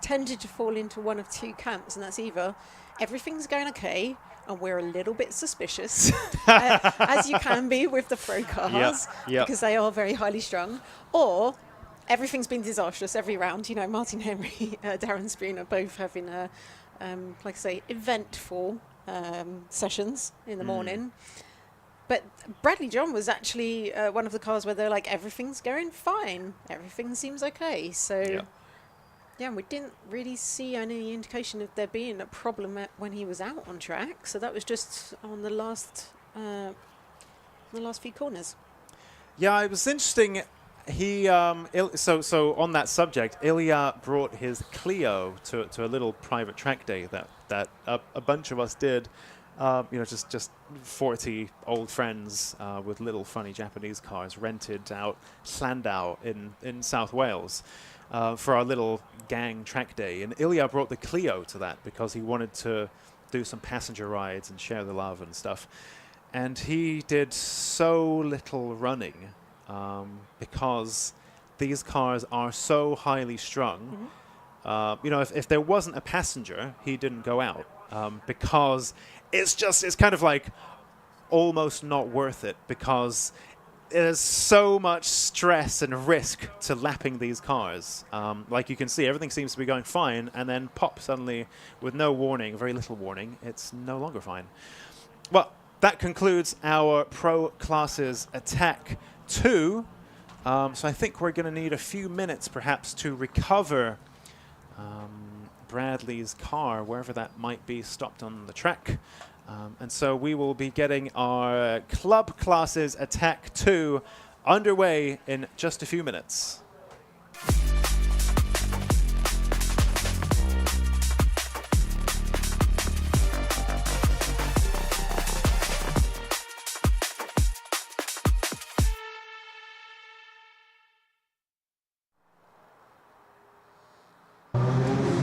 tended to fall into one of two camps, and that's either everything's going okay, and we're a little bit suspicious, as you can be with the pro cars, because they are very highly strung, or everything's been disastrous every round. You know, Martin Henry, Darren Spooner, both having, like I say, eventful sessions in the morning. But Bradley John was actually one of the cars where they're like, everything's going fine. Everything seems okay. So, yeah, we didn't really see any indication of there being a problem when he was out on track. So that was just on the last few corners. Yeah, it was interesting. He so on that subject, Ilya brought his Clio to a little private track day that a bunch of us did. You know, just 40 old friends with little funny Japanese cars rented out Llandau in South Wales for our little gang track day. And Ilya brought the Clio to that because he wanted to do some passenger rides and share the love and stuff. And he did so little running because these cars are so highly strung. You know, if there wasn't a passenger, he didn't go out because it's kind of like almost not worth it because there's so much stress and risk to lapping these cars. Like you can see, everything seems to be going fine, and then pop, suddenly, with no warning, very little warning, it's no longer fine. Well, that concludes our Pro Classes Attack 2. So I think we're going to need a few minutes, perhaps, to recover Bradley's car, wherever that might be, stopped on the track. And so we will be getting our Club Classes Attack 2 underway in just a few minutes.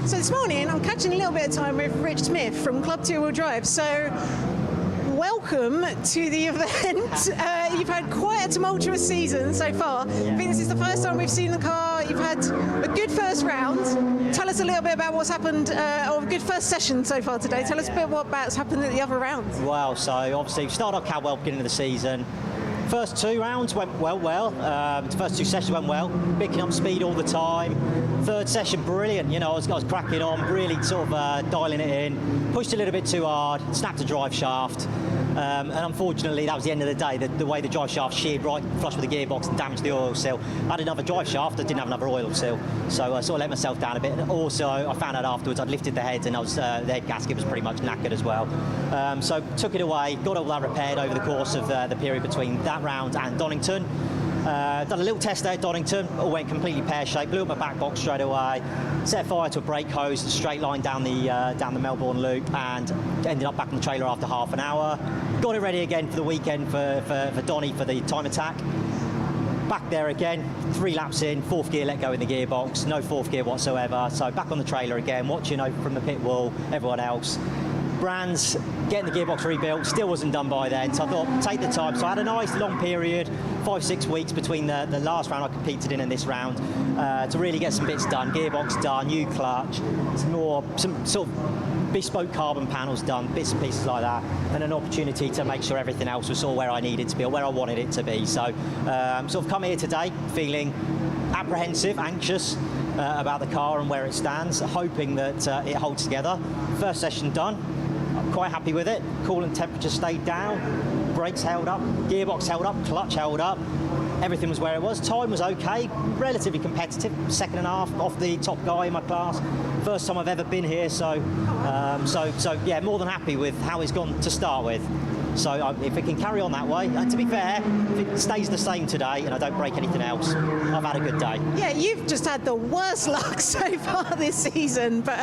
So this morning I'm catching a little bit of time with Rich Smith from Club Two Wheel Drive. So welcome to the event. You've had quite a tumultuous season so far. I think this is the first time we've seen the car. You've had a good first round. Tell us a little bit about what's happened, or a good first session so far today. Tell us a bit what's happened at the other rounds. Well, so obviously we started off Cadwell beginning of the season. First two rounds went well. The first two sessions went well, picking up speed all the time. Third session, brilliant. You know, I was cracking on, really sort of dialing it in. Pushed a little bit too hard, snapped a drive shaft. And unfortunately, that was the end of the day. The way the drive shaft sheared right flush with the gearbox and damaged the oil seal. I had another drive shaft, I didn't have another oil seal. So I sort of let myself down a bit. And also, I found out afterwards, I'd lifted the head and the head gasket was pretty much knackered as well. So took it away, got all that repaired over the course of the period between that round and Donington. Done a little test there at Donington, all went completely pear-shaped, blew up my back box straight away, set fire to a brake hose, straight line down the Melbourne loop, and ended up back on the trailer after half an hour. Got it ready again for the weekend for Donny for the time attack. Back there again, 3 laps in, 4th gear let go in the gearbox, no 4th gear whatsoever, so back on the trailer again, watching over from the pit wall, everyone else. Brands getting the gearbox rebuilt, still wasn't done by then, so I thought take the time. So I had a nice long period, 5-6 weeks between the last round I competed in and this round to really get some bits done. Gearbox done, new clutch, some sort of bespoke carbon panels done, bits and pieces like that, and an opportunity to make sure everything else was sort of where I needed to be or where I wanted it to be. So sort of come here today feeling apprehensive, anxious about the car and where it stands, hoping that it holds together. First session done. I'm quite happy with it. Coolant temperature stayed down, brakes held up, gearbox held up, clutch held up. Everything was where it was. Time was okay, relatively competitive. 2nd and a half off the top guy in my class. First time I've ever been here, so yeah, more than happy with how it's gone to start with. So if it can carry on that way, and to be fair, if it stays the same today and I don't break anything else, I've had a good day. Yeah, you've just had the worst luck so far this season, but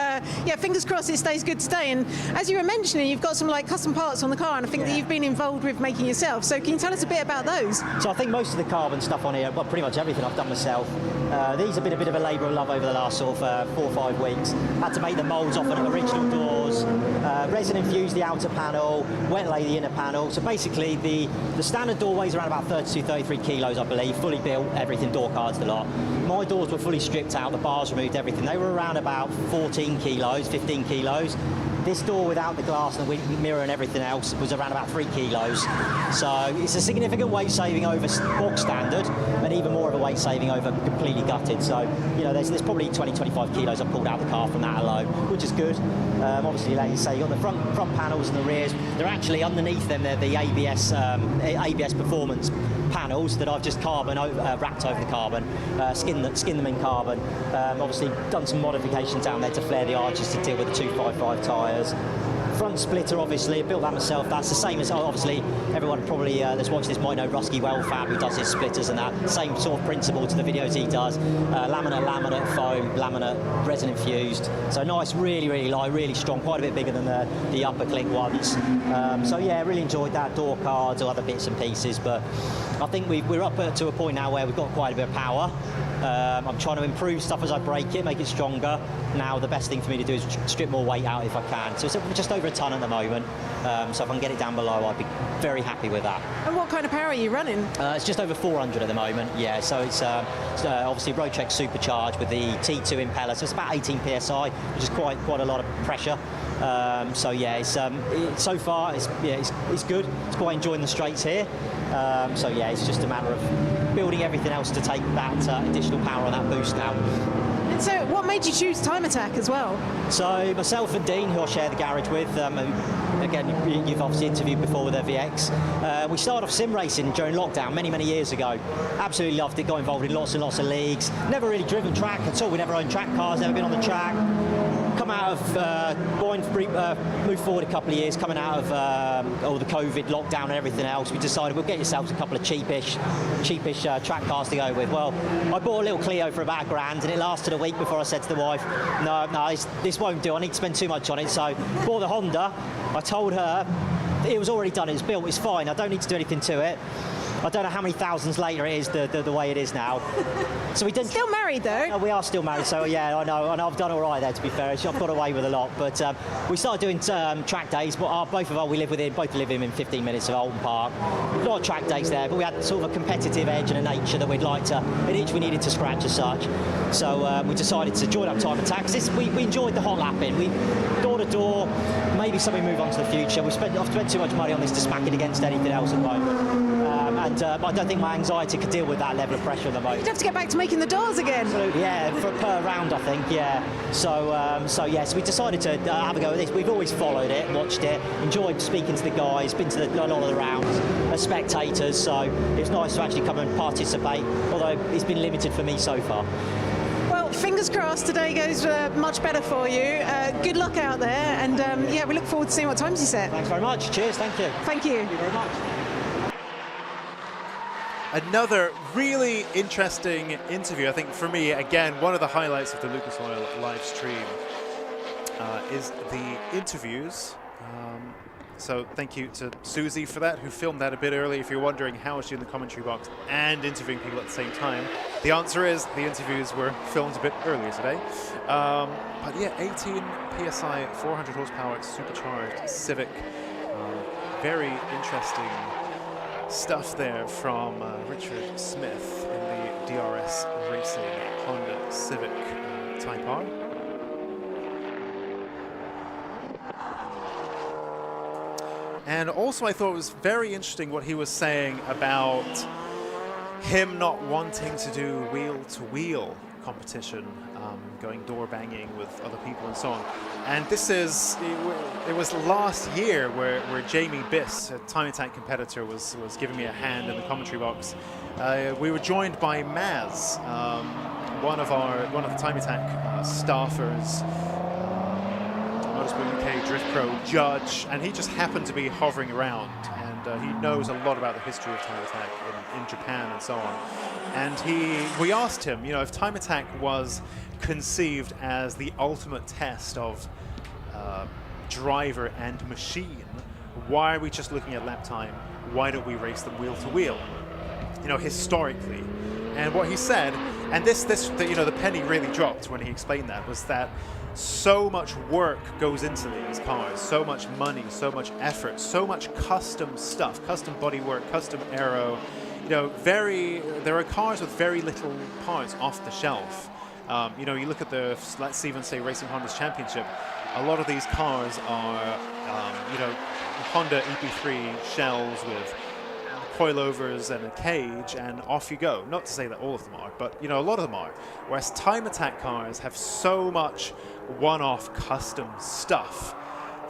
yeah, fingers crossed it stays good today. And as you were mentioning, you've got some like custom parts on the car, and I think that you've been involved with making yourself. So can you tell us a bit about those? So I think most of the carbon stuff on here, well, pretty much everything I've done myself. These have been a bit of a labour of love over the last sort of 4 or 5 weeks. Had to make the moulds off of original doors, resin infused the outer panel, wet lay the inner panel. So basically the standard door weighs around about 32-33 kilos, I believe, fully built, everything, door cards, the lot. My doors were fully stripped out, the bars removed, everything. They were around about 14 kilos, 15 kilos. This door without the glass and the mirror and everything else was around about 3 kilos. So it's a significant weight saving over box standard, and even more of a weight saving over completely gutted. So, you know, there's probably 20-25 kilos I pulled out of the car from that alone, which is good. Obviously, like you say, you've got the front panels and the rears. They're actually underneath them, they're the ABS performance panels that I've just wrapped over the carbon, skinned them in carbon. Obviously done some modifications down there to flare the arches to deal with the 255 tyres. Front splitter, obviously, I built that myself. That's the same as, obviously, everyone probably that's watched this might know Rusky Wellfab, who does his splitters and that. Same sort of principle to the videos he does. Laminate, foam, laminate, resin infused. So nice, really light, really strong, quite a bit bigger than the upper click ones. So yeah, really enjoyed that. Door cards or other bits and pieces, but I think we're up to a point now where we've got quite a bit of power. I'm trying to improve stuff as I break it, make it stronger. Now the best thing for me to do is strip more weight out if I can. So it's just over a tonne at the moment. So if I can get it down below, I'd be very happy with that. And what kind of power are you running? It's just over 400 at the moment, yeah. So it's obviously Roadcheck supercharged with the T2 impeller. So it's about 18 PSI, which is quite a lot of pressure. So yeah, it's so far it's good. It's quite enjoying the straights here. So yeah, it's just a matter of building everything else to take that additional power on that boost now. And so what made you choose Time Attack as well? So myself and Dean, who I share the garage with, again, you've obviously interviewed before with their VX. We started off sim racing during lockdown many years ago. Absolutely loved it, got involved in lots and lots of leagues. Never really driven track at all. We never owned track cars, never been on the track. Come out of, moved forward a couple of years, coming out of all the COVID lockdown and everything else, we decided we'll get yourselves a couple of cheapish track cars to go with. Well, I bought a little Clio for about £1,000 and it lasted a week before I said to the wife, no, this won't do, I need to spend too much on it. So bought the Honda. I told her it was already done, it was built, it's fine, I don't need to do anything to it. I don't know how many thousands later it is the way it is now. So we didn't. Still married though? No, we are still married, so yeah, I know I've done all right there, to be fair. I've got away with a lot, but we started doing track days. But both live within 15 minutes of Alton Park. A lot of track days there, but we had sort of a competitive edge and a nature that we'd like to, an itch we needed to scratch as such. So we decided to join up Time Attack. We enjoyed the hot lapping. We door to door, maybe something move on to the future. I've spent too much money on this to smack it against anything else at the moment. and I don't think my anxiety could deal with that level of pressure at the moment. You'd have to get back to making the doors again. Yeah, per round, I think. Yeah. So yes, we decided to have a go at this. We've always followed it, watched it, enjoyed speaking to the guys, been to a lot of the rounds as spectators. So it was nice to actually come and participate. Although it's been limited for me so far. Well, fingers crossed today goes much better for you. Good luck out there, and yeah, we look forward to seeing what times you set. Thanks very much. Cheers. Thank you. Thank you. Thank you very much. Another really interesting interview. I think for me, again, one of the highlights of the Lucas Oil live stream is the interviews. So thank you to Susie for that, who filmed that a bit early. If you're wondering how is she in the commentary box and interviewing people at the same time, the answer is the interviews were filmed a bit earlier today. But yeah, 18 PSI, 400 horsepower, supercharged Civic. Very interesting stuff there from Richard Smith in the DRS Racing Honda Civic Type R. And also I thought it was very interesting what he was saying about him not wanting to do wheel-to-wheel competition, going door banging with other people and so on. And this is, it was last year where Jamie Biss, a Time Attack competitor, was giving me a hand in the commentary box. We were joined by Maz, one of the Time Attack staffers, Motorsport UK Drift Pro judge, and he just happened to be hovering around, and he knows a lot about the history of Time Attack in Japan and so on. And we asked him, you know, if Time Attack was conceived as the ultimate test of driver and machine, why are we just looking at lap time? Why don't we race them wheel to wheel? You know, historically. And what he said, and you know, the penny really dropped when he explained that, was that so much work goes into these cars, so much money, so much effort, so much custom stuff, custom bodywork, custom aero. You know, there are cars with very little parts off the shelf. You know, you look at let's even say Racing Honda's Championship, a lot of these cars are, you know, Honda EP3 shells with coilovers and a cage, and off you go. Not to say that all of them are, but you know, a lot of them are. Whereas Time Attack cars have so much one-off custom stuff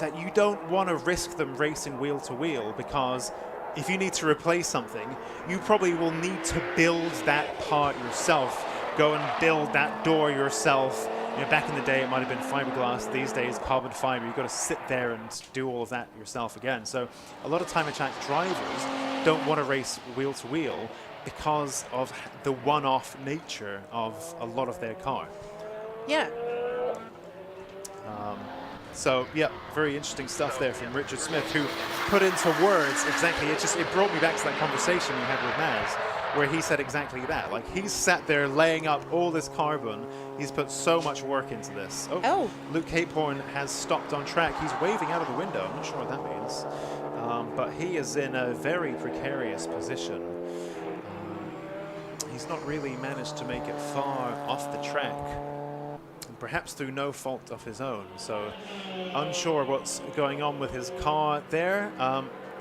that you don't want to risk them racing wheel to wheel, because if you need to replace something, you probably will need to build that part yourself, go and build that door yourself. You know, back in the day, it might have been fiberglass. These days, carbon fiber. You've got to sit there and do all of that yourself again. So a lot of Time Attack drivers don't want to race wheel to wheel because of the one-off nature of a lot of their car. Yeah. So yeah, very interesting stuff there from Richard Smith, who put into words exactly, it brought me back to that conversation we had with Maz, where he said exactly that. Like, he's sat there laying up all this carbon, he's put so much work into this. Oh. Luke Capehorn has stopped on track. He's waving out of the window. I'm not sure what that means. But he is in a very precarious position. He's not really managed to make it far off the track, perhaps through no fault of his own. So unsure what's going on with his car there.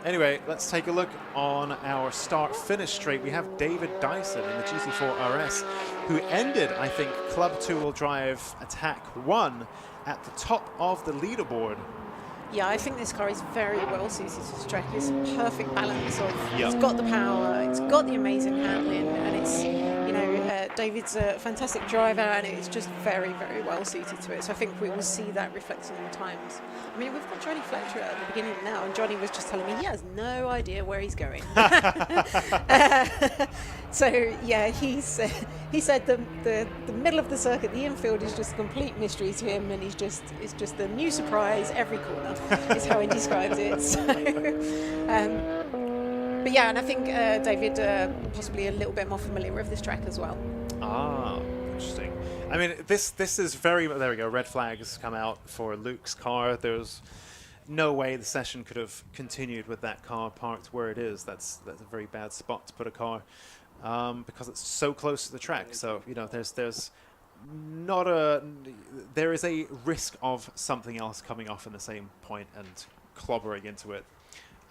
Anyway, let's take a look on our start-finish straight. We have David Dyson in the GC4 RS, who ended, I think, Club 2-wheel drive Attack 1 at the top of the leaderboard. Yeah, I think this car is very well suited to this track. It's a perfect balance of, it's got the power, it's got the amazing handling, and it's, you know, David's a fantastic driver, and it's just very, very well suited to it. So I think we will see that reflected in the times. I mean, we've got Johnny Fletcher at the beginning now, and Johnny was just telling me he has no idea where he's going. So yeah, he said the middle of the circuit, the infield, is just a complete mystery to him, and it's just a new surprise every corner. Is how he describes it. So, but yeah, and I think David possibly a little bit more familiar with this track as well. Ah, interesting. I mean, this is very, there we go, red flags come out for Luke's car. There's no way the session could have continued with that car parked where it is. That's a very bad spot to put a car, because it's so close to the track. So, you know, there is a risk of something else coming off in the same point and clobbering into it.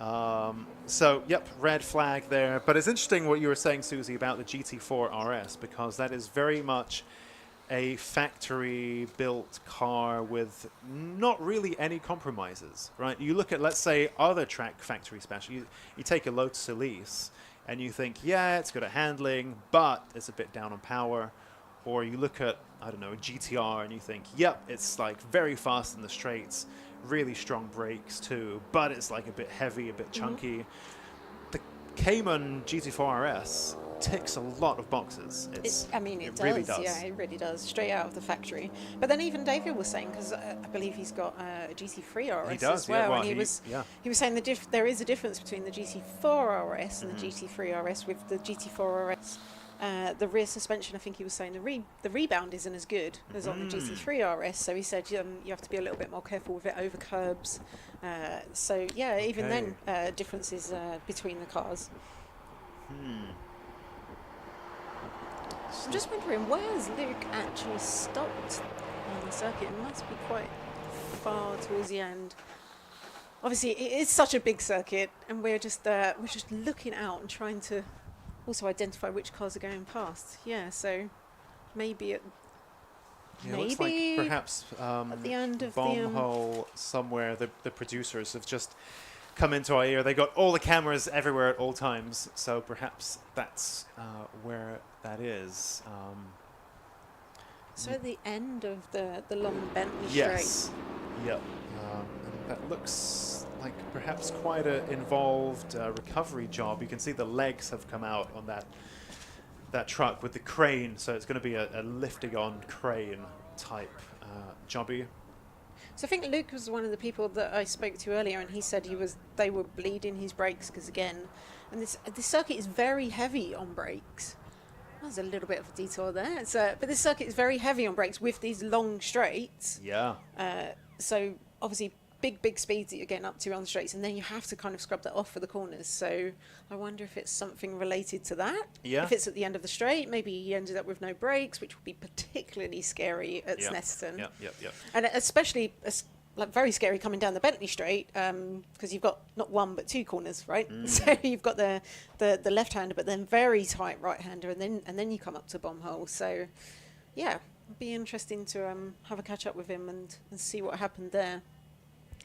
So, yep, red flag there. But it's interesting what you were saying, Susie, about the GT4 RS, because that is very much a factory-built car with not really any compromises, right? You look at, let's say, other track factory special. You take a Lotus Elise, and you think, yeah, it's good at handling, but it's a bit down on power. Or you look at, I don't know, a GTR, and you think, yep, it's like very fast in the straights, really strong brakes too, but it's like a bit heavy, a bit chunky. The Cayman GT4 RS ticks a lot of boxes. It does. Really does. Yeah, it really does. Straight out of the factory. But then even David was saying, because I believe he's got a GT3 RS He does, as well, yeah, well, and he was saying there is a difference between the GT4 RS and the GT3 RS. With the GT4 RS, the rear suspension, I think he was saying the rebound isn't as good as on the GT3 RS. So he said you have to be a little bit more careful with it over curbs. So yeah, even then, differences between the cars. I'm just wondering, where's Luke actually stopped on the circuit? It must be quite far towards the end. Obviously, it is such a big circuit, and we're just looking out and trying to also identify which cars are going past. Yeah, so maybe It looks like perhaps at the end of bomb hole somewhere. The producers have just come into our ear. They got all the cameras everywhere at all times, so perhaps that's where that is. So at the end of the long Bentley yes. straight. Yep. And that looks like perhaps quite an involved recovery job. You can see the legs have come out on that truck with the crane, so it's going to be a lifting on crane type jobby. So I think Luke was one of the people that I spoke to earlier, and he said they were bleeding his brakes because and this circuit is very heavy on brakes. There's a little bit of a detour there. But this circuit is very heavy on brakes with these long straights. Yeah. So obviously big speeds that you're getting up to on the straights, and then you have to kind of scrub that off for the corners. So I wonder if it's something related to that. Yeah. If it's at the end of the straight, maybe he ended up with no brakes, which would be particularly scary at Snetterton. Yep. And especially like very scary coming down the Bentley straight, because you've got not one but two corners, right? So you've got the left-hander, but then very tight right-hander, and then you come up to bomb hole. So yeah, it'd be interesting to have a catch up with him and see what happened there.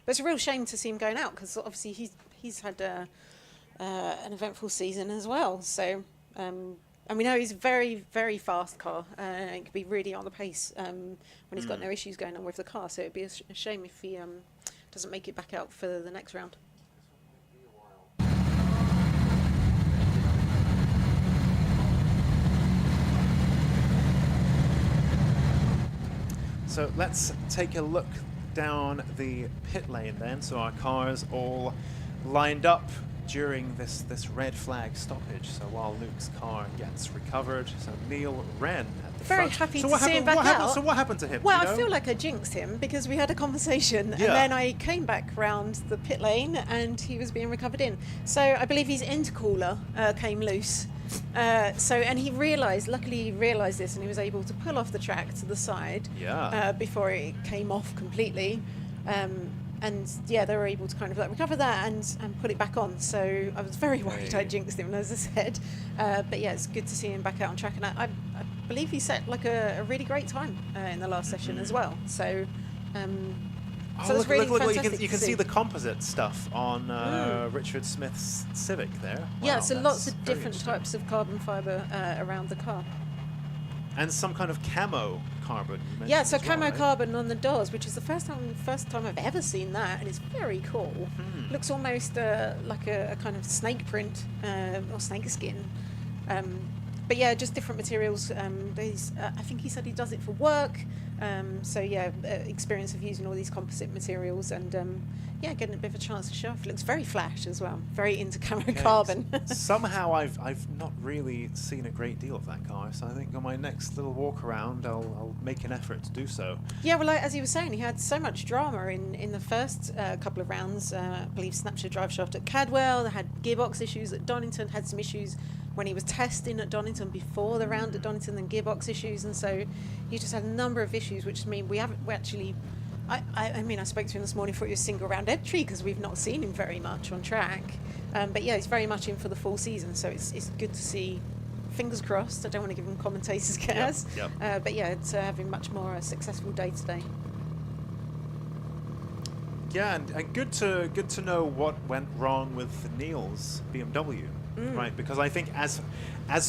But it's a real shame to see him going out, because obviously he's had an eventful season as well. So and we know he's a very, very fast car. It could be really on the pace when he's got no issues going on with the car. So it'd be a shame if he doesn't make it back out for the next round. So let's take a look down the pit lane then. So our cars all lined up during this red flag stoppage. So while Luke's car gets recovered, so Neil Wren at the Very front. happy So to see him back out. So what happened to him? Well, do you I know? feel like I jinxed him because we had a conversation, Yeah. and then I came back round the pit lane and he was being recovered in. So I believe his intercooler came loose. And he luckily realised this, and he was able to pull off the track to the side before it came off completely. And yeah, they were able to kind of recover that and put it back on. So I was very worried I jinxed him, as I said. But yeah, it's good to see him back out on track. And I believe he set a really great time in the last session as well. So so it's really fantastic. You can see the composite stuff on Richard Smith's Civic there. Yeah, Wow, so that's lots of very different interesting. types of carbon fibre around the car. And some kind of camo carbon. you mentioned Yeah, so as well, camo right? carbon on the doors, which is the first time I've ever seen that, and it's very cool. Looks almost like a kind of snake print or snake skin. But yeah, just different materials. I think he said he does it for work. So yeah, experience of using all these composite materials, and yeah, getting a bit of a chance to show off. It looks very flash as well. Very into camo carbon. Somehow I've not really seen a great deal of that car, so I think on my next little walk around I'll make an effort to do so. Yeah, well, as he was saying, he had so much drama in the first couple of rounds. I believe snapped a drive shaft at Cadwell. They had gearbox issues at Donington. Had some issues when he was testing at Donington before the round at Donington, and gearbox issues, and so he just had a number of issues, which mean we actually I mean, I spoke to him this morning for his single round entry because we've not seen him very much on track. But yeah, he's very much in for the full season, so it's good to see. Fingers crossed. I don't want to give him commentators' cares. But yeah, it's having much more a successful day today. Yeah, and good to know what went wrong with Neil's BMW, right? Because I think as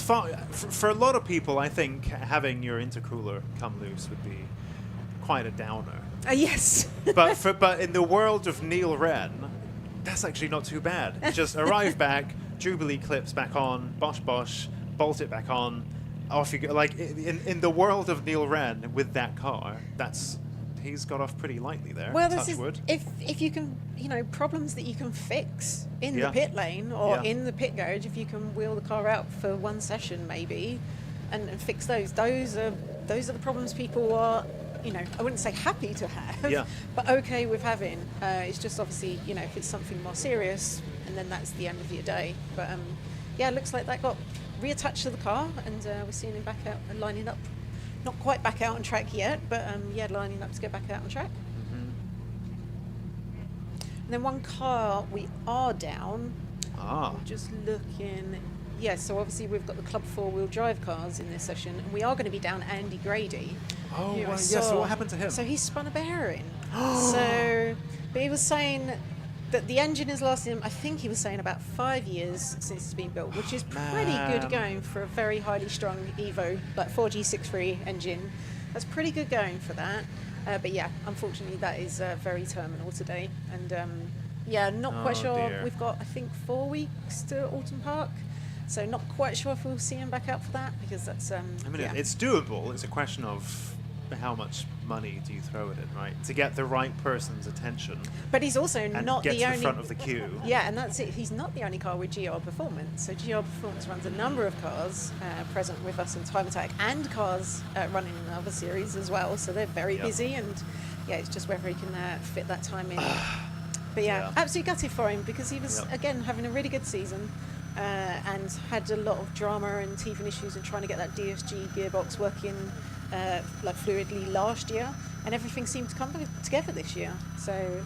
far for a lot of people, I think having your intercooler come loose would be quite a downer. Yes. but in the world of Neil Wren, that's actually not too bad. Just arrive back, Jubilee clips back on, bosh, bolt it back on, off you go. Like in the world of Neil Wren with that car, he's got off pretty lightly there. Well, touch wood. If you can, problems that you can fix in the pit lane or in the pit garage, if you can wheel the car out for one session maybe, and fix those are the problems people are. I wouldn't say happy to have, but okay with having. It's just obviously, if it's something more serious, and then that's the end of your day. But it looks like that got reattached to the car, and we're seeing him back out and lining up. Not quite back out on track yet, but lining up to get back out on track. And then one car we are down. I'm just looking. Yeah, so obviously we've got the Club 4-wheel drive cars in this session, and we are going to be down Andy Grady. Oh, well, so what happened to him? So he spun a bearing. But he was saying that the engine has lasted him, I think he was saying about 5 years since it's been built, which is pretty good going for a very highly strung Evo, like 4G63 engine. That's pretty good going for that. But yeah, unfortunately that is very terminal today. And not quite sure. Dear. We've got, I think, 4 weeks to Alton Park. So not quite sure if we'll see him back out for that, because that's... it's doable. It's a question of how much money do you throw at it, right? To get the right person's attention. But he's also not get the to only... the front of the queue. Yeah, and that's it. He's not the only car with GR Performance. So GR Performance runs a number of cars present with us in Time Attack, and cars running in other series as well. So they're very busy, and it's just whether he can fit that time in. But absolutely gutted for him, because he was, again, having a really good season. And had a lot of drama and teething issues and trying to get that DSG gearbox working fluidly last year, and everything seemed to come together this year. So,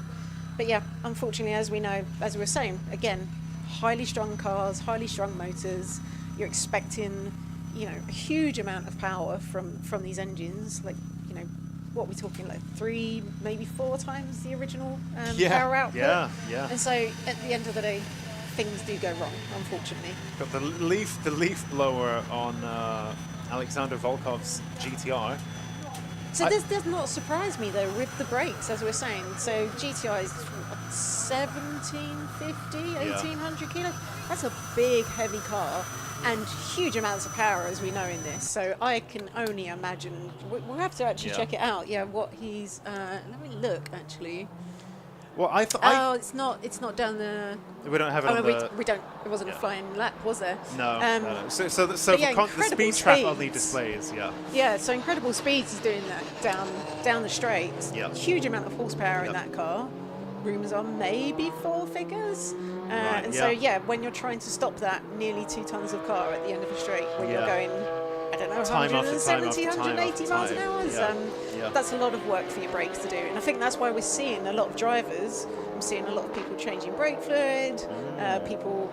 but unfortunately, as we know, as we were saying, again, highly strung cars, highly strung motors. You're expecting, a huge amount of power from these engines. What we're talking, like 3, maybe 4 times the original power output. Yeah. And so, at the end of the day, things do go wrong, unfortunately. Got the leaf blower on Alexander Volkov's GTR. So this does not surprise me though with the brakes, as we're saying. So GTI is 1750, 1800 kilos. That's a big, heavy car, and huge amounts of power, as we know in this. So I can only imagine. We'll have to actually check it out. Yeah, what he's. Let me look actually. Well, it's not down the. We don't have it on the... We don't. It wasn't a flying lap, was there? No. No. So the speed trap only displays. Yeah. So incredible speeds is doing that down the straights. Yeah. Huge amount of horsepower in that car. Rumours are maybe 4 figures. So when you're trying to stop that nearly 2 tons of car at the end of a straight, when you're going, I don't know, 170, 180 miles an hour. That's a lot of work for your brakes to do. And I think that's why we're seeing a lot of drivers. I'm seeing a lot of people changing brake fluid. People,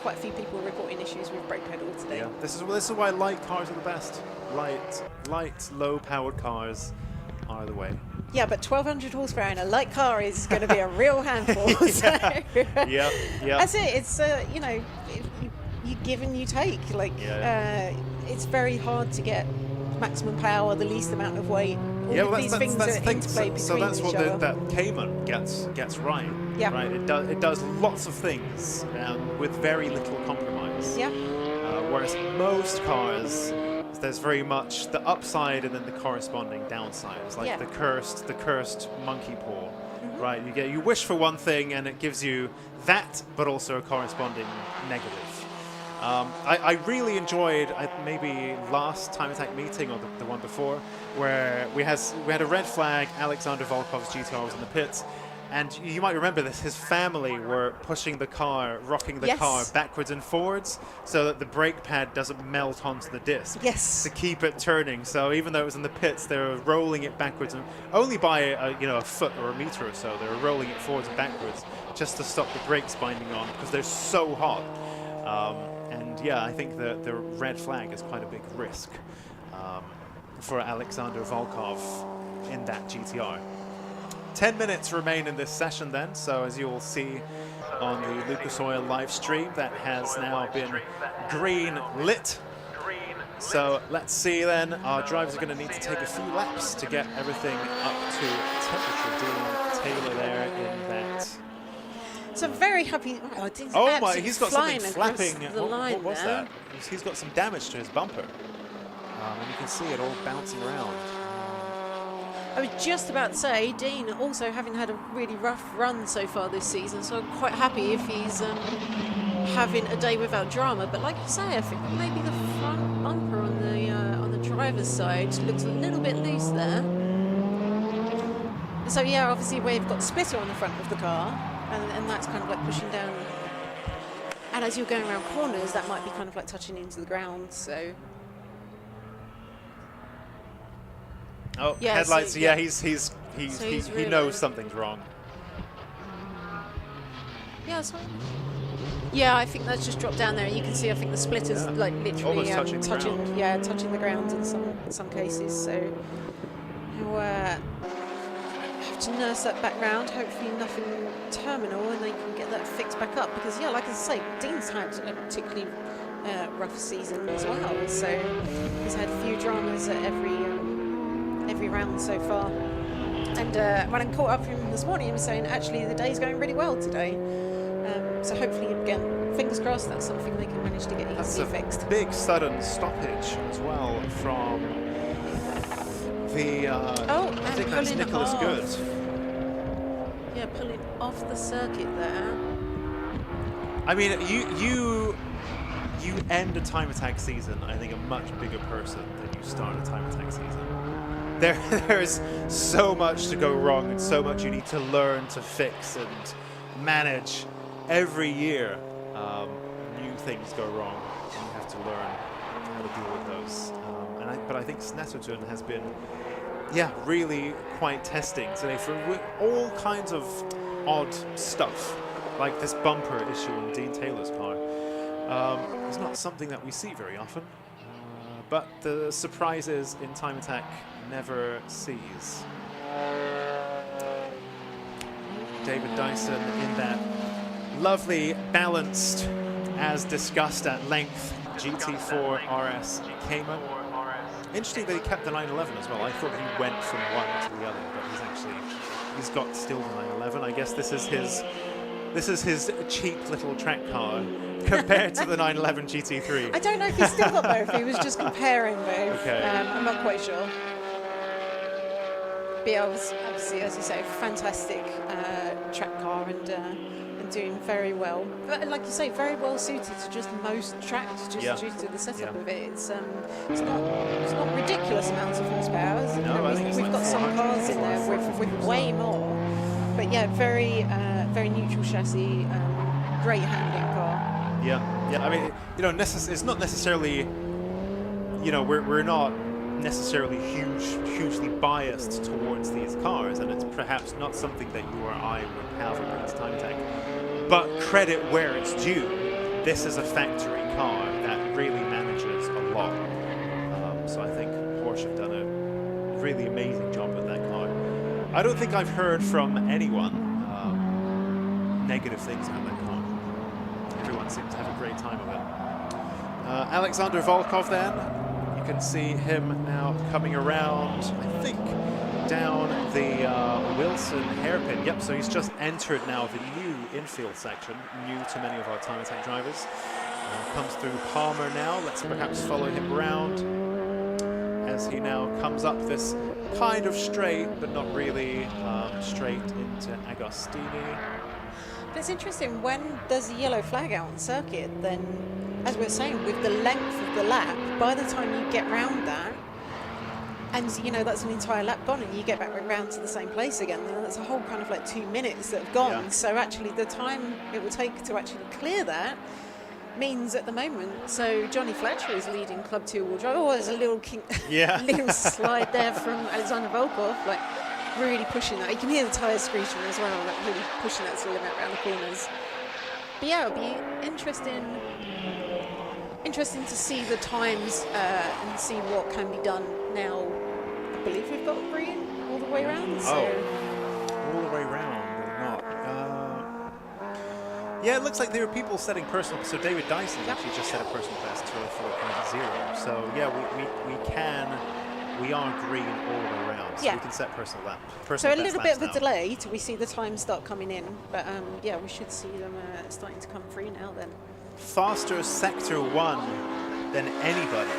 quite a few people reporting issues with brake pedal today. Yeah. This is why light cars are the best. Light, low-powered cars are the way. Yeah, but 1,200 horsepower in a light car is going to be a real handful. Yeah. That's it. It's you give and you take. It's very hard to get maximum power, the least amount of weight. All of these things are interplay between so that's each what other. that Cayman gets right. Yeah. Right. It does lots of things with very little compromise. Yeah. Whereas most cars, there's very much the upside and then the corresponding downsides, like the cursed monkey paw. Right. You wish for one thing and it gives you that, but also a corresponding negative. I really enjoyed maybe last Time Attack meeting or the one before, where we had a red flag. Alexander Volkov's GTR was in the pits, And you might remember this, his family were pushing the car, rocking the Yes. car backwards and forwards so that the brake pad doesn't melt onto the disc. Yes. To keep it turning. So even though it was in the pits, they were rolling it backwards and only by a foot or a meter or so. They were rolling it forwards and backwards just to stop the brakes binding on because they're so hot. And yeah, I think the red flag is quite a big risk for Alexander Volkov in that GTR. 10 minutes remain in this session then, so as you will see on the Lucas Oil live stream, that has now been green lit. So let's see then, our drivers are going to need to take a few laps to get everything up to temperature. Dean Taylor there in that. So very happy. Oh my, he's got something across flapping. the line What was there. that? He's got some damage to his bumper. And you can see it all bouncing around. I was just about to say, Dean also having had a really rough run so far this season, so I'm quite happy if he's having a day without drama. But like you say, I think maybe the front bumper on the driver's side looks a little bit loose there. So yeah, obviously we've got splitter on the front of the car, and that's kind of like pushing down. And as you're going around corners, that might be kind of like touching into the ground. So. Oh, Yeah, headlights. so, yeah, yeah. he knows something's wrong. Yeah, that's fine. Yeah, I think that's just dropped down there. You can see, I think the splitter's like literally Almost touching the ground. touching the ground in some cases. So we'll have to nurse that back round. Hopefully nothing terminal, and they can get that fixed back up. Because yeah, like I say, Dean's had a particularly rough season as well. So he's had a few dramas at every round so far. And when I caught up with him this morning, he was saying actually the day's going really well today. So hopefully, again, fingers crossed, that's something they can manage to get easily fixed. Big sudden stoppage as well from the. I think that's pulling Nicholas off. Good. Yeah, pulling off the circuit there. I mean, you end a time attack season, I think, a much bigger person than you start a time attack season. There's so much to go wrong and so much you need to learn to fix and manage. Every year, new things go wrong and you have to learn how to deal with those. But I think Snetterton has been, really quite testing today for all kinds of odd stuff, like this bumper issue on Dean Taylor's car. It's not something that we see very often, but the surprises in time attack never cease. David Dyson in that lovely, balanced, as discussed at length, GT4 RS Cayman. Interesting that he kept the 911 as well. I thought he went from one to the other, but he's got still the 911. I guess this is his cheap little track car compared to the 911 GT3. I don't know if he's still got both. He was just comparing both. Okay. I'm not quite sure. But yeah, obviously, as you say, fantastic track car and doing very well. But like you say, very well suited to just most tracks, just due to the setup of it. It's not ridiculous amounts of horsepower. No, I think it's we've like got some cars in there with way more. But yeah, very neutral chassis, great handling car. Yeah. I mean, it's not necessarily, we're not necessarily hugely biased towards these cars, and it's perhaps not something that you or I would have against time attack. But credit where it's due. This is a factory car that really manages a lot. So I think Porsche have done a really amazing job with that car. I don't think I've heard from anyone negative things about that car. Everyone seems to have a great time of it. Alexander Volkov then. You can see him now coming around, I think, down the Wilson hairpin. Yep, so he's just entered now the new infield section, new to many of our time attack drivers. Comes through Palmer now. Let's perhaps follow him around as he now comes up this kind of straight, but not really straight into Agostini. But it's interesting, when there's a yellow flag out on circuit, then, as we were saying, with the length of the lap, by the time you get round that, And you know, that's an entire lap gone, and you get back round to the same place again. You know, that's a whole kind of like 2 minutes that have gone. Yeah. So actually, the time it will take to actually clear that means at the moment. So Johnny Fletcher is leading Club 2 Wheel Drive. Oh, there's a little little slide there from Alexander Volkov, like really pushing that. You can hear the tyres screeching as well, like really pushing that to the limit around the corners. But yeah, it'll be interesting to see the times and see what can be done now. I believe we've got green all the way around. So. All the way around or not? Yeah, it looks like there were people setting personal. So David Dyson actually just set a personal best to a 4.0. So yeah, we are green all the way around. So we can set personal best. So a little bit of a delay till we see the times start coming in, but yeah, we should see them starting to come free now. Then faster sector 1 than anybody.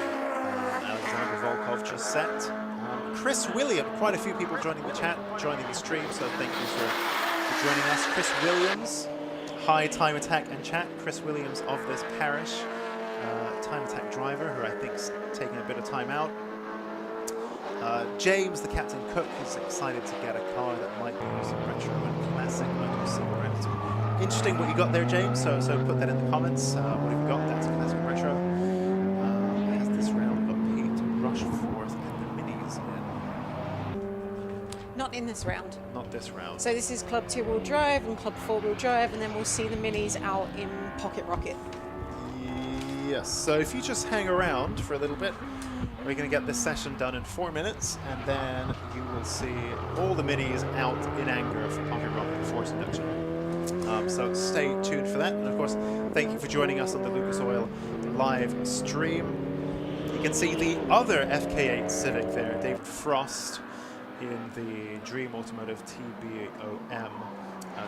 Alexander Volkov just set. Chris Williams, quite a few people joining the chat, joining the stream, so thank you for joining us. Chris Williams, hi Time Attack and chat. Chris Williams of this parish, Time Attack driver, who I think's taking a bit of time out. James, the Captain Cook, is excited to get a car that might be using retro and classic. Might do single. Interesting what you got there, James. So put that in the comments. What have you got? That's classic retro. Has this round got Pete Rushforth and the minis in? not in this round. Not this round. So this is Club 2 Wheel Drive and Club 4 Wheel Drive, and then we'll see the minis out in Pocket Rocket. Yes. So if you just hang around for a little bit, we're going to get this session done in 4 minutes, and then you will see all the minis out in anger for Pocket Rocket Force Induction. So stay tuned for that. And of course, thank you for joining us on the Lucas Oil live stream. You can see the other FK8 Civic there, David Frost, in the Dream Automotive TBOM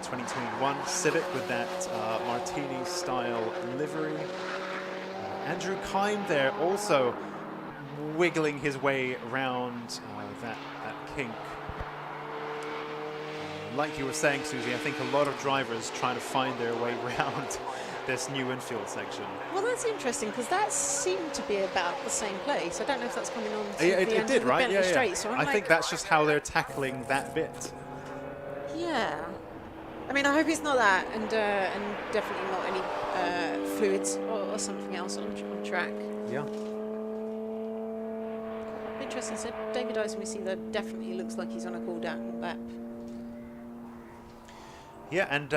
2021 Civic with that Martini-style livery. Andrew Kime there also wiggling his way around that kink. Like you were saying, Susie, I think a lot of drivers trying to find their way around this new infield section. Well, that's interesting because that seemed to be about the same place. I don't know if that's coming on to Yeah, the it did, right? Bentley Straight. So I think that's just how they're tackling that bit. Yeah. I mean, I hope it's not that, and definitely not any fluids or something else on track. Yeah. Interesting. So David Dyson, we see that definitely looks like he's on a cool down lap. Yeah, and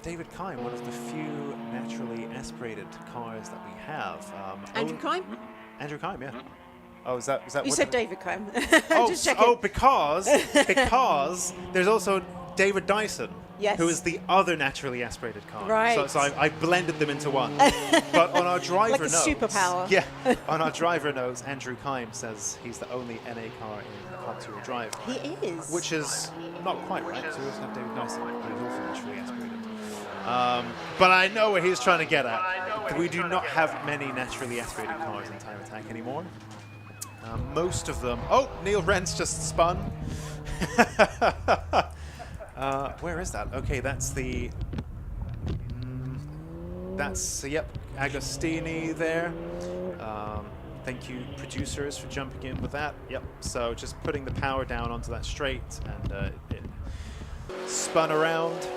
David Kime, one of the few naturally aspirated cars that we have. Andrew Kime? Andrew Kime, yeah. Oh, is that You said David Kime. Just checking. Oh, because there's also David Dyson, yes, who is the other naturally aspirated car. Right. So I blended them into one. But on our driver like a notes, superpower. Yeah, on our driver notes, Andrew Kime says he's the only NA car in Club 2 Wheel Drive. He is. Which is not quite right, because we also have David Dyson, who is also naturally aspirated. But I know what he's trying to get at. We do not have many naturally aspirated cars in Time Attack anymore. Most of them... Oh, Neil Rentz just spun. Where is that? Okay, that's the... that's, yep, Agostini there. Thank you, producers, for jumping in with that. Yep, so just putting the power down onto that straight, and it spun around.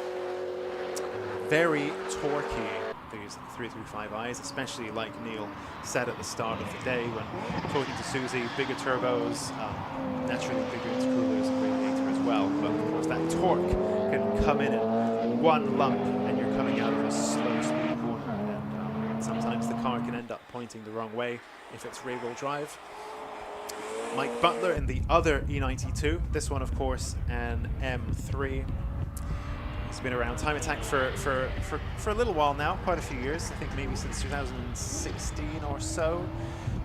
Very torquey, these 335i's, especially like Neil said at the start of the day when talking to Susie, bigger turbos, naturally bigger intercoolers and radiator as well. But of course that torque can come in one lump and you're coming out of a slow speed corner, and sometimes the car can end up pointing the wrong way if it's rear-wheel drive. Mike Butler in the other E92, this one of course an M3. He's been around Time Attack for a little while now, quite a few years. I think maybe since 2016 or so.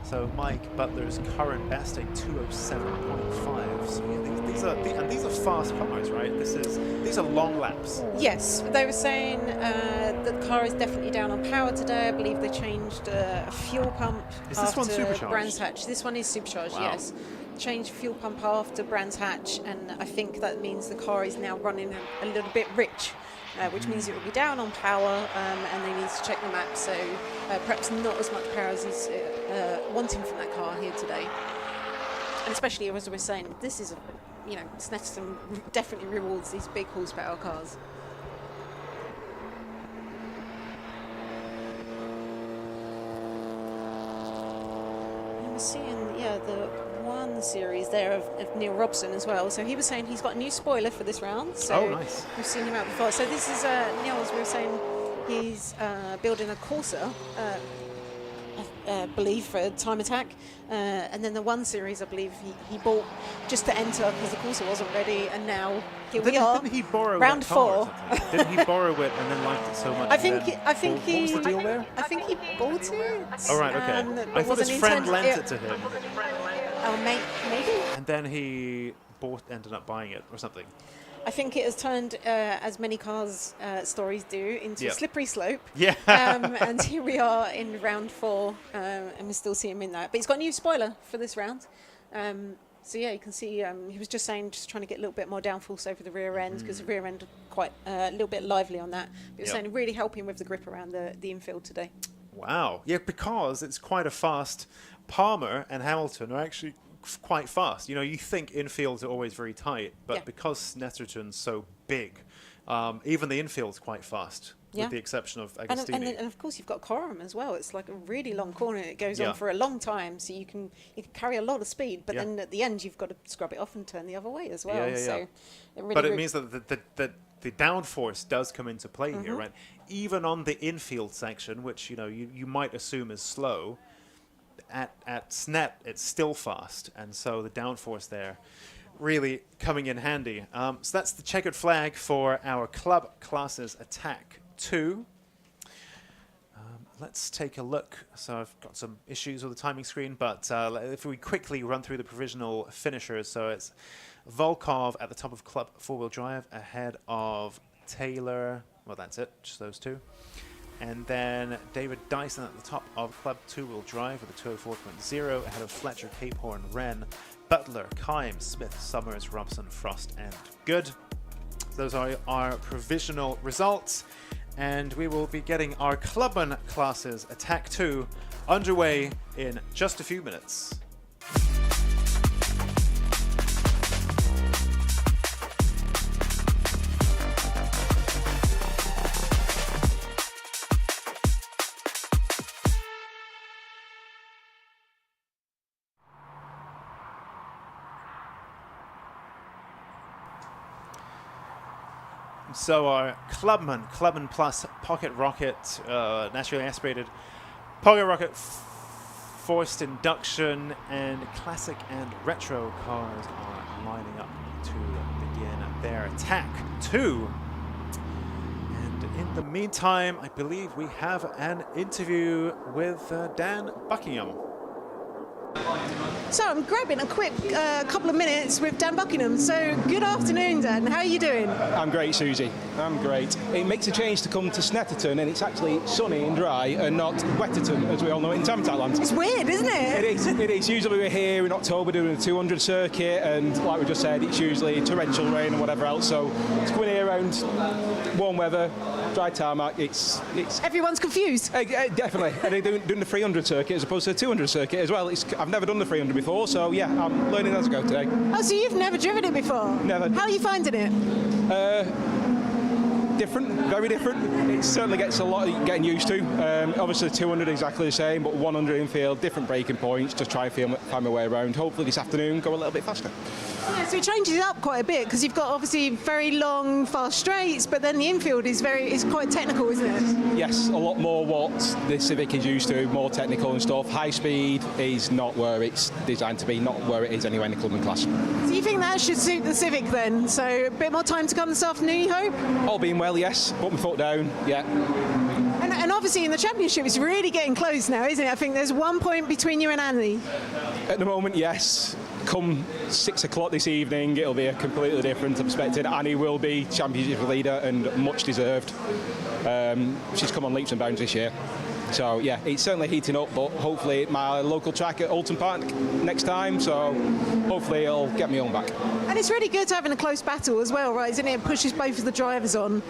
So Mike Butler's current best, a 207.5. So yeah, these are fast cars, right? These are long laps. Yes, they were saying the car is definitely down on power today. I believe they changed a fuel pump. Is this one supercharged? Brands Hatch. This one is supercharged. Wow. Yes. Changed fuel pump after Brands Hatch, and I think that means the car is now running a little bit rich, which means it will be down on power, and they need to check the map, so perhaps not as much power as he's wanting from that car here today. And especially as we're saying, this is, Snetterton definitely rewards these big horsepower cars. And we're seeing, the 1 series there of Neil Robson as well. So he was saying he's got a new spoiler for this round. So nice. We've seen him out before. So this is Neil, as we were saying, he's building a Corsa. I believe for Time Attack, and then the 1 series I believe he bought just to enter because the Corsa wasn't ready, and now here we are. Didn't he borrow round that car or 4? something? Didn't he borrow it and then liked it so much? I think what was the deal there? I think he bought it. Oh right, okay. I thought his friend lent it to him, Oh, maybe. and then he ended up buying it or something. I think it has turned, as many cars stories do, into a slippery slope. Yeah. And here we are in round 4, and we still see him in that. But he's got a new spoiler for this round. So yeah, you can see he was just saying, just trying to get a little bit more downforce over the rear end, because the rear end quite a little bit lively on that. But he was saying really helping with the grip around the infield today. Wow. Yeah, because it's quite a fast. Palmer and Hamilton are actually quite fast. You think infields are always very tight, but because Snetterton's so big, even the infield's quite fast, with the exception of Agostini. And of course you've got Coram as well. It's like a really long corner. It goes on for a long time, so you can carry a lot of speed, but then at the end you've got to scrub it off and turn the other way as well. So it means that the downforce does come into play here, right? Even on the infield section, which you might assume is slow, at Snet it's still fast, and so the downforce there really coming in handy. So that's the checkered flag for our club classes Attack 2. Let's take a look. So I've got some issues with the timing screen, but if we quickly run through the provisional finishers. So it's Volkov at the top of club 4-wheel drive, ahead of Taylor. Well, that's it, just those two. And then David Dyson at the top of club 2-wheel drive with a 204.0, ahead of Fletcher, Capehorn, Wren, Butler, Kime, Smith, Summers, Robson, Frost, and Good. Those are our provisional results, and we will be getting our clubman classes Attack 2 underway in just a few minutes. So our Clubman Plus Pocket Rocket, naturally aspirated Pocket Rocket forced induction, and classic and retro cars are lining up to begin their Attack 2. And in the meantime, I believe we have an interview with Dan Buckingham. So I'm grabbing a quick couple of minutes with Dan Buckingham. So good afternoon, Dan. How are you doing? I'm great, Susie. I'm great. It makes a change to come to Snetterton, and it's actually sunny and dry and not Wetterton, as we all know in Time Attack land. It's weird, isn't it? It is. Usually we're here in October doing a 200 circuit, and like we just said, it's usually torrential rain and whatever else. So it's coming here around warm weather, dry tarmac. It's everyone's confused. Definitely. And they're doing the 300 circuit as opposed to the 200 circuit as well. I've never done the 300 before, so yeah, I'm learning as I go today. Oh, so you've never driven it before? Never. How are you finding it? Different, very different. It certainly gets a lot of getting used to. Obviously 200 exactly the same, but 100 infield, different braking points, just try and find my way around. Hopefully this afternoon go a little bit faster. Yeah, so it changes it up quite a bit, because you've got obviously very long, fast straights, but then the infield is quite technical, isn't it? Yes, a lot more what the Civic is used to, more technical and stuff. High speed is not where it's designed to be, not where it is anyway in the clubman class. So you think that should suit the Civic then? So a bit more time to come this afternoon, you hope? All being well, yes. Put my foot down, yeah. And obviously in the championship it's really getting close now, isn't it? I think there's 1 point between you and Andy. At the moment, yes. Come 6 o'clock this evening, it'll be a completely different. I'm expecting Annie will be championship leader and much deserved. She's come on leaps and bounds this year. So yeah, it's certainly heating up, but hopefully my local track at Alton Park next time, so hopefully it'll get me on back. And it's really good having a close battle as well, right? Isn't it? It pushes both of the drivers on.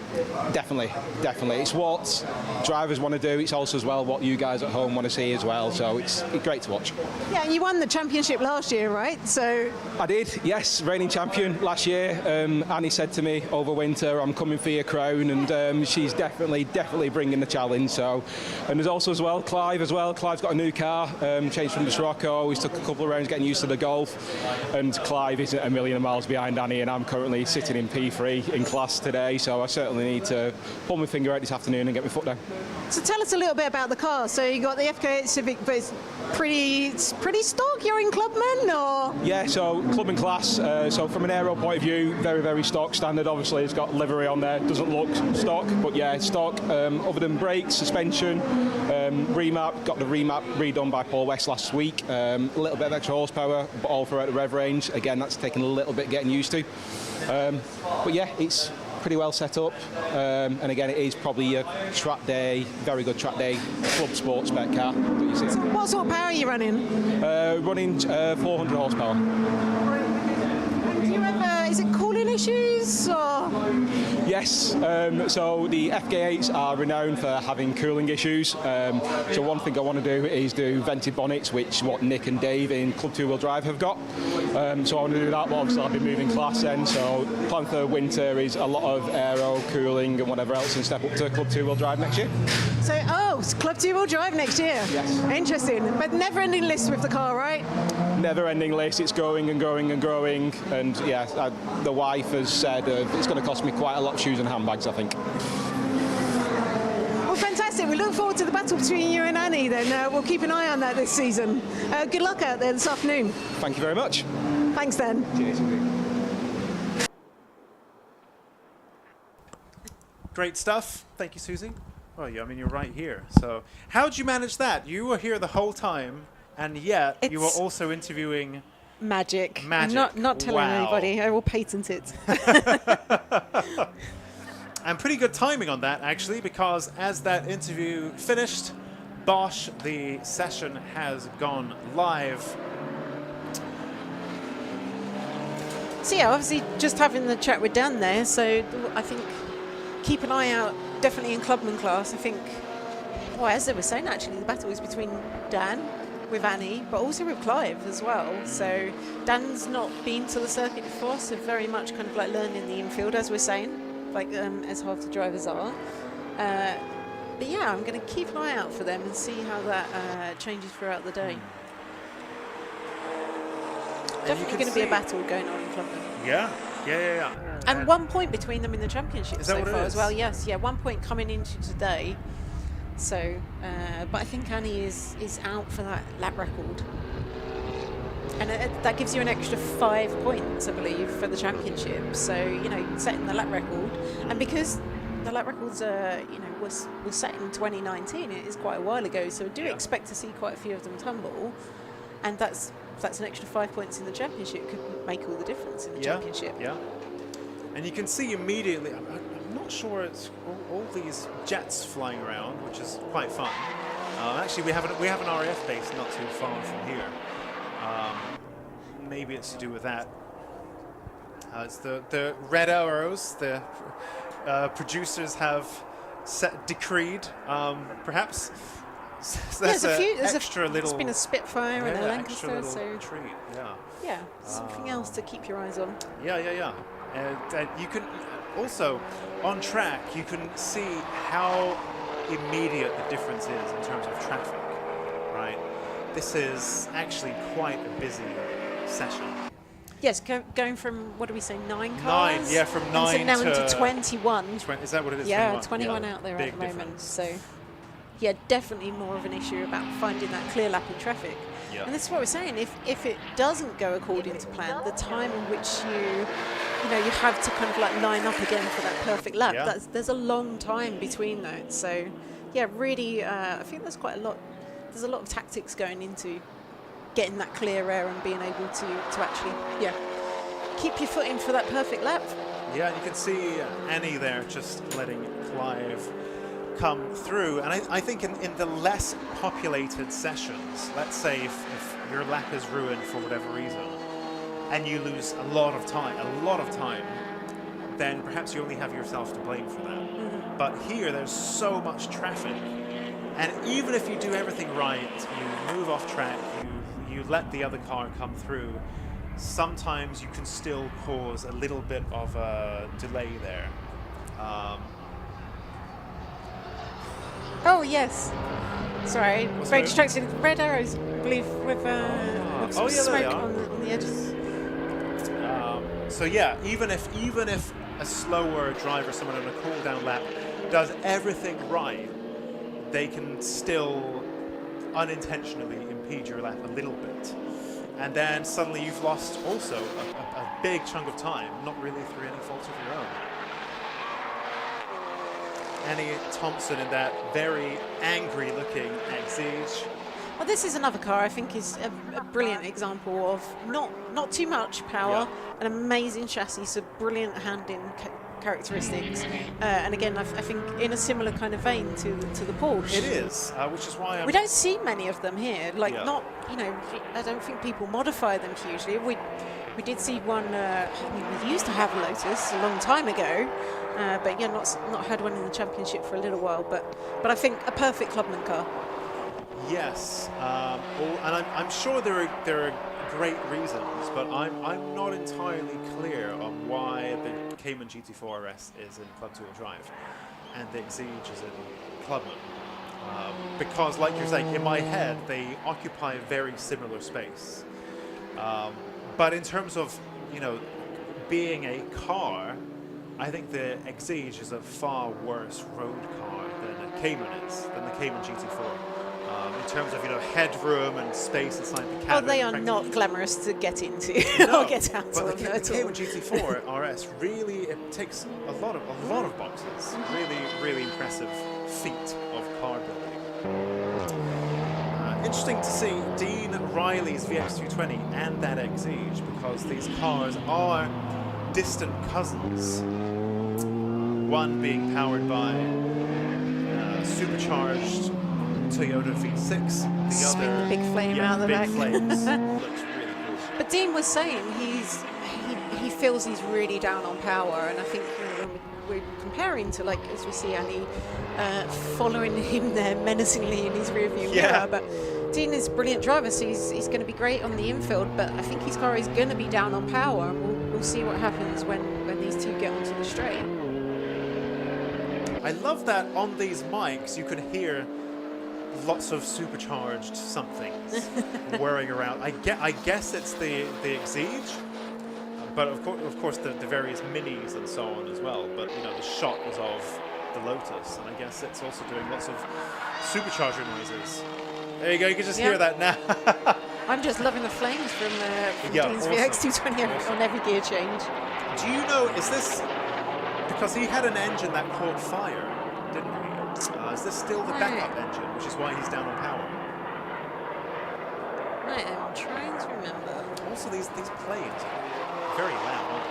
Definitely. It's what drivers want to do. It's also as well what you guys at home want to see as well. So it's great to watch. Yeah, and you won the championship last year, right? So I did, yes, reigning champion last year. Annie said to me over winter, I'm coming for your crown, and she's definitely bringing the challenge. So, and there's also as well Clive as well. Clive's got a new car, changed from the Scirocco. He's took a couple of rounds getting used to the Golf, and Clive isn't a million miles behind Annie, and I'm currently sitting in P3 in class today. So I certainly need to pull my finger out this afternoon and get my foot down. So tell us a little bit about the car. So you got the FK8 Civic, but it's pretty stock. You're in Clubman, or? Yeah, so club and class. So from an aero point of view, very stock standard. Obviously, it's got livery on there. Doesn't look stock, but yeah, it's stock. Other than brakes, suspension, remap. Got the remap redone by Paul West last week. A little bit of extra horsepower, but all throughout the rev range. Again, that's taken a little bit getting used to. But yeah, it's pretty well set up, and again, it is probably a track day, very good track day, club sports spec car that you see. What sort of power are you running? Running 400 horsepower. Do you ever, is it cooling issues, or? Yes, so the FK8s are renowned for having cooling issues. So one thing I want to do is do vented bonnets, which what Nick and Dave in Club 2-Wheel Drive have got. So I want to do that, but obviously I'll be moving class then. So plan for winter is a lot of aero, cooling and whatever else, and step up to Club 2-Wheel Drive next year. So, it's Club 2-Wheel Drive next year? Yes. Interesting, but never-ending list with the car, right? Never-ending list, it's growing and growing and growing, and yeah, the wife has said it's going to cost me quite a lot of shoes and handbags, I think. Well, fantastic. We look forward to the battle between you and Annie then. We'll keep an eye on that this season. Good luck out there this afternoon. Thank you very much. Thanks, then. Cheers. Great stuff. Thank you, Susie. Well, I mean, you're right here. So how'd you manage that? You were here the whole time, and yet you were also interviewing... Magic. Magic. I'm not telling anybody. I will patent it. And pretty good timing on that, actually, because as that interview finished, Bosch, the session has gone live. So yeah, obviously just having the chat with Dan there, so I think keep an eye out, definitely in Clubman class. I think, well, as they were saying, actually, the battle is between Dan with Annie, but also with Clive as well. So Dan's not been to the circuit before, so very much kind of like learning the infield, as we're saying, like as half the drivers are. But yeah, I'm going to keep an eye out for them and see how that changes throughout the day. Definitely going to be a battle going on in Clubman. Yeah. And 1 point between them in the championship so far as well. Yes, 1 point coming into today. So, but I think Annie is out for that lap record, and that gives you an extra 5 points, I believe, for the championship. So setting the lap record, and because the lap records was set in 2019, it is quite a while ago. So I do expect to see quite a few of them tumble, and that's an extra 5 points in the championship. Could make all the difference in the championship. Yeah. And you can see immediately. I'm not sure it's all these jets flying around, which is quite fun. Actually, we have an RAF base not too far from here. Maybe it's to do with that. It's the red arrows. The producers have decreed, perhaps. There's It's been a Spitfire and a Lancaster, so treat. something else to keep your eyes on. Yeah. And you can also, on track, you can see how immediate the difference is in terms of traffic, right? This is actually quite a busy session. Yes, going from, what do we say, 9 cars? From 9 now to... into 21. Is that what it is? Yeah, 21 out there at the moment. Difference. So, yeah, definitely more of an issue about finding that clear lap in traffic. Yeah. And this is what we're saying. If it doesn't go according to plan, the time in which you have to kind of like line up again for that perfect lap, there's a long time between those. So, yeah, really, I think there's quite a lot. There's a lot of tactics going into getting that clear air and being able to actually, keep your foot in for that perfect lap. Yeah, you can see Annie there just letting Clive come through, and I think in the less populated sessions, let's say if your lap is ruined for whatever reason, and you lose a lot of time, then perhaps you only have yourself to blame for that. But here, there's so much traffic, and even if you do everything right, you move off track, you let the other car come through, sometimes you can still cause a little bit of a delay there. Oh yes, sorry, very distracted. Red arrows, I believe, with some smoke on the edges. So yeah, even if a slower driver, someone on a cool down lap, does everything right, they can still unintentionally impede your lap a little bit, and then suddenly you've lost also a big chunk of time, not really through any fault of your own. Annie Thompson in that very angry-looking Exige. Well, this is another car I think is a brilliant example of not too much power, an amazing chassis, so brilliant handling characteristics, and again I think in a similar kind of vein to the Porsche. It is, which is why we don't see many of them here. Like not, I don't think people modify them hugely. We did see one. We used to have a Lotus a long time ago, but yeah, not had one in the championship for a little while. But I think a perfect clubman car. Yes, and I'm sure there are great reasons, but I'm not entirely clear on why the Cayman GT4 RS is in Club 2-wheel drive and the Exige is in Clubman. Because, like you're saying, in my head they occupy a very similar space. But in terms of being a car, I think the Exige is a far worse road car than a Cayman is, than the Cayman GT4. In terms of headroom and space inside the cabin. Oh, they are not glamorous to get into or get out but of. the Cayman GT4 RS really takes a lot of boxes. Really impressive feat of car building. Interesting to see Dean Riley's VX220 and that Exige, because these cars are distant cousins. One being powered by supercharged Toyota V6, the other big flame out the big back. flames. Looks really cool. But Dean was saying he feels he's really down on power, and I think when we're comparing to, like, as we see Annie following him there menacingly in his rearview mirror. But Dean is a brilliant driver, so he's going to be great on the infield. But I think his car is going to be down on power, and we'll see what happens when these two get onto the straight. I love that on these mics you can hear lots of supercharged somethings whirring around. I guess it's the Exige, but of course the various minis and so on as well. But the shot was of the Lotus, and I guess it's also doing lots of supercharger noises. There you go. You can just hear that now. I'm just loving the flames from Dean's VX220 on every gear change. Do you know? Is this because he had an engine that caught fire, didn't he? Is this still the backup engine, which is why he's down on power? I am trying to remember. Also, these planes are very loud.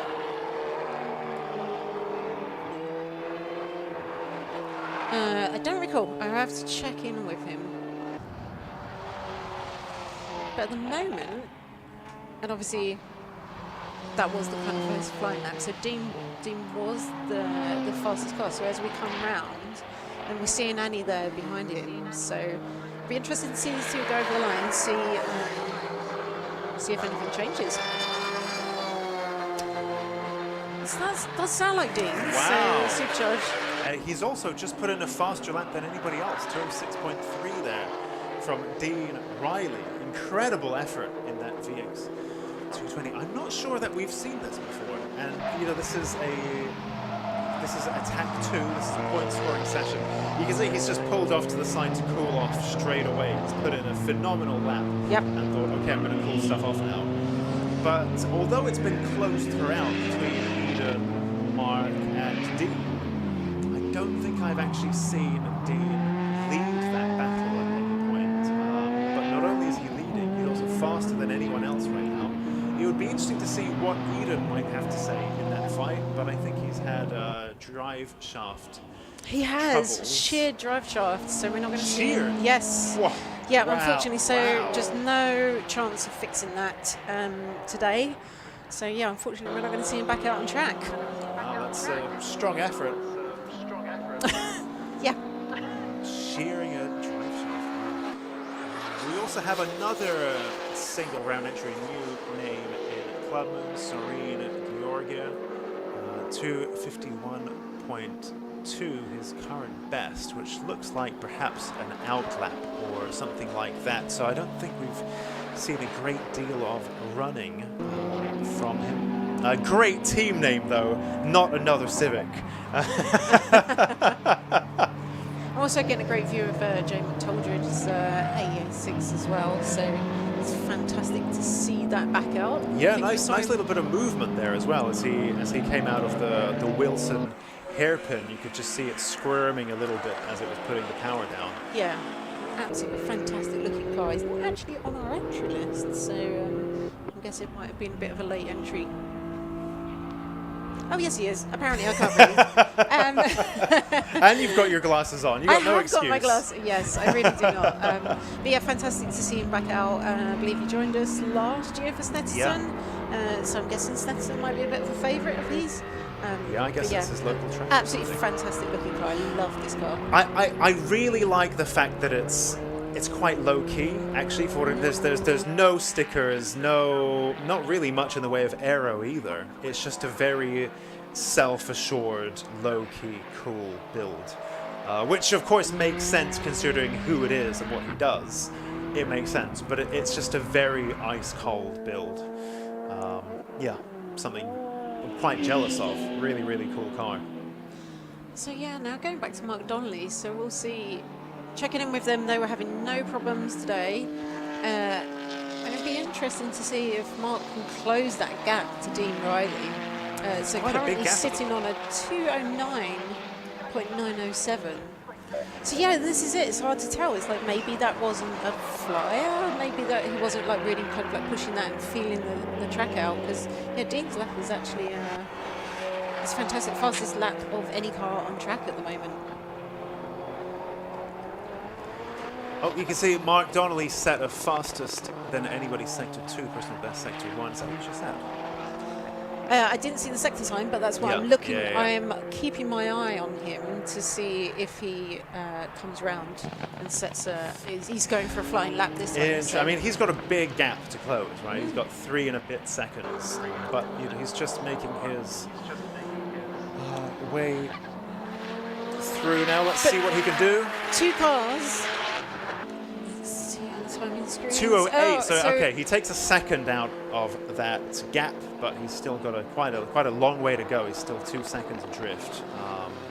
I don't recall. I have to check in with him. But at the moment, and obviously that was the kind of first flying lap, so Dean was the fastest car. So as we come round, and we're seeing Annie there behind him, so it'll be interesting to see these two go over the line, see if anything changes. That does sound like Dean. Wow. So supercharged. He's also just put in a faster lap than anybody else, 206.3 there from Dean Riley. Incredible effort in that VX 220. I'm not sure that we've seen this before, and this is attack 2. This is a point scoring session. You can see he's just pulled off to the side to cool off straight away. He's put in a phenomenal lap and thought, okay, I'm going to cool stuff off now. But although it's been close throughout between Eden, Mark and Dean, I don't think I've actually seen Dean lead that battle at any point. But not only is he leading, he's also faster than anyone else right now. It would be interesting to see what Eden might have to say in that fight, but I think he's had drive shaft. He has troubles. sheer drive shaft, so we're not going to see Sheared? him. Yes. Whoa. Yeah, Wow. unfortunately, so Wow. just no chance of fixing that today. So yeah, unfortunately, we're not going to see him back out on track. Wow, that's a strong effort. Yeah. Shearing a drive shaft. We also have another single round entry, new name in Clubman, Serene Georgia, 251.2, his current best, which looks like perhaps an outlap or something like that. So I don't think we've seen a great deal of running from him. A great team name, though, not another Civic. I'm also getting a great view of Jay McToldridge's AE6 as well, so it's fantastic to see that back out. Yeah, nice little bit of movement there as well as he came out of the Wilson hairpin. You could just see it squirming a little bit as it was putting the power down. Yeah, absolutely fantastic looking car. He's not actually on our entry list, so I guess it might have been a bit of a late entry. Oh yes, he is. Apparently, I can't read. And you've got your glasses on. You got no excuse. I have got my glasses. Yes, I really do not. But yeah, fantastic to see him back out. I believe he joined us last year for Snetterton. Yeah. So I'm guessing Snetterton might be a bit of a favourite of his. Yeah, I guess it's his local track. Absolutely fantastic looking car. I love this car. I really like the fact that it's quite low key. Actually, for it, there's no stickers, not really much in the way of aero either. It's just a very self-assured, low-key, cool build, which of course makes sense considering who it is and what he does. It makes sense, but it's just a very ice-cold build. Yeah, something I'm quite jealous of. Really, really cool car. So yeah, now going back to Mark Donnelly, so we'll see. Checking in with them, they were having no problems today. And it'd be interesting to see if Mark can close that gap to Dean Riley. So Quite a big currently gap. sitting on a 209.907. So yeah, this is it. It's hard to tell. It's like maybe that wasn't a flyer. Maybe that he wasn't like really kind of like pushing that and feeling the track out. Because yeah, Dean's lap is actually it's fantastic, fastest lap of any car on track at the moment. Oh, you can see Mark Donnelly set a fastest than anybody's Sector 2, personal best Sector 1. Is that what you just said? I didn't see the sector time, but that's why I'm looking. Yeah. I'm keeping my eye on him to see if he comes round and sets a. He's going for a flying lap this time. So. I mean, he's got a big gap to close, right? He's got 3 and a bit seconds, but you know, he's just making his way through now. Let's see what he can do. 2 cars. Let's see on the timing screen. 2:08. Oh, so okay, he takes a second out of that gap, but he's still got quite a long way to go. He's still 2 seconds adrift,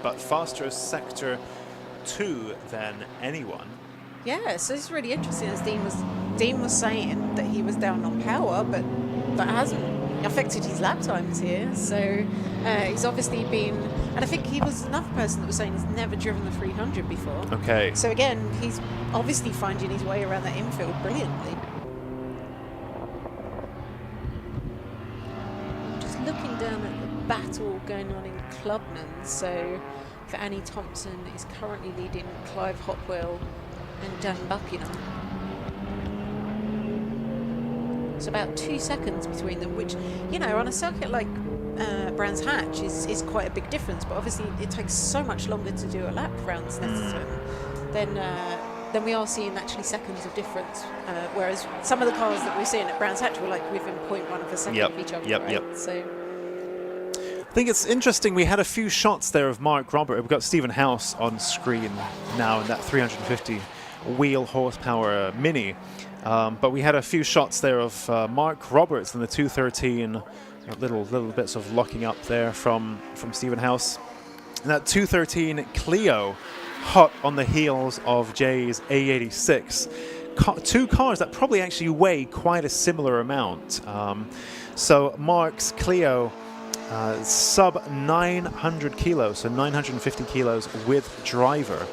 but faster as Sector 2 than anyone. Yeah, so it's really interesting. As Dean was saying that he was down on power, but that hasn't affected his lap times here. So he's obviously been, and I think he was another person that was saying he's never driven the 300 before. Okay. So again, he's obviously finding his way around that infield brilliantly. Just looking down at the battle going on in Clubman. So for Annie Thompson is currently leading Clive Hopwell and Dan Buckingham. It's about 2 seconds between them, which, you know, on a circuit like Brands Hatch is quite a big difference, but obviously it takes so much longer to do a lap around Snetterton then we are seeing actually seconds of difference, whereas some of the cars that we're seeing at Brands Hatch were like within 0.1 of a second of each other. Right? So I think it's interesting. We had a few shots there of Mark Robert. We've got Stephen House on screen now in that 350 wheel horsepower Mini. But we had a few shots there of Mark Roberts in the 213, little bits of locking up there from Stephen House. And that 213 Clio, hot on the heels of Jay's A86. 2 cars that probably actually weigh quite a similar amount. So Mark's Clio, sub 900 kilos, so 950 kilos with driver.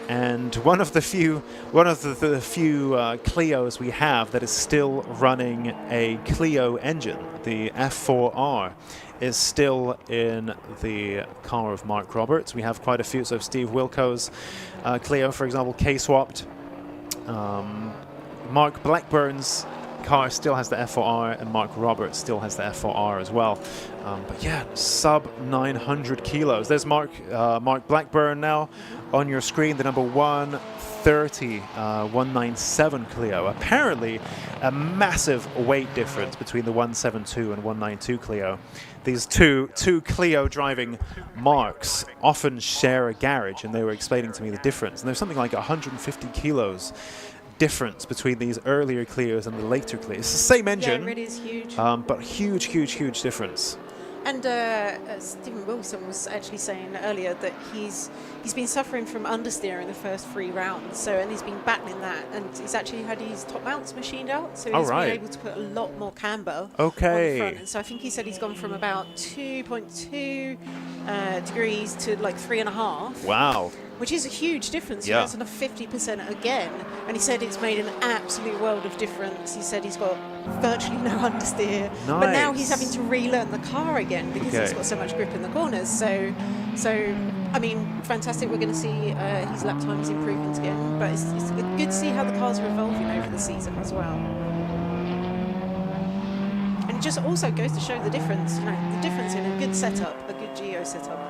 and one of the few Clios we have that is still running a Clio engine. The F4R is still in the car of Mark Roberts. We have quite a few. So Steve Wilco's Clio, for example, K-swapped. Mark Blackburn's car still has the F4R, and Mark Roberts still has the F4R as well. But yeah, sub 900 kilos. There's Mark Blackburn now on your screen, the number 130 197 Clio. Apparently a massive weight difference between the 172 and 192 Clio. These two Clio driving Marks often share a garage, and they were explaining to me the difference. And there's something like 150 kilos difference between these earlier Clios and the later Clios. It's the same engine. Yeah, it really is huge. But huge difference. And Stephen Wilson was actually saying earlier that he's been suffering from understeer in the first 3 rounds. And he's been battling that, and he's actually had his top mounts machined out, so he's been able to put a lot more camber on the front. And so I think he said he's gone from about 2.2 degrees to like 3.5. Wow. Which is a huge difference. Yeah. It's another 50% again. And he said it's made an absolute world of difference. He said he's got virtually no understeer. Nice. But now he's having to relearn the car again because it's got so much grip in the corners. So I mean, fantastic. We're going to see his lap times improvements again. But it's good to see how the cars are evolving over the season as well. And it just also goes to show the difference, the difference in a good setup, a good Geo setup.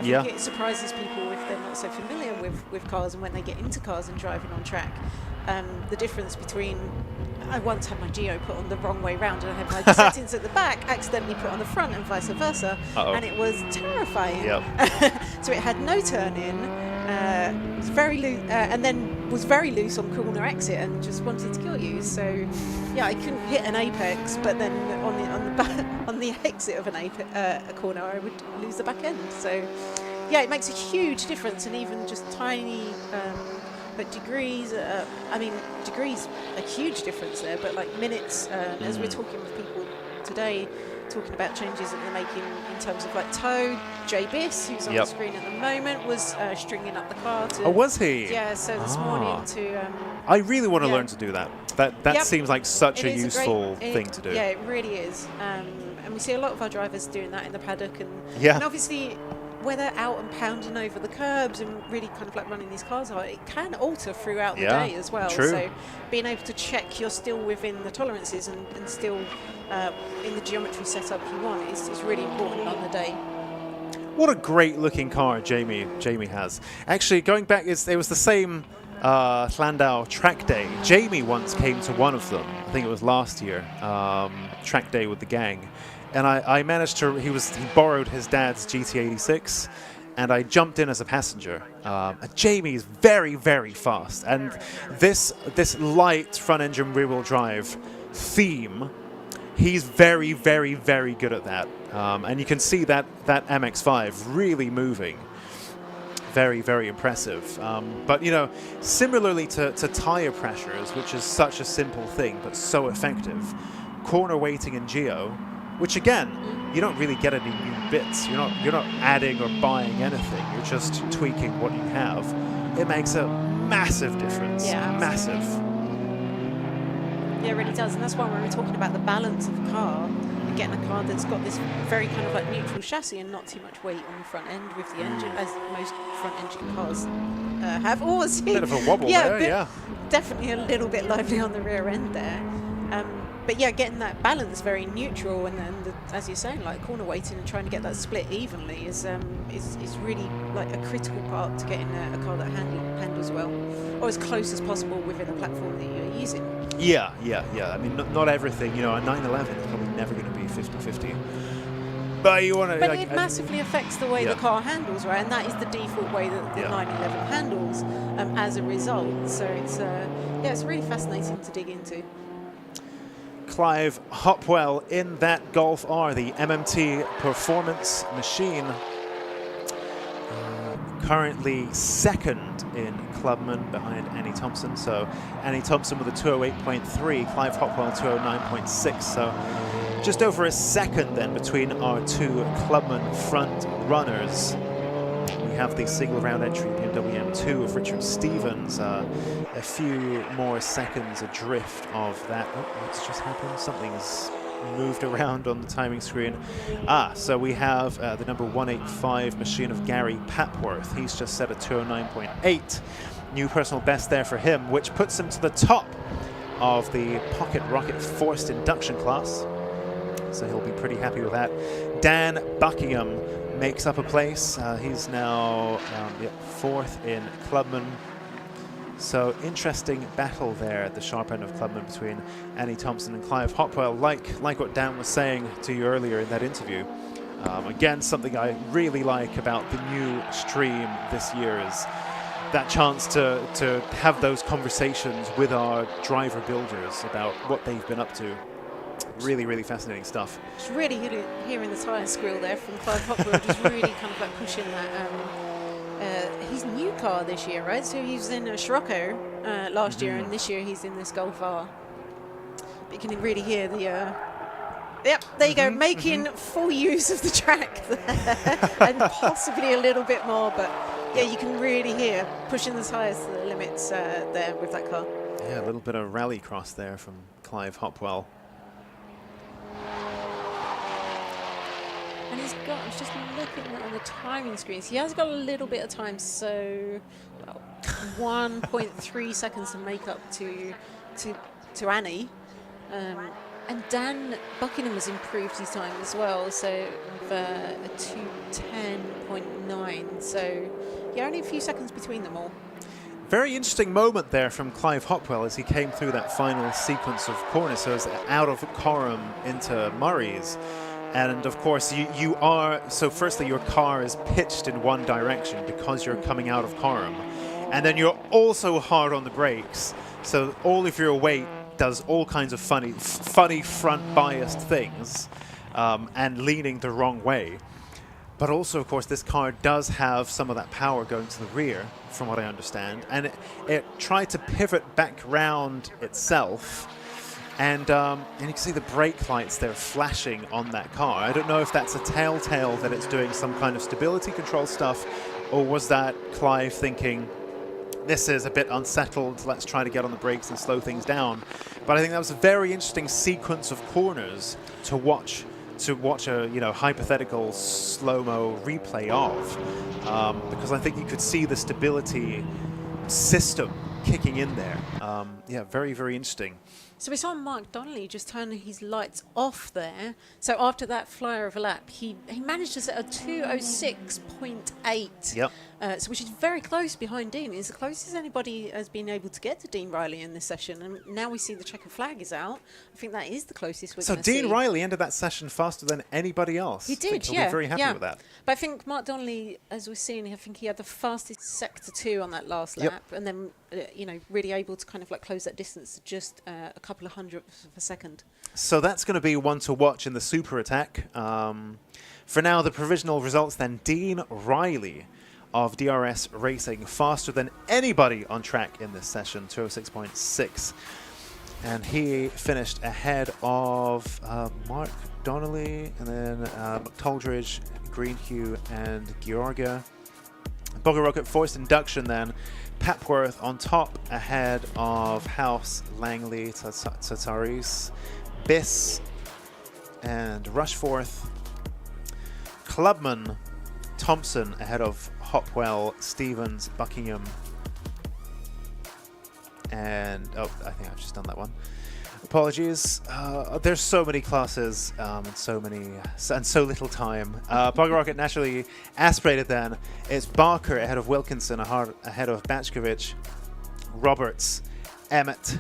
I think it surprises people if they're not so familiar with cars, and when they get into cars and driving on track, the difference between, I once had my Geo put on the wrong way round, and I had my settings at the back accidentally put on the front and vice versa, and it was terrifying. So it had no turn in, was very loose, and then was very loose on corner exit and just wanted to kill you. So yeah, I couldn't hit an apex, but then on the exit of a corner, I would lose the back end. So yeah, it makes a huge difference, and even just tiny, but degrees. Degrees a huge difference there. But like minutes, as we're talking with people today, talking about changes that they're making in terms of like Toad, Jay Biss, who's on the screen at the moment, was stringing up the car to... Oh, was he? Yeah, so this morning to... I really want to learn to do that. That seems like such a useful thing to do. Yeah, it really is. And we see a lot of our drivers doing that in the paddock. And obviously, where they're out and pounding over the curbs and really kind of like running these cars hard, it can alter throughout the day as well. True. So being able to check you're still within the tolerances and still in the geometry setup you want is really important on the day. What a great looking car Jamie has. Actually, going back, it was the same Landau track day. Jamie once came to one of them. I think it was last year, track day with the gang. And I managed to, he borrowed his dad's GT86, and I jumped in as a passenger. Jamie is very, very fast. And this light front engine rear wheel drive theme, he's very, very, very good at that. And you can see that MX-5 really moving. Very, very impressive. But, similarly to tire pressures, which is such a simple thing, but so effective, corner weighting in Geo, which again, you don't really get any new bits. You're not adding or buying anything. You're just tweaking what you have. It makes a massive difference. Yeah, massive. Yeah, it really does. And that's why when we're talking about the balance of a car, and getting a car that's got this very kind of like neutral chassis and not too much weight on the front end with the engine, as most front engine cars have. Always bit of a wobble there, yeah. Definitely a little bit lively on the rear end there. But yeah, getting that balance very neutral, and then as you're saying, like corner weighting and trying to get that split evenly is really like a critical part to getting a car that handles well, or as close as possible within the platform that you're using. Yeah. I mean, not everything. A 911 is probably never going to be 50-50. But you want to. But it massively affects the way the car handles, right? And that is the default way that the 911 handles as a result. So it's really fascinating to dig into. Clive Hopwell in that Golf R, the MMT performance machine. Currently second in Clubman behind Annie Thompson. So Annie Thompson with a 208.3, Clive Hopwell 209.6. So just over a second then between our two Clubman front runners. We have the single round entry BMW M2 of Richard Stevens, a few more seconds adrift of that. Oh, what's just happened? Something's moved around on the timing screen. So we have the number 185 machine of Gary Papworth. He's just set a 209.8. New personal best there for him, which puts him to the top of the Pocket Rocket forced induction class. So he'll be pretty happy with that. Dan Buckingham makes up a place. He's now 4th in Clubman. So interesting battle there at the sharp end of Clubman between Annie Thompson and Clive Hopwell, like what Dan was saying to you earlier in that interview. Again, something I really like about the new stream this year is that chance to have those conversations with our driver builders about what they've been up to. Really, really fascinating stuff. Just really hearing the tyre squeal there from Clive Hopwell, just really kind of like pushing that. His new car this year, right? So he was in a Scirocco last year, and this year he's in this Golf R. But you can really hear the... Yep, there you go, making full use of the track there, and possibly a little bit more, but yeah, you can really hear pushing the tyres to the limits there with that car. Yeah, a little bit of rally cross there from Clive Hopwell. And he's got, I was just looking on the timing screens, he has got a little bit of time, so 1.3 seconds to make up to Annie. And Dan Buckingham has improved his time as well, so a 2:10.9. So yeah, only a few seconds between them all. Very interesting moment there from Clive Hopwell as he came through that final sequence of corners. So it's out of Coram into Murray's. And of course, you are, so firstly, your car is pitched in one direction because you're coming out of Coram. And then you're also hard on the brakes. So all of your weight does all kinds of funny front biased things and leaning the wrong way. But also, of course, this car does have some of that power going to the rear, from what I understand. And it tried to pivot back round itself. And you can see the brake lights there flashing on that car. I don't know if that's a telltale that it's doing some kind of stability control stuff, or was that Clive thinking, this is a bit unsettled, let's try to get on the brakes and slow things down. But I think that was a very interesting sequence of corners to watch a hypothetical slow-mo replay of, because I think you could see the stability system kicking in there. Yeah, very, very interesting. So we saw Mark Donnelly just turn his lights off there. So after that flyer of a lap, he managed to set a 2:06.8. Yep. So which is very close behind Dean. It's the closest anybody has been able to get to Dean Riley in this session. And now we see the checkered flag is out. I think that is the closest we're going to see. So Dean Riley ended that session faster than anybody else. He did, He'll be very happy with that. But I think Mark Donnelly, as we've seen, I think he had the fastest sector 2 on that last lap, and then really able to kind of like close that distance to just a couple of hundredths of a second. So that's going to be one to watch in the super attack. For now, the provisional results then: Dean Riley of DRS Racing, faster than anybody on track in this session, 2:06.6. And he finished ahead of Mark Donnelly, and then McToldridge, Greenhue, and Georgia. Bogger Rocket forced induction then. Papworth on top, ahead of House, Langley, Tataris, Biss, and Rushforth. Clubman, Thompson ahead of Hopwell, Stevens, Buckingham, and I think I've just done that one. Apologies. There's so many classes and so little time. Bogger Rocket naturally aspirated then. It's Barker ahead of Wilkinson, ahead of Batchkovich, Roberts, Emmett,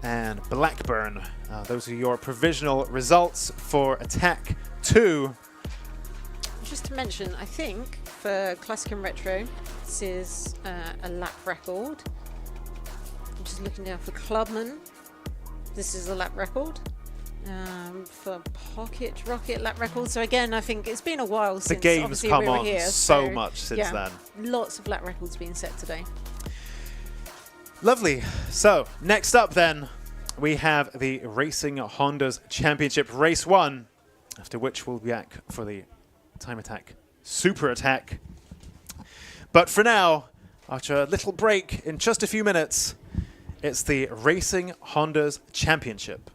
and Blackburn. Those are your provisional results for Attack 2. Just to mention, I think for Classic and Retro, this is a lap record. I'm just looking down for Clubman. This is a lap record. For Pocket Rocket lap record. So again, I think it's been a while since the game's come we were on here, so much since then. Lots of lap records being set today. Lovely. So next up then, we have the Racing Hondas Championship Race 1, after which we'll be back for the Time Attack Super Attack. But for now, after a little break in just a few minutes, it's the Racing Hondas Championship.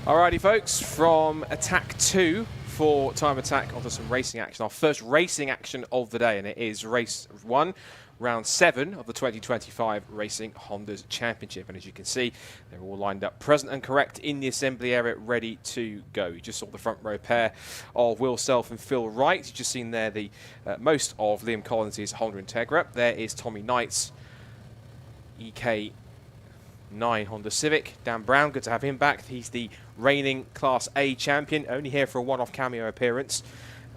Alrighty, folks, from Attack 2 for Time Attack onto some racing action. Our first racing action of the day, and it is Race 1, Round 7 of the 2025 Racing Hondas Championship. And as you can see, they're all lined up present and correct in the assembly area, ready to go. You just saw the front row pair of Will Self and Phil Wright. You've just seen there the most of Liam Collins' Honda Integra. There is Tommy Knight's EK9 Honda Civic. Dan Brown, good to have him back. He's the reigning Class A champion, only here for a one-off cameo appearance,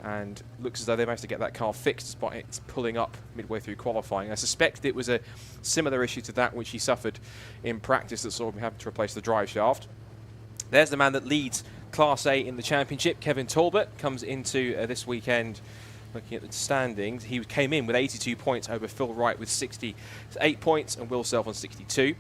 and looks as though they managed to get that car fixed despite it pulling up midway through qualifying. I suspect it was a similar issue to that which he suffered in practice that saw him having to replace the drive shaft. There's the man that leads Class A in the championship. Kevin Talbot comes into this weekend. Looking at the standings, he came in with 82 points over Phil Wright with 68 points and Will Self on 62.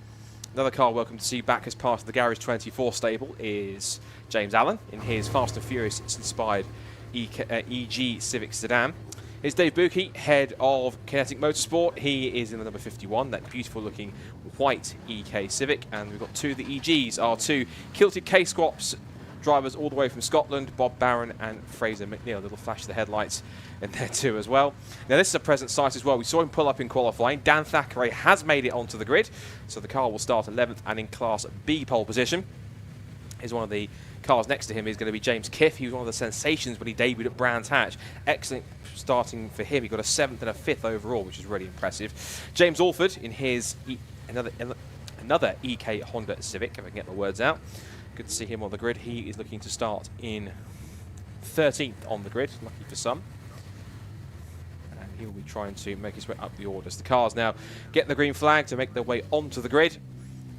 Another car welcome to see back as part of the Garage 24 stable is James Allen in his Fast and Furious inspired EG Civic sedan. Here's Dave Buki, head of Kinetic Motorsport. He is in the number 51, that beautiful looking white EK Civic. And we've got two of the EGs, our two kilted K-Squaps drivers all the way from Scotland, Bob Barron and Fraser McNeil. A little flash of the headlights in there too as well. Now this is a present sight as well. We saw him pull up in qualifying. Dan Thackeray has made it onto the grid, so the car will start 11th and in Class B pole position. Here's one of the cars next to him is going to be James Kiff. He was one of the sensations when he debuted at Brands Hatch. Excellent starting for him. He got a 7th and a 5th overall, which is really impressive. James Alford in his another EK Honda Civic, if I can get my words out. Good to see him on the grid. He is looking to start in 13th on the grid, lucky for some. And he will be trying to make his way up the orders. The cars now get the green flag to make their way onto the grid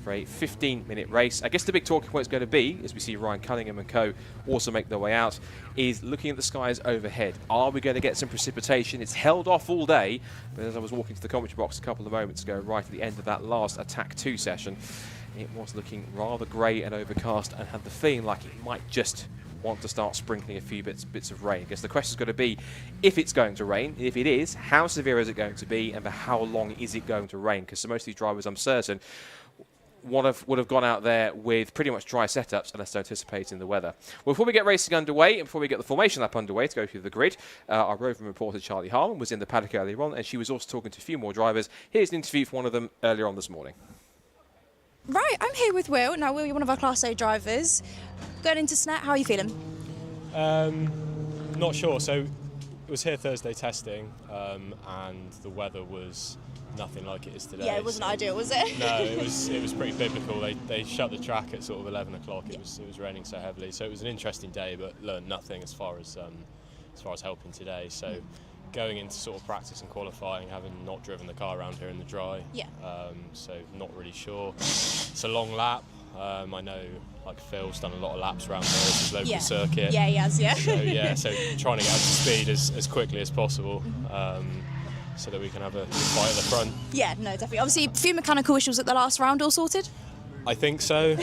for a 15-minute race. I guess the big talking point is going to be, as we see Ryan Cunningham and co also make their way out, is looking at the skies overhead. Are we going to get some precipitation? It's held off all day, but as I was walking to the commentary box a couple of moments ago, right at the end of that last Attack 2 session, it was looking rather grey and overcast and had the feeling like it might just want to start sprinkling a few bits of rain. I guess the question's got to be if it's going to rain. If it is, how severe is it going to be, and for how long is it going to rain? Because most of these drivers, I'm certain, would have gone out there with pretty much dry setups unless they're anticipating the weather. Well, before we get racing underway and before we get the formation lap underway to go through the grid, our roving reporter Charlie Harman was in the paddock earlier on, and she was also talking to a few more drivers. Here's an interview from one of them earlier on this morning. Right, I'm here with Will. Now, Will, you're one of our Class A drivers. Going into Snet, how are you feeling? Not sure. So it was here Thursday testing, and the weather was nothing like it is today. Yeah, it wasn't ideal, was it? No, it was pretty biblical. They shut the track at sort of 11 o'clock. It was raining so heavily, so it was an interesting day, but learned nothing as far as helping today. So going into sort of practice and qualifying, having not driven the car around here in the dry, so not really sure. It's a long lap. I know, like Phil's done a lot of laps around there. It's his local circuit. Yeah, he has. Yeah. So trying to get up to speed as quickly as possible. So that we can have a fight at the front. Yeah, no, definitely. Obviously, a few mechanical issues at the last round, all sorted? I think so.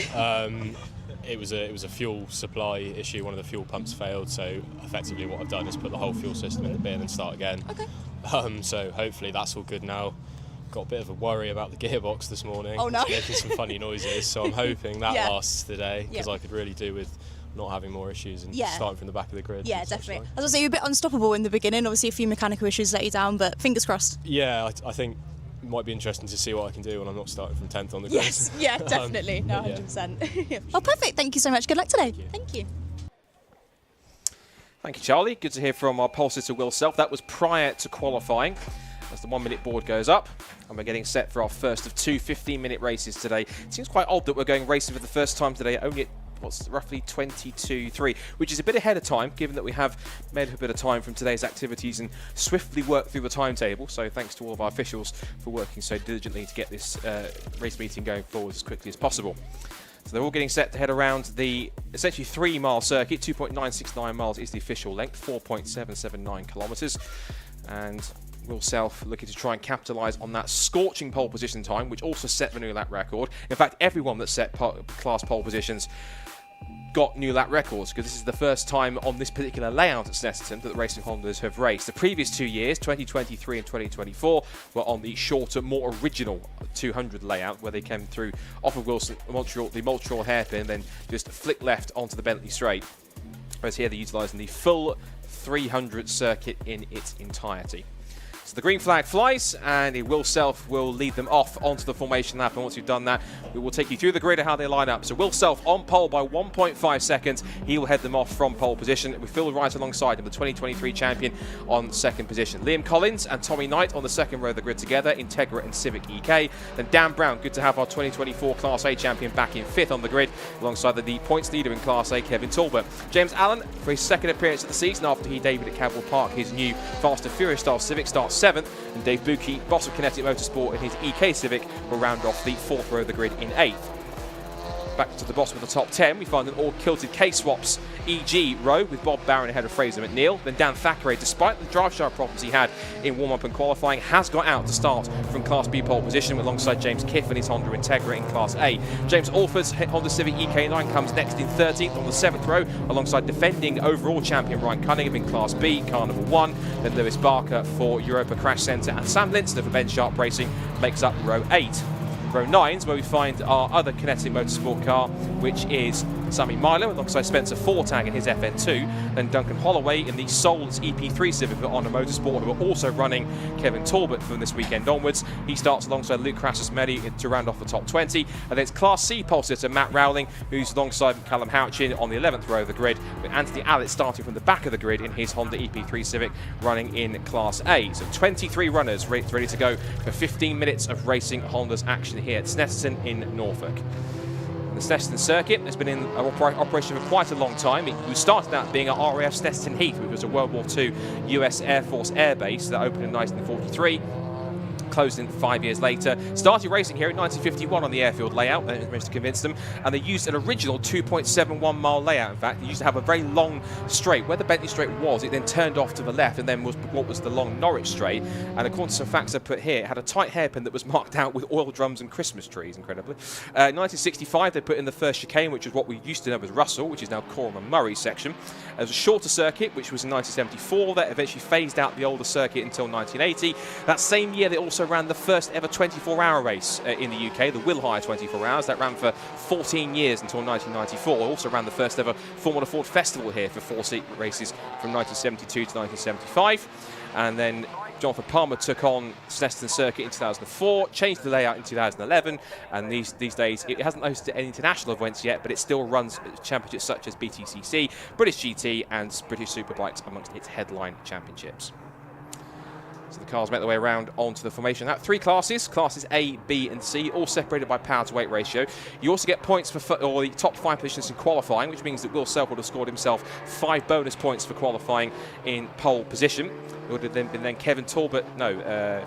It was a fuel supply issue. One of the fuel pumps failed, so effectively what I've done is put the whole fuel system in the bin and start again. Okay. So hopefully that's all good now. Got a bit of a worry about the gearbox this morning. Oh no! It's making some funny noises, so I'm hoping that lasts today, because I could really do with not having more issues and starting from the back of the grid. Yeah, definitely. I was going to say, you were a bit unstoppable in the beginning. Obviously, a few mechanical issues let you down, but fingers crossed. Yeah, I think it might be interesting to see what I can do when I'm not starting from 10th on the grid. Yes, yeah, definitely. No, 100%. Oh, perfect. Thank you so much. Good luck today. Thank you. Thank you, Charlie. Good to hear from our pole sitter, Will Self. That was prior to qualifying, as the 1 minute board goes up. And we're getting set for our first of two 15-minute races today. It seems quite odd that we're going racing for the first time today, only at what's roughly 22:03, which is a bit ahead of time, given that we have made up a bit of time from today's activities and swiftly worked through the timetable. So thanks to all of our officials for working so diligently to get this race meeting going forward as quickly as possible. So they're all getting set to head around the essentially 3-mile circuit. 2.969 miles is the official length, 4.779 kilometres. And Will Self looking to try and capitalise on that scorching pole position time, which also set the new lap record. In fact, everyone that set class pole positions got new lap records, because this is the first time on this particular layout at Snetterton that the Racing Hondas have raced. The previous 2 years, 2023 and 2024, were on the shorter, more original 200 layout, where they came through off of the Montreal hairpin, then just flick left onto the Bentley straight. Whereas here they're utilising the full 300 circuit in its entirety. So the green flag flies, and Will Self will lead them off onto the formation lap. And once we've done that, we will take you through the grid of how they line up. So Will Self on pole by 1.5 seconds. He will head them off from pole position. We Phil right alongside him, the 2023 champion, on second position. Liam Collins and Tommy Knight on the second row of the grid together, Integra and Civic EK. Then Dan Brown, good to have our 2024 Class A champion back in fifth on the grid, alongside the points leader in Class A, Kevin Talbot. James Allen, for his second appearance of the season after he debuted at Cadwell Park, his new Fast and Furious style Civic starts 7th, and Dave Buki, boss of Kinetic Motorsport, in his EK Civic will round off the 4th row of the grid in 8th. Back to the bottom of the top 10, we find an all-kilted K-Swaps EG row with Bob Barron ahead of Fraser McNeil. Then Dan Thackeray, despite the drive shaft problems he had in warm-up and qualifying, has got out to start from Class B pole position alongside James Kiff and his Honda Integra in Class A. James Alford's Honda Civic EK9 comes next in 13th on the 7th row, alongside defending overall champion Ryan Cunningham in Class B, Carnival 1. Then Lewis Barker for Europa Crash Centre, and Sam Linster for Ben Sharp Racing makes up row 8. Row 9 is where we find our other Kinetic Motorsport car, which is Sammy Milo alongside Spencer Fortag in his FN2, then Duncan Holloway in the Souls EP3 Civic for Honda Motorsport, who are also running Kevin Talbot from this weekend onwards. He starts alongside Luke Crassus-Medi to round off the top 20, and then it's Class C pole sitter Matt Rowling, who's alongside Callum Houchin on the 11th row of the grid, with Anthony Allett starting from the back of the grid in his Honda EP3 Civic running in Class A. So 23 runners ready to go for 15 minutes of racing Honda's action here at Snetterton in Norfolk. The Snetterton circuit has been in operation for quite a long time. It started out being at RAF Snetterton Heath, which was a World War II US Air Force air base that opened in 1943. closed in 5 years later. Started racing here in 1951 on the airfield layout, and managed to convince them. And they used an original 2.71 mile layout. In fact, they used to have a very long straight. Where the Bentley straight was, it then turned off to the left, and then was what was the long Norwich straight. And according to some facts I put here, it had a tight hairpin that was marked out with oil drums and Christmas trees, incredibly. 1965, they put in the first chicane, which is what we used to know as Russell, which is now Coram and Murray section. There was a shorter circuit, which was in 1974. That eventually phased out the older circuit until 1980. That same year, they also ran the first ever 24-hour race in the UK, the Will Hire 24 Hours. That ran for 14 years until 1994. Also ran the first ever Formula Ford Festival here for 4 races from 1972 to 1975. And then Jonathan Palmer took on Snetterton Circuit in 2004, changed the layout in 2011, and these days it hasn't hosted any international events yet, but it still runs championships such as BTCC, British GT, and British Superbikes amongst its headline championships. So the cars make their way around onto the formation. That 3 classes, classes A, B and C, all separated by power to weight ratio. You also get points for the top 5 positions in qualifying, which means that Will Self would have scored himself 5 bonus points for qualifying in pole position. It would have then been Kevin Talbot,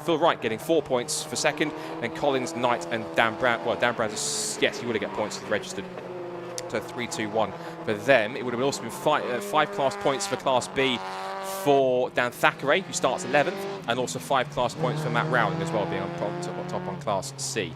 Phil Wright getting 4 points for second, and Collins, Knight and Dan Brown. Well, Dan Brown, yes, he would have got points registered. So 3-2-1 for them. It would have also been 5 class points for Class B for Dan Thackeray, who starts 11th, and also 5 class points for Matt Rowling as well, being on top on Class C.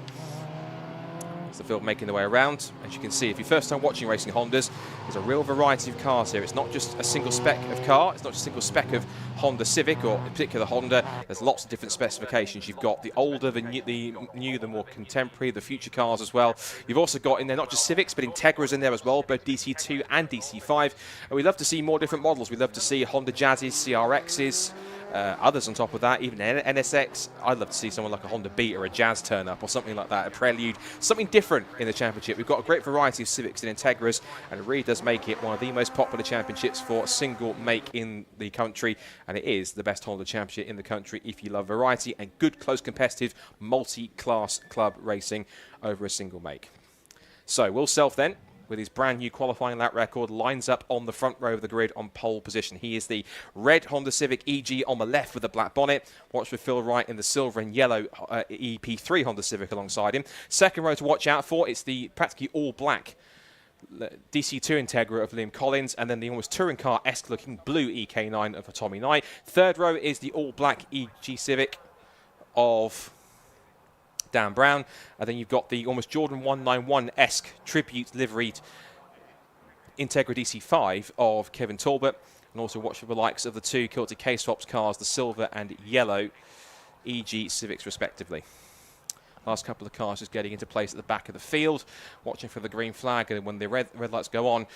It's the field making their way around. As you can see, if you're first time watching racing Hondas, there's a real variety of cars here. It's not just a single spec of car, it's not just a single spec of Honda Civic or in particular Honda. There's lots of different specifications. You've got the older, the new, the more contemporary, the future cars as well. You've also got in there not just Civics, but Integras in there as well, both DC2 and DC5. And we'd love to see more different models. We'd love to see Honda Jazzes, CRXs, others on top of that, even NSX. I'd love to see someone like a Honda Beat or a Jazz turn up, or something like that, a Prelude, something different in the championship. We've got a great variety of Civics and Integras, and it really does make it one of the most popular championships for a single make in the country, and it is the best Honda championship in the country if you love variety and good, close, competitive, multi-class club racing over a single make. So Will Self then, with his brand new qualifying lap record, lines up on the front row of the grid on pole position. He is the red Honda Civic EG on the left with the black bonnet. Watch for Phil Wright in the silver and yellow EP3 Honda Civic alongside him. Second row to watch out for, it's the practically all black DC2 Integra of Liam Collins, and then the almost touring car-esque looking blue EK9 of Tommy Knight. Third row is the all black EG Civic of Dan Brown, and then you've got the almost Jordan 191-esque tribute liveried Integra DC5 of Kevin Talbot, and also watch for the likes of the 2 Kilty K-Swaps cars, the silver and yellow EG Civics respectively. Last couple of cars just getting into place at the back of the field, watching for the green flag, and when the red lights go on,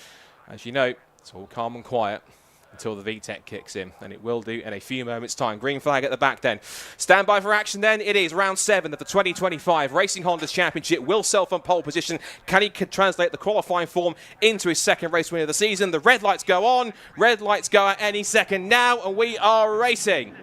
as you know, it's all calm and quiet until the VTEC kicks in, and it will do in a few moments' time. Green flag at the back then. Stand by for action then. It is round 7 of the 2025 Racing Hondas Championship. Will Self on pole position. Can he translate the qualifying form into his second race win of the season? The red lights go on. Red lights go at any second now, and we are racing.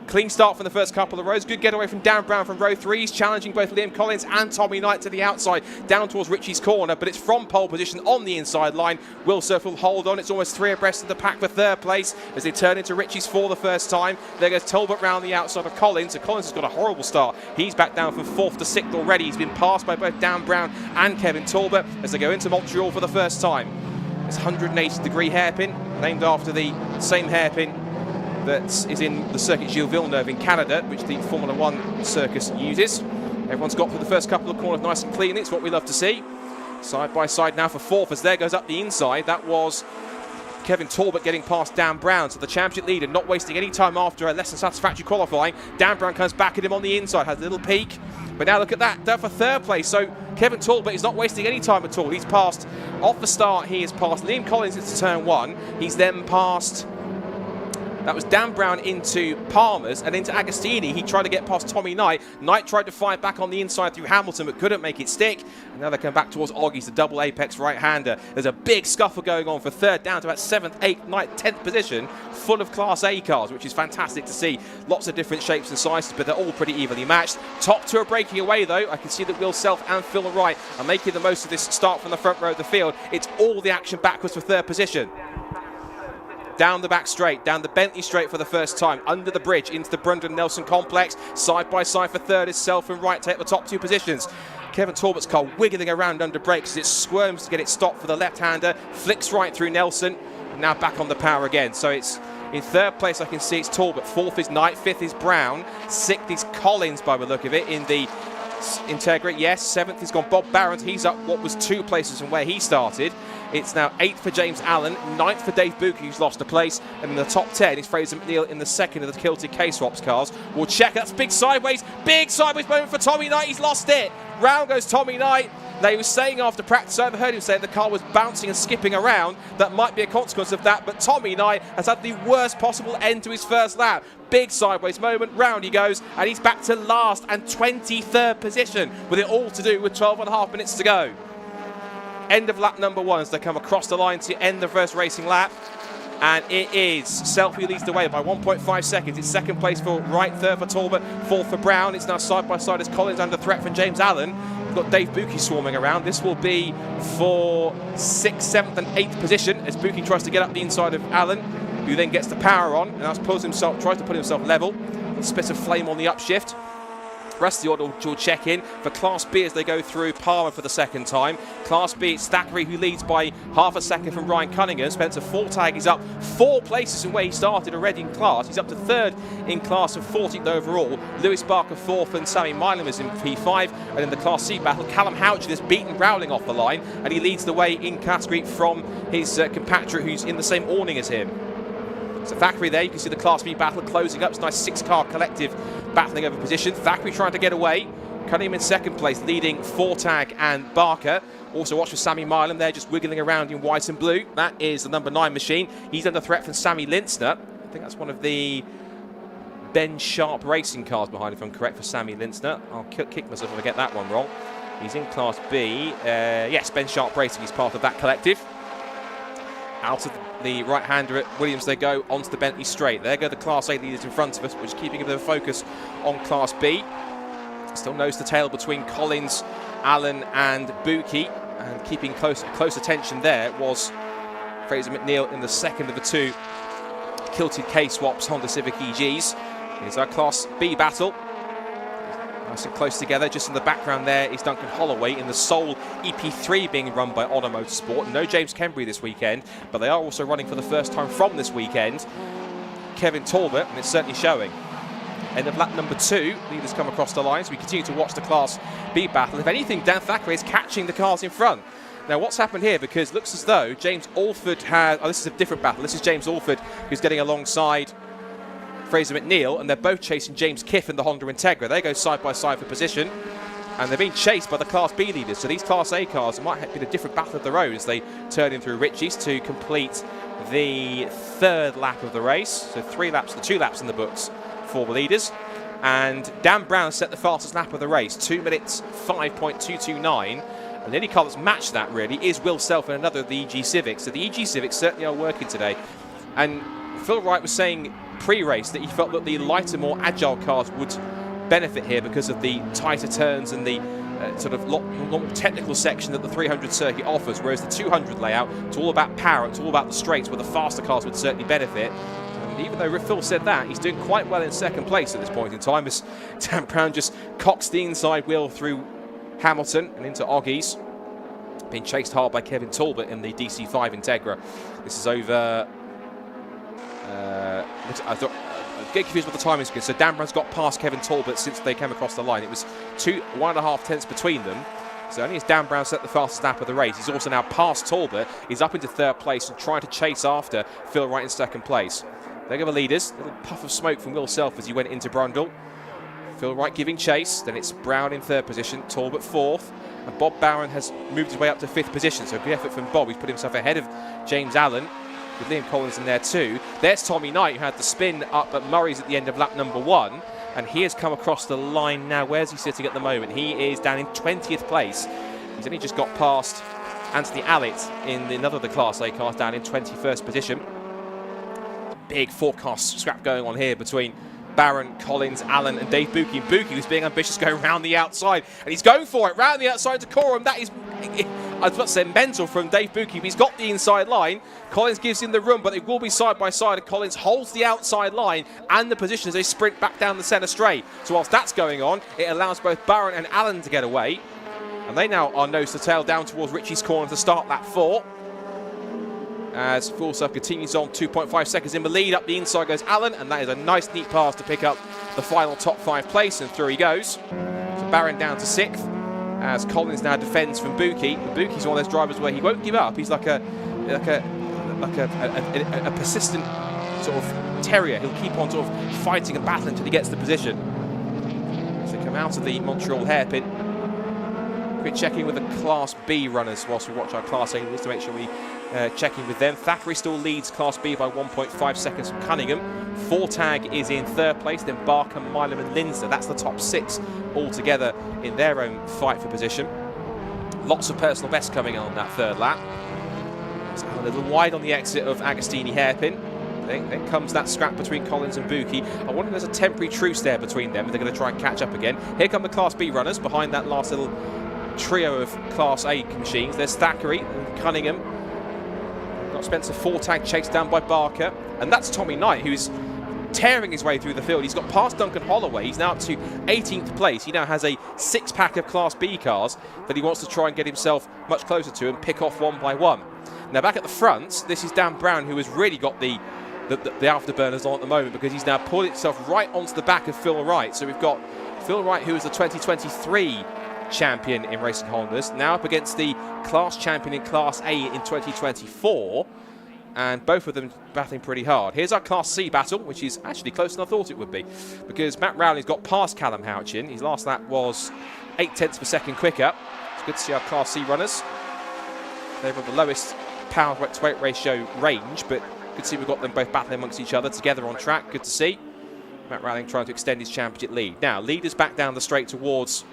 Clean start from the first couple of rows. Good getaway from Dan Brown from row 3. He's challenging both Liam Collins and Tommy Knight to the outside, down towards Richie's corner, but it's from pole position on the inside line. Will Self will hold on. It's almost 3 abreast of the pack for third place as they turn into Richie's for the first time. There goes Talbot round the outside of Collins. So Collins has got a horrible start. He's back down from 4th to 6th already. He's been passed by both Dan Brown and Kevin Talbot as they go into Montreal for the first time. It's 180-degree hairpin, named after the same hairpin that is in the Circuit Gilles Villeneuve in Canada, which the Formula 1 circus uses. Everyone's got through the first couple of corners nice and clean. It's what we love to see. Side by side now for 4th as there goes up the inside. That was Kevin Talbot getting past Dan Brown. So the championship leader not wasting any time after a less than satisfactory qualifying. Dan Brown comes back at him on the inside, has a little peek. But now look at that, there for third place. So Kevin Talbot is not wasting any time at all. He's passed, off the start, he has passed Liam Collins into turn 1. He's then passed, that was Dan Brown into Palmer's and into Agostini. He tried to get past Tommy Knight. Knight tried to fight back on the inside through Hamilton but couldn't make it stick. And now they come back towards Oggies, the double apex right-hander. There's a big scuffle going on for third, down to about 7th, 8th, 9th, 10th position, full of Class A cars, which is fantastic to see. Lots of different shapes and sizes, but they're all pretty evenly matched. Top 2 are breaking away though. I can see that Will Self and Phil Wright are making the most of this start from the front row of the field. It's all the action backwards for third position. down the back straight, down the Bentley straight for the first time, under the bridge into the Brundon-Nelson complex, side by side for third is Self and Wright take the top 2 positions. Kevin Talbot's car wiggling around under brakes as it squirms to get it stopped for the left-hander, flicks right through Nelson, now back on the power again. So it's in third place, I can see it's Talbot, 4th is Knight, 5th is Brown, 6th is Collins by the look of it in the Integra, yes. 7th has gone Bob Barrett. He's up what was 2 places from where he started. It's now 8th for James Allen, 9th for Dave Bucke, who's lost a place, and in the top 10 is Fraser McNeil in the second of the Kilted K-Swaps cars. We'll check. That's big sideways moment for Tommy Knight. He's lost it. Round goes Tommy Knight. They were saying after practice, I overheard him say the car was bouncing and skipping around. That might be a consequence of that, but Tommy Knight has had the worst possible end to his first lap. Big sideways moment, round he goes, and he's back to last and 23rd position, with it all to do with 12.5 minutes to go. End of lap number 1 as they come across the line to end the first racing lap. And it is Self who leads the way by 1.5 seconds. It's second place for Wright, third for Talbot, fourth for Brown. It's now side by side as Collins under threat from James Allen. We've got Dave Bucke swarming around. This will be for 6th, 7th and 8th position as Bucke tries to get up the inside of Allen, who then gets the power on and tries to put himself level. A spit of flame on the upshift. Rest of the order will check in for Class B as they go through Palmer for the second time. Class B, it's Thackeray who leads by half a second from Ryan Cunningham. Spencer Fortag is up 4 places from where he started already in class. He's up to 3rd in class and 14th overall. Lewis Barker 4th and Sammy Milam is in P5. And in the Class C battle, Callum Houchin has beaten Rowling off the line and he leads the way in category from his compatriot who's in the same awning as him. So Thackeray there, you can see the Class B battle closing up. It's a nice 6-car collective battling over position. Thackeray trying to get away. Cunningham in second place, leading Fortag and Barker. Also watch for Sammy Milam there, just wiggling around in white and blue. That is the number 9 machine. He's under threat from Sammy Lintzner. I think that's one of the Ben Sharp racing cars behind, if I'm correct, for Sammy Lintzner. I'll kick myself if I get that one wrong. He's in Class B. Yes, Ben Sharp Racing is part of that collective. Out of the right-hander at Williams they go onto the Bentley straight. There go the Class A leaders in front of us, which is keeping a bit of focus on Class B. Still nose to tail between Collins, Allen and Bucke, and keeping close attention there was Fraser McNeil in the second of the 2 Kilted K-Swaps Honda Civic EGs. Here's our Class B battle. Nice and close together. Just in the background there is Duncan Holloway in the sole EP3 being run by Honor Motorsport. No James Kembury this weekend, but they are also running for the first time from this weekend Kevin Talbot, and it's certainly showing. End of lap number 2, leaders come across the line, so we continue to watch the Class B battle. If anything, Dan Thackeray is catching the cars in front. Now what's happened here, because it looks as though James Alford has... Oh, this is a different battle. This is James Alford who's getting alongside Fraser McNeil, and they're both chasing James Kiff in the Honda Integra. They go side by side for position, and they're being chased by the Class B leaders. So these Class A cars might have been a different battle of their own as they turn in through Ritchie's to complete the 3rd lap of the race. So 3 laps, the 2 laps in the books for the leaders. And Dan Brown set the fastest lap of the race, 2 minutes 5.229. And the only car that's matched that really is Will Self and another of the EG Civics. So the EG Civics certainly are working today. And Phil Wright was saying pre-race that he felt that the lighter, more agile cars would benefit here because of the tighter turns and the sort of long technical section that the 300 circuit offers, whereas the 200 layout, it's all about power, it's all about the straights, where the faster cars would certainly benefit. And even though Phil said that, he's doing quite well in second place at this point in time as Dan Brown just cocks the inside wheel through Hamilton and into Oggies, being chased hard by Kevin Talbot in the DC5 Integra. This is over... I get confused with the timing screen. So Dan Brown's got past Kevin Talbot since they came across the line. It was 1.5 tenths between them. So only as Dan Brown set the fastest lap of the race, he's also now past Talbot. He's up into 3rd place and trying to chase after Phil Wright in 2nd place. There go the leaders. A little puff of smoke from Will Self as he went into Brundle. Phil Wright giving chase. Then it's Brown in 3rd position, Talbot 4th. And Bob Barron has moved his way up to 5th position. So good effort from Bob. He's put himself ahead of James Allen, with Liam Collins in there too. There's Tommy Knight, who had the spin up at Murray's at the end of lap number 1, and he has come across the line now. Where's he sitting at the moment? He is down in 20th place. He's only just got past Anthony Allett in another of the Class A cars, down in 21st position. Big forecast scrap going on here between Barron, Collins, Allen and Dave Bucke. And Bucke, who's being ambitious, going round the outside, and he's going for it, round the outside to Coram. That is I was about to say mental from Dave Buki, but he's got the inside line. Collins gives him the room, but they will be side by side, and Collins holds the outside line and the position as they sprint back down the centre straight. So whilst that's going on, it allows both Barron and Allen to get away. And they now are nose to tail down towards Ritchie's corner to start lap 4. As Full Surf continues on, 2.5 seconds in the lead. Up the inside goes Allen, and that is a nice, neat pass to pick up the final top 5 place, and through he goes. So Barron down to 6th, as Collins now defends from Buki. Buki's one of those drivers where he won't give up. He's like a persistent sort of terrier. He'll keep on sort of fighting and battling until he gets the position. So come out of the Montreal hairpin. Quick checking with the Class B runners whilst we watch our Class A just to make sure we check in with them. Thackeray still leads Class B by 1.5 seconds from Cunningham. Fortag is in 3rd place, then Barker, Milam and Lindsay. That's the top 6 all together in their own fight for position. Lots of personal bests coming on that 3rd lap. So a little wide on the exit of Agostini hairpin. Then comes that scrap between Collins and Buki. I wonder if there's a temporary truce there between them. They're going to try and catch up again. Here come the Class B runners behind that last little trio of Class A machines. There's Thackeray and Cunningham. Got Spencer Fortag chased down by Barker. And that's Tommy Knight, who's tearing his way through the field. He's got past Duncan Holloway. He's now up to 18th place. He now has a 6-pack of Class B cars that he wants to try and get himself much closer to and pick off one by one. Now back at the front, this is Dan Brown, who has really got the afterburners on at the moment, because he's now pulled himself right onto the back of Phil Wright. So we've got Phil Wright, who is the 2023 champion in Racing Hondas, now up against the class champion in Class A in 2024, and both of them battling pretty hard. Here's our Class C battle, which is actually closer than I thought it would be, because Matt Rowley's got past Callum Houchin. His last lap was 0.8 of a second quicker. It's good to see our Class C runners. They've got the lowest power to weight ratio range, but good to see we've got them both battling amongst each other together on track. Good to see. Matt Rowley trying to extend his championship lead. Now, leaders back down the straight towards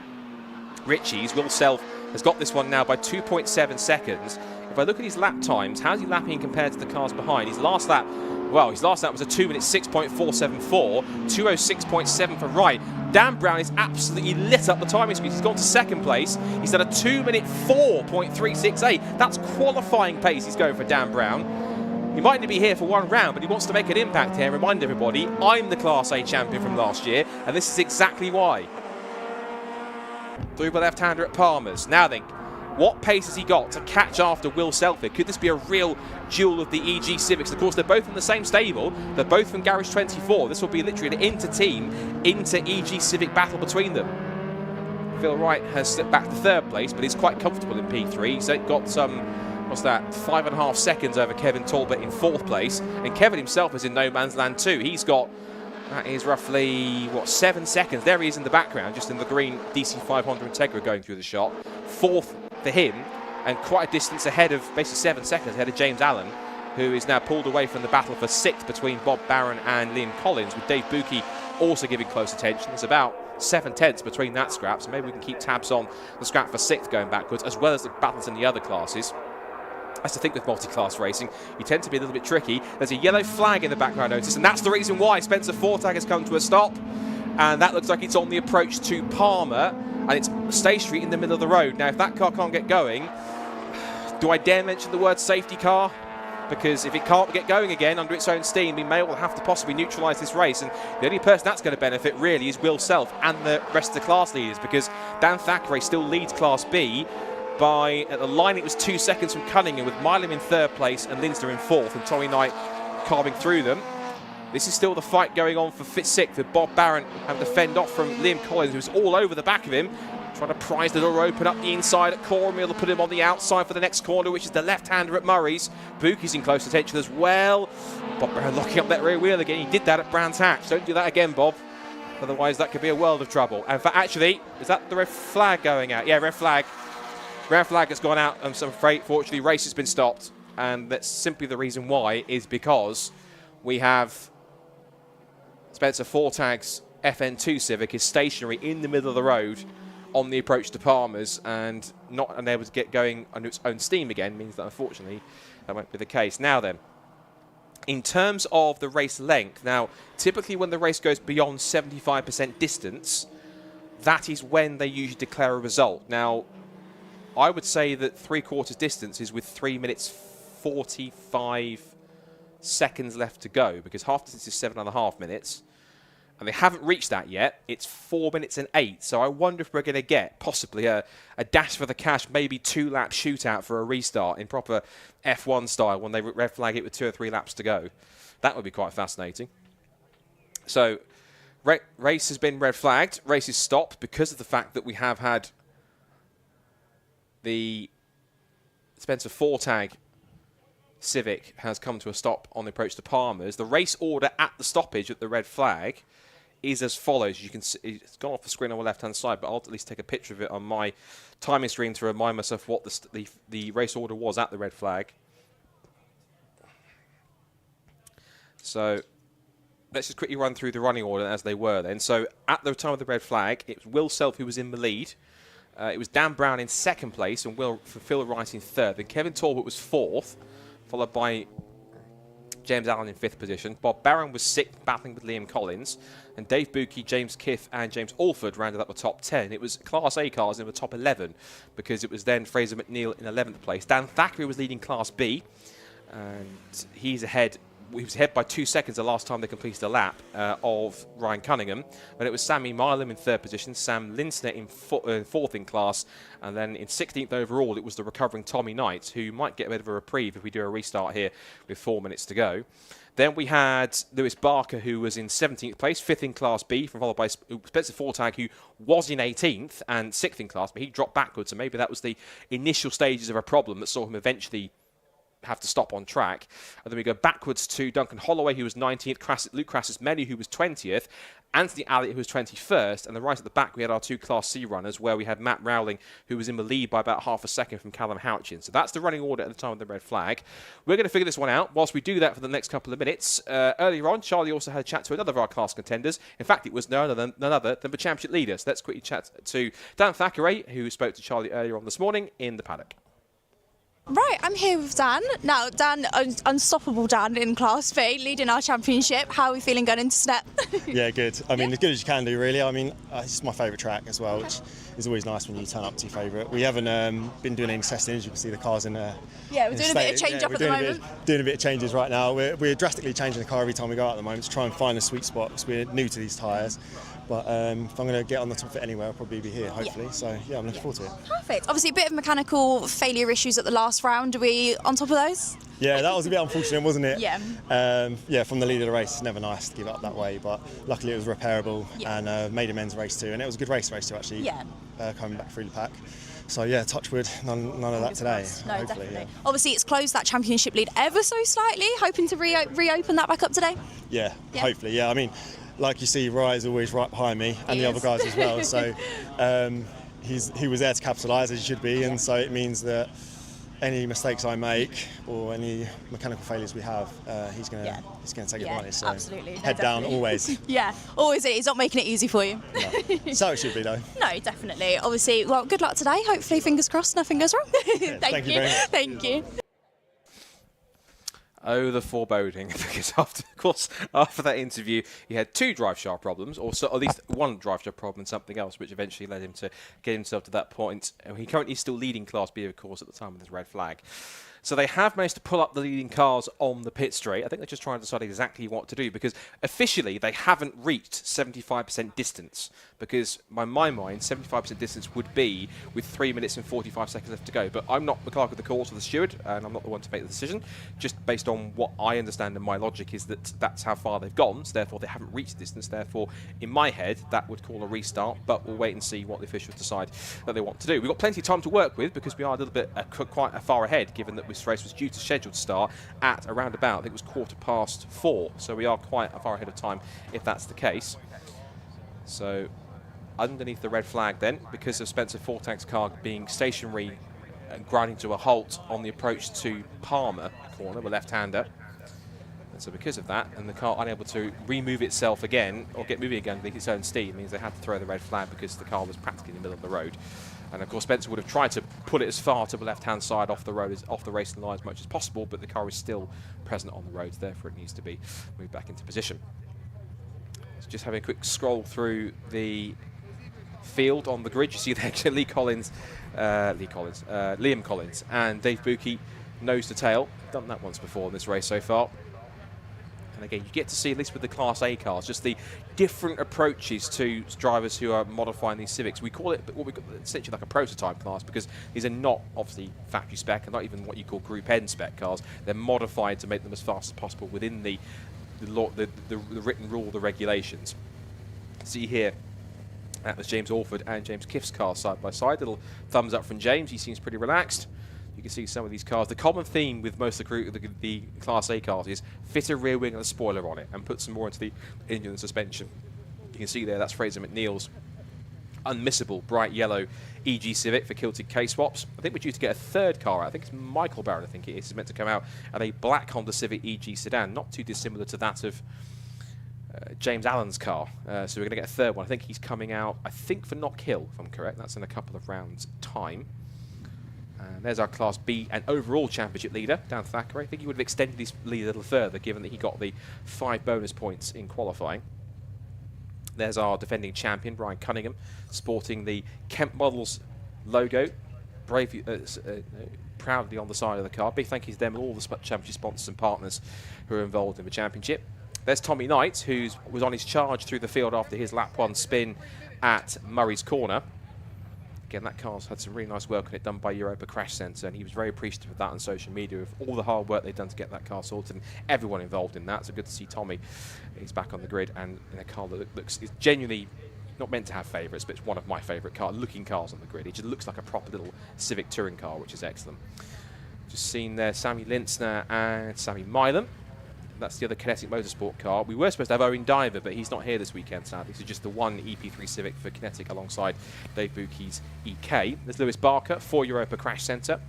Ritchie's. Will Self has got this one now by 2.7 seconds. If I look at his lap times, how's he lapping compared to the cars behind? His last lap was a 2 minute 6.474, 206.7 for Wright. Dan Brown is absolutely lit up the timing speed. He's gone to 2nd place. He's done a 2 minute 4.368. That's qualifying pace he's going for Dan Brown. He might only be here for one round, but he wants to make an impact here and remind everybody, I'm the Class A champion from last year, and this is exactly why. Through the left-hander at Palmer's. Now then, what pace has he got to catch after Will Selfie? Could this be a real duel of the EG Civics? Of course, they're both in the same stable. They're both from Garage 24. This will be literally an inter-team, inter-EG Civic battle between them. Phil Wright has slipped back to 3rd place, but he's quite comfortable in P3. He's got some, 5.5 seconds over Kevin Talbot in 4th place. And Kevin himself is in no man's land too. He's got, that is roughly, 7 seconds. There he is in the background, just in the green DC5 Honda Integra going through the shot. 4th for him, and quite a distance ahead of, basically 7 seconds ahead of James Allen, who is now pulled away from the battle for 6th between Bob Barron and Liam Collins, with Dave Buki also giving close attention. There's about 7/10 between that scrap, so maybe we can keep tabs on the scrap for 6th going backwards, as well as the battles in the other classes. That's the thing with multi-class racing, you tend to be a little bit tricky. There's a yellow flag in the background, notice, and that's the reason why Spencer Fortag has come to a stop, and that looks like it's on the approach to Palmer, and it's stationary in the middle of the road. Now, if that car can't get going, do I dare mention the word safety car? Because if it can't get going again under its own steam, we may well have to possibly neutralise this race, and the only person that's going to benefit really is Will Self and the rest of the class leaders, because Dan Thackeray still leads Class B by, at the line it was 2 seconds from Cunningham, with Milam in 3rd place and Lindsay in 4th, and Tommy Knight carving through them. This is still the fight going on for 6th, with Bob Barron having to fend off from Liam Collins, who's all over the back of him, trying to prise the door open up the inside at Cormier. They'll put him on the outside for the next corner, which is the left-hander at Murray's. Buki's in close attention as well. Bob Barron locking up that rear wheel again. He did that at Brands Hatch. Don't do that again, Bob. Otherwise, that could be a world of trouble. And for actually, is that the red flag going out? Yeah, red flag. Red flag has gone out. I'm afraid, fortunately, race has been stopped. And that's simply the reason why, is because we have Spencer Fortag's FN2 Civic is stationary in the middle of the road on the approach to Palmer's, and not unable to get going under its own steam again means that, unfortunately, that won't be the case. Now then, in terms of the race length, now, typically when the race goes beyond 75% distance, that is when they usually declare a result. Now, I would say that 3/4 distance is with 3 minutes 45 seconds left to go, because half distance is 7.5 minutes. And they haven't reached that yet. It's 4 minutes and 8. So I wonder if we're going to get possibly a dash for the cash, maybe 2-lap shootout for a restart in proper F1 style when they red flag it with 2 or 3 laps to go. That would be quite fascinating. So race has been red flagged. Race is stopped because of the fact that we have had the Spencer Fortag Civic has come to a stop on the approach to Palmer's. The race order at the stoppage at the red flag is as follows. You can see it's gone off the screen on the left-hand side, but I'll at least take a picture of it on my timing screen to remind myself what the race order was at the red flag. So let's just quickly run through the running order as they were then. So at the time of the red flag, it was Will Self who was in the lead. It was Dan Brown in second place and Phil Wright in third. Then Kevin Talbot was fourth, followed by James Allen in 5th position. Bob Barron was 6th, battling with Liam Collins. And Dave Buki, James Kith and James Alford rounded up the top 10. It was Class A cars in the top 11, because it was then Fraser McNeil in 11th place. Dan Thackeray was leading Class B, and he's ahead. He was ahead by 2 seconds the last time they completed a lap of Ryan Cunningham. But it was Sammy Milam in 3rd position, Sam Linsner in 4th in class, and then in 16th overall it was the recovering Tommy Knight, who might get a bit of a reprieve if we do a restart here with 4 minutes to go. Then we had Lewis Barker, who was in 17th place, 5th in Class B, followed by Spencer Fortag, who was in 18th and 6th in class, but he dropped backwards, so maybe that was the initial stages of a problem that saw him eventually have to stop on track. And then we go backwards to Duncan Holloway, who was 19th, Luke Crassus-Menu, who was 20th, Anthony Elliott, who was 21st, and then right at the back we had our 2 Class C runners, where we had Matt Rowling, who was in the lead by about half a second from Callum Houchin. So that's the running order at the time of the red flag. We're going to figure this one out whilst we do that for the next couple of minutes. Earlier on, Charlie also had a chat to another of our class contenders. In fact, it was none other than the championship leader. So let's quickly chat to Dan Thackeray, who spoke to Charlie earlier on this morning in the paddock. Right, I'm here with Dan. Now, Dan, unstoppable Dan in Class B, leading our championship. How are we feeling going into Snet? Yeah, good. I mean, as good as you can do, really. I mean, it's my favourite track as well, which is always nice when you turn up to your favourite. We haven't been doing any testing, as you can see the cars in there. Yeah, we're doing a bit of change up at the moment. Doing a bit of changes right now. We're drastically changing the car every time we go out at the moment to try and find a sweet spot, because we're new to these tyres. But if I'm going to get on the top of it anywhere, I'll probably be here, hopefully. Yeah. So, yeah, I'm looking forward to it. Perfect. Obviously, a bit of mechanical failure issues at the last round. Are we on top of those? Yeah, that was a bit unfortunate, wasn't it? Yeah. Yeah, from the lead of the race, it's never nice to give up that way. But luckily, it was repairable and made a men's race too. And it was a good race too, actually, coming back through the pack. So, yeah, touch wood, none of that today. No, definitely. Yeah. Obviously, it's closed that championship lead ever so slightly. Hoping to reopen that back up today? Yeah, hopefully, yeah. I mean, like you see, Ryan's always right behind me, and the other guys as well. So he was there to capitalise, as he should be, and so it means that any mistakes I make or any mechanical failures we have, he's going to take advantage. So absolutely. Head down always. Yeah, always. He's not making it easy for you. No. So it should be, though. No, definitely. Obviously, well, good luck today. Hopefully, fingers crossed, nothing goes wrong. Thank you very much. Thank you. Oh, the foreboding, because after that interview, he had 2 drive shaft problems, or so, at least 1 drive shaft problem and something else, which eventually led him to get himself to that point. He currently is still leading Class B, of course, at the time of this red flag. So they have managed to pull up the leading cars on the pit straight. I think they're just trying to decide exactly what to do, because officially they haven't reached 75% distance, because by my mind 75% distance would be with 3 minutes and 45 seconds left to go. But I'm not the clerk of the course or the steward, and I'm not the one to make the decision. Just based on what I understand and my logic is that that's how far they've gone, so therefore they haven't reached distance. Therefore, in my head, that would call a restart, but we'll wait and see what the officials decide that they want to do. We've got plenty of time to work with, because we are a little bit quite far ahead, given that this race was due to scheduled start at around about, I think it was 4:15, so we are quite far ahead of time if that's the case. So underneath the red flag then, because of Spencer Fortag's car being stationary and grinding to a halt on the approach to Palmer corner, the left-hander, and so because of that, and the car unable to remove itself again or get moving again with its own steam, means they had to throw the red flag because the car was practically in the middle of the road. And of course Spencer would have tried to pull it as far to the left-hand side off the road, off the racing line as much as possible, but the car is still present on the road, therefore it needs to be moved back into position. So just having a quick scroll through the field on the grid, you see there Lee Collins Liam Collins, and Dave Buki nose to tail. Done that once before in this race so far. And again, you get to see, at least with the Class A cars, just the different approaches to drivers who are modifying these Civics. We call it essentially like a prototype class, because these are not obviously factory spec and not even what you call Group N spec cars. They're modified to make them as fast as possible within the written rule, the regulations. See here, that was James Orford and James Kiff's car side by side. Little thumbs up from James. He seems pretty relaxed. You can see some of these cars. The common theme with most of the Class A cars is fit a rear wing and a spoiler on it and put some more into the engine and suspension. You can see there, that's Fraser McNeil's unmissable bright yellow EG Civic for Kilted K-swaps. I think we're due to get a third car out. I think it's Michael Barron, I think it is meant to come out at a black Honda Civic EG sedan, not too dissimilar to that of James Allen's car. So we're going to get a third one. I think he's coming out, I think, for Knock Hill, if I'm correct. That's in a couple of rounds' time. And there's our Class B and overall championship leader, Dan Thackeray. I think he would have extended his lead a little further, given that he got the 5 bonus points in qualifying. There's our defending champion, Brian Cunningham, sporting the Kemp Models logo, proudly on the side of the car. Big thank you to them and all the championship sponsors and partners who are involved in the championship. There's Tommy Knight, who was on his charge through the field after his lap 1 spin at Murray's Corner. Again, that car's had some really nice work on it done by Europa Crash Centre, and he was very appreciative of that on social media, of all the hard work they've done to get that car sorted, and everyone involved in that. So good to see Tommy. He's back on the grid, and in a car that looks is genuinely not meant to have favourites, but it's one of my favourite looking cars on the grid. It just looks like a proper little Civic touring car, which is excellent. Just seen there Sammy Lintzner and Sammy Milam. That's the other Kinetic Motorsport car. We were supposed to have Owen Diver, but he's not here this weekend, sadly. So just the one EP3 Civic for Kinetic alongside Dave Buki's EK. There's Lewis Barker for Europa Crash Centre.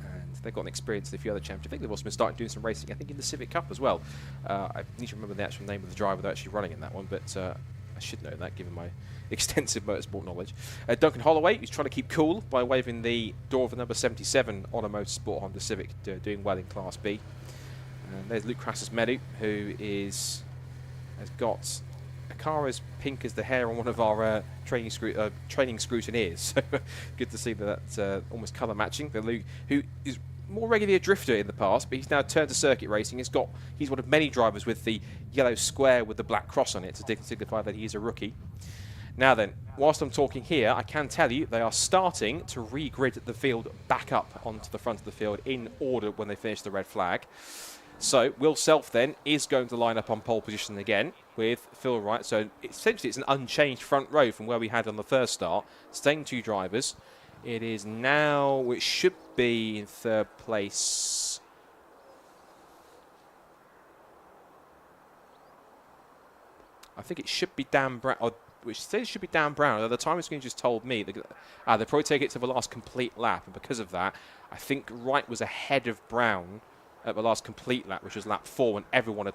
And they've got an experience in a few other championships. I think they've also been starting doing some racing, I think, in the Civic Cup as well. I need to remember the actual name of the driver they're actually running in that one, but I should know that, given my extensive motorsport knowledge. Duncan Holloway, who's trying to keep cool by waving the door of the number 77 on a Motorsport Honda Civic, doing well in Class B. And there's Luke Crassus-Medu, who has got a car as pink as the hair on one of our training scrutineers. So good to see that's almost colour matching. For Luke, who is more regularly a drifter in the past, but he's now turned to circuit racing. He's one of many drivers with the yellow square with the black cross on it to signify that he's a rookie. Now then, whilst I'm talking here, I can tell you they are starting to re-grid the field back up onto the front of the field in order when they finish the red flag. So Will Self then is going to line up on pole position again with Phil Wright. So essentially it's an unchanged front row from where we had on the first start. Staying 2 drivers. It is now, it should be in 3rd place. I think it should be Dan Brown, which says it should be Dan Brown. Although the time screen just told me they'll probably take it to the last complete lap. And because of that, I think Wright was ahead of Brown at the last complete lap, which was lap 4, when everyone had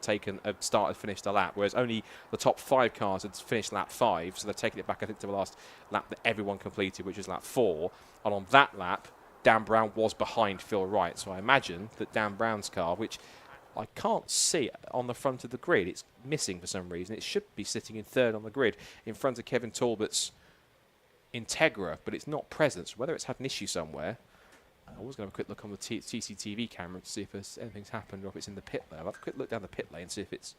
finished a lap, whereas only the top 5 cars had finished lap 5, so they're taking it back, I think, to the last lap that everyone completed, which was lap 4. And on that lap, Dan Brown was behind Phil Wright, so I imagine that Dan Brown's car, which I can't see on the front of the grid, it's missing for some reason. It should be sitting in 3rd on the grid, in front of Kevin Talbot's Integra, but it's not present, so whether it's had an issue somewhere. I was going to have a quick look on the CCTV camera to see if anything's happened or if it's in the pit lane. I'll have a quick look down the pit lane and see if it's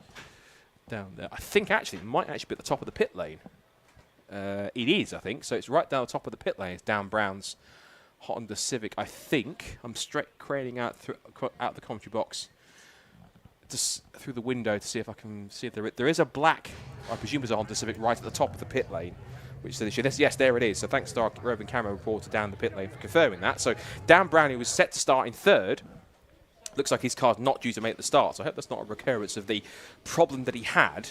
down there. I think actually it might actually be at the top of the pit lane. It is, I think. So it's right down the top of the pit lane. It's Dan Brown's Honda Civic, I think. I'm straight craning out the commentary box just through the window to see if I can see if there is a black, I presume it's a Honda Civic, right at the top of the pit lane. Which says, yes, there it is. So thanks to our roving camera reporter down the pit lane for confirming that. So Dan Brown, who was set to start in 3rd, looks like his car's not due to make the start. So I hope that's not a recurrence of the problem that he had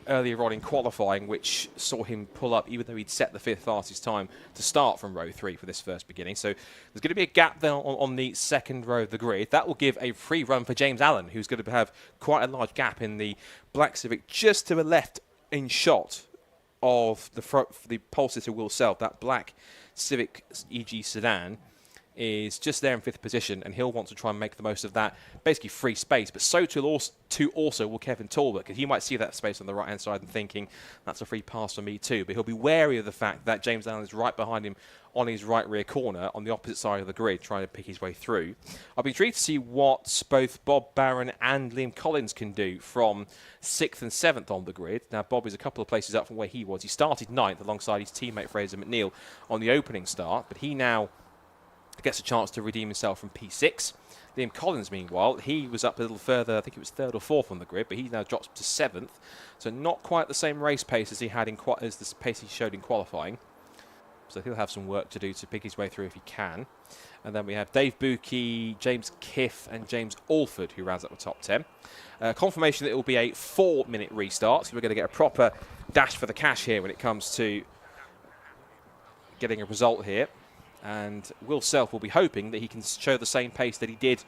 earlier on in qualifying, which saw him pull up, even though he'd set the 5th fastest time to start from row 3 for this first beginning. So there's going to be a gap there on the 2nd row of the grid. That will give a free run for James Allen, who's going to have quite a large gap in the black Civic just to the left in shot of the pole sitter Will Self, that black Civic EG sedan. is just there in 5th position, and he'll want to try and make the most of that basically free space. But so too also will Kevin Talbot, because he might see that space on the right-hand side and thinking, that's a free pass for me too. But he'll be wary of the fact that James Allen is right behind him on his right rear corner on the opposite side of the grid, trying to pick his way through. I'll be intrigued to see what both Bob Barron and Liam Collins can do from 6th and 7th on the grid. Now, Bob is a couple of places up from where he was. He started 9th alongside his teammate Fraser McNeil on the opening start, but he now gets a chance to redeem himself from P6. Liam Collins, meanwhile, he was up a little further, I think it was 3rd or 4th on the grid, but he now drops to 7th, so not quite the same race pace as he had as the pace he showed in qualifying. So he'll have some work to do to pick his way through if he can. And then we have Dave Buki, James Kiff and James Alford, who rounds up the top 10. Confirmation that it will be a 4-minute restart, so we're going to get a proper dash for the cash here when it comes to getting a result here. And Will Self will be hoping that he can show the same pace that he did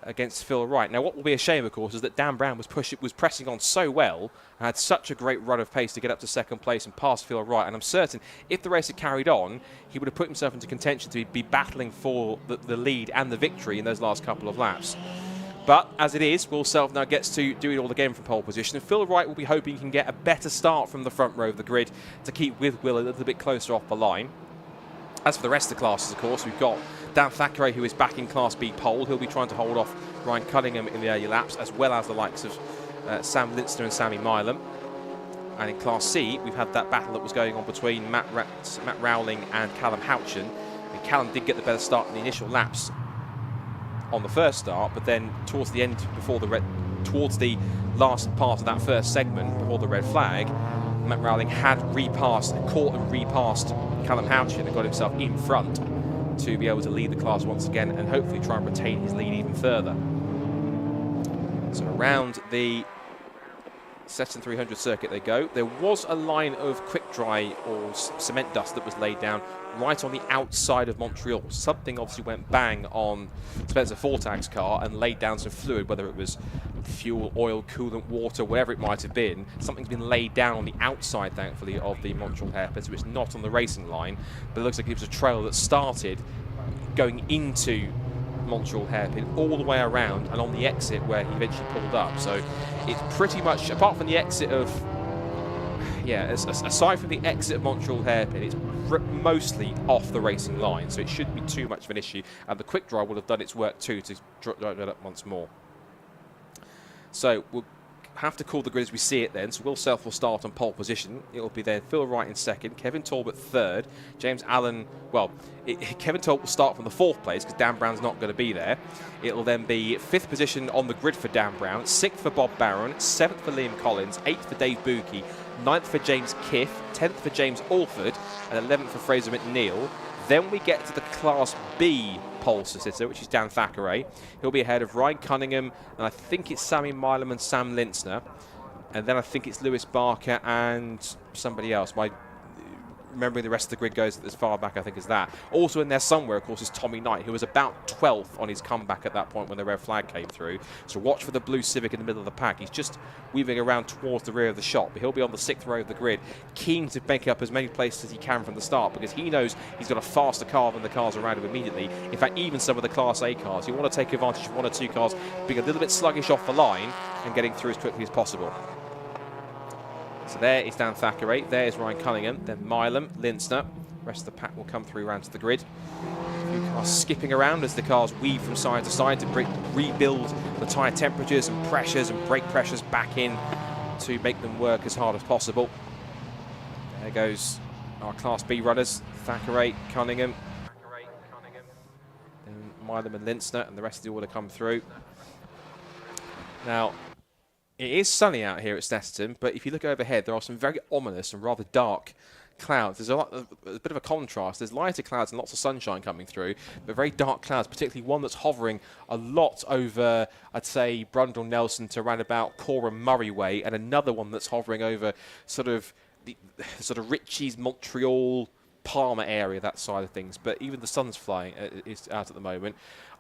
against Phil Wright. Now, what will be a shame, of course, is that Dan Brown was pressing on so well and had such a great run of pace to get up to 2nd place and pass Phil Wright. And I'm certain if the race had carried on, he would have put himself into contention to be battling for the lead and the victory in those last couple of laps. But as it is, Will Self now gets to do it all again from pole position. And Phil Wright will be hoping he can get a better start from the front row of the grid to keep with Will a little bit closer off the line. As for the rest of the classes, of course, we've got Dan Thackeray, who is back in Class B pole. He'll be trying to hold off Ryan Cunningham in the early laps, as well as the likes of Sam Linster and Sammy Milam. And in Class C, we've had that battle that was going on between Matt Rowling and Callum Houchin. And Callum did get the better start in the initial laps on the first start, but then towards the end, towards the last part of that first segment, before the red flag, Matt Rowling had caught and repassed Callum Houchin and got himself in front to be able to lead the class once again and hopefully try and retain his lead even further. So around the Snetterton 300 circuit they go. There was a line of quick dry or cement dust that was laid down right on the outside of Montreal. Something obviously went bang on Spencer Fortag's car and laid down some fluid, whether it was fuel, oil, coolant, water, whatever it might have been. Something's been laid down on the outside, thankfully, of the Montreal hairpin, so it's not on the racing line, but it looks like it was a trail that started going into Montreal hairpin all the way around and on the exit where he eventually pulled up. So it's pretty much, apart from the exit of, aside from the exit of Montreal hairpin, it's mostly off the racing line, so it shouldn't be too much of an issue, and the quick dry will have done its work too to drive it up once more. So we'll have to call the grid as we see it then. So Will Self will start on pole position. It will be then Phil Wright in 2nd, Kevin Talbot 3rd, James Allen, Kevin Talbot will start from the 4th place because Dan Brown's not going to be there. It will then be 5th position on the grid for Dan Brown, 6th for Bob Barron, 7th for Liam Collins, 8th for Dave Buki, 9th for James Kiff, 10th for James Alford, and 11th for Fraser McNeil. Then we get to the Class B pole sitter, which is Dan Thackeray. He'll be ahead of Ryan Cunningham, and I think it's Sammy Milam and Sam Lintzner. And then I think it's Lewis Barker and somebody else. Remembering the rest of the grid goes as far back, I think, as that. Also in there somewhere, of course, is Tommy Knight, who was about 12th on his comeback at that point when the red flag came through. So watch for the blue Civic in the middle of the pack. He's just weaving around towards the rear of the shot, but he'll be on the 6th row of the grid, keen to make up as many places as he can from the start, because he knows he's got a faster car than the cars around him immediately. In fact, even some of the Class A cars, you want to take advantage of one or two cars being a little bit sluggish off the line and getting through as quickly as possible. So there is Dan Thackeray, there's Ryan Cunningham, then Milam, Lintzner. The rest of the pack will come through around to the grid. A few cars skipping around as the cars weave from side to side to rebuild the tyre temperatures and pressures and brake pressures back in to make them work as hard as possible. There goes our Class B runners, Thackeray, Cunningham, and Milam and Lintzner, and the rest of the order come through. Now, it is sunny out here at Snetterton, but if you look overhead, there are some very ominous and rather dark clouds. There's a bit of a contrast. There's lighter clouds and lots of sunshine coming through, but very dark clouds, particularly one that's hovering a lot over, I'd say, Brundle Nelson to around about Coram Murray way, and another one that's hovering over sort of Ritchie's, Montreal, Palmer area, that side of things. But even the sun's flying is out at the moment.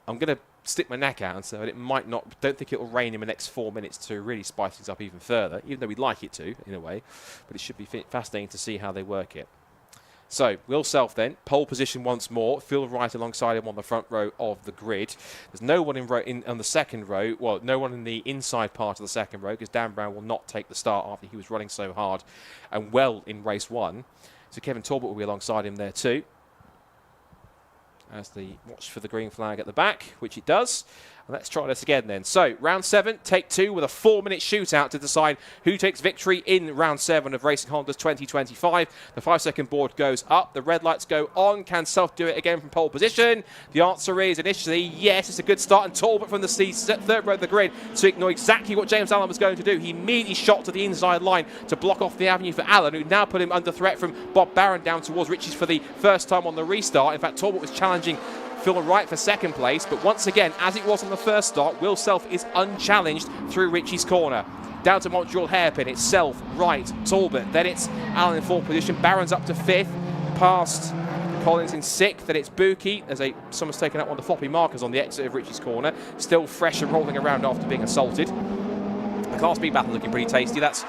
I'm going to stick my neck out and say that it might not, don't think it will rain in the next 4 minutes to really spice things up even further, even though we'd like it to, in a way. But it should be fascinating to see how they work it. So, Will Self then, pole position once more. Phil Wright alongside him on the front row of the grid. There's no one on the second row. Well, no one in the inside part of the second row because Dan Brown will not take the start after he was running so hard and well in race 1. So Kevin Talbot will be alongside him there too. As the watch for the green flag at the back, which it does. And let's try this again then. So, round 7, take 2 with a 4-minute shootout to decide who takes victory in round 7 of Racing Honda's 2025. The 5-second board goes up. The red lights go on. Can Self do it again from pole position? The answer is initially yes. It's a good start. And Talbot from the third row of the grid to ignore exactly what James Allen was going to do. He immediately shot to the inside line to block off the avenue for Allen, who now put him under threat from Bob Barron down towards Ritchie's for the first time on the restart. In fact, Talbot was challenging Phil Wright for second place, but once again, as it was on the first start, Will Self is unchallenged through Ritchie's corner. Down to Montreal hairpin, it's Self, Wright, Talbot, then it's Allen in 4th position, Barron's up to 5th, past Collins in 6th, then it's Buki. Someone's taken out one of the floppy markers on the exit of Ritchie's corner, still fresh and rolling around after being assaulted. The Class B battle looking pretty tasty. That's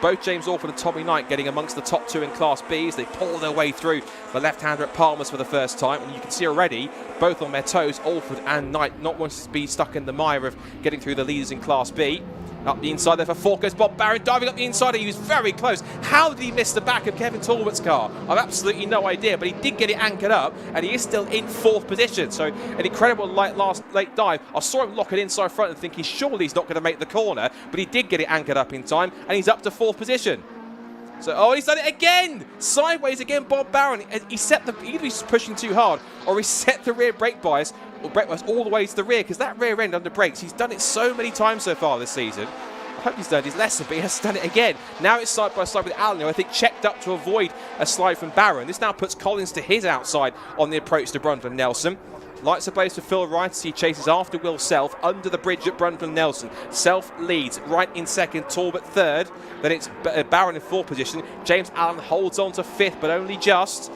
both James Orford and Tommy Knight getting amongst the top 2 in Class B as they pull their way through the left-hander at Palmer's for the first time. And you can see already, both on their toes, Orford and Knight not wanting to be stuck in the mire of getting through the leaders in Class B. Up the inside there for 4th goes Bob Barron, diving up the inside. He was very close. How did he miss the back of Kevin Talbot's car? I've absolutely no idea, but he did get it anchored up, and he is still in 4th position. So an incredible late dive. I saw him lock it inside front and thinking surely he's not going to make the corner, but he did get it anchored up in time, and he's up to 4th position. So, he's done it again! Sideways again, Bob Barron. Either he's pushing too hard, or he set the rear brake bias all the way to the rear, because that rear end under brakes, he's done it so many times so far this season. I hope he's learned his lesson, but he has done it again. Now it's side by side with Allen, who I think checked up to avoid a slide from Barron. This now puts Collins to his outside on the approach to Brundle and Nelson. Lights are blazed for Phil Wright as he chases after Will Self under the bridge at Brundle and Nelson. Self leads, Wright in 2nd, Talbot 3rd. Then it's Barron in 4th position. James Allen holds on to 5th, but only just.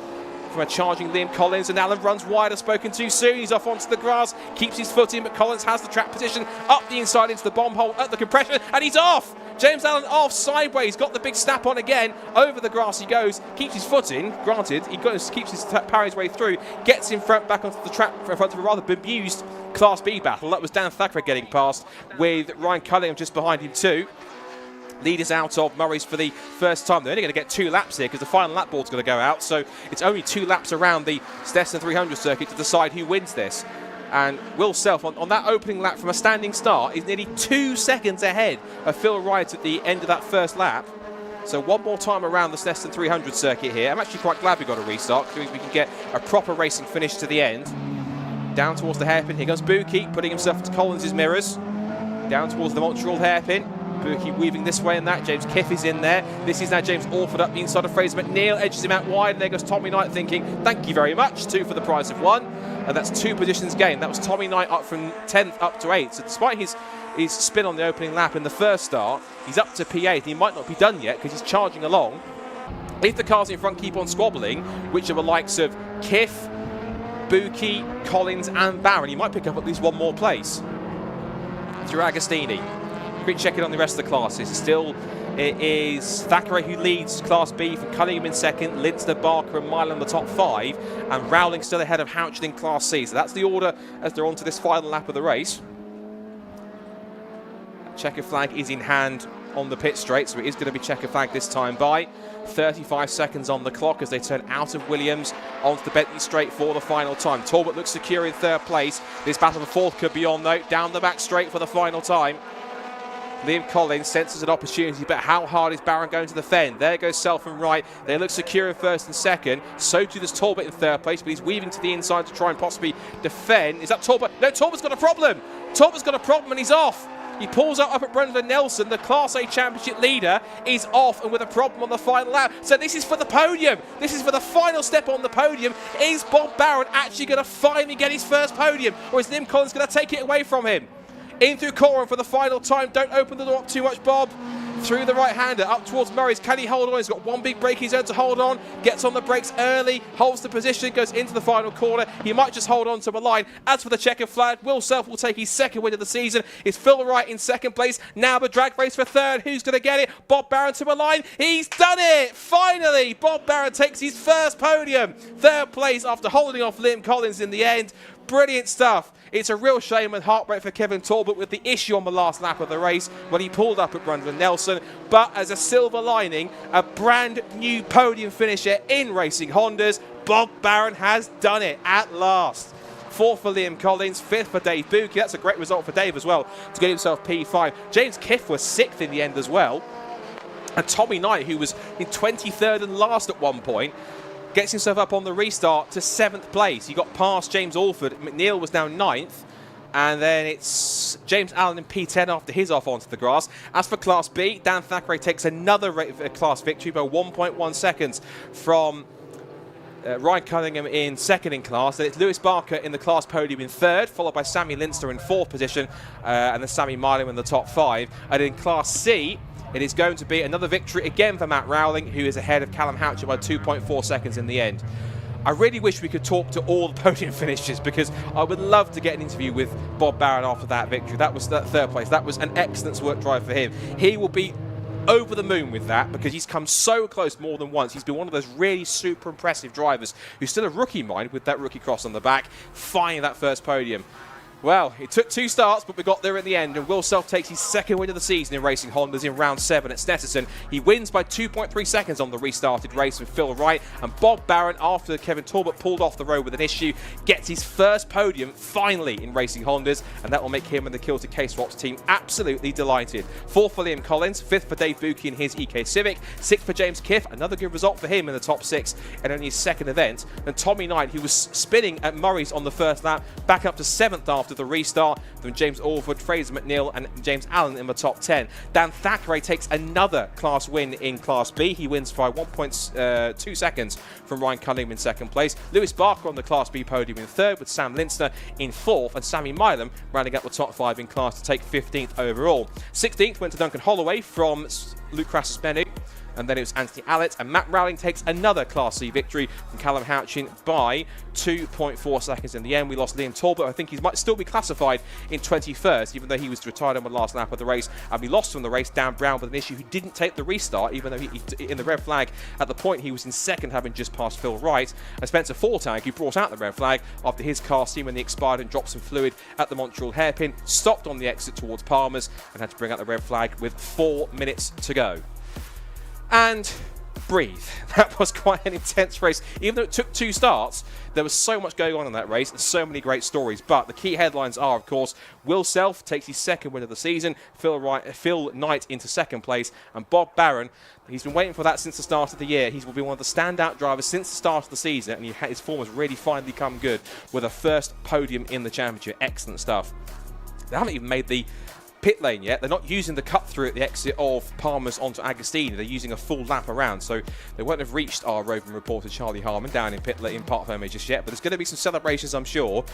From a charging Liam Collins, and Allen runs wide, has spoken too soon. He's off onto the grass, keeps his foot in, but Collins has the track position up the inside into the bomb hole at the compression, and he's off! James Allen off sideways, got the big snap on again. Over the grass he goes, keeps his foot in. Granted, he keeps his power his way through, gets in front back onto the track in front of a rather bemused Class B battle. That was Dan Thacker getting past, with Ryan Cunningham just behind him too. Leaders out of Murray's for the first time. They're only going to get 2 laps here because the final lap board's going to go out. So it's only 2 laps around the Snetterton 300 circuit to decide who wins this. And Will Self, on that opening lap from a standing start, is nearly 2 seconds ahead of Phil Wright at the end of that first lap. So one more time around the Snetterton 300 circuit here. I'm actually quite glad we got a restart because we can get a proper racing finish to the end. Down towards the hairpin. Here goes Buki, putting himself into Collins' mirrors. Down towards the Montreal hairpin. Buki weaving this way and that. James Kiff is in there. This is now James Orford up the inside of Fraser McNeil. Edges him out wide. And there goes Tommy Knight thinking, thank you very much. 2 for the price of 1. And that's 2 positions gained. That was Tommy Knight up from 10th up to 8th. So despite his spin on the opening lap in the first start, he's up to P8. He might not be done yet because he's charging along. If the cars in front keep on squabbling, which are the likes of Kiff, Buki, Collins and Barron, he might pick up at least one more place. Through Agostini. Quick check in on the rest of the classes. Still, it is Thackeray who leads Class B from Cunningham in 2nd, Lindster, Barker and Mile in the top 5, and Rowling still ahead of Houchin in Class C. So that's the order as they're on to this final lap of the race. Checker flag is in hand on the pit straight, so it is going to be checker flag this time by 35 seconds on the clock as they turn out of Williams onto the Bentley straight for the final time. Talbot looks secure in 3rd place. This battle for 4th could be on though. Down the back straight for the final time. Liam Collins senses an opportunity, but how hard is Barron going to defend? There goes Self and Wright. They look secure in 1st and 2nd. So too does Talbot in 3rd place, but he's weaving to the inside to try and possibly defend. Is that Talbot? No, Talbot's got a problem. Talbot's got a problem and he's off. He pulls up at Brundle and Nelson. The Class A Championship leader is off and with a problem on the final lap. So this is for the podium. This is for the final step on the podium. Is Bob Barron actually going to finally get his first podium? Or is Liam Collins going to take it away from him? In through Coram for the final time. Don't open the door up too much, Bob. through the right-hander, up towards Murray's. Can he hold on? He's got one big braking zone to hold on, gets on the brakes early, holds the position, goes into the final corner. He might just hold on to a line. As for the checkered flag, Will Self will take his second win of the season. It's Phil Wright in second place. Now the drag race for third. Who's going to get it? Bob Barron to a line. He's done it! Finally, Bob Barron takes his first podium. Third place after holding off Liam Collins in the end. Brilliant stuff. It's a real shame and heartbreak for Kevin Talbot with the issue on the last lap of the race when he pulled up at Brundle and Nelson. But as a silver lining, a brand new podium finisher in Racing Hondas, Bob Barron has done it at last. Fourth for Liam Collins, fifth for Dave Buki. That's a great result for Dave as well to get himself P5. James Kiff was sixth in the end as well. And Tommy Knight, who was in 23rd and last at one point, gets himself up on the restart to 7th place. He got past James Alford. McNeil was now 9th. And then it's James Allen in P10 after his off onto the grass. As for Class B, Dan Thackeray takes another class victory by 1.1 seconds from Ryan Cunningham in second in class. Then it's Lewis Barker in the class podium in third, followed by Sammy Linster in fourth position, and then Sammy Milam in the top 5. And in Class C, it is going to be another victory again for Matt Rowling, who is ahead of Callum Houcher by 2.4 seconds in the end. I really wish we could talk to all the podium finishes, because I would love to get an interview with Bob Barron after that victory. That was that third place. That was an excellent work drive for him. He will be over the moon with that, because he's come so close more than once. He's been one of those really super impressive drivers who's still a rookie mind with that rookie cross on the back, finding that first podium. Well, it took 2 starts, but we got there at the end, and Will Self takes his second win of the season in Racing Hondas in round 7 at Snetterton. He wins by 2.3 seconds on the restarted race with Phil Wright, and Bob Barron, after Kevin Talbot pulled off the road with an issue, gets his first podium finally in Racing Hondas, and that will make him and the Kilted K-Swaps team absolutely delighted. 4th for Liam Collins, 5th for Dave Buki in his EK Civic, 6th for James Kiff, another good result for him in the top 6 and only his second event, and Tommy Knight, who was spinning at Murray's on the first lap, back up to 7th after the restart, then James Alford, Fraser McNeil and James Allen in the top 10. Dan Thackeray takes another class win in Class B. He wins by 1.2 seconds from Ryan Cunningham in second place. Lewis Barker on the Class B podium in third, with Sam Linster in fourth, and Sammy Milam rounding up the top 5 in class to take 15th overall. 16th went to Duncan Holloway from Luke Crassus Menu. And then it was Anthony Allett, and Matt Rowling takes another Class C victory from Callum Houchin by 2.4 seconds in the end. We lost Liam Talbot. I think he might still be classified in 21st, even though he was retired on the last lap of the race. And we lost from the race Dan Brown with an issue, who didn't take the restart, even though he in the red flag at the point he was in second, having just passed Phil Wright. And Spencer Fortag, who brought out the red flag after his car seemingly expired and dropped some fluid at the Montreal hairpin, stopped on the exit towards Palmer's and had to bring out the red flag with 4 minutes to go. And breathe. That was quite an intense race. Even though it took 2 starts, there was so much going on in that race and so many great stories. But the key headlines are, of course, Will Self takes his second win of the season, Phil Knight into second place, and Bob Barron, he's been waiting for that since the start of the year. He's been one of the standout drivers since the start of the season, and his form has really finally come good with a first podium in the championship. Excellent stuff. They haven't even made the pit lane yet. They're not using the cut through at the exit of Palmer's onto Agostini. They're using a full lap around, so they won't have reached our roving reporter Charlie Harmon down in pit lane in Parc Fermé just yet, but there's going to be some celebrations, I'm sure.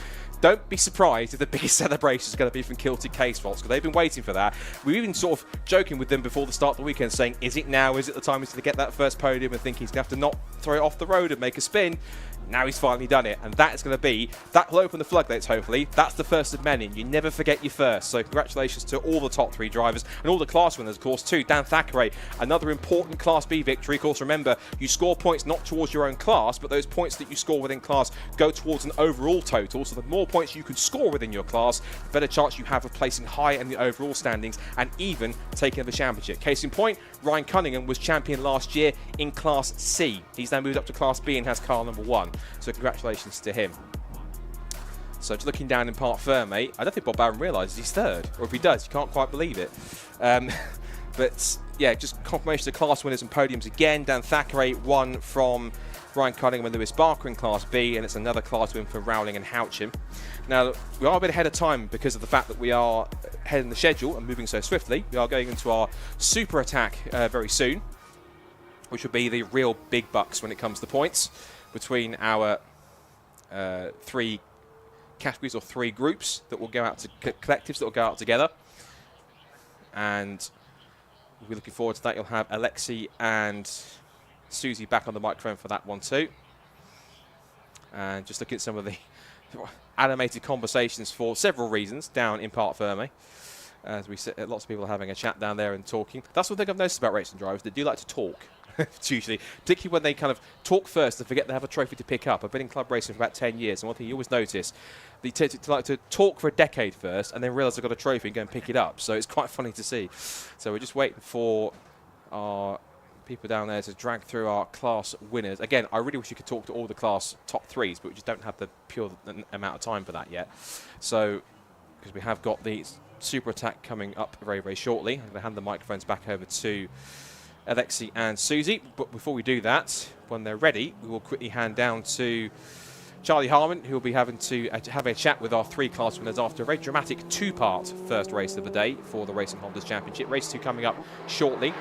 Don't be surprised if the biggest celebration is going to be from Kilted K-Swaps, because they've been waiting for that. We've even sort of joking with them before the start of the weekend, saying, is it now? Is it the time he's going to get that first podium, and think he's going to have to not throw it off the road and make a spin? Now he's finally done it, and that is going to be, that will open the floodgates, hopefully. That's the first of many. You never forget your first. So congratulations to all the top 3 drivers and all the class winners, of course, too. Dan Thackeray, another important Class B victory. Of course, remember, you score points not towards your own class, but those points that you score within class go towards an overall total. So the more points you can score within your class, the better chance you have of placing higher in the overall standings and even taking the championship. Case in point, Ryan Cunningham was champion last year in Class C. He's now moved up to Class B and has car number 1. So congratulations to him. So just looking down in Parc Fermé, I don't think Bob Barron realises he's third, or if he does, you can't quite believe it. But yeah, just confirmation of class winners and podiums again. Dan Thackeray won from Ryan Cunningham and Lewis Barker in Class B, and it's another class win for Rowling and Houchin. Now, we are a bit ahead of time because of the fact that we are ahead in the schedule and moving so swiftly. We are going into our super attack very soon, which will be the real big bucks when it comes to points between our 3 categories or 3 groups that will go out to collectives that will go out together. And we'll be looking forward to that. You'll have Alexi and Susie back on the microphone for that one too. And just looking at some of the animated conversations for several reasons down in Parc Fermé. As we said, lots of people are having a chat down there and talking. That's one thing I've noticed about racing drivers. They do like to talk. It's usually, particularly when they kind of talk first and forget they have a trophy to pick up. I've been in club racing for about 10 years, and one thing you always notice, they tend to like to talk for a decade first and then realise they've got a trophy and go and pick it up. So it's quite funny to see. So we're just waiting for our people down there to drag through our class winners. Again, I really wish you could talk to all the class top threes, but we just don't have the pure amount of time for that yet. So, because we have got the Super Attack coming up very, very shortly. I'm going to hand the microphones back over to Alexi and Susie. But before we do that, when they're ready, we will quickly hand down to Charlie Harmon, who will be having to have a chat with our 3 class winners after a very dramatic 2-part first race of the day for the Racing Hondas Championship. Race 2 coming up shortly.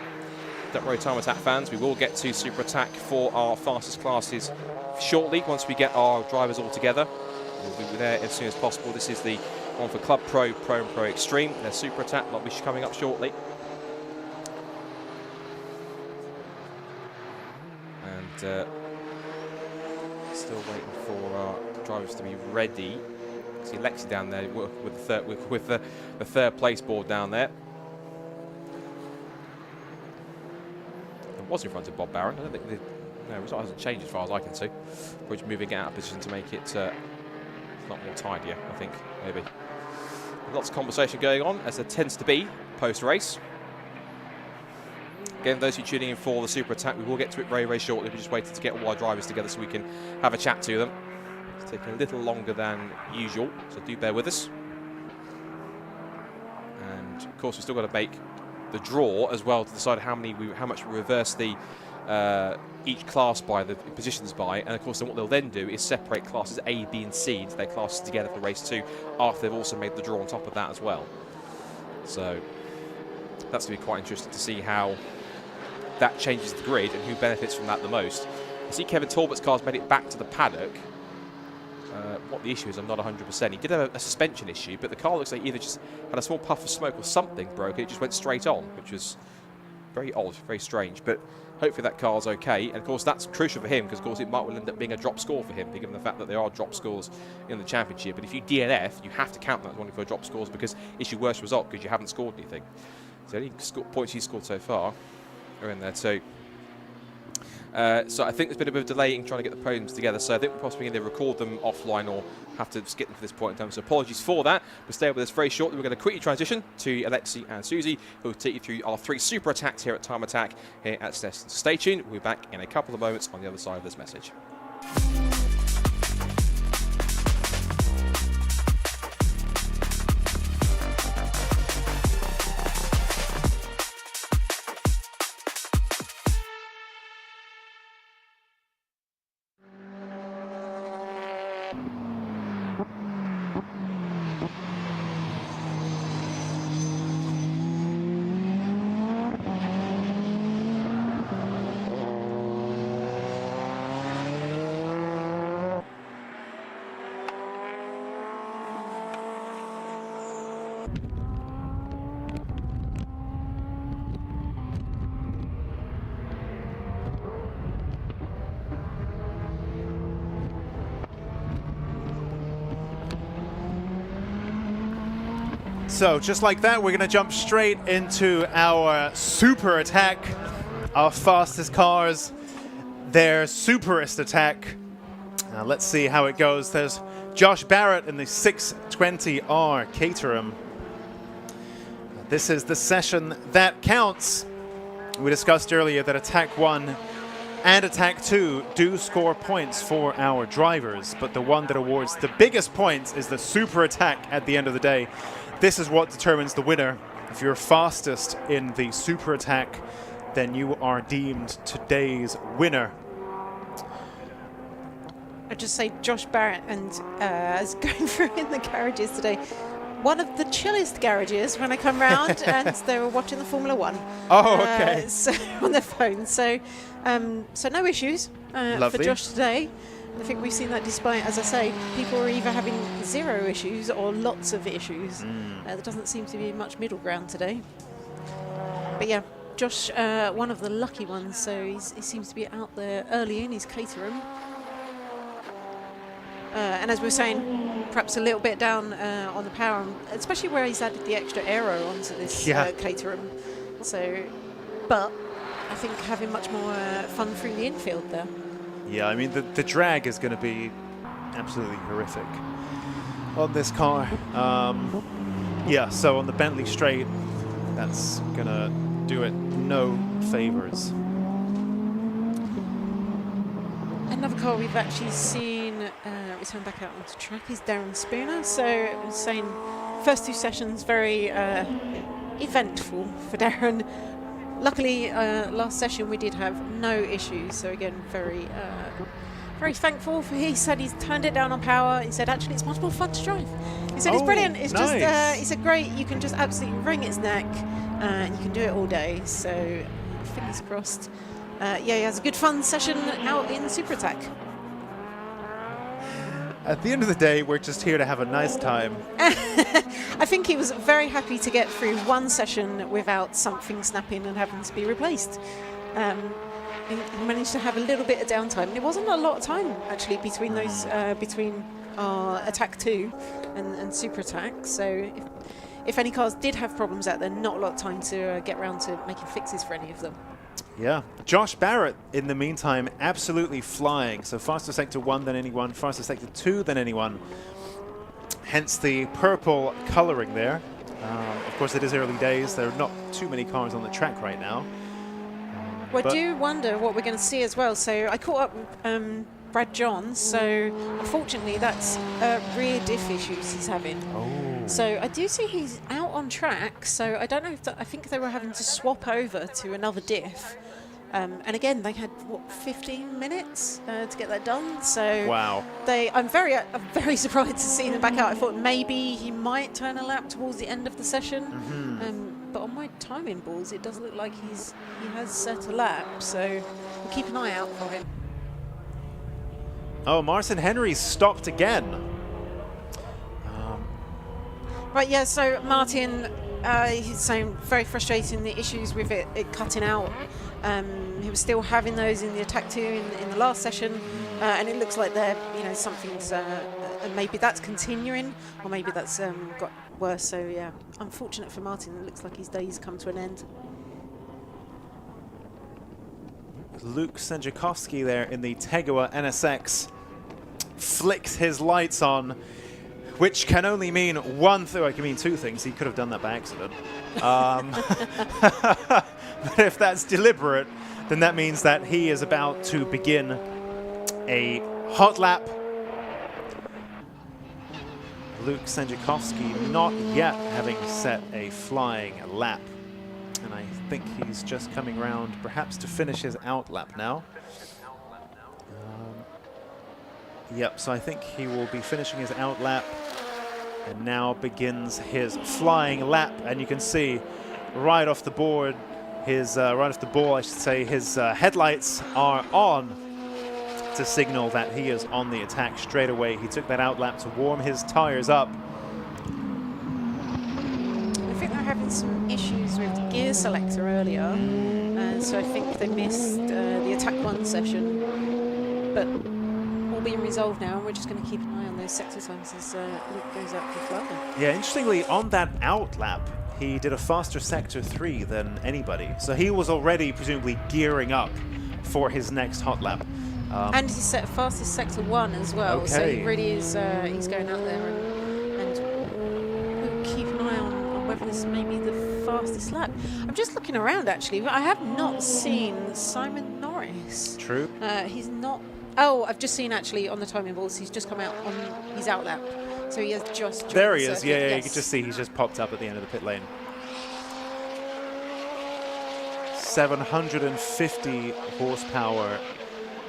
Don't worry, Time Attack fans, we will get to Super Attack for our fastest classes shortly once we get our drivers all together. We'll be there as soon as possible. This is the one for Club Pro, Pro and Pro Extreme. There's Super Attack, will be coming up shortly. And still waiting for our drivers to be ready. See Lexi down there with the third place board down there. It was in front of Bob Barron. I don't think no, the result hasn't changed as far as I can see. We're just moving it out of position to make it a lot more tidier, I think, maybe. Lots of conversation going on, as there tends to be post-race. Again, those who are tuning in for the Super Attack, we will get to it very, very shortly. We just waited to get all our drivers together so we can have a chat to them. It's taking a little longer than usual, so do bear with us. And of course, we've still got to make the draw as well to decide how much we reverse the each class by, the positions by, and of course then what they'll then do is separate classes A, B and C into their classes together for race 2 after they've also made the draw on top of that as well. So that's going to be quite interesting to see how that changes the grid and who benefits from that the most. I see Kevin Talbot's car's made it back to the paddock. What the issue is, I'm not 100%. He did have a suspension issue, but the car looks like he either just had a small puff of smoke or something broke, and it just went straight on, which was very odd, very strange. But hopefully that car's okay, and of course that's crucial for him, because of course it might well end up being a drop score for him, given the fact that there are drop scores in the championship. But if you DNF, you have to count that as one of your drop scores, because it's your worst result because you haven't scored anything. So the only points he's scored so far are in there too. So I think there's been a bit of delay in trying to get the podiums together, so I think we're possibly going to record them offline or have to skip them for this point in time, so apologies for that. But stay with us very shortly. We're going to quickly transition to Alexi and Susie, who will take you through our 3 Super Attacks here at Time Attack here at Snetterton. Stay tuned, we'll be back in a couple of moments on the other side of this message. So just like that, we're going to jump straight into our Super Attack, our fastest cars, their Superest Attack. Now let's see how it goes. There's Josh Barrett in the 620R Caterham. This is the session that counts. We discussed earlier that Attack 1 and Attack 2 do score points for our drivers, but the one that awards the biggest points is the Super Attack at the end of the day. This is what determines the winner. If you're fastest in the Super Attack, then you are deemed today's winner. I'd just say Josh Barrett and is going through in the garages today. One of the chillest garages when I come round, and they were watching the Formula 1. Oh, okay. So on their phone. So no issues for Josh today. I think we've seen that despite, as I say, people are either having 0 issues or lots of issues. There doesn't seem to be much middle ground today. But yeah, Josh, one of the lucky ones, so he seems to be out there early in his Caterham. And as we were saying, perhaps a little bit down on the power, especially where he's added the extra aero onto this Caterham. So, but I think having much more fun through the infield there. Yeah, I mean, the drag is going to be absolutely horrific on this car. Yeah, so on the Bentley straight, that's going to do it no favors. Another car we've actually seen return back out onto track is Darren Spooner. So I was saying, first 2 sessions very eventful for Darren. Luckily, last session we did have no issues. So again, very thankful for. He said he's turned it down on power. He said actually it's much more fun to drive. He said it's brilliant. It's nice. just he said great. You can just absolutely wring its neck, and you can do it all day. So fingers crossed. Yeah, he has a good fun session out in Super Attack. At the end of the day, we're just here to have a nice time. I think he was very happy to get through one session without something snapping and having to be replaced. He managed to have a little bit of downtime, and it wasn't a lot of time actually between those between Attack 2 and Super Attack. So if any cars did have problems out there, not a lot of time to get around to making fixes for any of them. Yeah. Josh Barrett, in the meantime, absolutely flying. So faster sector 1 than anyone, faster sector 2 than anyone. Hence the purple colouring there. Of course, it is early days. There are not too many cars on the track right now. Well, I do wonder what we're going to see as well. So I caught up with Brad Johns. So unfortunately, that's rear diff issues he's having. So I do see he's out on track. So I don't know if I think they were having to swap over to another diff. And again, they had what 15 minutes to get that done. So wow. I'm very surprised to see them back out. I thought maybe he might turn a lap towards the end of the session. But on my timing balls, it does look like he has set a lap. So we'll keep an eye out for him. Oh, Martin Henry's stopped again. Right, yeah, so Martin, he's saying very frustrating, the issues with it cutting out. He was still having those in the Attack 2 in the last session, and it looks like they're, something's, maybe that's continuing, or maybe that's got worse. So, yeah, unfortunate for Martin. It looks like his day's come to an end. Luke Senjakovsky there in the Tegua NSX flicks his lights on, which can only mean one thing. It can mean two things. He could have done that by accident. But if that's deliberate, then that means that he is about to begin a hot lap. Luke Senjakovsky not yet having set a flying lap. And I think he's just coming round perhaps to finish his out lap now. Yep, so I think he will be finishing his out lap and now begins his flying lap. And you can see right off the board, right off the ball, I should say, his headlights are on to signal that he is on the attack straight away. He took that out lap to warm his tires up. I think they're having some issues with the gear selector earlier, so I think they missed the Attack 1 session, but all being resolved now, and we're just going to keep an eye on those sector times as Luke goes out for flying. Yeah, interestingly, on that out lap, he did a faster sector 3 than anybody, so he was already presumably gearing up for his next hot lap. And he's set fastest sector 1 as well, okay. So he really is, he's going out there and we'll keep an eye on whether this may be the fastest lap. I'm just looking around actually, but I have not seen Simon Norris. True. He's not, oh, I've just seen actually on the timing balls, he's just come out on his out lap. So he has just joined there he the is, circuit. yeah, Yes. you can just see he's just popped up at the end of the pit lane. 750 horsepower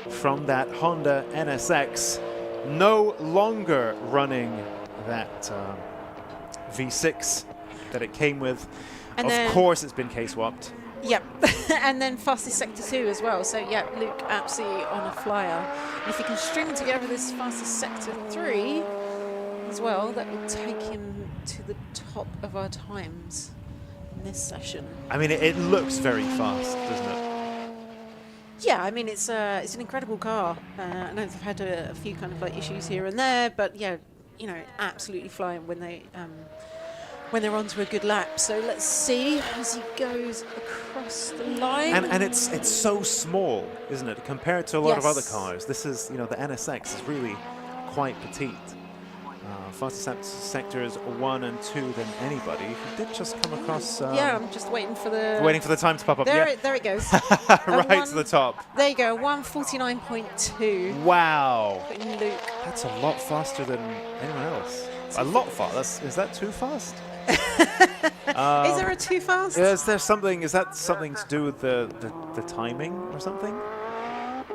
from that Honda NSX, no longer running that V6 that it came with. And of course it's been K-swapped. Yep, and then fastest sector 2 as well. So yeah, Luke absolutely on a flyer. And if he can string together this fastest sector 3 as well, that will take him to the top of our times. in this session. I mean, it looks very fast, doesn't it? Yeah, I mean, it's an incredible car. I know they've had a few kind of like issues here and there, but yeah, you know, absolutely flying when they're onto a good lap. So let's see as he goes across the line. And it's so small, isn't it, compared to a lot of other Yes. cars? This is, you know, the NSX is really quite petite. Fastest sectors 1 and 2 than anybody. He did just come across. Yeah, I'm just waiting for the time to pop up. There, Yeah. there it goes. Right to the top. There you go, 1:49.2. Wow. Putting Luke. That's a lot faster than anyone else. A lot faster. Is that too fast? Is there a too fast? Is there something? Is that something to do with the timing or something?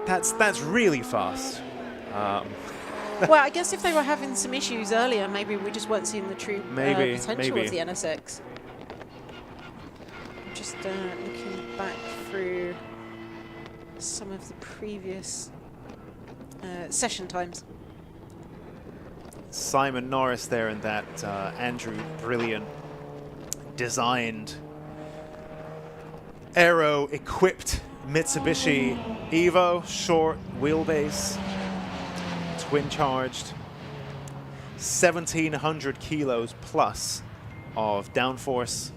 That's really fast. Well, I guess if they were having some issues earlier, maybe we just weren't seeing the true potential of the NSX. Just looking back through some of the previous session times. Simon Norris there in that Andrew Brilliant designed aero-equipped Mitsubishi Evo, short wheelbase, twin-charged, 1,700 kilos plus of downforce.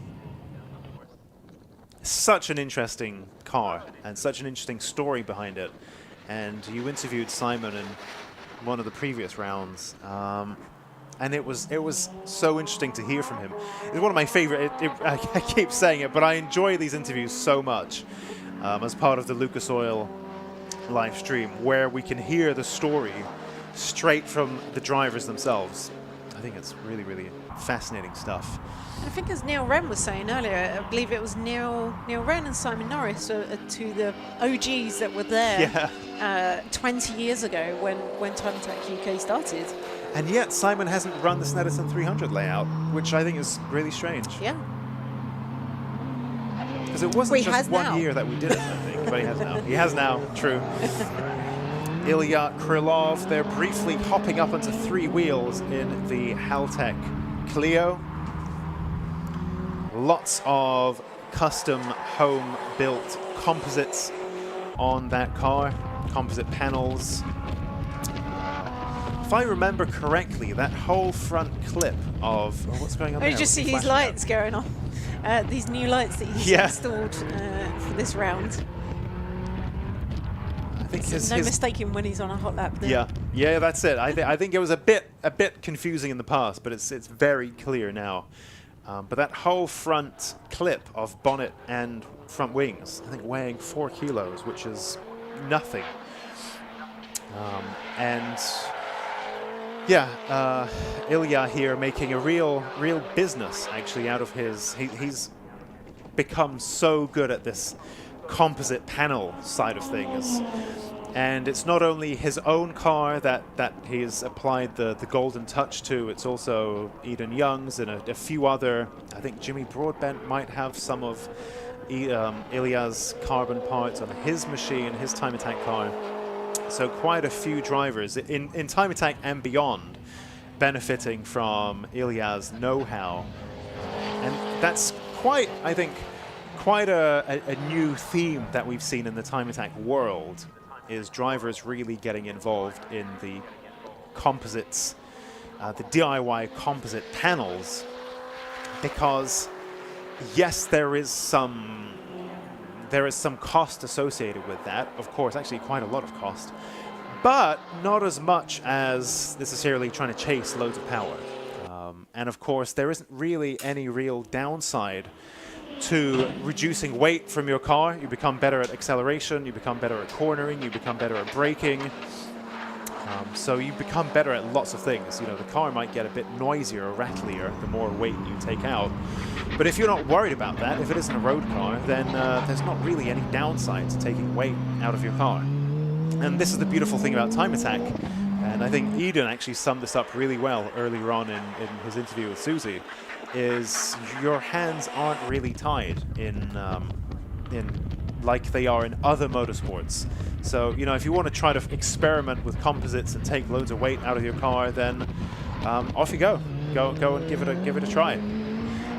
Such an interesting car and such an interesting story behind it. And you interviewed Simon in one of the previous rounds, and it was so interesting to hear from him. It's one of my favorite. I keep saying it, but I enjoy these interviews so much as part of the Lucas Oil live stream, where we can hear the story straight from the drivers themselves. I think it's really, really fascinating stuff. I think as Neil Wren was saying earlier, I believe it was Neil Wren and Simon Norris are two the OGs that were there 20 years ago when Time Attack UK started. And yet Simon hasn't run the Snetterton 300 layout, which I think is really strange. Yeah. Because it wasn't just one now. year that we did it, I think, but he has now. He has now, true. Ilya Krylov, they're briefly hopping up onto 3 wheels in the Haltech Clio. Lots of custom home-built composites on that car, composite panels. If I remember correctly, that whole front clip of what's going on there? I just see these lights going on, these new lights that he's installed for this round. I think no mistaking when he's on a hot lap there. Yeah, that's it. I think it was a bit confusing in the past, but it's very clear now. But that whole front clip of bonnet and front wings, I think weighing 4 kilos, which is nothing. And yeah, Ilya here making a real business actually out of his. He's become so good at this composite panel side of things. And it's not only his own car that he's applied the golden touch to, it's also Eden Young's and a few other. I think Jimmy Broadbent might have some of Ilya's carbon parts on his machine, his Time Attack car. So quite a few drivers in Time Attack and beyond benefiting from Ilya's know-how. And that's quite, I think, quite a new theme that we've seen in the Time Attack world, is drivers really getting involved in the composites, the DIY composite panels, because yes, there is some cost associated with that, of course, actually quite a lot of cost, but not as much as necessarily trying to chase loads of power. And of course, there isn't really any real downside to reducing weight from your car. You become better at acceleration, you become better at cornering, you become better at braking. So you become better at lots of things. You know, the car might get a bit noisier or rattlier the more weight you take out. But if you're not worried about that, if it isn't a road car, then there's not really any downside to taking weight out of your car. And this is the beautiful thing about Time Attack. And I think Eden actually summed this up really well earlier on in his interview with Susie, is your hands aren't really tied in like they are in other motorsports. So, you know, if you want to try to experiment with composites and take loads of weight out of your car, then off you go. Go and give it a try.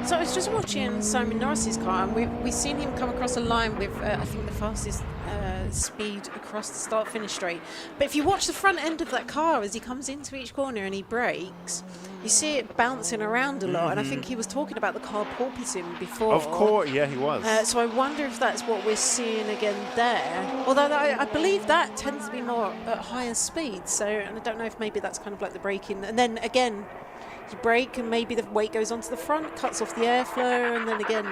So I was just watching Simon Norris's car, and we've seen him come across a line with, I think, the fastest speed across the start-finish straight. But if you watch the front end of that car as he comes into each corner and he brakes, you see it bouncing around a lot. And I think he was talking about the car porpoising before. Of course, yeah, he was. So I wonder if that's what we're seeing again there. Although I believe that tends to be more at higher speeds. So, and I don't know if maybe that's kind of like the braking. And then again, you brake and maybe the weight goes onto the front, cuts off the airflow, and then again,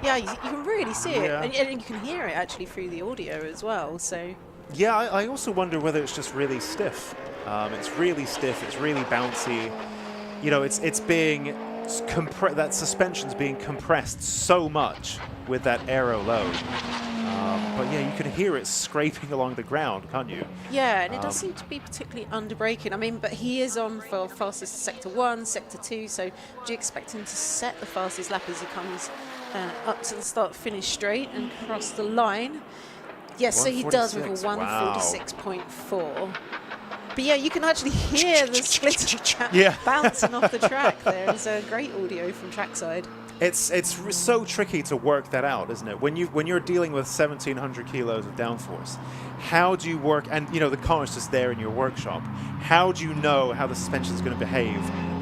yeah, you can really see it, and you can hear it actually through the audio as well. So yeah, I also wonder whether it's just really stiff. It's really stiff. It's really bouncy. You know, it's being that suspension's being compressed so much with that aero load. But yeah, you can hear it scraping along the ground, can't you? Yeah, and it does seem to be particularly under braking. I mean, but he is on for fastest sector 1, sector 2, so do you expect him to set the fastest lap as he comes up to the start-finish straight and cross the line? Yes, so he does with a 146.4. But yeah, you can actually hear the splitter bouncing off the track there. There's a great audio from trackside. It's so tricky to work that out, isn't it? When you're dealing with 1,700 kilos of downforce, how do you work? And you know the car is just there in your workshop. How do you know how the suspension is going to behave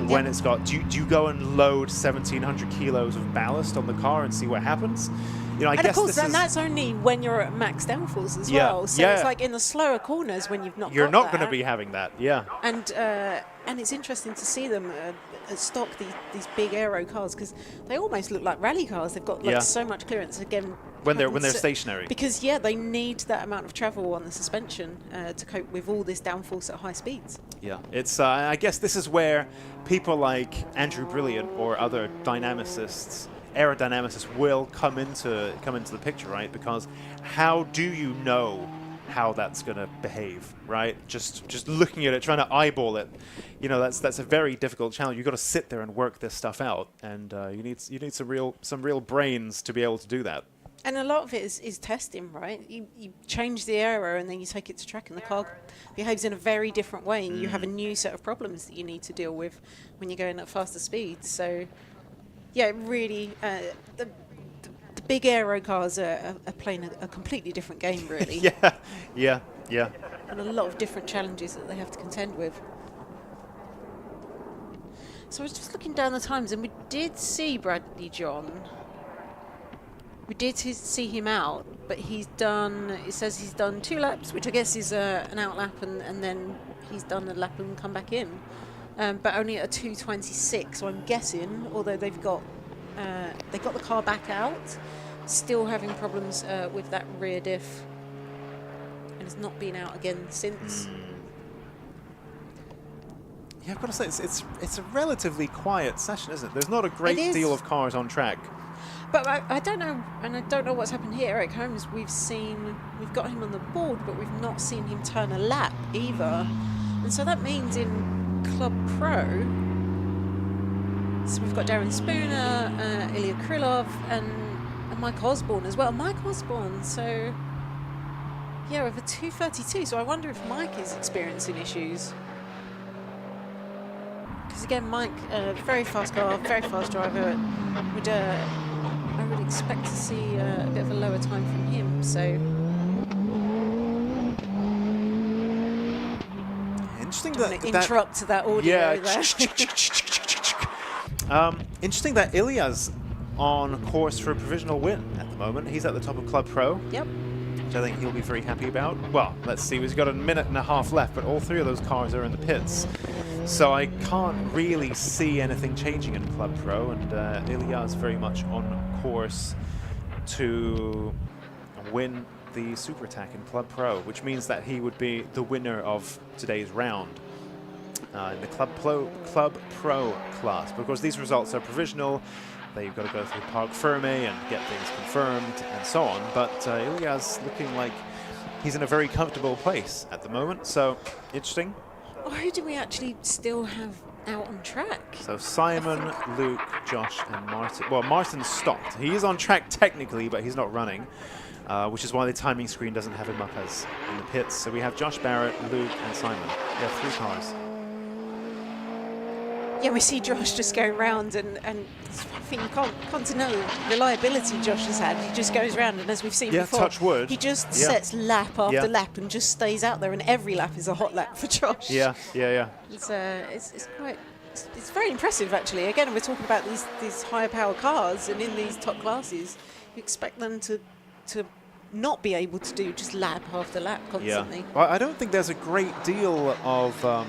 when it's got? Do you go and load 1,700 kilos of ballast on the car and see what happens? You know, I guess of course, this and that's only when you're at max downforce as well. So it's like in the slower corners when you've not. You're not going to be having that, And it's interesting to see them stock these big aero cars because they almost look like rally cars. They've got like so much clearance again when they're stationary. Because they need that amount of travel on the suspension to cope with all this downforce at high speeds. Yeah, it's. I guess this is where people like Andrew Brilliant or other aerodynamicists will come into the picture, right? Because how do you know how that's going to behave, right? Just looking at it, trying to eyeball it, you know, that's a very difficult challenge. You've got to sit there and work this stuff out, and you need some real brains to be able to do that. And a lot of it is testing, right? You change the aero and then you take it to track, and the car behaves in a very different way, and you have a new set of problems that you need to deal with when you're going at faster speeds. So yeah, really, the big aero cars are playing a completely different game, really. Yeah. And a lot of different challenges that they have to contend with. So I was just looking down the times, and we did see Bradley John. We did see him out, but it says he's done 2 laps, which I guess is an out lap, and then he's done a lap and come back in. But only at a 2:26, so I'm guessing, although they got the car back out, still having problems with that rear diff, and has not been out again since. Yeah, I've got to say it's a relatively quiet session, isn't it? There's not a great deal of cars on track. But I don't know, and I don't know what's happened here. Eric Holmes, we've got him on the board, but we've not seen him turn a lap either, and so that means in Club Pro. So we've got Darren Spooner, Ilya Krylov, and Mike Osborne as well. Mike Osborne, so yeah, with a 2:32. So I wonder if Mike is experiencing issues. Because again, Mike, very fast car, very fast driver. I would expect to see a bit of a lower time from him. So interesting that interrupt that audio there. Interesting that Ilya's on course for a provisional win at the moment. He's at the top of Club Pro. Yep. Which I think he'll be very happy about. Well, let's see. He's got a minute and a half left, but all 3 of those cars are in the pits. So I can't really see anything changing in Club Pro, and Ilya's very much on course to win the Super Attack in Club Pro, which means that he would be the winner of today's round. In the Club Pro class. But of course, these results are provisional. You've got to go through Parc Ferme and get things confirmed and so on. But Ilya's looking like he's in a very comfortable place at the moment. So, interesting. Well, who do we actually still have out on track? So Simon, Luke, Josh, and Martin. Well, Martin's stopped. He is on track technically, but he's not running. Which is why the timing screen doesn't have him up as in the pits. So we have Josh Barrett, Luke, and Simon. We have 3 cars. Yeah, we see Josh just going round, and I think you can't deny the reliability Josh has had. He just goes round, and as we've seen before, touch wood. he just sets lap after lap and just stays out there, and every lap is a hot lap for Josh. Yeah. It's very impressive, actually. Again, we're talking about these higher power cars, and in these top classes, you expect them to not be able to do just lap after lap constantly. Yeah. Well, I don't think there's a great deal of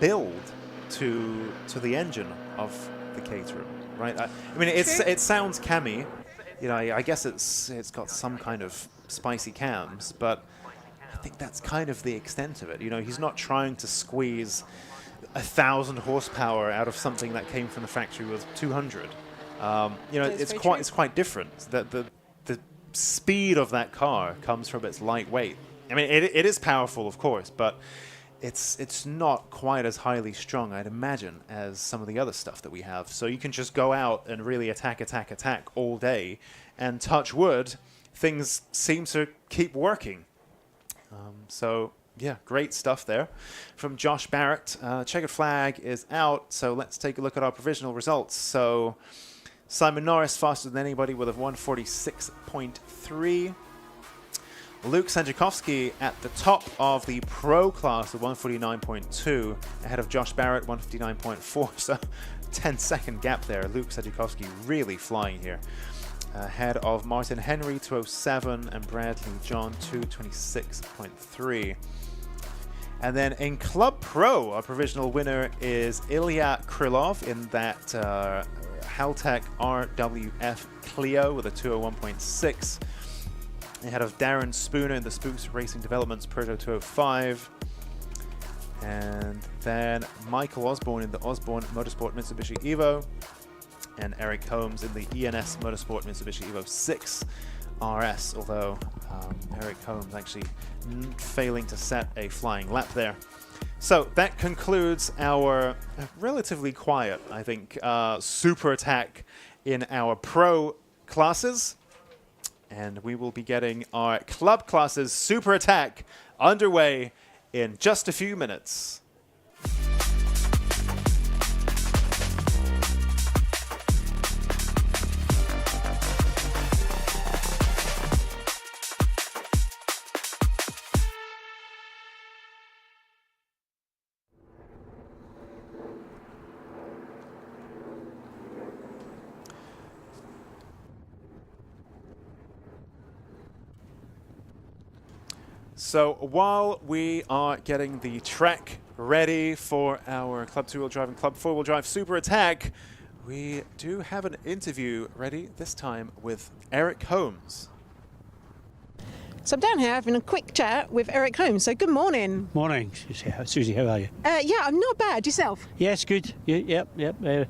build to the engine of the Caterham, right? I mean, it sounds cammy. You know, I guess it's got some kind of spicy cams, but I think that's kind of the extent of it. You know, he's not trying to squeeze 1,000 horsepower out of something that came from the factory with 200. You know, it's quite different. The speed of that car comes from its lightweight. I mean, it is powerful, of course, but it's not quite as highly strung, I'd imagine, as some of the other stuff that we have. So you can just go out and really attack all day, and touch wood, things seem to keep working. So yeah, great stuff there from Josh Barrett. Checkered flag is out, so let's take a look at our provisional results. So Simon Norris faster than anybody with a 146.3. Luke Sandziakowski at the top of the pro class with 149.2, ahead of Josh Barrett, 159.4. So 10-second gap there. Luke Sandziakowski really flying here. Ahead of Martin Henry, 207, and Bradley John, 226.3. And then in Club Pro, our provisional winner is Ilya Krylov in that Haltech RWF Clio with a 201.6. Ahead of Darren Spooner in the Spooks Racing Developments Peugeot 205. And then Michael Osborne in the Osborne Motorsport Mitsubishi Evo. And Eric Holmes in the ENS Motorsport Mitsubishi Evo 6 RS, although Eric Holmes actually failing to set a flying lap there. So that concludes our relatively quiet, I think, super attack in our pro classes. And we will be getting our club classes super attack underway in just a few minutes. So while we are getting the track ready for our Club 2-wheel drive and Club 4-wheel drive super attack, we do have an interview ready, this time with Eric Holmes. So I'm down here having a quick chat with Eric Holmes. So good morning. Morning, Susie. How are you? Yeah, I'm not bad. Yourself? Yes, good. Yep.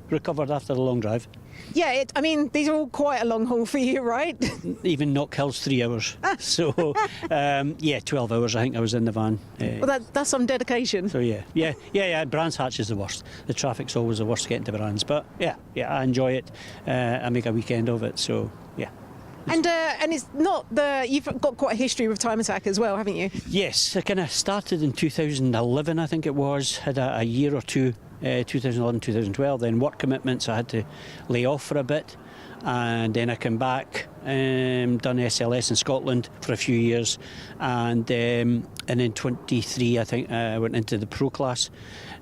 Recovered after the long drive. Yeah, I mean, these are all quite a long haul for you, right? Even Knock Hill's 3 hours. So, 12 hours I think I was in the van. Well, that's some dedication. So, yeah. Brands Hatch is the worst. The traffic's always the worst getting to Brands. But, yeah, I enjoy it. I make a weekend of it, so, yeah. And it's not you've got quite a history with Time Attack as well, haven't you? Yes, I kind of started in 2011, I think it was. Had a year or two, 2011, 2012. Then work commitments, I had to lay off for a bit. And then I came back, done SLS in Scotland for a few years. And in 23, I think, I went into the pro class.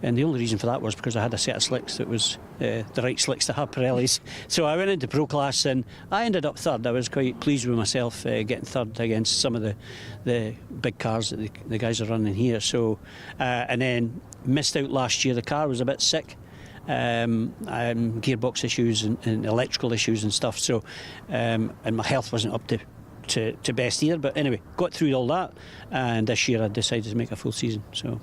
And the only reason for that was because I had a set of slicks that was the right slicks to have Pirellis. So I went into pro class and I ended up third. I was quite pleased with myself getting third against some of the big cars that the guys are running here. So and then missed out last year. The car was a bit sick. Gearbox issues and electrical issues and stuff. So and my health wasn't up to best either. But anyway, got through all that. And this year I decided to make a full season. So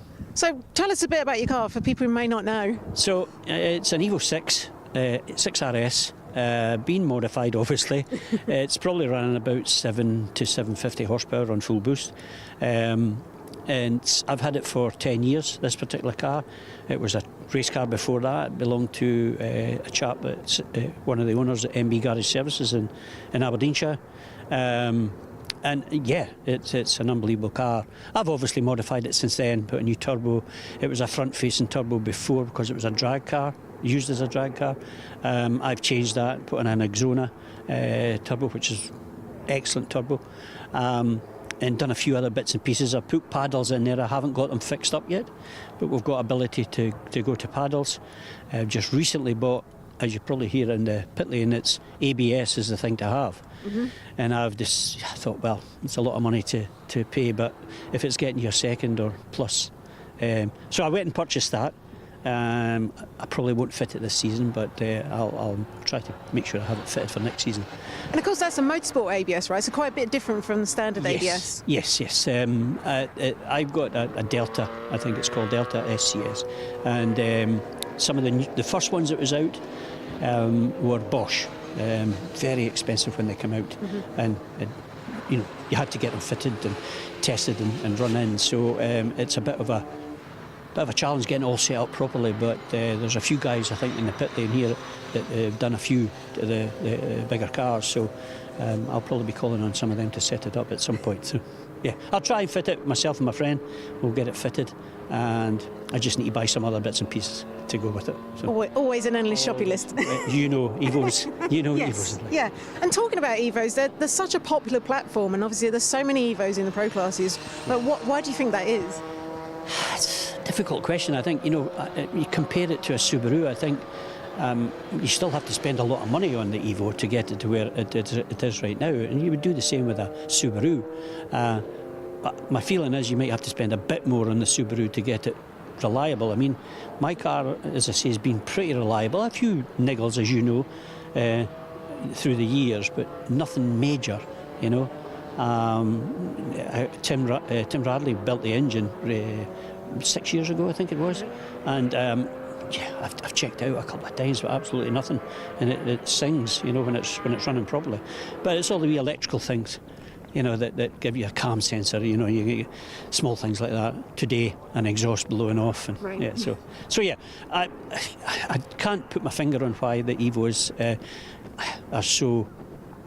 tell us a bit about your car for people who may not know. So it's an Evo 6, 6RS, being modified obviously. It's probably running about 7 to 750 horsepower on full boost. And I've had it for 10 years, this particular car. It was a race car before that. It belonged to a chap that's one of the owners at MB Garage Services in Aberdeenshire. And yeah, it's an unbelievable car. I've obviously modified it since then, put a new turbo. It was a front-facing turbo before because it was a drag car, used as a drag car. I've changed that, put in an Exona turbo, which is excellent turbo. And done a few other bits and pieces. I've put paddles in there. I haven't got them fixed up yet, but we've got ability to go to paddles. I've just recently bought, as you probably hear in the pit lane, it's ABS is the thing to have. And I thought, well, it's a lot of money to pay, but if it's getting you a second or plus. So I went and purchased that. I probably won't fit it this season, but I'll try to make sure I have it fitted for next season. And of course, that's a motorsport ABS, right? So quite a bit different from the standard ABS. Yes. I've got a Delta, I think it's called Delta SCS, and some of the first ones that was out were Bosch. Very expensive when they come out, and you had to get them fitted and tested and run in. So it's a bit of a challenge getting all set up properly, but there's a few guys I think in the pit lane here that have done a few of the bigger cars, so I'll probably be calling on some of them to set it up at some point. So yeah, I'll try and fit it myself and my friend. We'll get it fitted, and I just need to buy some other bits and pieces to go with it. So. Always an endless shopping list. Evos. Yes. Evos. Yeah. And talking about Evos, they're such a popular platform, and obviously there's so many Evos in the pro classes. But why do you think that is? It's a difficult question. I think, you compare it to a Subaru, I think you still have to spend a lot of money on the Evo to get it to where it is right now. And you would do the same with a Subaru. My feeling is you might have to spend a bit more on the Subaru to get it reliable. I mean, my car, as I say, has been pretty reliable. A few niggles, as you know, through the years, but nothing major, Tim Radley built the engine 6 years ago, I think it was, and I've checked out a couple of times, but absolutely nothing, and it sings, when it's running properly. But it's all the wee electrical things, that give you a calm sensor. You get small things like that. Today, an exhaust blowing off, and right. yeah. So yeah, I can't put my finger on why the Evos are so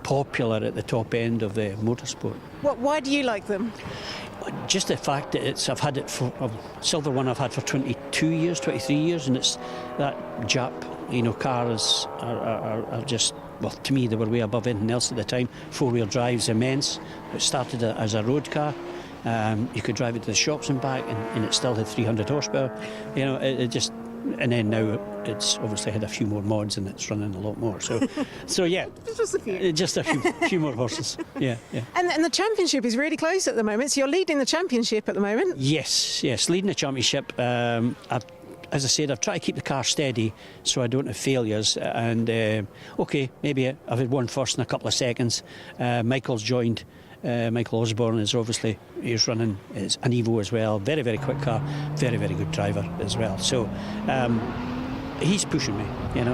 popular at the top end of the motorsport. Why do you like them? Just the fact that I've had it for a silver one I've had for 22 years, 23 years, and it's that Jap, cars are just, well, to me they were way above anything else at the time. Four-wheel drive's immense. It started as a road car. You could drive it to the shops and back, and it still had 300 horsepower. It just. And then now it's obviously had a few more mods and it's running a lot more. So yeah, just a few. Just a few more horses. Yeah. And the championship is really close at the moment. So you're leading the championship at the moment. Yes, leading the championship. As I said, I've tried to keep the car steady so I don't have failures. And maybe I've had one first in a couple of seconds. Michael's joined. Michael Osborne he's running an Evo as well. Very, very quick car, very, very good driver as well. So he's pushing me, and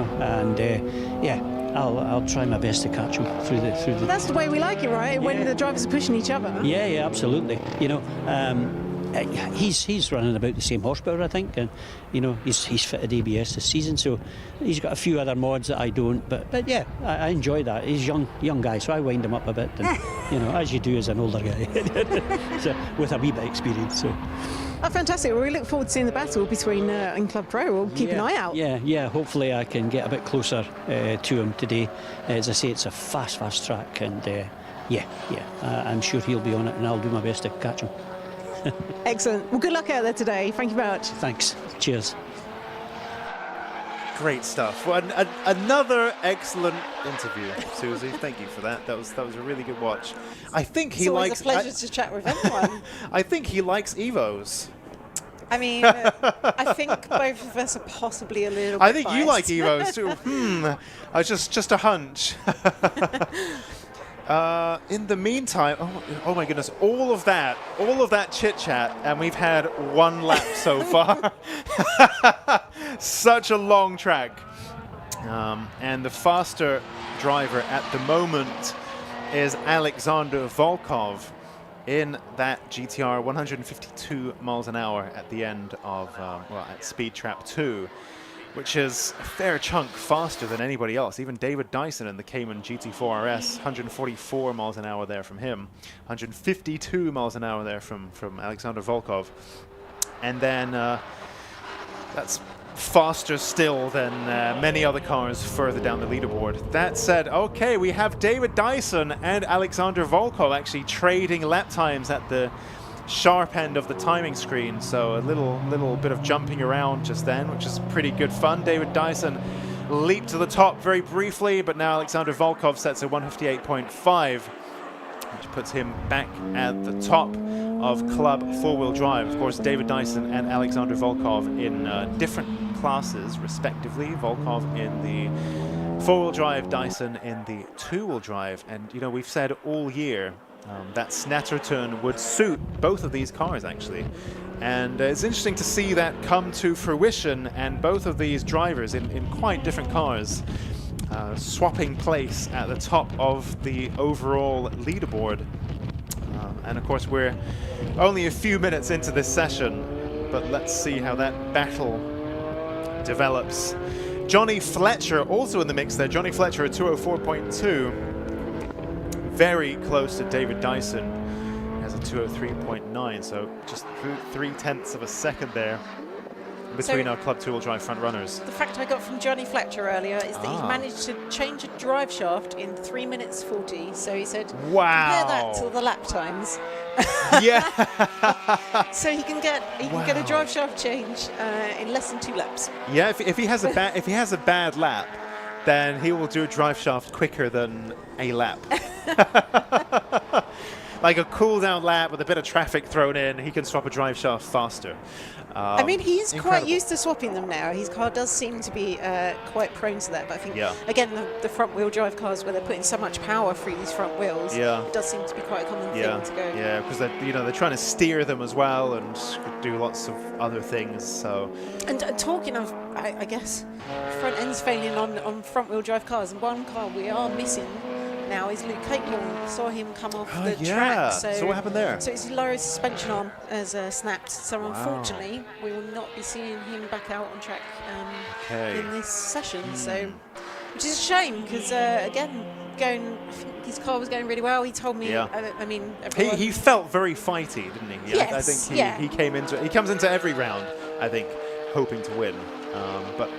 I'll try my best to catch him through the. That's the way we like it, right? When the drivers are pushing each other. Yeah, absolutely. He's running about the same horsepower, I think, and he's fitted ABS this season, so he's got a few other mods that I don't. But yeah, I enjoy that. He's young guy, so I wind him up a bit, and as you do as an older guy, so with a wee bit of experience. So. Oh, fantastic. Well, we look forward to seeing the battle between and Club Pro. We'll keep an eye out. Yeah. Hopefully I can get a bit closer to him today. As I say, it's a fast track, and I'm sure he'll be on it, and I'll do my best to catch him. Excellent. Well, good luck out there today. Thank you very much. Thanks. Cheers. Great stuff. Well, another excellent interview, Susie. Thank you for that. That was a really good watch. I think he likes. It's always a pleasure to chat with anyone. I think he likes Evos. I mean, I think both of us are possibly a little bit I think biased. you like Evos too. I just a hunch. In the meantime, oh my goodness, all of that chit chat, and we've had one lap so far. Such a long track. And the faster driver at the moment is Alexander Volkov in that GTR, 152 miles an hour at the end of, at Speed Trap 2. which is a fair chunk faster than anybody else. Even David Dyson in the Cayman GT4 RS, 144 miles an hour there from him, 152 miles an hour there from Alexander Volkov. And then that's faster still than many other cars further down the leaderboard. That said, okay, we have David Dyson and Alexander Volkov actually trading lap times at the sharp end of the timing screen, so a little bit of jumping around just then, which is pretty good fun. David Dyson leaped to the top very briefly, but now Alexander Volkov sets a 158.5, which puts him back at the top of club four-wheel drive. Of course, David Dyson and Alexander Volkov in different classes, respectively. Volkov in the four-wheel drive, Dyson in the two-wheel drive. And, you know, we've said all year that Snetterton would suit both of these cars, actually. And it's interesting to see that come to fruition, and both of these drivers in quite different cars swapping place at the top of the overall leaderboard. And of course, we're only a few minutes into this session, but let's see how that battle develops. Johnny Fletcher also in the mix there. Johnny Fletcher at 204.2. Very close to David Dyson, has a 203.9, so just 0.3 of a second there between our Club 2-wheel drive front runners. The fact I got from Johnny Fletcher earlier is that he managed to change a drive shaft in 3 minutes 40. So he said, wow, compare that to the lap times. Yeah. So he can get a drive shaft change in less than 2 laps. Yeah, if he has a bad lap, then he will do a drive shaft quicker than a lap. Like a cool down lap with a bit of traffic thrown in, he can swap a drive shaft faster. I mean, he's incredible. quite used to swapping them now. His car does seem to be quite prone to that. But I think, again, the front-wheel drive cars where they're putting so much power through these front wheels, it does seem to be quite a common thing to go. Yeah, because they're trying to steer them as well and do lots of other things. So. And talking of, I guess, front ends failing on front-wheel drive cars, and one car we are missing now is Luke Capelon. Saw him come off the track. So what happened there? So his lower suspension arm has snapped. So unfortunately, we will not be seeing him back out on track in this session. So, which is a shame because again, I think his car was going really well. He told me. I mean, he felt very fighty, didn't he? Yes, I think he comes into every round, I think, hoping to win. But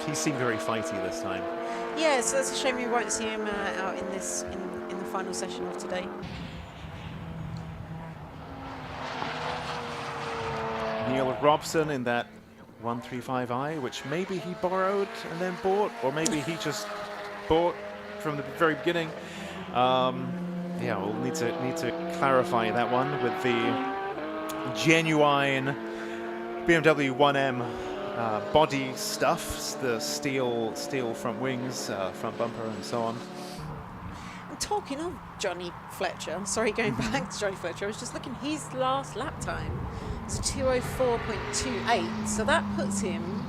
he seemed very fighty this time. Yeah, so that's a shame we won't see him out in the final session of today. Neil Robson in that 135i, which maybe he borrowed and then bought, or maybe he just bought from the very beginning. Yeah, we'll need to clarify that one with the genuine BMW 1M body stuff, the steel front wings, front bumper, and so on. And talking of Johnny Fletcher, sorry, going back to Johnny Fletcher, I was just looking, his last lap time is 204.28, so that puts him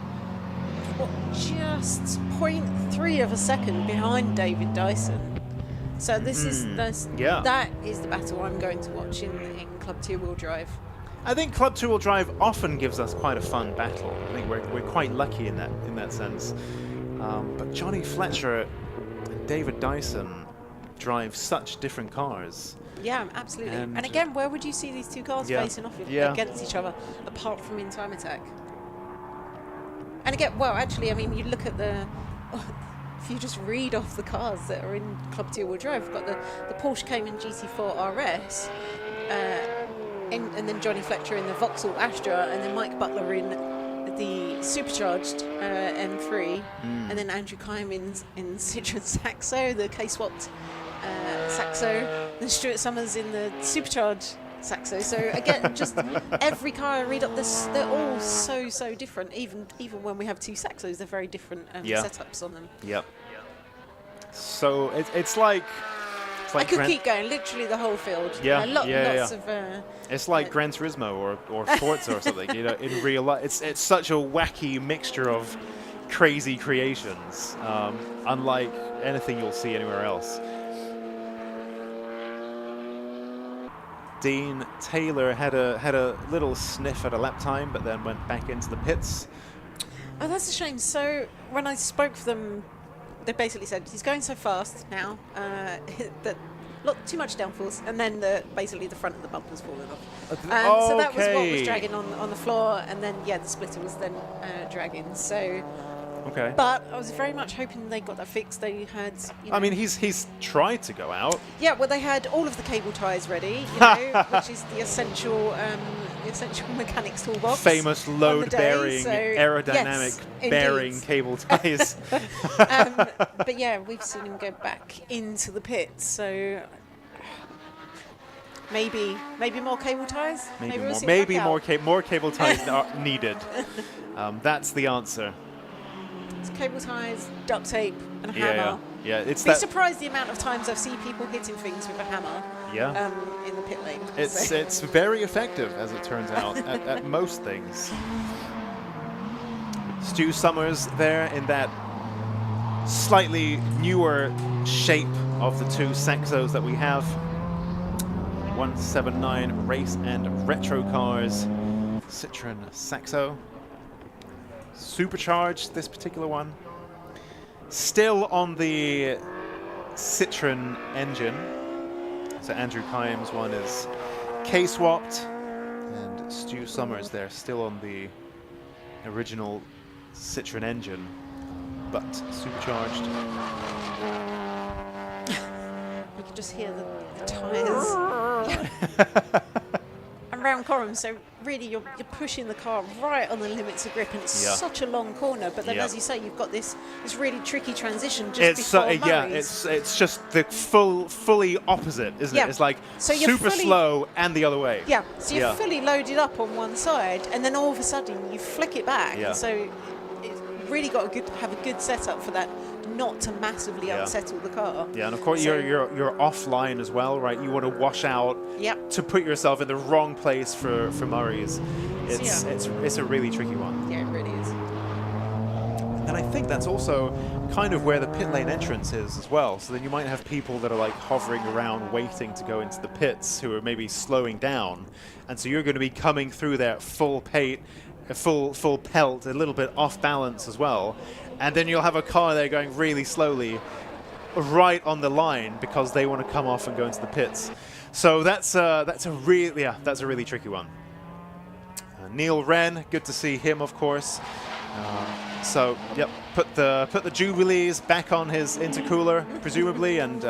just 0.3 of a second behind David Dyson. So this is that is the battle I'm going to watch in Club 2-wheel drive. I think Club 2-wheel drive often gives us quite a fun battle. I think we're quite lucky in that sense. But Johnny Fletcher and David Dyson drive such different cars. Yeah, absolutely. And again, where would you see these two cars facing off against each other, apart from in Time Attack? And again, well, actually, I mean, you look at if you just read off the cars that are in Club 2-wheel drive, we've got the Porsche Cayman GT4 RS, and then Johnny Fletcher in the Vauxhall Astra, and then Mike Butler in the supercharged M3, and then Andrew Kymans in Citroen Saxo, the K-swapped Saxo, and Stuart Summers in the supercharged Saxo. So again, just every car I read up this, they're all so different. Even when we have two Saxos, they're very different setups on them. Yep. So it's like I could keep going, literally the whole field. Yeah, lots of. It's like Gran Turismo or Forza or something. You know, in real life, it's such a wacky mixture of crazy creations, unlike anything you'll see anywhere else. Dean Taylor had a little sniff at a lap time, but then went back into the pits. Oh, that's a shame. So when I spoke to them, they basically said he's going so fast now that too much downforce, and then basically the front of the bumper's fallen off. So that was what was dragging on the floor, and then the splitter was then dragging. So. Okay. But I was very much hoping they got that fixed. They had. I mean, he's tried to go out. Yeah, well, they had all of the cable ties ready, which is the essential mechanics toolbox. Famous load-bearing, aerodynamic bearing cable ties. But yeah, we've seen him go back into the pits, so maybe more cable ties. Maybe more cable ties are needed. That's the answer. It's cable ties, duct tape, and a hammer. Yeah. It's Be surprised the amount of times I've seen people hitting things with a hammer. Yeah. In the pit lane. It's very effective, as it turns out, at most things. Stu Summers there in that slightly newer shape of the two Saxos that we have. 179 race and retro cars. Citroen Saxo. Supercharged, this particular one. Still on the Citroen engine. So Andrew Kime's one is K-swapped, and Stu Summers there still on the original Citroen engine, but supercharged. You can just hear the tyres. Round column, so really you're pushing the car right on the limits of grip, and it's such a long corner. But then, as you say, you've got this really tricky transition just before Murray's. It's just the fully opposite, isn't it? It's like super slow and the other way. Yeah, so you're fully loaded up on one side, and then all of a sudden you flick it back. Yeah. So it's really got to have a good setup for that, not to massively unsettle the car. Yeah, and of course you're offline as well, right? You want to wash out to put yourself in the wrong place for Murray's. It's a really tricky one. Yeah, it really is. And I think that's also kind of where the pit lane entrance is as well. So then you might have people that are like hovering around waiting to go into the pits who are maybe slowing down. And so you're going to be coming through there full pelt, a little bit off balance as well. And then you'll have a car there going really slowly right on the line because they want to come off and go into the pits. So that's a really tricky one. Neil Wren, good to see him, of course. So, yep, put the Jubilees back on his intercooler, presumably, and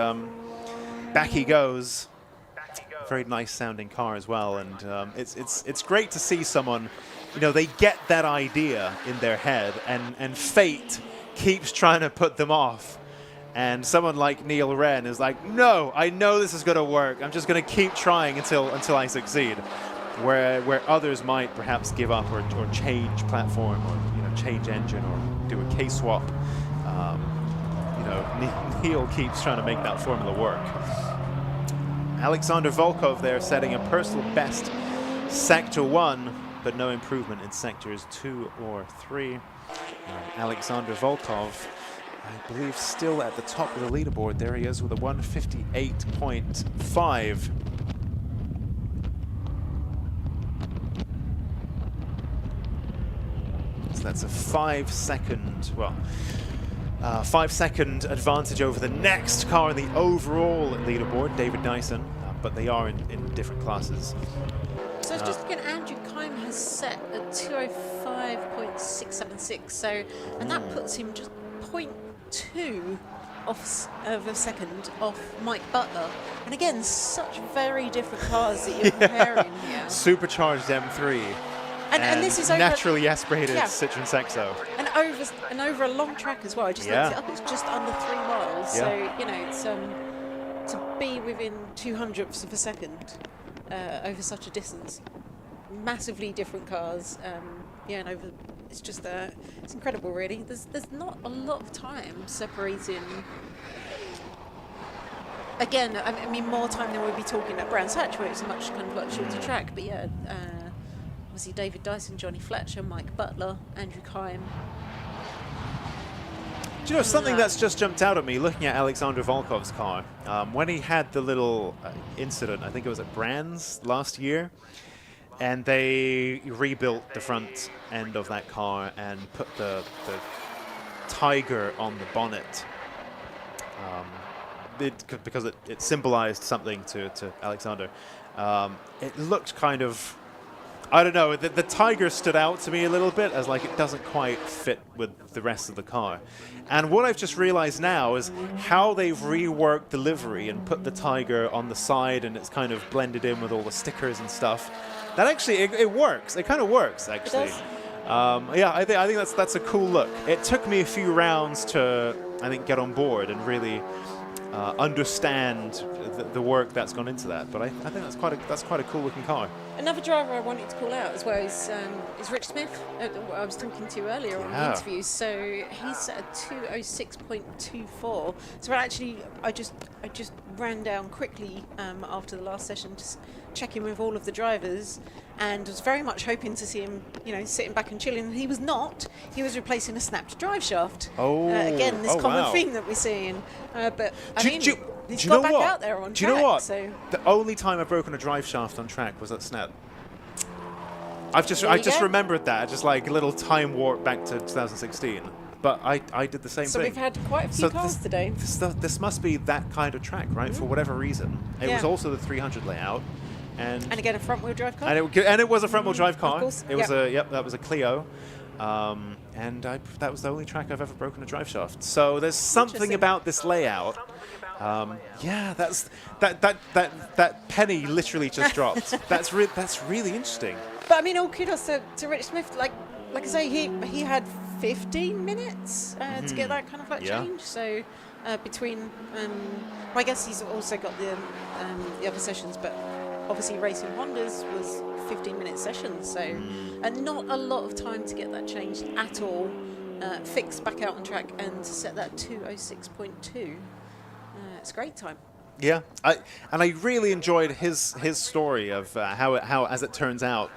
back he goes. Very nice sounding car as well, and it's great to see someone, they get that idea in their head, and fate keeps trying to put them off. And someone like Neil Wren is like, no, I know this is going to work. I'm just going to keep trying until I succeed. Where others might perhaps give up or change platform or change engine or do a K-swap. Neil keeps trying to make that formula work. Alexander Volkov there setting a personal best Sector 1, but no improvement in Sectors 2 or 3. Alexander Volkov, I believe, still at the top of the leaderboard. There he is with a 158.5. So that's a 5 second advantage over the next car in the overall leaderboard, David Dyson, but they are in different classes. So it's just again, Andrew Kime has set a 205.676, so, and that puts him just 0.2 of a second off Mike Butler. And again, such very different cars that you're comparing here. Supercharged M3. And this is over naturally aspirated Citroen Saxo. And over a long track as well. I just looked it up. It's just under 3 miles. So it's to be within 200ths of a second over such a distance. Massively different cars. And it's just it's incredible, really. There's not a lot of time separating. Again, I mean more time than we'd be talking at Brands Hatch, where it's a much shorter track. But obviously David Dyson, Johnny Fletcher, Mike Butler, Andrew Kime. Do you know something that's just jumped out at me looking at Alexander Volkov's car? When he had the little incident, I think it was at Brands last year, and they rebuilt the front end of that car and put the tiger on the bonnet. Because it symbolized something to Alexander. It looked kind of, I don't know, the tiger stood out to me a little bit as like it doesn't quite fit with the rest of the car. And what I've just realized now is how they've reworked the livery and put the tiger on the side, and it's kind of blended in with all the stickers and stuff. That actually, it works. It kind of works, actually. It does. Yeah, I think that's a cool look. It took me a few rounds to, I think, get on board and really understand the work that's gone into that, but I think that's quite a cool looking car. Another driver I wanted to call out as well is Rich Smith, I was talking to earlier on the interview. So he's at a 206.24. So actually, I just ran down quickly after the last session, just checking with all of the drivers, and was very much hoping to see him, sitting back and chilling. He was not. He was replacing a snapped drive shaft. Again, this common theme that we're seeing. But he's got back out there on track. Do you know what? So the only time I've broken a drive shaft on track was at Snet. I just remembered that, just like a little time warp back to 2016. But I did the same thing. So we've had quite a few cars today. This must be that kind of track, right? For whatever reason. It was also the 300 layout. And again, a front-wheel drive car. And it was a front-wheel drive car. Of course. It was that was a Clio. And that was the only track I've ever broken a drive shaft. So there's something about this layout. That penny literally just dropped. That's really interesting. But I mean, all kudos to Rich Smith. Like I say, he had 15 minutes to get that kind of change. So between, I guess he's also got the other sessions, but obviously racing Hondas was 15-minute sessions. So and not a lot of time to get that changed at all. Fixed back out on track and to set that 206.2. It's a great time. Yeah, I really enjoyed his story of how as it turns out,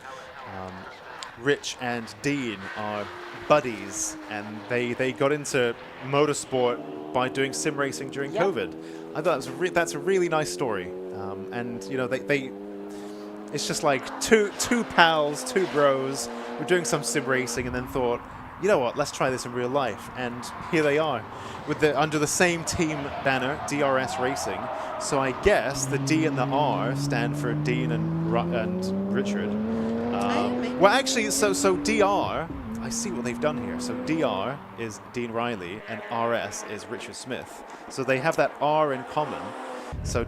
Rich and Dean are buddies, and they got into motorsport by doing sim racing during COVID. I thought that's a really nice story, and they it's just like two pals, two bros, were doing some sim racing, and then thought, you know what, let's try this in real life. And here they are, under the same team banner, DRS Racing. So I guess the D and the R stand for Dean and Richard. Well, actually, so DR, I see what they've done here. So DR is Dean Riley, and RS is Richard Smith. So they have that R in common. So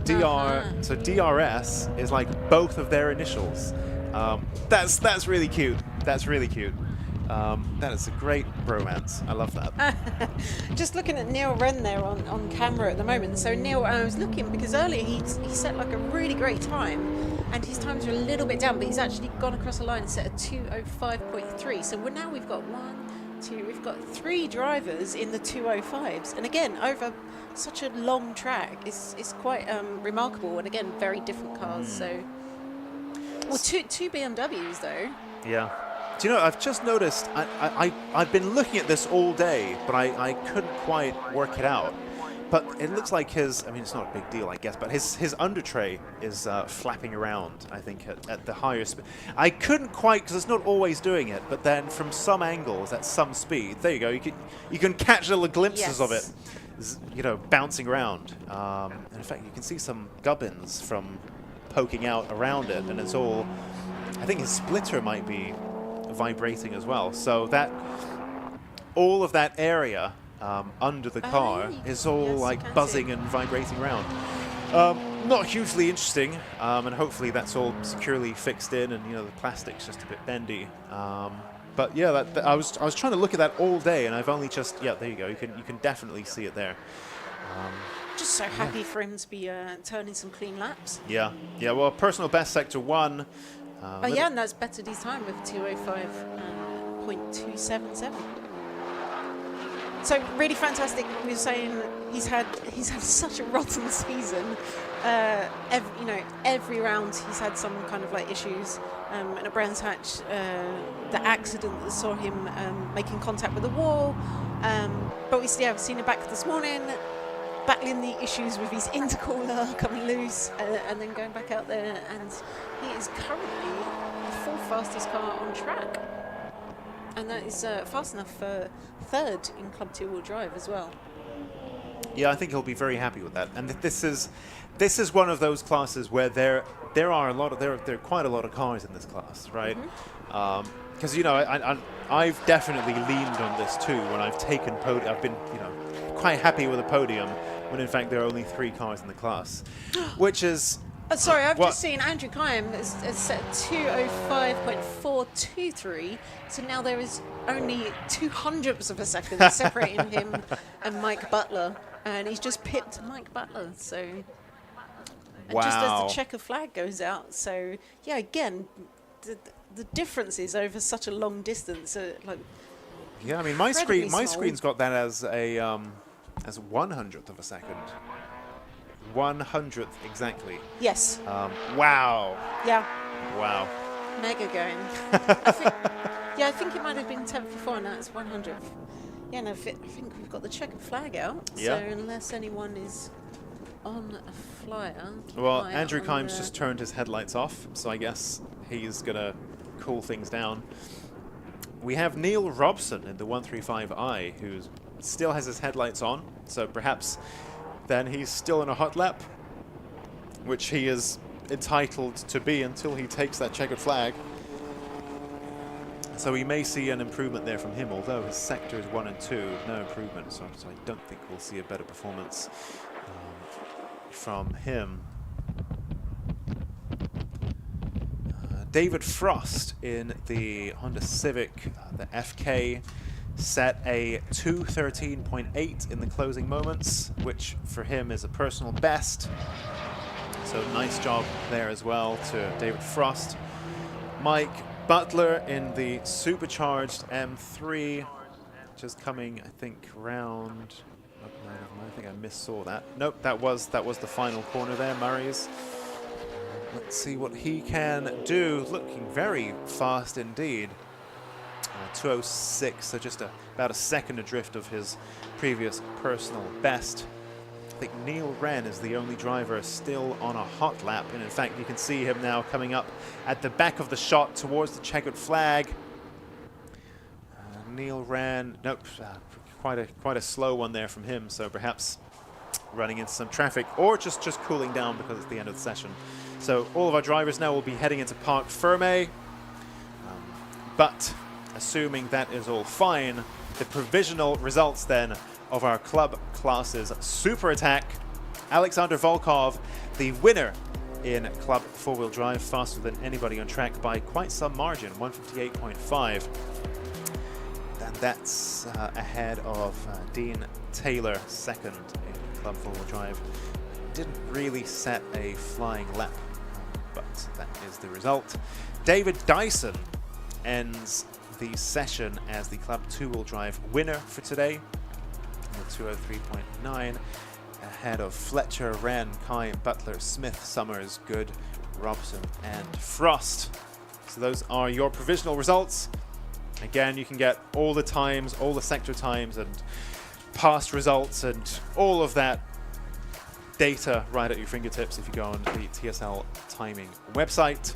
so DRS is like both of their initials. That's really cute. That's really cute. That is a great bromance. I love that. Just looking at Neil Wren there on camera at the moment. So Neil, I was looking because earlier he set like a really great time, and his times are a little bit down, but he's actually gone across the line and set a 2:05.3. So we've got we've got 3 drivers in the 2:05s, and again over such a long track, it's quite remarkable. And again, very different cars. So, well, two BMWs though. Yeah. Do you know, I've just noticed, I've been looking at this all day, but I couldn't quite work it out. But it looks like it's not a big deal, I guess, but his under tray is flapping around, I think, at the higher speed. I couldn't quite, because it's not always doing it, but then from some angles, at some speed, there you go, you can catch little glimpses of it, bouncing around. And in fact, you can see some gubbins from poking out around it, and it's all, I think his splitter might be vibrating as well, so that all of that area under the car is all buzzing and vibrating around. Not hugely interesting, and hopefully that's all securely fixed in, and the plastic's just a bit bendy. But yeah, I was trying to look at that all day, and I've only just there you go. You can definitely see it there. Just so happy for him to be turning some clean laps. Yeah. Well, personal best sector 1. And that's better this time with 2:05.277. So really fantastic. We were saying he's had such a rotten season. Every round he's had some kind of issues. And at Brands Hatch, the accident that saw him making contact with the wall. But we've seen him back this morning, battling the issues with his intercooler coming loose, and then going back out there, and he is currently fastest car on track. And that is fast enough for third in Club 2-wheel drive as well. Yeah, I think he'll be very happy with that. And this is one of those classes where there are quite a lot of cars in this class, right? Because you know, I've definitely leaned on this too when I've taken podium. I've been quite happy with a podium when in fact there are only 3 cars in the class, which is. Sorry, I've just seen Andrew Kime has set 2:05.423. So now there is only 0.02 of a second separating him and Mike Butler, and he's just pipped Mike Butler. So, and just as the checker flag goes out, so yeah, again, the differences over such a long distance are like. Yeah, I mean my screen's got that as a as 1/100th of a second. 1/100th exactly. Yes. Wow. Yeah. Wow. Mega going. I think it might have been 10th before, now it's 100th. Yeah, no, I think we've got the checkered flag out. Yeah. So unless anyone is on a flyer. Well, Andrew Kimes just turned his headlights off, so I guess he's gonna cool things down. We have Neil Robson in the 135i, who still has his headlights on, so perhaps then he's still in a hot lap, which he is entitled to be until he takes that checkered flag. So we may see an improvement there from him, although his sectors 1 and 2, no improvement, so I don't think we'll see a better performance from him. David Frost in the Honda Civic, the FK, set a 2:13.8 in the closing moments, which for him is a personal best. So nice job there as well to David Frost. Mike Butler in the supercharged M3, just coming, I think, round. Oh, no, I think I missaw that. Nope, that was the final corner there, Murray's. Let's see what he can do. Looking very fast indeed. 2:06, so just about a second adrift of his previous personal best. I think Neil Wren is the only driver still on a hot lap, and in fact you can see him now coming up at the back of the shot towards the checkered flag. Neil Wren, nope, quite a slow one there from him, so perhaps running into some traffic or just cooling down because it's the end of the session. So all of our drivers now will be heading into Parc Fermé, but assuming that is all fine, the provisional results then of our club classes super attack. Alexander Volkov, the winner in club 4-wheel drive, faster than anybody on track by quite some margin, 158.5. And that's ahead of Dean Taylor, second in club 4-wheel drive. Didn't really set a flying lap, but that is the result. David Dyson ends the session as the Club 2-wheel drive winner for today, with 2:03.9, ahead of Fletcher, Wren, Kime, Butler, Smith, Summers, Good, Robson, and Frost. So those are your provisional results. Again, you can get all the times, all the sector times, and past results, and all of that data right at your fingertips if you go on the TSL timing website.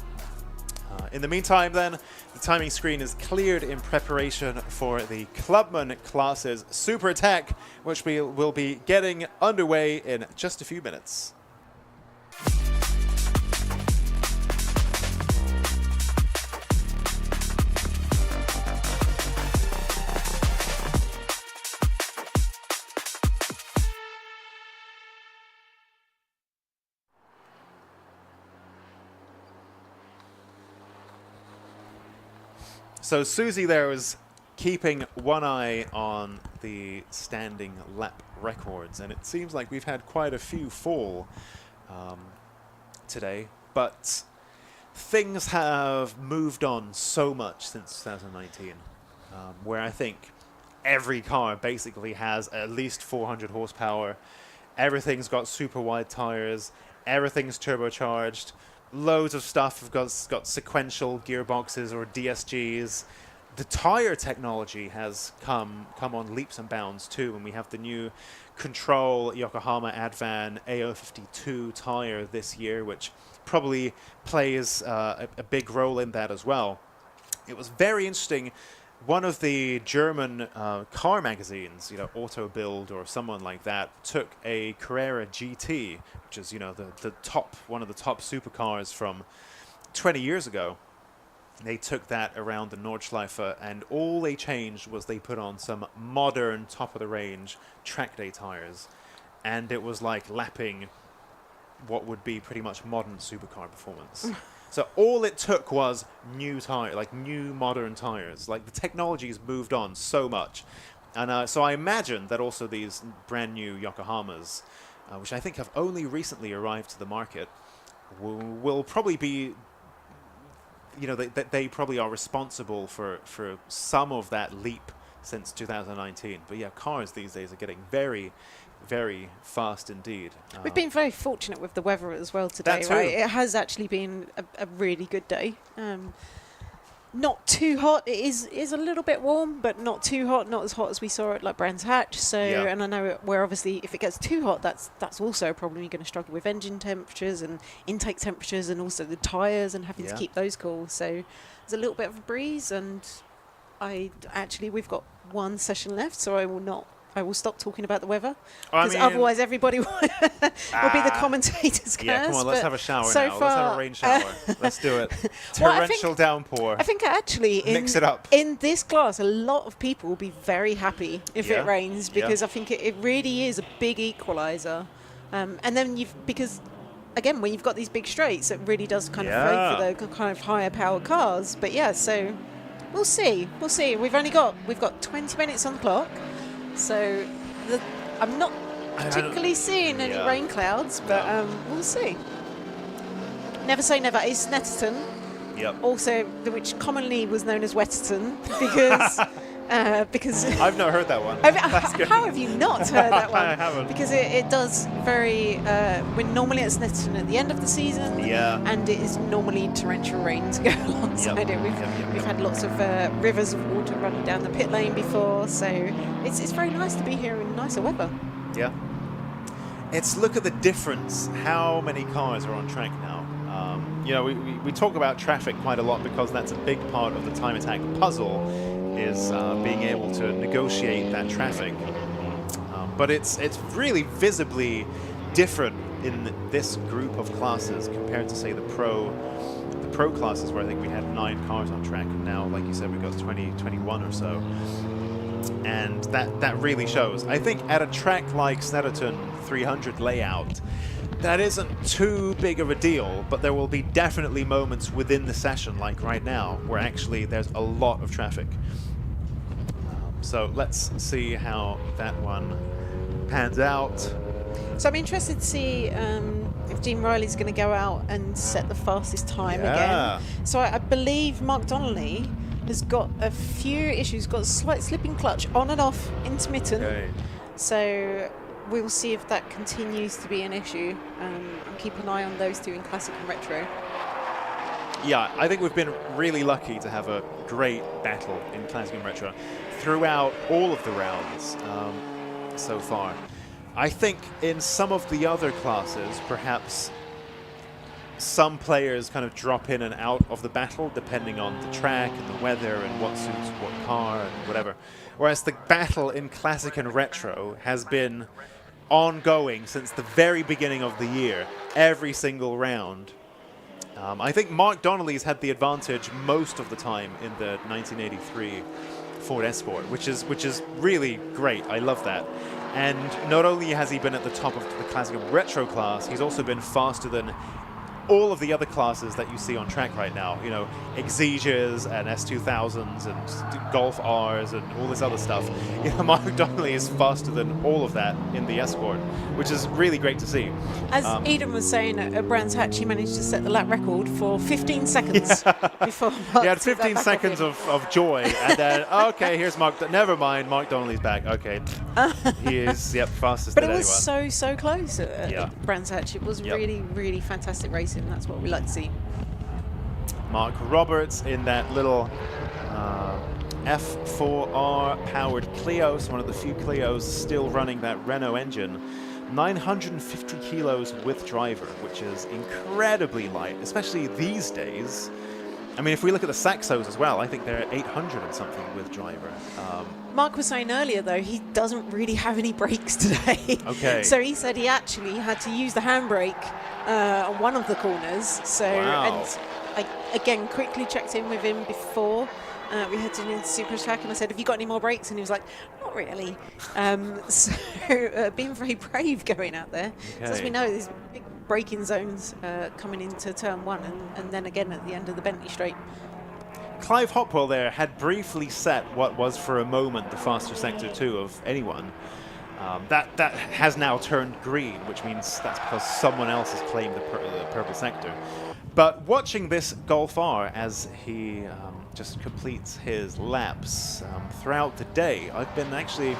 In the meantime then, the timing screen is cleared in preparation for the Clubman classes Super Attack, which we will be getting underway in just a few minutes. So Susie there was keeping one eye on the standing lap records, and it seems like we've had quite a few fall today, but things have moved on so much since 2019, where I think every car basically has at least 400 horsepower, everything's got super wide tires, everything's turbocharged, loads of stuff have got sequential gearboxes or DSGs. the tire technology has come on leaps and bounds too, and we have the new Control Yokohama Advan AO52 tire this year, which probably plays a big role in that as well. It was very interesting. One of the German car magazines, Auto Bild or someone like that, took a Carrera GT, which is one of the top supercars from 20 years ago. They took that around the Nordschleife, and all they changed was they put on some modern, top-of-the-range track day tires, and it was like lapping what would be pretty much modern supercar performance. So all it took was new modern tires. Like, the technology has moved on so much, and so I imagine that also these brand new Yokohamas, which I think have only recently arrived to the market, will probably be. They probably are responsible for some of that leap since 2019. But yeah, cars these days are getting very, very fast indeed. We've been very fortunate with the weather as well today, right? It has actually been a really good day. Not too hot. It is a little bit warm, but not too hot. Not as hot as we saw at Brands Hatch. So, and I know we're obviously, if it gets too hot, that's also a problem. You're going to struggle with engine temperatures and intake temperatures, and also the tyres and having to keep those cool. So there's a little bit of a breeze, and we've got one session left, so I will stop talking about the weather, because otherwise everybody will be the commentators. Yeah, come on, let's have a shower now. Let's have a rain shower. Let's do it. Torrential downpour. I think actually mix it up. In this class, a lot of people will be very happy if it rains, because I think it really is a big equaliser. And then because again, when you've got these big straights, it really does kind of favour the kind of higher power cars. But yeah, so we'll see. We'll see. We've got 20 minutes on the clock. So I'm not particularly seeing any rain clouds, but we'll see. Never say never. It's Snetterton, also which commonly was known as Wetterton, because I've not heard that one. How have you not heard that one? I haven't. Because it does very. We're normally at Snetterton at the end of the season, and it is normally torrential rain to go alongside it. We've had lots of rivers of water running down the pit lane before, so it's very nice to be here in nicer weather. Yeah. Look at the difference. How many cars are on track now? We talk about traffic quite a lot, because that's a big part of the time attack puzzle, is being able to negotiate that traffic. But it's really visibly different in this group of classes compared to, say, the pro classes, where I think we had 9 cars on track, and now, like you said, we've got 21 or so. And that really shows. I think at a track like Snetterton 300 layout, that isn't too big of a deal, but there will be definitely moments within the session, like right now, where actually there's a lot of traffic. So let's see how that one pans out. So I'm interested to see if Dean Riley's going to go out and set the fastest time again. So I believe Mark Donnelly has got a few issues, got a slight slipping clutch, on and off, intermittent. Okay. So we'll see if that continues to be an issue. And keep an eye on those two in Classic and Retro. Yeah, I think we've been really lucky to have a great battle in Classic and Retro throughout all of the rounds so far. I think in some of the other classes, perhaps some players kind of drop in and out of the battle depending on the track and the weather and what suits what car and whatever. Whereas the battle in Classic and Retro has been ongoing since the very beginning of the year, every single round. I think Mark Donnelly's had the advantage most of the time in the 1983 Ford Escort, which is really great. I love that. And not only has he been at the top of the Classic and Retro class, he's also been faster than all of the other classes that you see on track right now, Exeges and S2000s and Golf Rs and all this other stuff. Mark Donnelly is faster than all of that in the Escort, which is really great to see. As Eden was saying, at Brands Hatch, he managed to set the lap record for 15 seconds before Mark. He had 15 seconds of joy, and then, okay, here's Mark. Never mind, Mark Donnelly's back. Okay, he is, fastest But than it was anyone. so close at Brands Hatch. It was really, really fantastic racing. That's what we like to see. Mark Roberts in that little F4R powered Clios, one of the few Clios still running that Renault engine. 950 kilos with driver, which is incredibly light, especially these days. I mean, if we look at the Saxos as well, I think they're 800 and something with driver. Mark was saying earlier, though, he doesn't really have any brakes today. Okay. So he said he actually had to use the handbrake on one of the corners. So, and I again quickly checked in with him before we headed into Super Track, and I said, "Have you got any more brakes?" And he was like, "Not really." So being very brave going out there. Okay. So as we know, there's big braking zones coming into turn one, and then again at the end of the Bentley Straight. Clive Hopwell there had briefly set what was for a moment the faster sector 2 of anyone. That has now turned green, which means that's because someone else has claimed the purple sector. But watching this Golf R as he just completes his laps throughout the day, I've been actually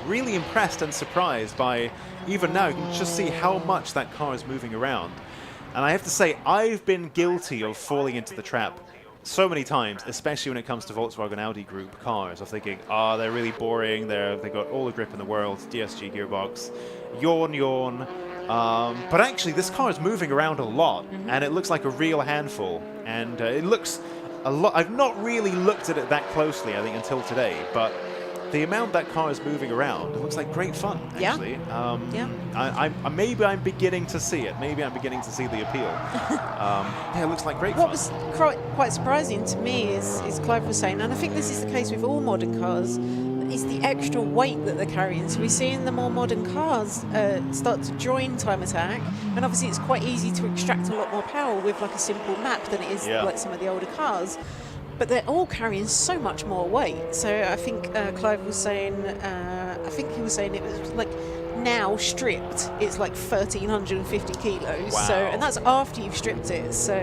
really impressed and surprised by, even now, you can just see how much that car is moving around. And I have to say, I've been guilty of falling into the trap so many times, especially when it comes to Volkswagen Audi group cars, of thinking, they're really boring, they've got all the grip in the world, DSG gearbox, yawn. But actually, this car is moving around a lot, and it looks like a real handful. And it looks a lot. I've not really looked at it that closely, I think, until today, but the amount that car is moving around, it looks like great fun, actually. Maybe I'm beginning to see it. Maybe I'm beginning to see the appeal. It looks like great fun. What was quite surprising to me is Clive was saying, and I think this is the case with all modern cars, is the extra weight that they're carrying. So we're seeing the more modern cars start to join Time Attack, and obviously it's quite easy to extract a lot more power with like a simple map than it is like some of the older cars. But they're all carrying so much more weight. So I think Clive was saying, it was like now stripped, it's like 1,350 kilos. Wow. So, and that's after you've stripped it. So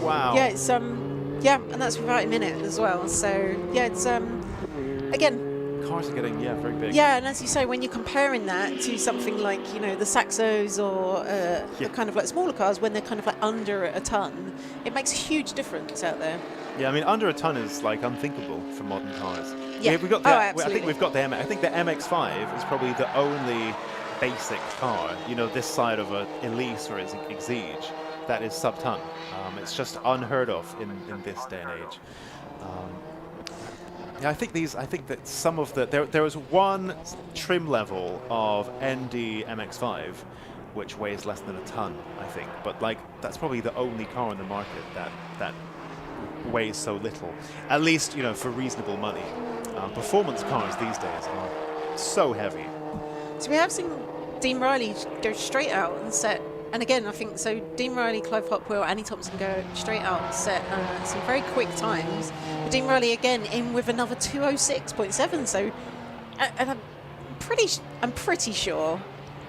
yeah, it's and that's without him in it as well. So yeah, it's again. Cars are getting very big. Yeah, and as you say, when you're comparing that to something like the Saxos or the kind of like smaller cars, when they're kind of like under a ton, it makes a huge difference out there. Yeah, I mean, under a ton is like unthinkable for modern cars. Yeah, we've got I think we've got the I think the MX-5 is probably the only basic car, this side of a Elise or Exige, that is sub-ton. It's just unheard of in this day and age. I think that some of there was one trim level of ND MX-5 which weighs less than a ton, I think, but like that's probably the only car in the market that weighs so little, at least for reasonable money. Performance cars these days are so heavy. So we have seen Dean Riley go straight out and set, and again I think so. Dean Riley, Clive Hopwell, Annie Thompson go straight out and set some very quick times. But Dean Riley again in with another 206.7. So, and I'm pretty sure,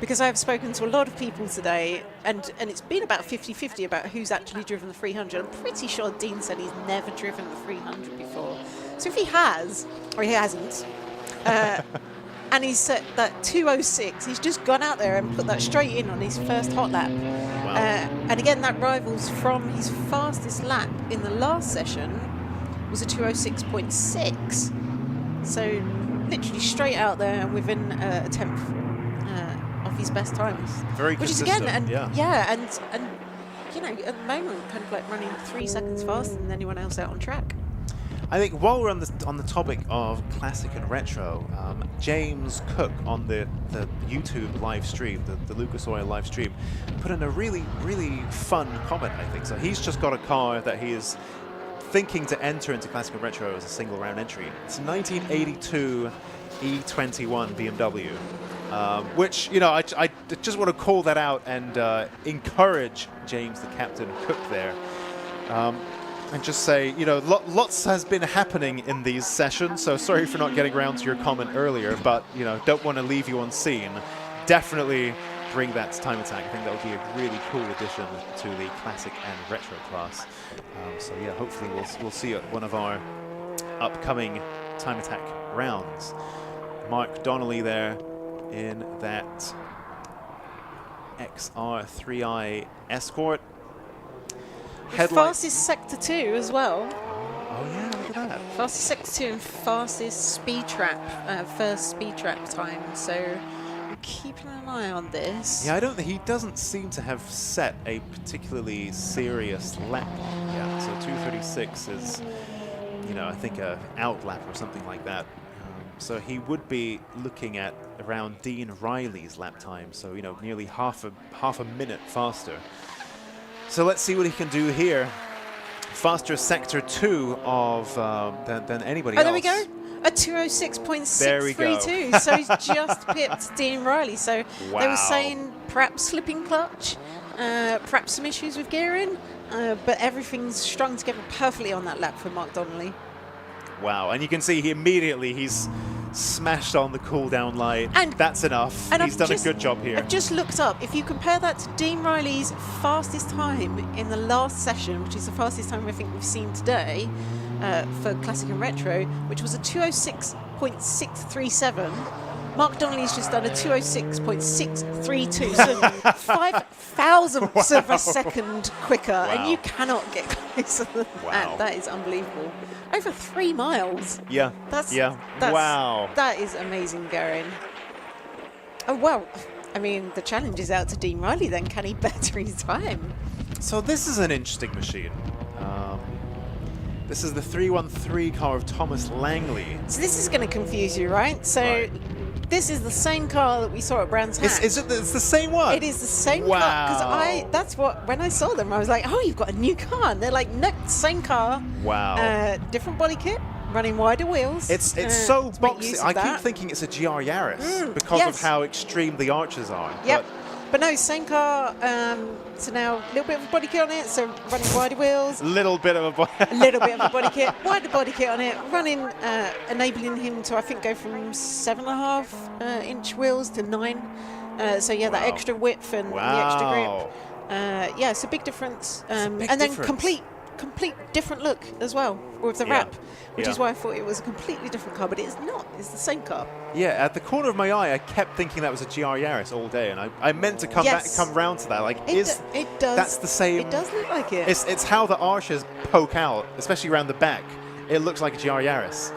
because I have spoken to a lot of people today, and it's been about 50-50 about who's actually driven the 300. I'm pretty sure Dean said he's never driven the 300 before. So if he has, or he hasn't, and he's set that 206, he's just gone out there and put that straight in on his first hot lap. Wow. And again, that rivals from his fastest lap in the last session was a 206.6. So literally straight out there and within a tenth of his best times. Very which consistent. is again, and at the moment, kind of like running 3 seconds faster than anyone else out on track. I think while we're on the topic of classic and retro, James Cook on the YouTube live stream, the Lucas Oil live stream, put in a really, really fun comment, I think. So he's just got a car that he is thinking to enter into classic and retro as a single round entry. It's a 1982 E21 BMW. Which, I just want to call that out and encourage James, the Captain Cook there. And just say, lots has been happening in these sessions, so sorry for not getting around to your comment earlier, but, don't want to leave you unseen. Definitely bring that to Time Attack. I think that would be a really cool addition to the classic and retro class. So yeah, hopefully we'll see it at one of our upcoming Time Attack rounds. Mark Donnelly there in that XR3i Escort. Fastest sector 2 as well. Oh yeah, look at that. fastest sector 2 and fastest speed trap, first speed trap time. So I'm keeping an eye on this. Yeah, I don't think he doesn't seem to have set a particularly serious lap yet. So 2:36 is, you know, I think a out lap or something like that. So he would be looking at around Dean Riley's lap time. So, you know, nearly half a minute faster. So let's see what he can do here. Faster sector 2 of than anybody else. Oh, there we go. A 2:06.632. So he's just pipped Dean Riley. So they were saying perhaps slipping clutch, perhaps some issues with gearing, but everything's strung together perfectly on that lap for Mark Donnelly. Wow, and you can see he's smashed on the cool down light. And that's enough. And he's done a good job here. I've just looked up. If you compare that to Dean Riley's fastest time in the last session, which is the fastest time I think we've seen today for Classic and Retro, which was a 2:06.637. Mark Donnelly's just done a 2:06.632, so 5,000ths of a second quicker, and you cannot get closer than that. That is unbelievable. Over 3 miles. Yeah. Wow. That is amazing going. Oh, well, I mean, the challenge is out to Dean Riley then. Can he better his time? So this is an interesting machine. This is the 313 car of Thomas Langley. So this is going to confuse you, right? So this is the same car that we saw at Brands Hatch. Is it? It's the same one? It is the same car. Because that's what, when I saw them, I was like, oh, you've got a new car. And they're like, no, same car. Wow. Different body kit, running wider wheels. It's so boxy. I keep thinking it's a GR Yaris because of how extreme the arches are. Yep. But no, same car. So now a little bit of a body kit on it. So running wider wheels. Little bit of a body. A little bit of a body kit. Wider body kit on it. Running, enabling him to, I think, go from 7.5 inch wheels to 9. So yeah, that extra width and the extra grip. Yeah, it's a big difference. And then complete different look as well with the wrap, which is why I thought it was a completely different car, but it is not. It's the same car. Yeah, at the corner of my eye, I kept thinking that was a GR Yaris all day, and I meant to come round to that. Like, it does. That's the same? It does look like it. It's how the arches poke out, especially around the back. It looks like a GR Yaris,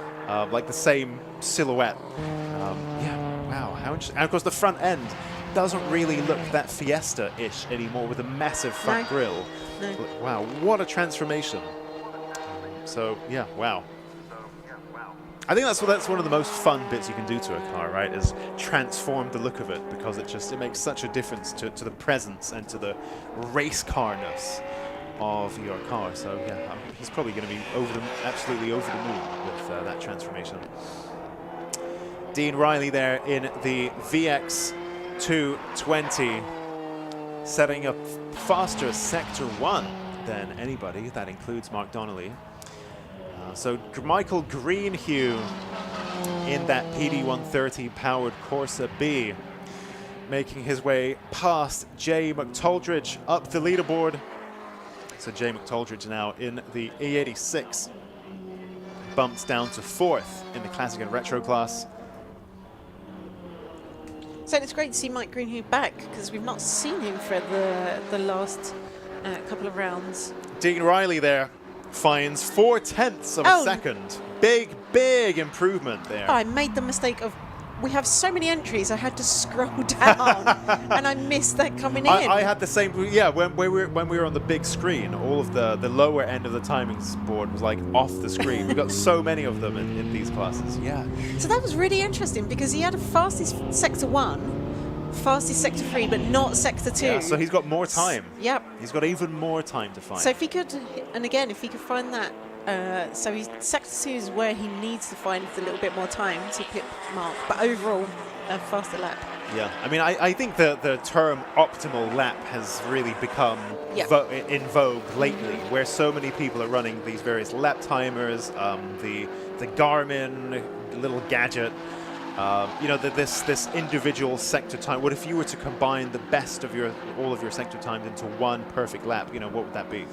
like the same silhouette. Yeah, wow, how interesting. And of course, the front end doesn't really look that Fiesta-ish anymore with a massive front grille. No. Wow, what a transformation. So, yeah, wow. I think that's one of the most fun bits you can do to a car, right, is transform the look of it, because it makes such a difference to the presence and to the race carness of your car. So, yeah, he's probably going to be absolutely over the moon with that transformation. Dean Riley there in the VX 220, setting up faster sector 1 than anybody. That includes Mark Donnelly. So Michael Greenhue in that PD130 powered Corsa B, making his way past Jay McToldridge up the leaderboard. So Jay McToldridge now in the E86, bumped down to 4th in the Classic and Retro class. So it's great to see Mike Greenhue back, because we've not seen him for the last couple of rounds. Dean Riley there finds 0.4 of a second. Big improvement there. I made the mistake of, we have so many entries, I had to scroll down and I missed that coming in. I had the same, yeah, when we were on the big screen, all of the lower end of the timings board was like off the screen. We got so many of them in these classes, yeah. So that was really interesting, because he had a fastest sector 1, fastest sector 3, but not sector 2. Yeah, so he's got more time. Yep. He's got even more time to find. So if he could, and again, if he could find that, so sector 2 is where he needs to find a little bit more time to pip Mark, but overall, a faster lap. Yeah, I mean, I think the term optimal lap has really become in vogue lately, where so many people are running these various lap timers, the Garmin little gadget. You know, this individual sector time. What if you were to combine the best of all of your sector times into one perfect lap? You know, what would that be?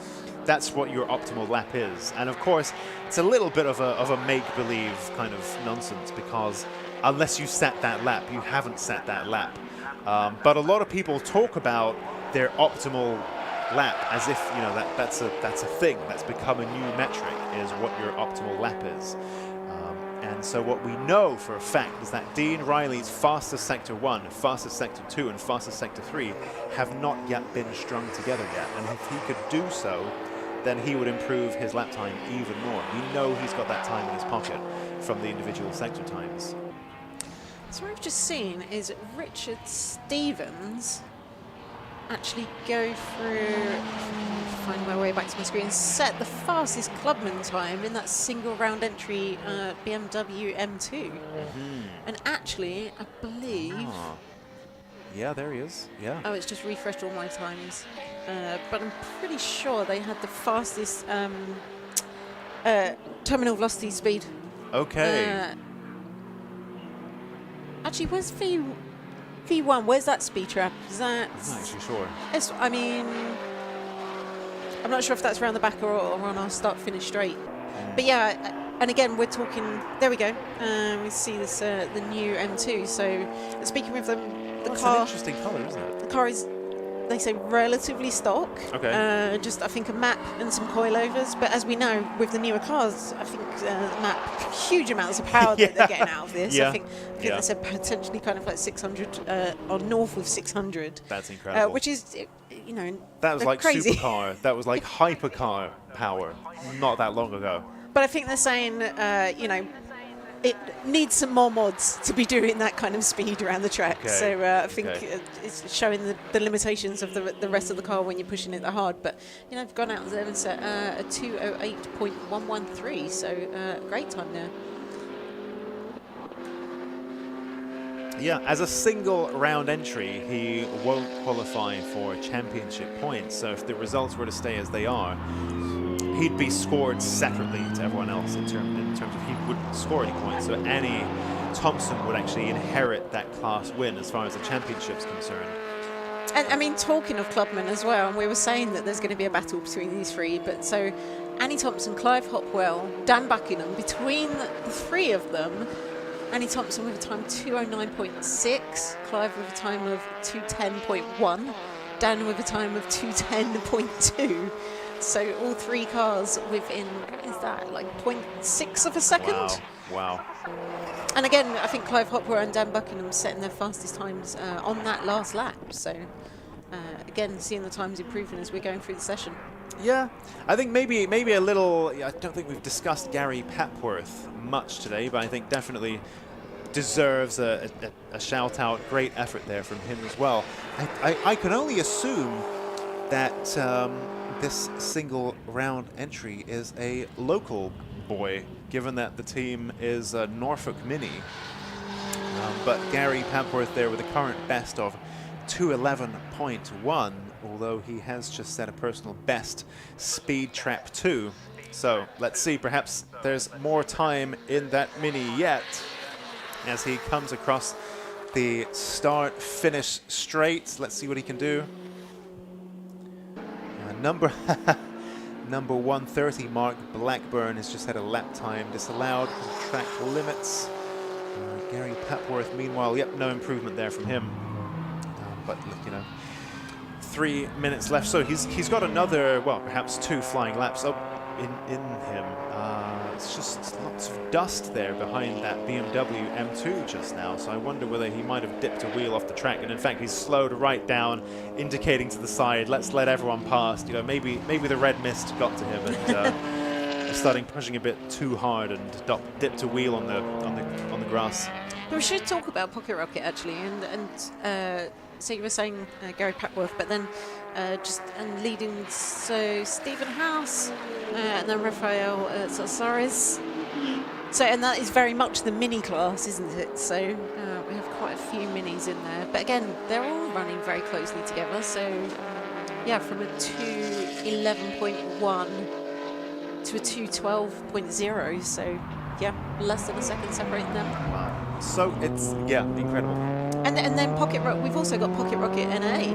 That's what your optimal lap is. And of course, it's a little bit of a make-believe kind of nonsense, because unless you set that lap, you haven't set that lap. But a lot of people talk about their optimal lap, as if, you know, that's a thing that's become a new metric, is what your optimal lap is. And so what we know for a fact is that Dean Riley's fastest sector 1, fastest sector 2 and fastest sector 3 have not yet been strung together yet, and if he could do so, then he would improve his lap time even more. We know he's got that time in his pocket from the individual sector times. So what we've just seen is Richard Stevens actually go through, find my way back to my screen, set the fastest clubman time in that single round entry BMW M2. And actually, I believe... Yeah, there he is. Yeah. Oh, it's just refreshed all my times. But I'm pretty sure they had the fastest terminal velocity speed. Okay. Actually, where's V1? Where's that speed trap? Is that... I'm not actually sure. I mean, I'm not sure if that's around the back or on our start-finish straight. But yeah, and again, we're talking... There we go. We see this the new M2. So speaking of them, the That's car... an interesting colour, isn't it? The car is, they say, relatively stock. Okay. Just, I think, a map and some coilovers. But as we know, with the newer cars, I think the map, huge amounts of power that they're getting out of this. Yeah. I think they said potentially kind of like 600 or north of 600. That's incredible. Which is, you know, that was like crazy. supercar. That was like hypercar power not that long ago. But I think they're saying, you know, it needs some more mods to be doing that kind of speed around the track. Okay. So I think it's showing the limitations of the rest of the car when you're pushing it that hard. But, you know, I've gone out there and set a 2:08.113, so great time there. Yeah, as a single round entry, he won't qualify for championship points. So if the results were to stay as they are, he'd be scored separately to everyone else in terms of he wouldn't score any points. So Annie Thompson would actually inherit that class win as far as the championship's concerned. And I mean, talking of clubmen as well, and we were saying that there's going to be a battle between these three, but so Annie Thompson, Clive Hopwell, Dan Buckingham, between the three of them, Annie Thompson with a time 2:09.6, Clive with a time of 2:10.1, Dan with a time of 2:10.2. So all three cars within, is that like 0.6 of a second? Wow. And again, I think Clive Hopwell and Dan Buckingham setting their fastest times on that last lap. So again, seeing the times improving as we're going through the session. Yeah, I think maybe a little. I don't think we've discussed Gary Papworth much today, but I think definitely deserves a shout out. Great effort there from him as well. I can only assume that this single round entry is a local boy, given that the team is Norfolk Mini. But Gary Papworth there with a current best of 2:11.1, although he has just set a personal best speed trap 2. So let's see, perhaps there's more time in that Mini yet as he comes across the start-finish straight. Let's see what he can do. Number 130, Mark Blackburn, has just had a lap time disallowed because of track limits. Gary Papworth, meanwhile, yep, no improvement there from him. But look, you know, 3 minutes left, so he's got another, well, perhaps 2 flying laps up in him. It's just lots of dust there behind that BMW M2 just now, so I wonder whether he might have dipped a wheel off the track, and in fact he's slowed right down, indicating to the side, let's let everyone pass. You know, maybe the red mist got to him and starting pushing a bit too hard and dipped a wheel on the grass. We should talk about Pocket Rocket actually, and so you were saying Gary Papworth, but then leading, so Stephen House and then Rafael Salsares. So, and that is very much the mini class, isn't it? So we have quite a few minis in there, but again, they're all running very closely together. So yeah, from a 2:11.1 to a 2:12.0. So yeah, less than a second separating them. Wow. So it's, yeah, incredible. And then we've also got Pocket Rocket NA,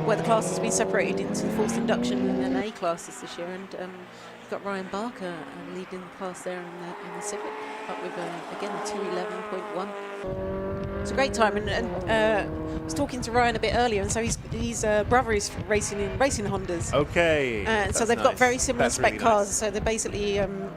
where the class has been separated into forced induction and NA classes this year. And You've got Ryan Barker leading the class there in the Civic, up with again a 2:11.1. It's a great time, and I was talking to Ryan a bit earlier, and so his brother is racing in racing Hondas. Okay. So they've got very similar spec really cars. nice. So they're basically, and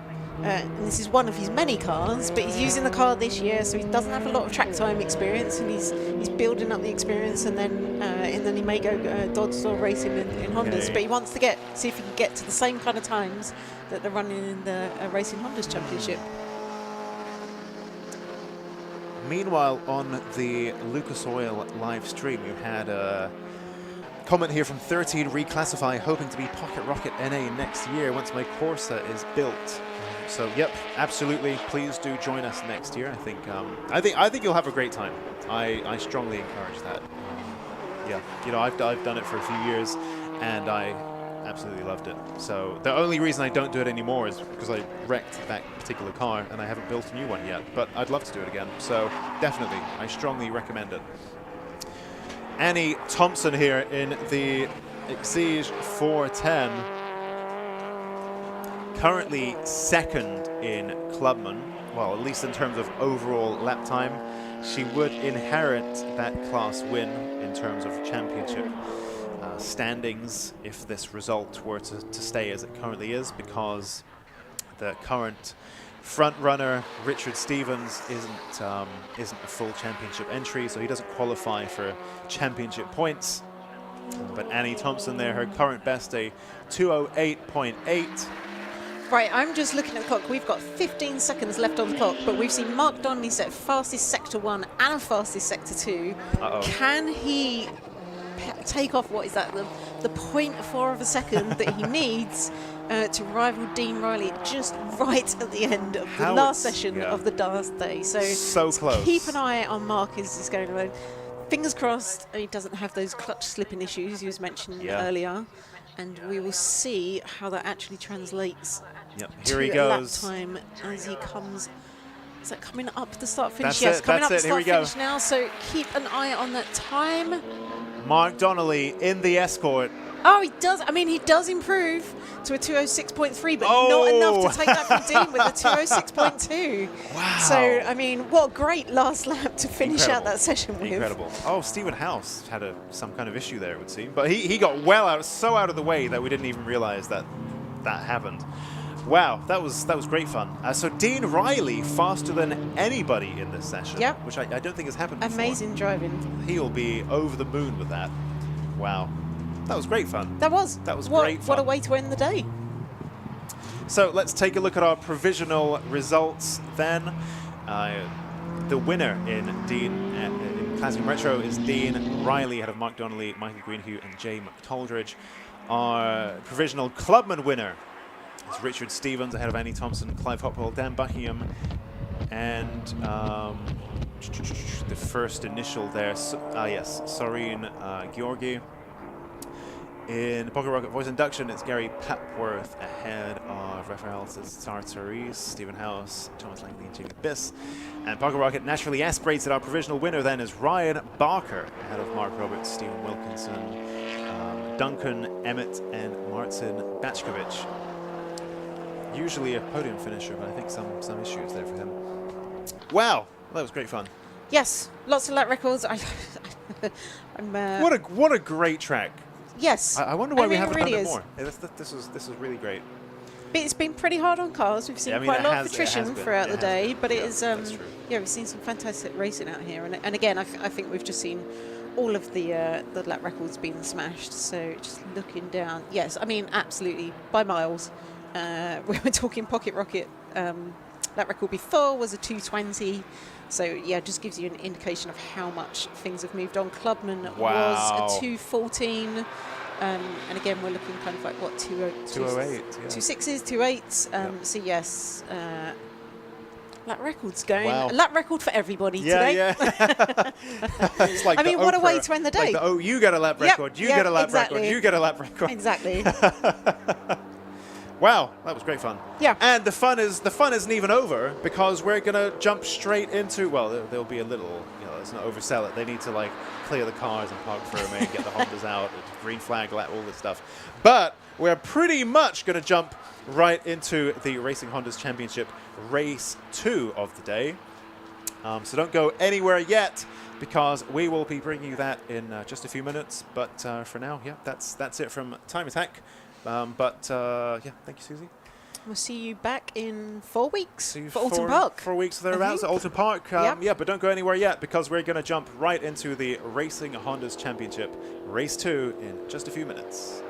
this is one of his many cars, but he's using the car this year, so he doesn't have a lot of track time experience, and he's building up the experience, and then he may go Dodge or racing in Hondas, but he wants to see if he can get to the same kind of times that they're running in the Racing Hondas Championship. Meanwhile, on the Lucas Oil live stream, you had a comment here from 13 Reclassify, hoping to be Pocket Rocket NA next year once my Corsa is built. So, yep, absolutely. Please do join us next year. I think you'll have a great time. I strongly encourage that. Yeah, you know, I've done it for a few years, and I absolutely loved it. So the only reason I don't do it anymore is because I wrecked that particular car and I haven't built a new one yet. But I'd love to do it again. So definitely, I strongly recommend it. Annie Thompson here in the Exige 410. Currently second in Clubman. Well, at least in terms of overall lap time. She would inherit that class win in terms of championship standings if this result were to stay as it currently is, because the current front runner Richard Stevens isn't a full championship entry, so he doesn't qualify for championship points. But Annie Thompson there, her current best, a 2:08.8. Right, I'm just looking at the clock. We've got 15 seconds left on the clock, but we've seen Mark Donnelly set fastest Sector 1 and fastest Sector 2. Can he take off, what is that, the 0.4 of a second that he needs to rival Dean Riley just right at the end of the last session of the last day? So close. Keep an eye on Mark as he's going around. Fingers crossed he doesn't have those clutch slipping issues he was mentioning earlier, and we will see how that actually translates. Yep, here he goes. Lap time as he comes. Is that coming up the start finish? That's yes, it, coming that's up it. the Here we start go. finish now. So keep an eye on that time. Mark Donnelly in the Escort. Oh, he does. I mean, he does improve to a 2:06.3, but not enough to take that from Dean with a 2:06.2. Wow. So, I mean, what a great last lap to finish out that session with. Incredible. Oh, Stephen House had some kind of issue there, it would seem. But he got so out of the way that we didn't even realize that happened. Wow, that was great fun. So Dean Riley faster than anybody in this session, which I don't think has happened before. Amazing driving. He'll be over the moon with that. Wow, that was great fun. That was great fun. What a way to end the day. So let's take a look at our provisional results then. The winner in Classic Retro is Dean Riley, ahead of Mark Donnelly, Michael Greenhue, and Jay McToldridge. Our provisional Clubman winner is Richard Stevens, ahead of Annie Thompson, Clive Hopwell, Dan Buckingham, and the first initial there, Soreen Georgi. In Pocket Rocket Voice Induction, it's Gary Papworth ahead of Rafael Sartaris, Stephen House, Thomas Langley, and Jamie Biss. And Pocket Rocket Naturally Aspirated, our provisional winner then is Ryan Barker, ahead of Mark Roberts, Stephen Wilkinson, Duncan Emmett, and Martin Batchkovich. Usually a podium finisher, but I think some issues there for him. Wow, that was great fun. Yes, lots of lap records. What a great track. Yes. I wonder why we haven't really done it is. more. This is really great. But it's been pretty hard on cars. We've seen quite a lot of attrition throughout the day, but it is we've seen some fantastic racing out here. And again, I think we've just seen all of the lap records being smashed. So just looking down, yes, I mean absolutely by miles. We were talking Pocket Rocket. Lap record before was a 2:20. So yeah, just gives you an indication of how much things have moved on. Clubman was a 2:14. And again, we're looking kind of like, what, 2:08? 2:6s, 2:8s. So yes, lap record's going. Wow. A lap record for everybody today. Yeah. It's like I mean, what a way to end the day. Like you get a lap record, you get a lap record, you get a lap record. Exactly. Wow, that was great fun. Yeah. And the fun isn't even over, because we're gonna jump straight into, well, there'll be a little let's not oversell it. They need to like clear the cars and park for a minute, get the Hondas out, green flag, all this stuff. But we're pretty much going to jump right into the Racing Hondas Championship Race 2 of the day. So don't go anywhere yet, because we will be bringing you that in just a few minutes. But for now, yeah, that's it from Time Attack. Yeah, thank you, Susie. We'll see you back in 4 weeks for for Alton Park. 4 weeks thereabouts at Alton Park. Yeah, but don't go anywhere yet, because we're going to jump right into the Racing Hondas Championship Race 2 in just a few minutes.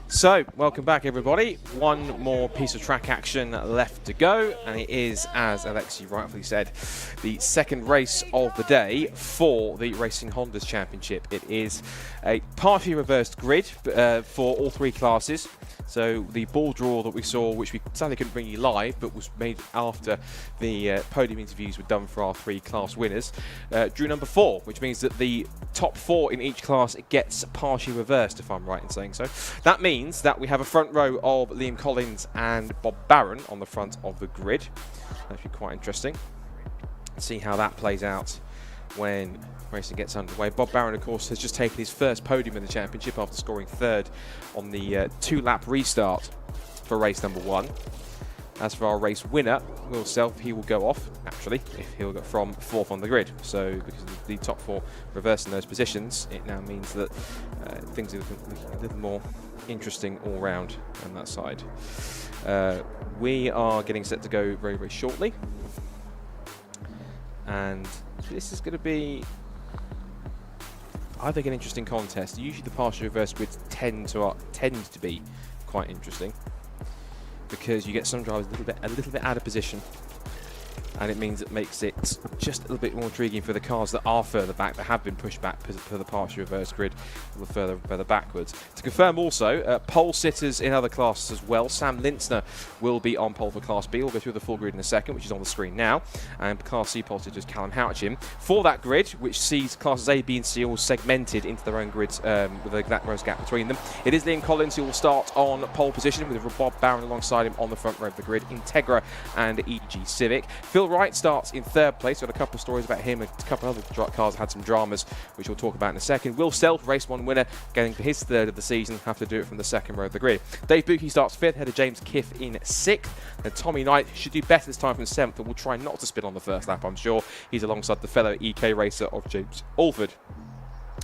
So, welcome back everybody. One more piece of track action left to go, and it is, as Alexi rightfully said, the second race of the day for the Racing Hondas Championship. It is a partially reversed grid for all three classes. So the ball draw that we saw, which we sadly couldn't bring you live, but was made after the podium interviews were done for our three class winners, drew number 4, which means that the top 4 in each class gets partially reversed, if I'm right in saying so. That means that we have a front row of Liam Collins and Bob Barron on the front of the grid. That should be quite interesting. See how that plays out when racing gets underway. Bob Barron, of course, has just taken his first podium in the championship after scoring 3rd on the 2-lap restart for race number 1. As for our race winner, Will Self, he will go off, naturally, if he'll go from 4th on the grid. So because of the top 4 reversing those positions, it now means that things are looking a little more interesting all round on that side. We are getting set to go very, very shortly. And this is going to be, I think, an interesting contest. Usually the partial reverse grids tend to be quite interesting, because you get some drivers a little bit out of position, and it means it makes it just a little bit more intriguing for the cars that are further back, that have been pushed back for the partial reverse grid a little further backwards. To confirm also, pole sitters in other classes as well. Sam Lintzner will be on pole for Class B. We'll go through the full grid in a second, which is on the screen now. And Class C pole sitters Callum Houchin. For that grid, which sees classes A, B and C all segmented into their own grids with an exact rows gap between them, it is Liam Collins who will start on pole position with Bob Barron alongside him on the front row of the grid, Integra and EG Civic. Phil Wright starts in 3rd place. Got a couple of stories about him, and a couple of other cars had some dramas, which we'll talk about in a second. Will Self, race 1 winner, getting for his 3rd of the season, have to do it from the 2nd row of the grid. Dave Buckley starts 5th, ahead of James Kiff in 6th. And Tommy Knight should do better this time from 7th, and will try not to spin on the first lap, I'm sure. He's alongside the fellow EK racer of James Alford.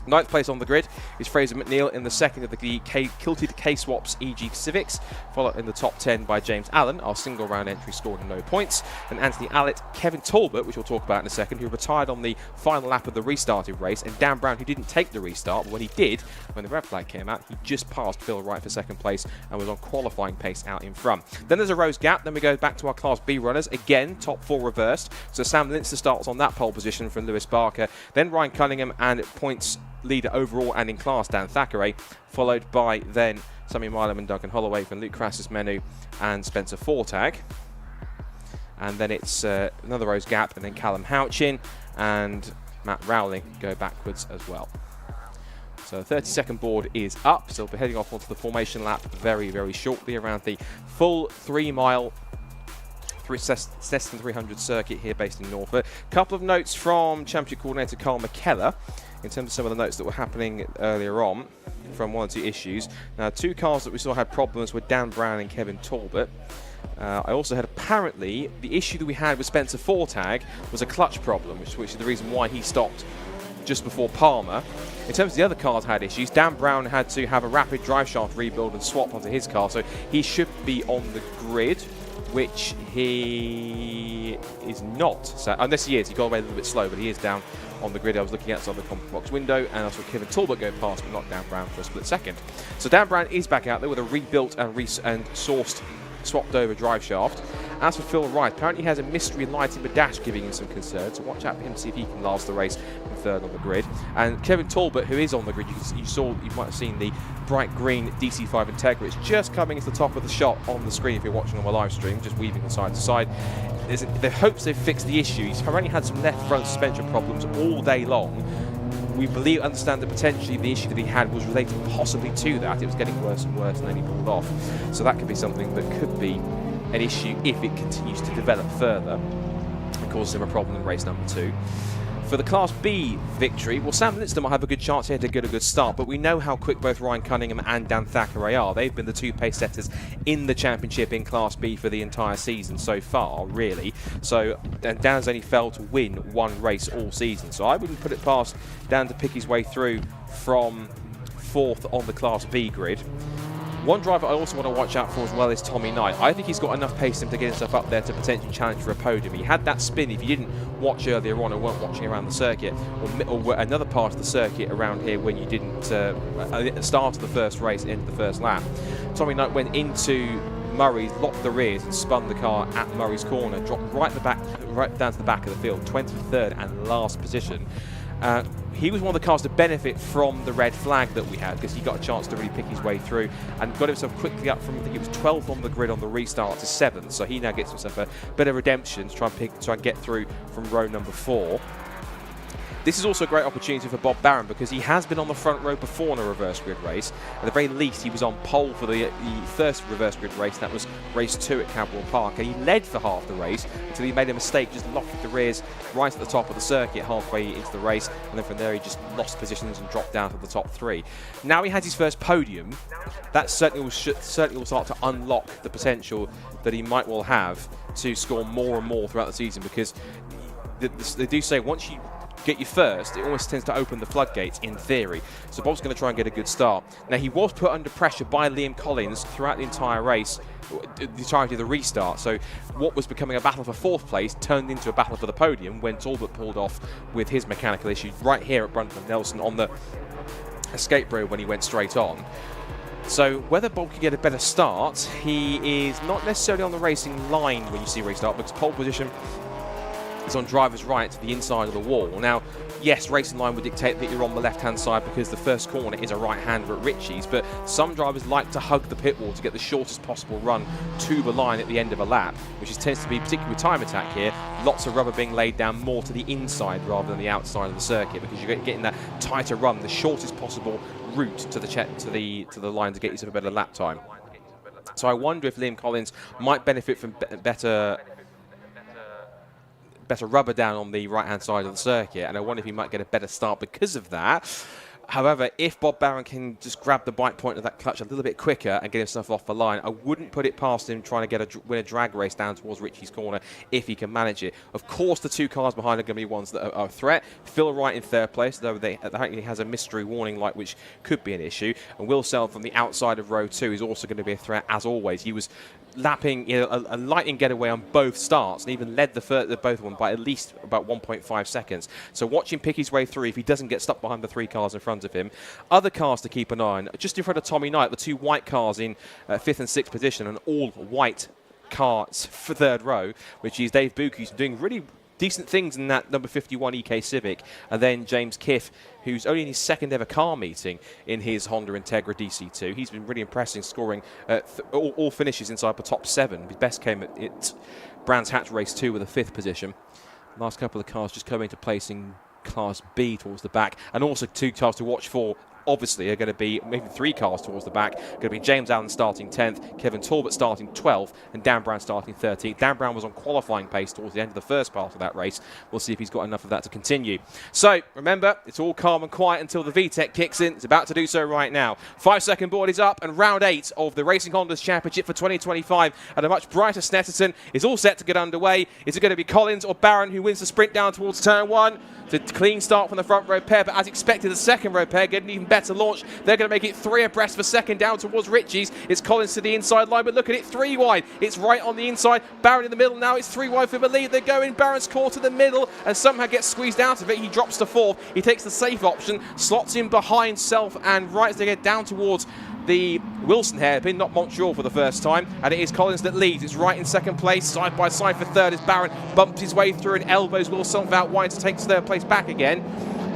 9th place on the grid is Fraser McNeil in the 2nd of the Kilted K-Swaps EG Civics, followed in the top 10 by James Allen, our single round entry scoring no points, and Anthony Allett, Kevin Talbot, which we'll talk about in a second, who retired on the final lap of the restarted race, and Dan Brown, who didn't take the restart, but when he did, when the red flag came out, he just passed Phil Wright for 2nd place and was on qualifying pace out in front. Then there's a rows gap, then we go back to our Class B runners, again top 4 reversed, so Sam Lintzner starts on that pole position from Lewis Barker, then Ryan Cunningham, and points leader overall and in class Dan Thackeray, followed by then Sammy Milam and Duncan Holloway from Luke Crassus Menu and Spencer Fortag. And then it's another rows gap, and then Callum Houchin and Matt Rowling go backwards as well. So the 30-second board is up, so we'll be heading off onto the formation lap very, very shortly around the full 3-mile Snetterton 300 circuit here based in Norfolk. Couple of notes from Championship Coordinator Carl McKellar in terms of some of the notes that were happening earlier on from 1 or 2 issues. Now, 2 cars that we saw had problems were Dan Brown and Kevin Talbot. I also had apparently the issue that we had with Spencer Fortag was a clutch problem, which is the reason why he stopped just before Palmer. In terms of the other cars had issues, Dan Brown had to have a rapid drive shaft rebuild and swap onto his car, so he should be on the grid, which he is not. So, unless he is, he got away a little bit slow, but he is down on the grid. I was looking outside the comp box window, and I saw Kevin Talbot go past, but not Dan Brown for a split second. So Dan Brown is back out there with a rebuilt and sourced, swapped over drive shaft. As for Phil Wright, apparently he has a mystery light in the dash giving him some concern, so watch out for him to see if he can last the race in 3rd on the grid. And Kevin Talbot, who is on the grid, you might have seen the bright green DC5 Integra. It's just coming into the top of the shot on the screen if you're watching on my live stream, just weaving from side to side. They hopes they've fixed the issue. He's apparently had some left front suspension problems all day long. We understand that potentially the issue that he had was related possibly to that. It was getting worse and worse, and then he pulled off. So that could be something that could be an issue if it continues to develop further and causes him a problem in race number 2. For the Class B victory, well, Sam Lintzner might have a good chance here to get a good start, but we know how quick both Ryan Cunningham and Dan Thackeray are. They've been the 2 pace setters in the championship in Class B for the entire season so far, really. So, and Dan's only failed to win 1 race all season, so I wouldn't put it past Dan to pick his way through from 4th on the Class B grid. One driver I also want to watch out for as well is Tommy Knight. I think he's got enough pace to get himself up there to potentially challenge for a podium. He had that spin, if you didn't watch earlier on or weren't watching around the circuit, or another part of the circuit around here when you didn't at the start of the first race, end of the first lap. Tommy Knight went into Murray's, locked the rears and spun the car at Murray's corner, dropped right down to the back of the field, 23rd and last position. He was one of the cars to benefit from the red flag that we had, because he got a chance to really pick his way through and got himself quickly up from, I think it was 12th on the grid on the restart to 7th. So he now gets himself a bit of redemption to try and get through from row number 4. This is also a great opportunity for Bob Barron because he has been on the front row before in a reverse grid race. At the very least, he was on pole for the first reverse grid race. That was race 2 at Cadwell Park, and he led for half the race until he made a mistake, just lofted the rears right at the top of the circuit halfway into the race, and then from there he just lost positions and dropped down to the top 3. Now he has his first podium. That certainly will start to unlock the potential that he might well have to score more and more throughout the season, because they do say once you get you first, it almost tends to open the floodgates in theory. So Bob's going to try and get a good start. Now, he was put under pressure by Liam Collins throughout the entire race, the entirety of the restart. So what was becoming a battle for 4th place turned into a battle for the podium when Talbot pulled off with his mechanical issue right here at Brunton Nelson on the escape road when he went straight on. So whether Bob can get a better start, he is not necessarily on the racing line when you see restart, because pole position is on driver's right to the inside of the wall. Now, yes, racing line would dictate that you're on the left-hand side because the first corner is a right-hander at Ritchie's, but some drivers like to hug the pit wall to get the shortest possible run to the line at the end of a lap, which tends to be, particularly with Time Attack here, lots of rubber being laid down more to the inside rather than the outside of the circuit, because you're getting that tighter run, the shortest possible route to the line to get yourself a better lap time. So I wonder if Liam Collins might benefit from better rubber down on the right-hand side of the circuit, and I wonder if he might get a better start because of that. However, if Bob Barron can just grab the bite point of that clutch a little bit quicker and get himself off the line, I wouldn't put it past him trying to win a drag race down towards Ritchie's corner if he can manage it. Of course, the 2 cars behind are going to be ones that are a threat. Phil Wright in 3rd place, though he has a mystery warning light, which could be an issue. And Will Self from the outside of row 2 is also going to be a threat, as always. He was lapping a lightning getaway on both starts and even led the both of them by at least about 1.5 seconds. So watch him pick his way through if he doesn't get stuck behind the 3 cars in front of him. Other cars to keep an eye on, just in front of Tommy Knight, the 2 white cars in 5th and 6th position, and all white cars for 3rd row, which is Dave Buke, who's doing really decent things in that number 51 EK Civic, and then James Kiff, who's only in his 2nd ever car meeting in his Honda Integra DC2. He's been really impressive, scoring all finishes inside the top 7. His best came at Brands Hatch Race 2 with a 5th position. Last couple of cars just coming into place in Class B towards the back, and also 2 cars to watch for obviously are going to be maybe 3 cars towards the back. Going to be James Allen starting 10th, Kevin Talbot starting 12th, and Dan Brown starting 13th. Dan Brown was on qualifying pace towards the end of the first part of that race. We'll see if he's got enough of that to continue. So remember, it's all calm and quiet until the VTEC kicks in. It's about to do so right now. 5-second board is up, and round 8 of the Racing Hondas Championship for 2025 at a much brighter Snetterton is all set to get underway. Is it going to be Collins or Barron who wins the sprint down towards turn 1? It's a clean start from the front row pair, but as expected, the second row pair get an even better launch. They're going to make it 3 abreast for second down towards Ritchie's. It's Collins to the inside line, but look at it, 3 wide. It's right on the inside. Barron in the middle now. It's 3 wide for the lead. They're going. Barron's caught in the middle and somehow gets squeezed out of it. He drops to 4th. He takes the safe option, slots in behind Self and Wright as they get down towards the Wilson hairpin, not Montreal for the first time, and it is Collins that leads. It's right in 2nd place, side by side for 3rd as Barron bumps his way through and elbows Will Self out wide to take 3rd place back again.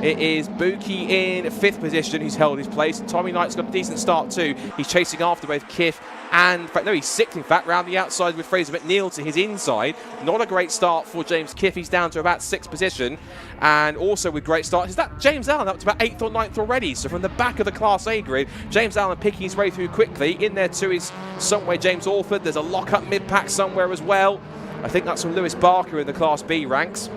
It is Buki in 5th position who's held his place. Tommy Knight's got a decent start too. He's chasing after both Kiff and, in fact, no, he's 6th, in fact, round the outside with Fraser McNeil to his inside. Not a great start for James Kiff. He's down to about 6th position. And also with great starts, is that James Allen up to about 8th or 9th already. So from the back of the Class A grid, James Allen picking his way through quickly. In there too is somewhere James Orford. There's a lock-up mid-pack somewhere as well. I think that's from Lewis Barker in the Class B ranks.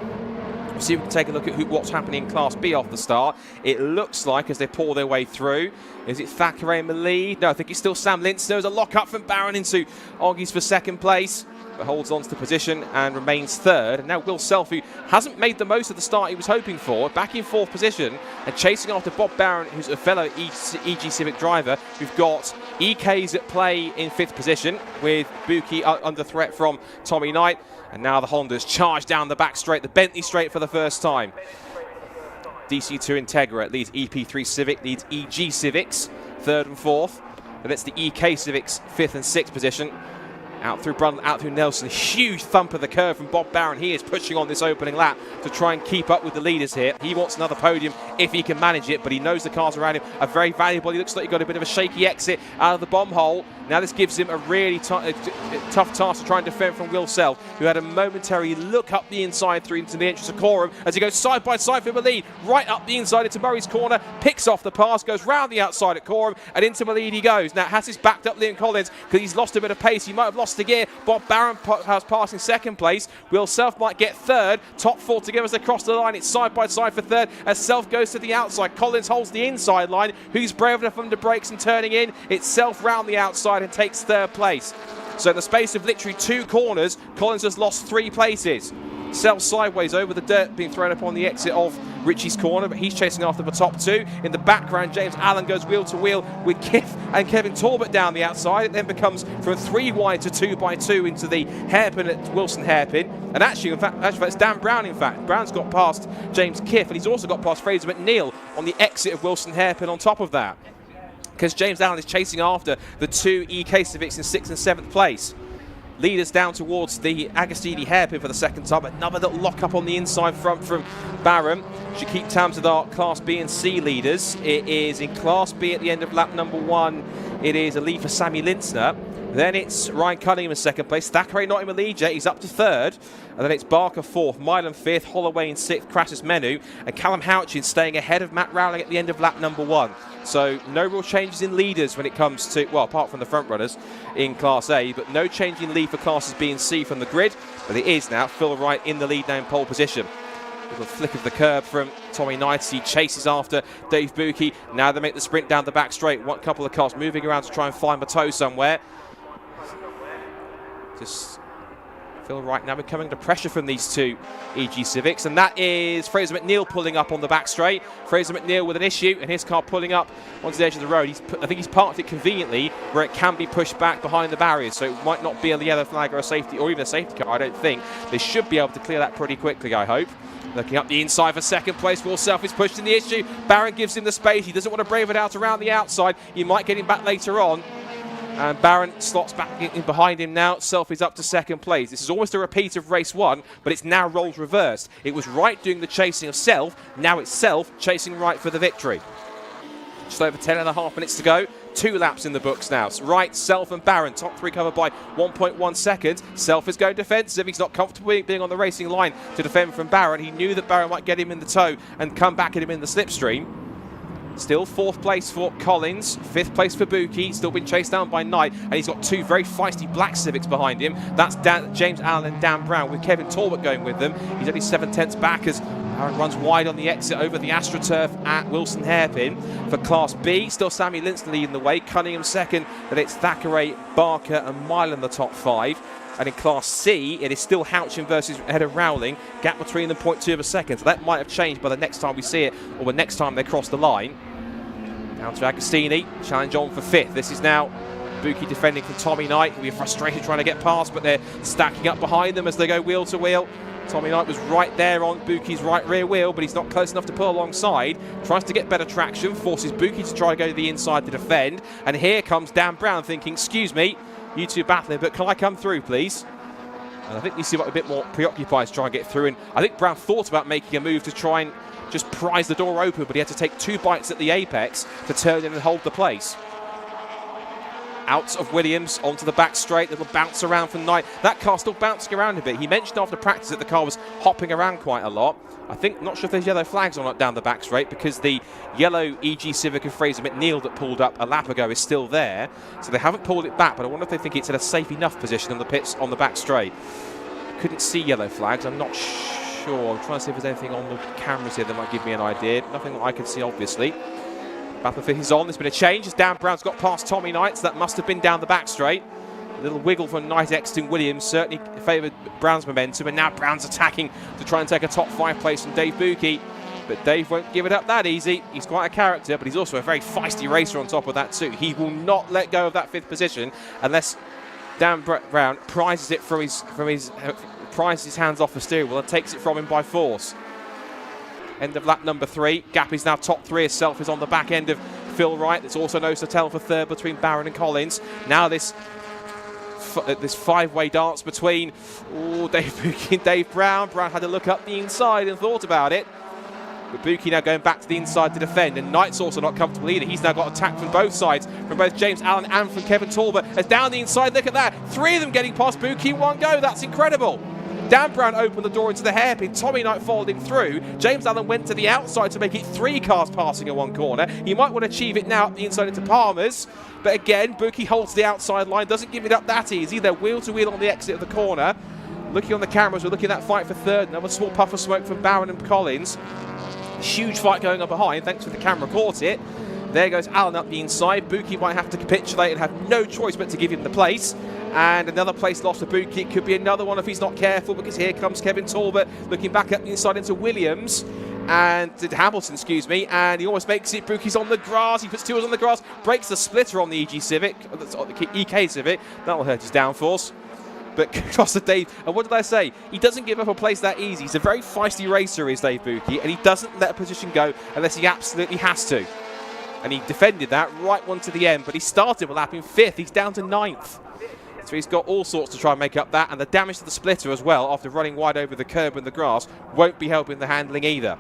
We'll see if we can take a look at what's happening in Class B off the start. It looks like as they pour their way through, is it Thackeray in the lead? No, I think it's still Sam Lintz. There's a lock-up from Barron into Oggies for 2nd place, but holds on to the position and remains 3rd. And now Will Self, who hasn't made the most of the start he was hoping for, back in 4th position and chasing after Bob Barron, who's a fellow EG Civic driver. We've got EKs at play in 5th position with Buki under threat from Tommy Knight. And now the Hondas charge down the back straight, the Bentley straight for the first time. DC2 Integra leads EP3 Civic, leads EG Civics 3rd and 4th. And it's the EK Civics 5th and 6th position. Out through Brundle, out through Nelson. Huge thump of the curve from Bob Barron. He is pushing on this opening lap to try and keep up with the leaders here. He wants another podium if he can manage it, but he knows the cars around him are very valuable. He looks like he got a bit of a shaky exit out of the bomb hole. Now this gives him a really tough task to try and defend from Will Self, who had a momentary look up the inside through into the entrance of Coram as he goes side by side for the lead. Right up the inside into Murray's corner, picks off the pass, goes round the outside at Coram, and into the lead he goes. Now Hass's backed up Liam Collins because he's lost a bit of pace. He might have lost the gear. Bob Barron has passing second place. Will Self might get third. Top four together as they cross the line. It's side by side for third as Self goes to the outside. Collins holds the inside line. Who's brave enough under brakes and turning in? It's Self round the outside and takes third place. So in the space of literally 2 corners, Collins has lost 3 places. Self sideways over the dirt being thrown up on the exit of Richie's corner, but he's chasing after the top 2. In the background, James Allen goes wheel to wheel with Kiff and Kevin Talbot down the outside. It then becomes from 3 wide to 2 by 2 into the hairpin at Wilson hairpin. And actually, in fact, it's Dan Brown, in fact. Brown's got past James Kiff, and he's also got past Fraser McNeil on the exit of Wilson hairpin on top of that, because James Allen is chasing after the 2 EK Civics in 6th and 7th place. Leaders down towards the Agostini hairpin for the second time. Another little lock up on the inside front from Barron. Should keep tabs with our Class B and C leaders. It is in Class B at the end of lap number 1. It is a lead for Sammy Linsner. Then it's Ryan Cunningham in second place. Thackeray not in the lead yet. He's up to third. And then it's Barker fourth, Milan fifth, Holloway in sixth, Crassus Menu, and Callum Houchin staying ahead of Matt Rowling at the end of lap number 1. So no real changes in leaders when it comes to, well, apart from the front runners in Class A, but no change in lead for Classes B and C from the grid. But it is now Phil Wright in the lead now in pole position. Little flick of the curb from Tommy Knight. He chases after Dave Buki. Now they make the sprint down the back straight. One couple of cars moving around to try and find Mateau somewhere. Just Phil Wright now becoming under pressure from these 2 EG Civics, and that is Fraser McNeil pulling up on the back straight. Fraser McNeil with an issue, and his car pulling up onto the edge of the road. I think he's parked it conveniently where it can be pushed back behind the barriers, so it might not be a yellow flag or a safety, or even a safety car. I don't think. They should be able to clear that pretty quickly, I hope. Looking up the inside for second place. Will Self is pushed in the issue. Barron gives him the space. He doesn't want to brave it out around the outside. He might get him back later on. And Barron slots back in behind him now. Self is up to second place. This is almost a repeat of race 1, but it's now roles reversed. It was Wright doing the chasing of Self. Now it's Self chasing Wright for the victory. Just over 10.5 minutes to go. 2 laps in the books now. So Wright, Self and Barron. Top 3 covered by 1.1 seconds. Self is going defensive. He's not comfortable being on the racing line to defend from Barron. He knew that Barron might get him in the tow and come back at him in the slipstream. Still 4th place for Collins, 5th place for Buki, still been chased down by Knight, and he's got 2 very feisty black Civics behind him. That's James Allen and Dan Brown, with Kevin Talbot going with them. He's only 7/10 back as Aaron runs wide on the exit over the AstroTurf at Wilson Hairpin. For Class B, still Sammy Linston leading the way, Cunningham second, then it's Thackeray, Barker and Milan the top 5. And in Class C, it is still Houchin versus ahead of Rowling. Gap between them 0.2 of a second. So that might have changed by the next time we see it, or the next time they cross the line. Down to Agostini, challenge on for 5th. This is now Buki defending from Tommy Knight, who are frustrated trying to get past, but they're stacking up behind them as they go wheel to wheel. Tommy Knight was right there on Buki's right rear wheel, but he's not close enough to pull alongside. Tries to get better traction, forces Buki to try to go to the inside to defend. And here comes Dan Brown thinking, excuse me, you two battling, but can I come through, please? And I think we see a bit more preoccupied to try and get through. And I think Brown thought about making a move to try and just prise the door open, but he had to take 2 bites at the apex to turn in and hold the place. Out of Williams onto the back straight, little bounce around from Knight. That car still bouncing around a bit. He mentioned after practice that the car was hopping around quite a lot. I think, not sure if there's yellow flags or not down the back straight, because the yellow EG Civic of Fraser McNeil that pulled up a lap ago is still there. So they haven't pulled it back, but I wonder if they think it's in a safe enough position on the pits on the back straight. Couldn't see yellow flags, I'm not sure. I'm trying to see if there's anything on the cameras here that might give me an idea. Nothing that I can see, obviously. Battle for is on. There's been a change as Dan Brown's got past Tommy Knight, so that must have been down the back straight. A little wiggle from Knight exiting Williams certainly favoured Brown's momentum, and now Brown's attacking to try and take a top 5 place from Dave Buki. But Dave won't give it up that easy. He's quite a character, but he's also a very feisty racer on top of that too. He will not let go of that 5th position unless Dan Brown prizes it prizes his hands off the steering wheel and takes it from him by force. End of lap number 3. Gap is now top 3 as Self is on the back end of Phil Wright. There's also no Sotell for 3rd between Barron and Collins. Now this this five-way dance between Dave Buki and Dave Brown. Brown had to look up the inside and thought about it. But Buki now going back to the inside to defend, and Knight's also not comfortable either. He's now got attack from both sides, from both James Allen and from Kevin Talbot. As down the inside, look at that. 3 of them getting past Buki in one go. That's incredible. Dan Brown opened the door into the hairpin. Tommy Knight followed him through. James Allen went to the outside to make it 3 cars passing in one corner. He might want to achieve it now up the inside into Palmer's. But again, Buki holds the outside line, doesn't give it up that easy. They're wheel to wheel on the exit of the corner. Looking on the cameras, we're looking at that fight for third. Another small puff of smoke from Barron and Collins. Huge fight going on behind, thanks for the camera caught it. There goes Allen up the inside. Buki might have to capitulate and have no choice but to give him the place. And another place lost to Buki. It could be another one if he's not careful, because here comes Kevin Talbot looking back up the inside into Williams. And Hamilton, excuse me, and he almost makes it. Buki's on the grass. He puts 2 wheels on the grass, breaks the splitter on the EG Civic, the EK Civic. That'll hurt his downforce. But across the Dave, and what did I say? He doesn't give up a place that easy. He's a very feisty racer, is Dave Buki, and he doesn't let a position go unless he absolutely has to. And he defended that right one to the end, but he started a lap in 5th. He's down to 9th. So he's got all sorts to try and make up that, and the damage to the splitter as well, after running wide over the curb and the grass, won't be helping the handling either.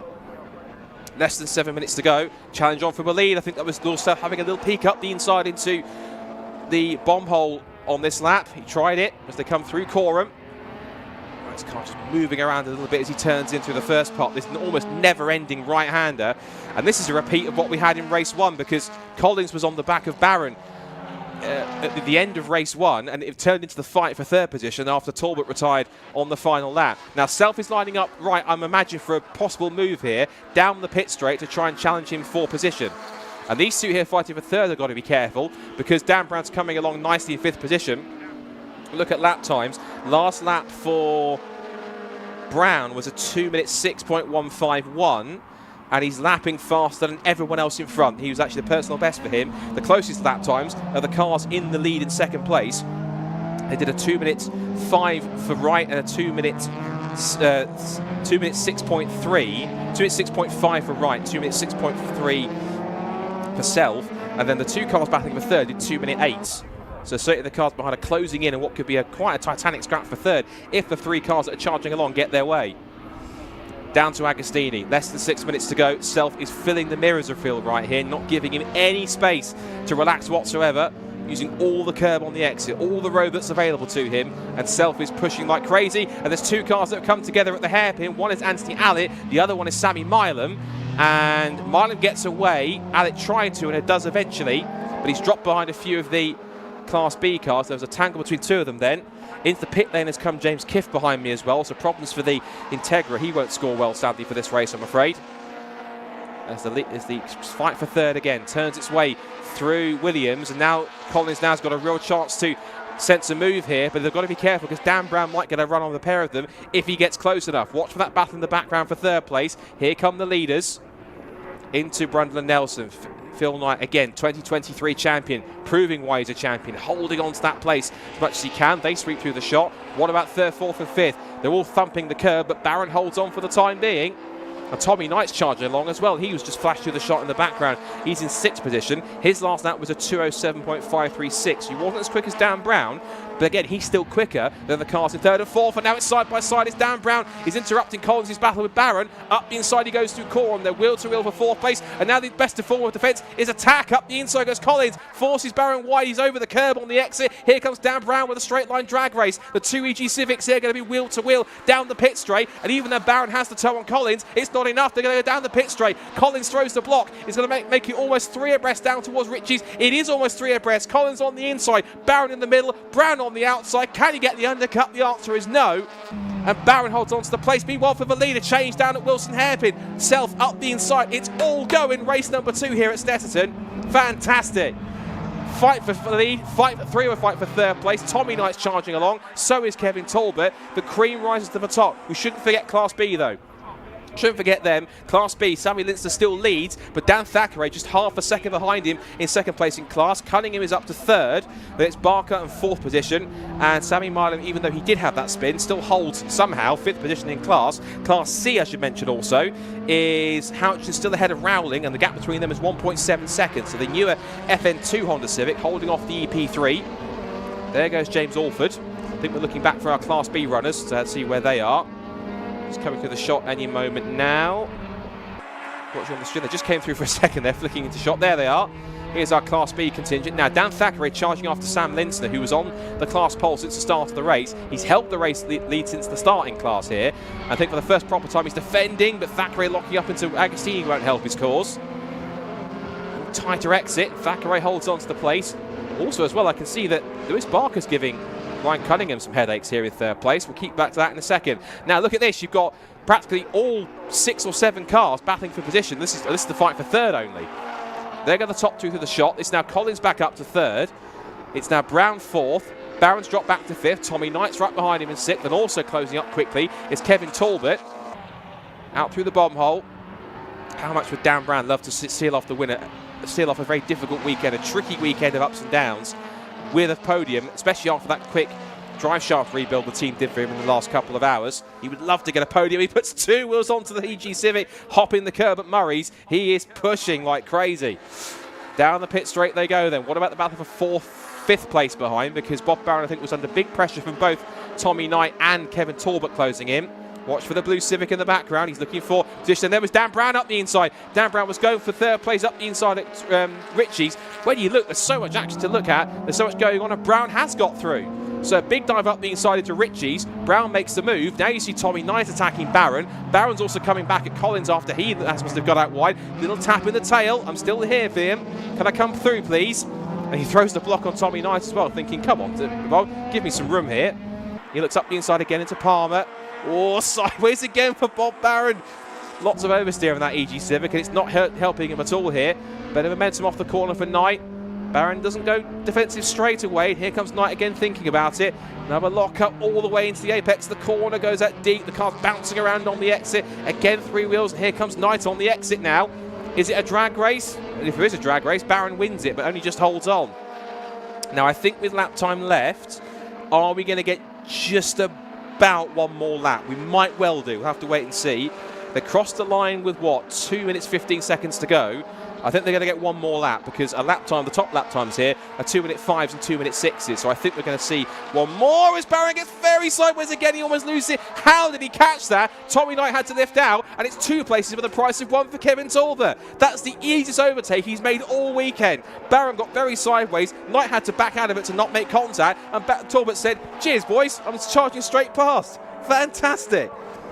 Less than 7 minutes to go. Challenge on from a lead. I think that was also having a little peek up the inside into the bomb hole on this lap. He tried it as they come through Coram. This car just moving around a little bit as he turns into the first pot. This almost never-ending right-hander. And this is a repeat of what we had in race 1, because Collins was on the back of Barron at the end of race 1, and it turned into the fight for third position after Talbot retired on the final lap. Now Self is lining up right, I'm imagining, for a possible move here down the pit straight to try and challenge him for position. And these 2 here fighting for third have got to be careful, because Dan Brown's coming along nicely in 5th position. Look at lap times. Last lap for Brown was a 2 minute 6.151, and he's lapping faster than everyone else in front. He was actually the personal best for him. The closest lap times are the cars in the lead in 2nd place. They did a 2 minutes 5 for Wright and a 2 minutes 6.3, 2 minutes 6.5 for Wright, 2 minutes 6.3 for Self, and then the 2 cars battling for third did 2 minute 8s. So certainly the cars behind are closing in, and what could be quite a titanic scrap for third if the 3 cars that are charging along get their way. Down to Agostini, less than 6 minutes to go. Self is filling the mirrors of field right here, not giving him any space to relax whatsoever, using all the curb on the exit, all the road that's available to him, and Self is pushing like crazy. And there's 2 cars that have come together at the hairpin. One is Anthony Allett, the other one is Sammy Milam, and Milam gets away. Allett tried to, and it does eventually, but he's dropped behind a few of the Class B cars. There was a tangle between 2 of them then. Into the pit lane has come James Kiff behind me as well, so problems for the Integra. He won't score well, sadly, for this race, I'm afraid. As the fight for third again turns its way through Williams, and now Collins now's got a real chance to sense a move here, but they've got to be careful, because Dan Brown might get a run on the pair of them if he gets close enough. Watch for that battle in the background for third place. Here come the leaders into Brundle and Nelson. Phil Knight, again, 2023 champion, proving why he's a champion, holding on to that place as much as he can. They sweep through the shot. What about third, fourth and fifth? They're all thumping the curb, but Barron holds on for the time being. And Tommy Knight's charging along as well. He was just flashed through the shot in the background. He's in 6th position. His last lap was a 2:07.536. He wasn't as quick as Dan Brown, but again, he's still quicker than the cars in 3rd and 4th. And now it's side by side. It's Dan Brown. He's interrupting Collins' battle with Barron. Up the inside he goes through Coram. They're wheel to wheel for 4th place. And now the best of forward defence is attack. Up the inside goes Collins. Forces Barron wide. He's over the curb on the exit. Here comes Dan Brown with a straight line drag race. The 2 EG Civics here are going to be wheel to wheel down the pit straight. And even though Barron has the toe on Collins, it's not enough. They're going to go down the pit straight. Collins throws the block. It's going to make it almost 3 abreast down towards Ritchie's. It is almost 3 abreast. Collins on the inside. Barron in the middle. Brown on the outside. Can he get the undercut? The answer is no. And Barron holds on to the place. Meanwhile, for the leader, change down at Wilson Hairpin. Self up the inside. It's all going. Race number 2 here at Snetterton. Fantastic. Fight for lead, fight for 3, or fight for 3rd place. Tommy Knight's charging along. So is Kevin Talbot. The cream rises to the top. We shouldn't forget Class B, though. Shouldn't forget them. Class B, Sammy Linster still leads, but Dan Thackeray just half a second behind him in 2nd place in class. Cunningham is up to 3rd, but it's Barker in 4th position. And Sammy Milam, even though he did have that spin, still holds somehow 5th position in class. Class C, I should mention also, is Houchin still ahead of Rowling, and the gap between them is 1.7 seconds. So the newer FN2 Honda Civic holding off the EP3. There goes James Alford. I think we're looking back for our Class B runners to see where they are. Just coming through the shot any moment now. Watching on the screen, they just came through for a second. They're flicking into shot. There they are. Here's our Class B contingent. Now, Dan Thackeray charging after Sam Lindner, who was on the Class pole since the start of the race. He's helped the race lead since the starting class here. I think for the first proper time he's defending, but Thackeray locking up into Agostini won't help his cause. Tighter exit. Thackeray holds on to the place. Also, as well, I can see that Lewis Barker's giving Ryan Cunningham some headaches here in third place. We'll keep back to that in a second. Now, look at this. You've got practically all 6 or 7 cars battling for position. This is the fight for third only. There go the top two through the shot. It's now Collins back up to third. It's now Brown fourth. Barron's dropped back to fifth. Tommy Knight's right behind him in sixth, and also closing up quickly is Kevin Talbot. Out through the bomb hole. How much would Dan Brown love to seal off the winner? Seal off a very difficult weekend, a tricky weekend of ups and downs with a podium, especially after that quick drive shaft rebuild the team did for him in the last couple of hours. He would love to get a podium. He puts 2 wheels onto the EG Civic, hopping the curb at Murray's. He is pushing like crazy. Down the pit straight they go then. What about the battle for 5th place behind? Because Bob Barron, I think, was under big pressure from both Tommy Knight and Kevin Talbot closing in. Watch for the blue Civic in the background. He's looking for position. There was Dan Brown up the inside. Dan Brown was going for 3rd place up the inside at Ritchie's. When you look, there's so much action to look at. There's so much going on, and Brown has got through. So a big dive up the inside into Ritchie's. Brown makes the move. Now you see Tommy Knight attacking Barron. Barron's also coming back at Collins after he must have got out wide. Little tap in the tail. I'm still here for him. Can I come through, please? And he throws the block on Tommy Knight as well, thinking, come on, Bob, give me some room here. He looks up the inside again into Palmer. Oh, sideways again for Bob Barron. Lots of oversteer in that EG Civic, and it's not helping him at all here. Better momentum off the corner for Knight. Barron doesn't go defensive straight away. Here comes Knight again thinking about it. Another lock up all the way into the apex. The corner goes out deep. The car's bouncing around on the exit. Again, 3 wheels. And here comes Knight on the exit now. Is it a drag race? And if there is a drag race, Barron wins it, but only just holds on. Now, I think with lap time left, are we going to get just about 1 more lap? We might well do. We'll have to wait and see. They crossed the line with, what, 2 minutes, 15 seconds to go. I think they're going to get 1 more lap, because a lap time, the top lap times here are 2:05s and 2:06s. So I think we're going to see 1 more as Barron gets very sideways again. He almost loses it. How did he catch that? Tommy Knight had to lift out, and it's 2 places with the price of 1 for Kevin Talbot. That's the easiest overtake he's made all weekend. Barron got very sideways. Knight had to back out of it to not make contact, and Talbot said, cheers, boys. I'm charging straight past. Fantastic.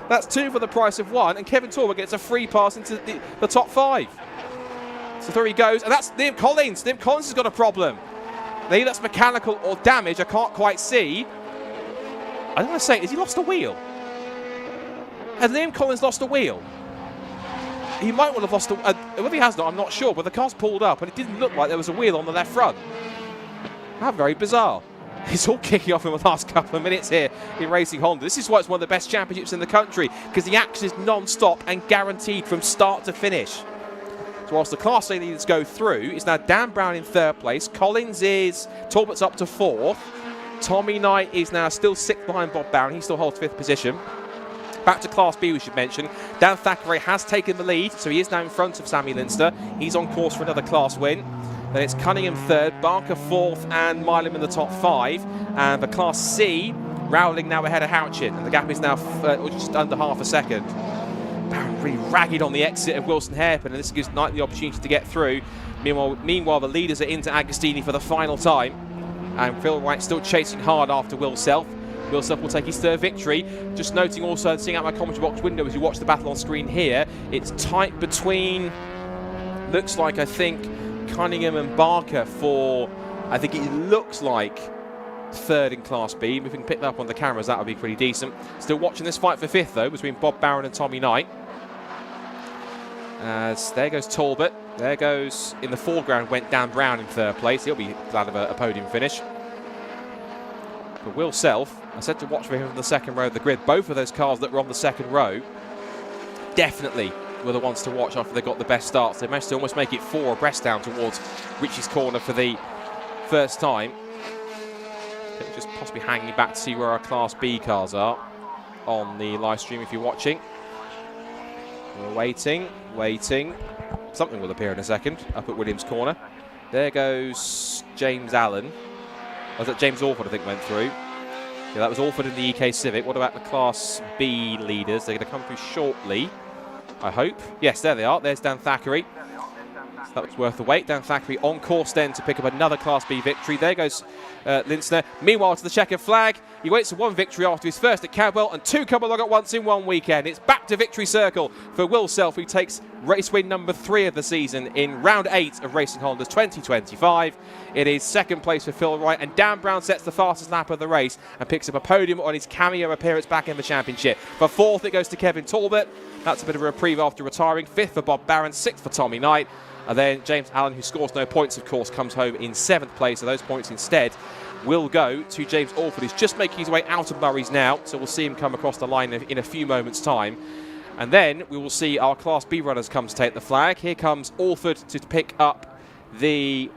That's 2 for the price of 1, and Kevin Talbot gets a free pass into the top 5. So there he goes, and that's Liam Collins. Liam Collins has got a problem. Maybe that's mechanical or damage, I can't quite see. I don't want to say, has he lost a wheel? Has Liam Collins lost a wheel? He might well have lost a whether he has not, I'm not sure, but the car's pulled up and it didn't look like there was a wheel on the left front. How very bizarre. It's all kicking off in the last couple of minutes here in Racing Honda. This is why it's one of the best championships in the country, because the action is non-stop and guaranteed from start to finish. So whilst the Class A leaders go through, it's now Dan Brown in 3rd place. Talbot's up to 4th. Tommy Knight is now still 6th behind Bob Barron. He still holds 5th position. Back to Class B, we should mention. Dan Thackeray has taken the lead, so he is now in front of Sammy Lindner. He's on course for another class win. Then it's Cunningham 3rd, Barker 4th, and Milam in the top 5. And for Class C, Rowling now ahead of Houchin, and the gap is now just under half a second. Barron really ragged on the exit of Wilson Hairpin, and this gives Knight the opportunity to get through. Meanwhile, the leaders are into Agostini for the final time, and Phil Wright still chasing hard after Will Self. Will Self will take his 3rd victory. Just noting also, seeing out my commentary box window as you watch the battle on screen here, it's tight between, looks like, I think, Cunningham and Barker for, I think it looks like, 3rd in Class B. If we can pick that up on the cameras, that would be pretty decent. Still watching this fight for 5th, though, between Bob Barron and Tommy Knight. As there goes Talbot. There goes, in the foreground, went Dan Brown in 3rd place. He'll be glad of a podium finish. For Will Self, I said to watch for him from the 2nd row of the grid. Both of those cars that were on the 2nd row definitely were the ones to watch after they got the best starts. They managed to almost make it 4 abreast down towards Ritchie's corner for the first time. Just possibly hanging back to see where our Class B cars are on the live stream if you're watching. We're waiting. Something will appear in a second up at Williams' corner. There goes James Allen. Was that James Orford, I think, went through? Yeah, that was Orford in the EK Civic. What about the Class B leaders? They're going to come through shortly, I hope. Yes, there they are. There's Dan Thackeray. So that was worth the wait. Dan Thackeray on course then to pick up another Class B victory. There goes Lintzner. Meanwhile, to the checkered flag. He waits for one victory after his first at Cadwell and two come along at once in one weekend. It's back to victory circle for Will Self, who takes race win number 3 of the season in round 8 of Racing Honda's 2025. It is second place for Phil Wright, and Dan Brown sets the fastest lap of the race and picks up a podium on his cameo appearance back in the championship. For 4th, it goes to Kevin Talbot. That's a bit of a reprieve after retiring. 5th for Bob Barron, 6th for Tommy Knight. And then James Allen, who scores no points, of course, comes home in 7th place. So those points instead will go to James Orford, who's just making his way out of Murray's now. So we'll see him come across the line in a few moments' time. And then we will see our Class B runners come to take the flag. Here comes Orford to pick up the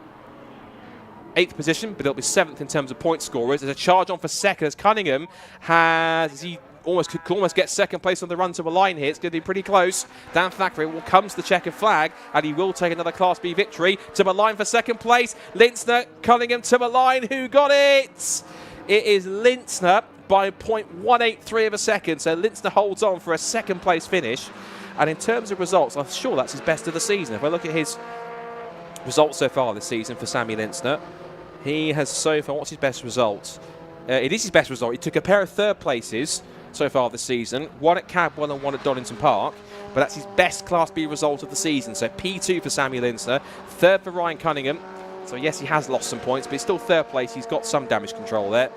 8th position, but it'll be 7th in terms of point scorers. There's a charge on for second as Cunningham could almost get second place on the run to a line here. It's going to be pretty close. Dan Thackeray will come to the checkered flag, and he will take another Class B victory. To the line for second place. Lintzner, Cunningham to the line. Who got it? It is Lintzner by 0.183 of a second. So Lintzner holds on for a second place finish. And in terms of results, I'm sure that's his best of the season. If I look at his results so far this season for Sammy Lintzner, he has so far, what's his best result? It is his best result. He took a pair of third places so far this season, one at Cadwell and one at Donington Park, but that's his best Class B result of the season. So P2 for Sammy Lintzner, 3rd for Ryan Cunningham. So yes, he has lost some points, but he's still 3rd place. He's got some damage control there.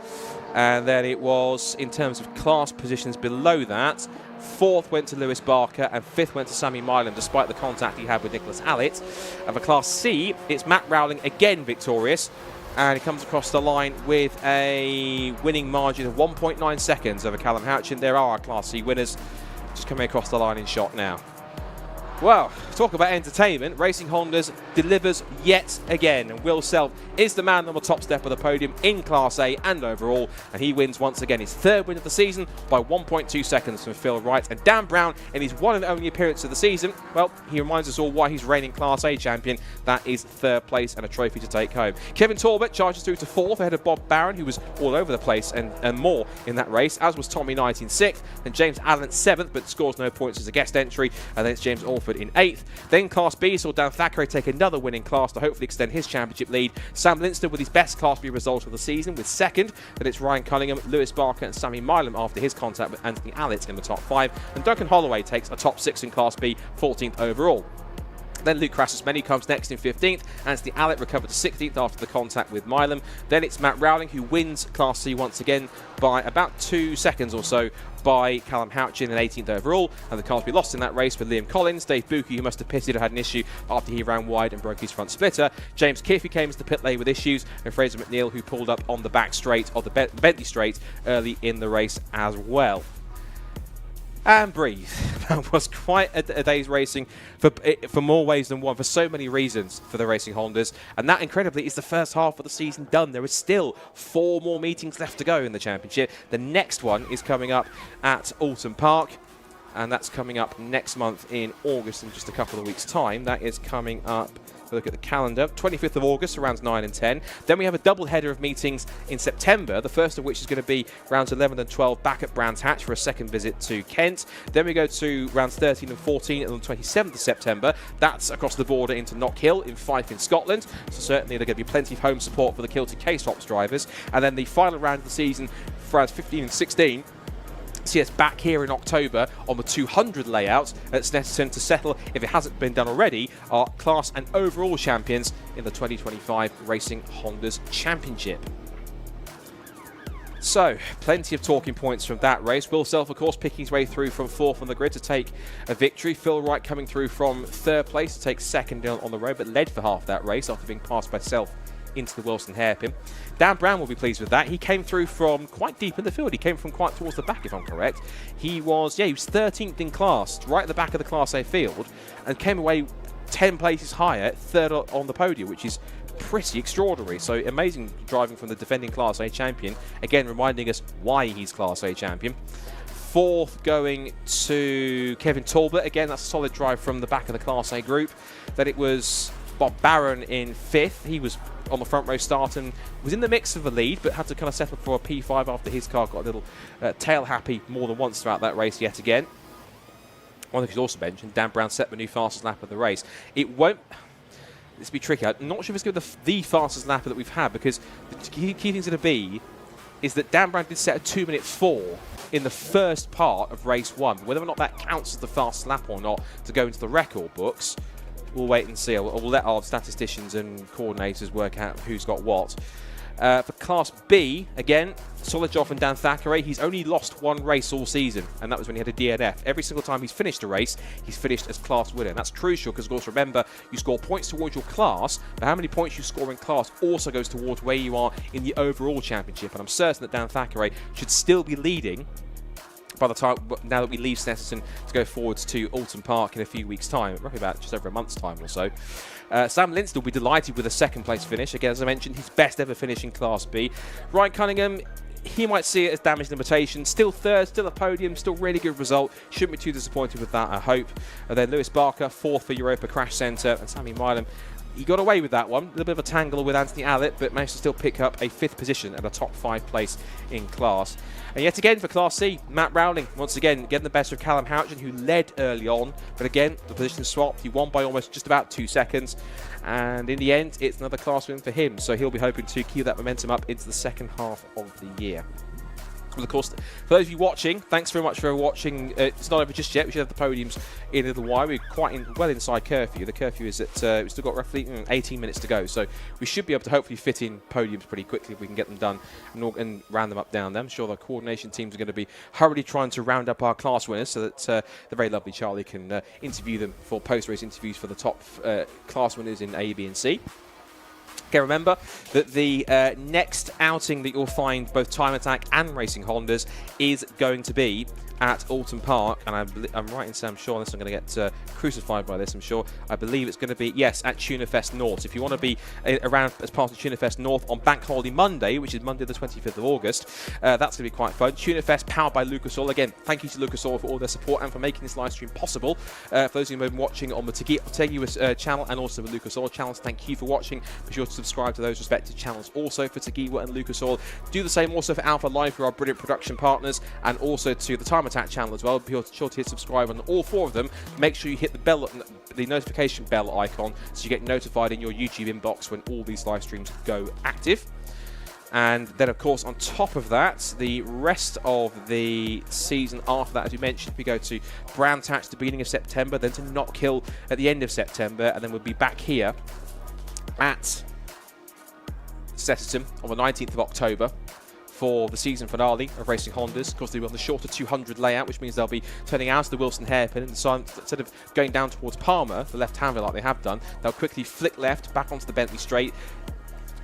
And then it was, in terms of class positions below that, 4th went to Lewis Barker and 5th went to Sammy Milam, despite the contact he had with Nicholas Allett. And for Class C, it's Matt Rowling again victorious, and he comes across the line with a winning margin of 1.9 seconds over Callum Houchin. There are our Class C winners just coming across the line in shot now. Well, talk about entertainment. Racing Honda's delivers yet again, and Will Self is the man on the top step of the podium in Class A and overall, and he wins once again his 3rd win of the season by 1.2 seconds from Phil Wright. And Dan Brown, in his one and only appearance of the season, well, he reminds us all why he's reigning Class A champion. That is 3rd place and a trophy to take home. Kevin Talbot charges through to 4th ahead of Bob Barron, who was all over the place and more in that race, as was Tommy Knight in 6th, and James Allen 7th, but scores no points as a guest entry, and then it's James Orford in 8th. Then Class B saw Dan Thackeray take another win in class to hopefully extend his championship lead. Sam Lintzner with his best Class B result of the season with 2nd. Then it's Ryan Cunningham, Lewis Barker and Sammy Milam after his contact with Anthony Allett in the top 5. And Duncan Holloway takes a top 6 in Class B, 14th overall. Then Luke Crassus-Menu comes next in 15th. Anthony Allett recovered to 16th after the contact with Milam. Then it's Matt Rowling, who wins Class C once again by about 2 seconds or so by Callum Houchin in 18th overall. And the cars we lost in that race with Liam Collins, Dave Buki, who must have pitted or had an issue after he ran wide and broke his front splitter. James Kiff, who came into the pit lane with issues, and Fraser McNeil, who pulled up on the back straight of the Bentley straight early in the race as well. And breathe. That was quite a day's racing for more ways than one, for so many reasons for the Racing Hondas. And that, incredibly, is the first half of the season done. There is still 4 more meetings left to go in the championship. The next one is coming up at Alton Park, and that's coming up next month in August, in just a couple of weeks' time. That is coming up, if we look at the calendar, 25th of August, rounds 9 and 10. Then we have a double header of meetings in September, the first of which is going to be rounds 11 and 12 back at Brands Hatch for a second visit to Kent. Then we go to rounds 13 and 14 on the 27th of September. That's across the border into Knockhill in Fife in Scotland. So certainly there's going to be plenty of home support for the Kilty K-Swaps drivers. And then the final round of the season for rounds 15 and 16 see us back here in October on the 200 layout at Snetterton to settle, if it hasn't been done already, our class and overall champions in the 2025 Racing Hondas Championship. So, plenty of talking points from that race. Will Self, of course, picking his way through from 4th on the grid to take a victory. Phil Wright coming through from 3rd place to take 2nd on the road, but led for half that race after being passed by Self into the Wilson hairpin. Dan Brown will be pleased with that. He came through from quite deep in the field. He came from quite towards the back, if I'm correct. He was 13th in class, right at the back of the Class A field, and came away 10 places higher, 3rd on the podium, which is pretty extraordinary. So amazing driving from the defending Class A champion, again reminding us why he's Class A champion. 4th going to Kevin Talbot. Again, that's a solid drive from the back of the Class A group. Then it was Bob Barron in 5th. He was on the front row start and was in the mix of the lead, but had to kind of settle for a P5 after his car got a little tail happy more than once throughout that race yet again. One thing you should also mention, Dan Brown set the new fastest lap of the race. It won't... This will be tricky. I'm not sure if it's going to be the fastest lapper that we've had, because the key thing's going to be is that Dan Brown did set a 2:04 in the first part of race 1. Whether or not that counts as the fastest lap or not to go into the record books, we'll wait and see. We'll let our statisticians and coordinators work out who's got what. For Class B, again, solid job from Dan Thackeray. He's only lost one race all season, and that was when he had a DNF. Every single time he's finished a race, he's finished as class winner. And that's crucial because, of course, remember, you score points towards your class, but how many points you score in class also goes towards where you are in the overall championship. And I'm certain that Dan Thackeray should still be leading by the time, now that we leave Snetterton to go forwards to Alton Park in a few weeks' time, roughly about just over a month's time or so. Sam Lindsay will be delighted with a second place finish. Again, as I mentioned, his best ever finish in Class B. Ryan Cunningham, he might see it as damage limitation. Still third, still a podium, still really good result. Shouldn't be too disappointed with that, I hope. And then Lewis Barker, fourth for Europa Crash Centre, and Sammy Milam, he got away with that one. A little bit of a tangle with Anthony Allett, but managed to still pick up a 5th position and a top 5 place in class. And yet again for Class C, Matt Rowling, once again, getting the best of Callum Houchin, who led early on. But again, the position swapped. He won by almost just about 2 seconds. And in the end, it's another class win for him. So he'll be hoping to keep that momentum up into the second half of the year. Well, of course, for those of you watching, thanks very much for watching. It's not over just yet. We should have the podiums in a little while. We're quite well inside curfew. The curfew is at, we've still got roughly 18 minutes to go. So we should be able to hopefully fit in podiums pretty quickly if we can get them done and round them up down there. I'm sure the coordination teams are going to be hurriedly trying to round up our class winners so that the very lovely Charlie can interview them for post-race interviews for the top class winners in A, B and C. Okay, remember that the next outing that you'll find both Time Attack and Racing Hondas is going to be at Alton Park, and I'm right in saying, I'm sure, unless I'm going to get crucified by this, I'm sure, I believe it's going to be, yes, at Tunafest North. So if you want to be around as part of Tunafest North on Bank Holiday Monday, which is Monday the 25th of August, that's going to be quite fun. Tunafest powered by Lucas Oil. Again, thank you to Lucas Oil for all their support and for making this live stream possible. For those of you who have been watching on the Teguis channel and also the Lucas Oil channels, thank you for watching. Be sure to subscribe to those respective channels also for Teguis and Lucas Oil. Do the same also for Alpha Live, who are our brilliant production partners, and also to the Time Attack channel as well. Be sure to hit subscribe on all 4 of them. Make sure you hit the bell, the notification bell icon, so you get notified in your YouTube inbox when all these live streams go active. And then, of course, on top of that, the rest of the season after that, as we mentioned, we go to Brantatch at the beginning of September, then to Knockhill at the end of September, and then we'll be back here at Snetterton on the 19th of October for the season finale of Racing Hondas. Of course, they'll be on the shorter 200 layout, which means they'll be turning out of the Wilson hairpin, and instead of going down towards Palmer, the left-hander like they have done, they'll quickly flick left, back onto the Bentley Straight,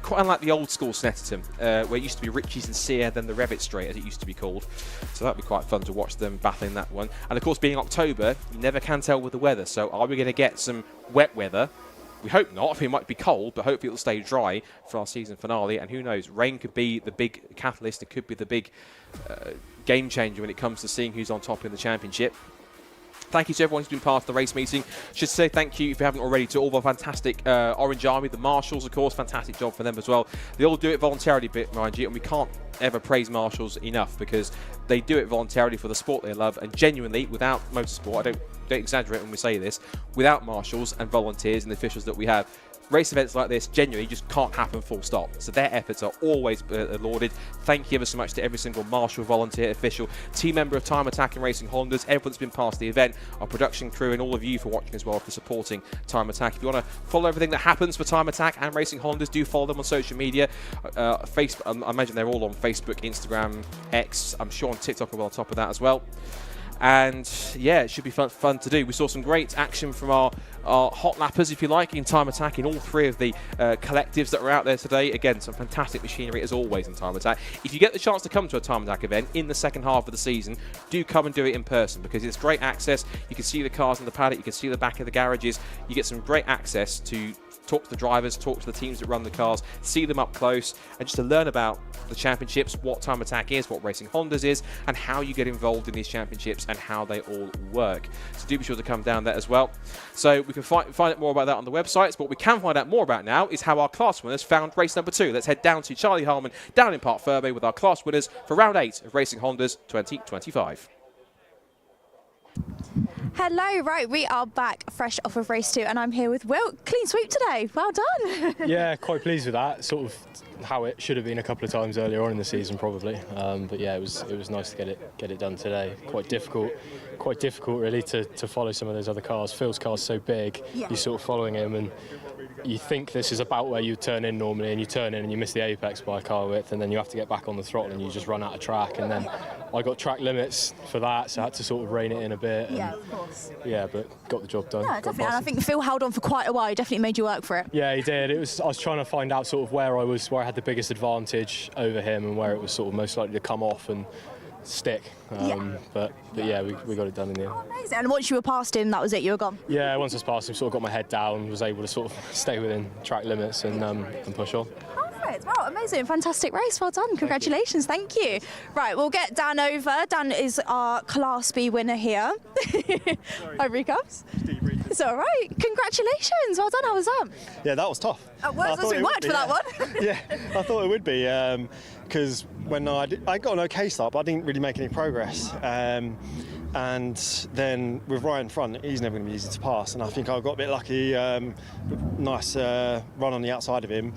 quite unlike the old school Snetterton, where it used to be Ritchie's and Sear, then the Revit Straight, as it used to be called. So that'll be quite fun to watch them battling that one. And of course, being October, you never can tell with the weather. So are we going to get some wet weather? We hope not. It might be cold, but hopefully it'll stay dry for our season finale. And who knows, rain could be the big catalyst. It could be the big game changer when it comes to seeing who's on top in the championship. Thank you to everyone who's been part of the race meeting. Should say thank you, if you haven't already, to all the fantastic Orange Army, the Marshals, of course. Fantastic job for them as well. They all do it voluntarily, mind you, and we can't ever praise Marshals enough because they do it voluntarily for the sport they love, and genuinely, without motorsport, I don't exaggerate when we say this, without Marshals and volunteers and the officials that we have, race events like this genuinely just can't happen full stop. So their efforts are always lauded. Thank you ever so much to every single marshal, volunteer, official, team member of Time Attack and Racing Hondas, everyone that's been part of the event, our production crew, and all of you for watching as well, for supporting Time Attack. If you want to follow everything that happens for Time Attack and Racing Hondas, do follow them on social media. Facebook, I imagine they're all on Facebook, Instagram, X. I'm sure on TikTok are well on top of that as well. And yeah, it should be fun to do. We saw some great action from our hot lappers, if you like, in Time Attack, in all 3 of the collectives that are out there today. Again, some fantastic machinery as always in Time Attack. If you get the chance to come to a Time Attack event in the second half of the season, do come and do it in person, because it's great access. You can see the cars in the paddock, you can see the back of the garages. You get some great access to talk to the drivers, talk to the teams that run the cars, see them up close, and just to learn about the championships, what Time Attack is, what Racing Hondas is, and how you get involved in these championships and how they all work. So do be sure to come down there as well. So we can find out more about that on the websites, but what we can find out more about now is how our class winners found race number 2. Let's head down to Charlie Harmon down in Park Furby with our class winners for round 8 of Racing Hondas 2025. Hello, right, we are back fresh off of race 2 and I'm here with Will. Clean sweep today, well done. Yeah, quite pleased with that. Sort of how it should have been a couple of times earlier on in the season probably. But yeah, it was nice to get it done today. Quite difficult really to follow some of those other cars. Phil's car's so big, you're sort of following him and you think this is about where you turn in normally, and you turn in and you miss the apex by a car width, and then you have to get back on the throttle and you just run out of track. And then I got track limits for that, so I had to sort of rein it in a bit. Yeah, of course. Yeah, but got the job done. Yeah, definitely. And I think Phil held on for quite a while. He definitely made you work for it. Yeah, he did. I was trying to find out sort of where I had the biggest advantage over him and where it was sort of most likely to come off and stick. But yeah, we got it done in the end. Oh, amazing. And once you were past him, that was it, you were gone? Yeah, once I was past him, sort of got my head down, was able to sort of stay within track limits and push on. Perfect. Wow, amazing. Fantastic race. Well done. Congratulations. Thank you. Right, we'll get Dan over. Dan is our Class B winner here. Over he comes. It's all right. Congratulations. Well done. How was that? Yeah, that was tough. We worked for that one. Yeah, I thought it would be because when I got an okay start, but I didn't really make any progress. And then with Ryan in front, he's never going to be easy to pass. And I think I got a bit lucky. Nice run on the outside of him.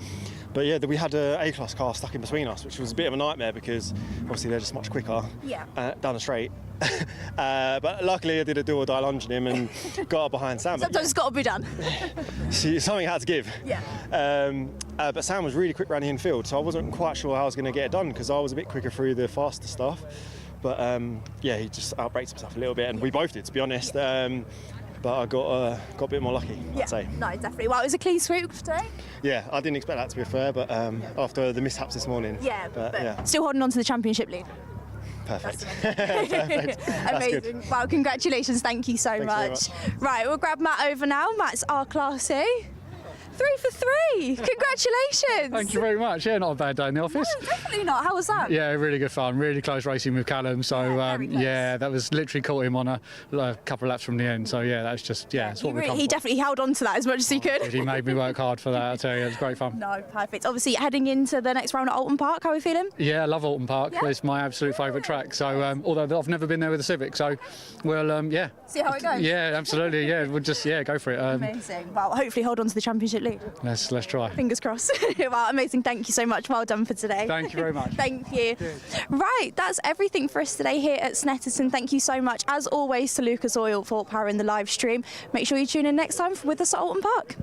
But yeah, we had an A-class car stuck in between us, which was a bit of a nightmare because obviously they're just much quicker down the straight. But luckily I did a do-or-die lunge on him and got up behind Sam. Sometimes it's got to be done. Something had to give. Yeah. But Sam was really quick around the infield, so I wasn't quite sure how I was going to get it done because I was a bit quicker through the faster stuff. But yeah, he just outbraked himself a little bit, and we both did, to be honest. But I got a bit more lucky, I'd say. No, definitely. Well, it was a clean sweep today. Yeah, I didn't expect that, to be fair, but after the mishaps this morning. Yeah, but still holding on to the championship lead. Perfect. Perfect. Amazing. Good. Well, congratulations. Thank you so much. Right, we'll grab Matt over now. Matt's our Class A. 3 for 3. Congratulations. Thank you very much. Yeah, not a bad day in the office. No, definitely not. How was that? Yeah, really good fun. Really close racing with Callum. So yeah, that was literally caught him on a couple of laps from the end. So yeah, that's just it's what we come He definitely held on to that as much as he could. He made me work hard for that. I tell you, it was great fun. No, perfect. Obviously, heading into the next round at Alton Park, how are we feeling? Yeah, I love Alton Park. Yeah. It's my absolute favourite track. So although I've never been there with a Civic, so we'll see how it goes. Yeah, absolutely. Yeah, we'll just go for it. Amazing. Well, hopefully hold on to the championship lead. Let's try. Fingers crossed. Well, amazing. Thank you so much. Well done for today. Thank you very much. Thank you. Right, that's everything for us today here at Snetterton. Thank you so much, as always, to Lucas Oil for powering the live stream. Make sure you tune in next time with us at Alton Park.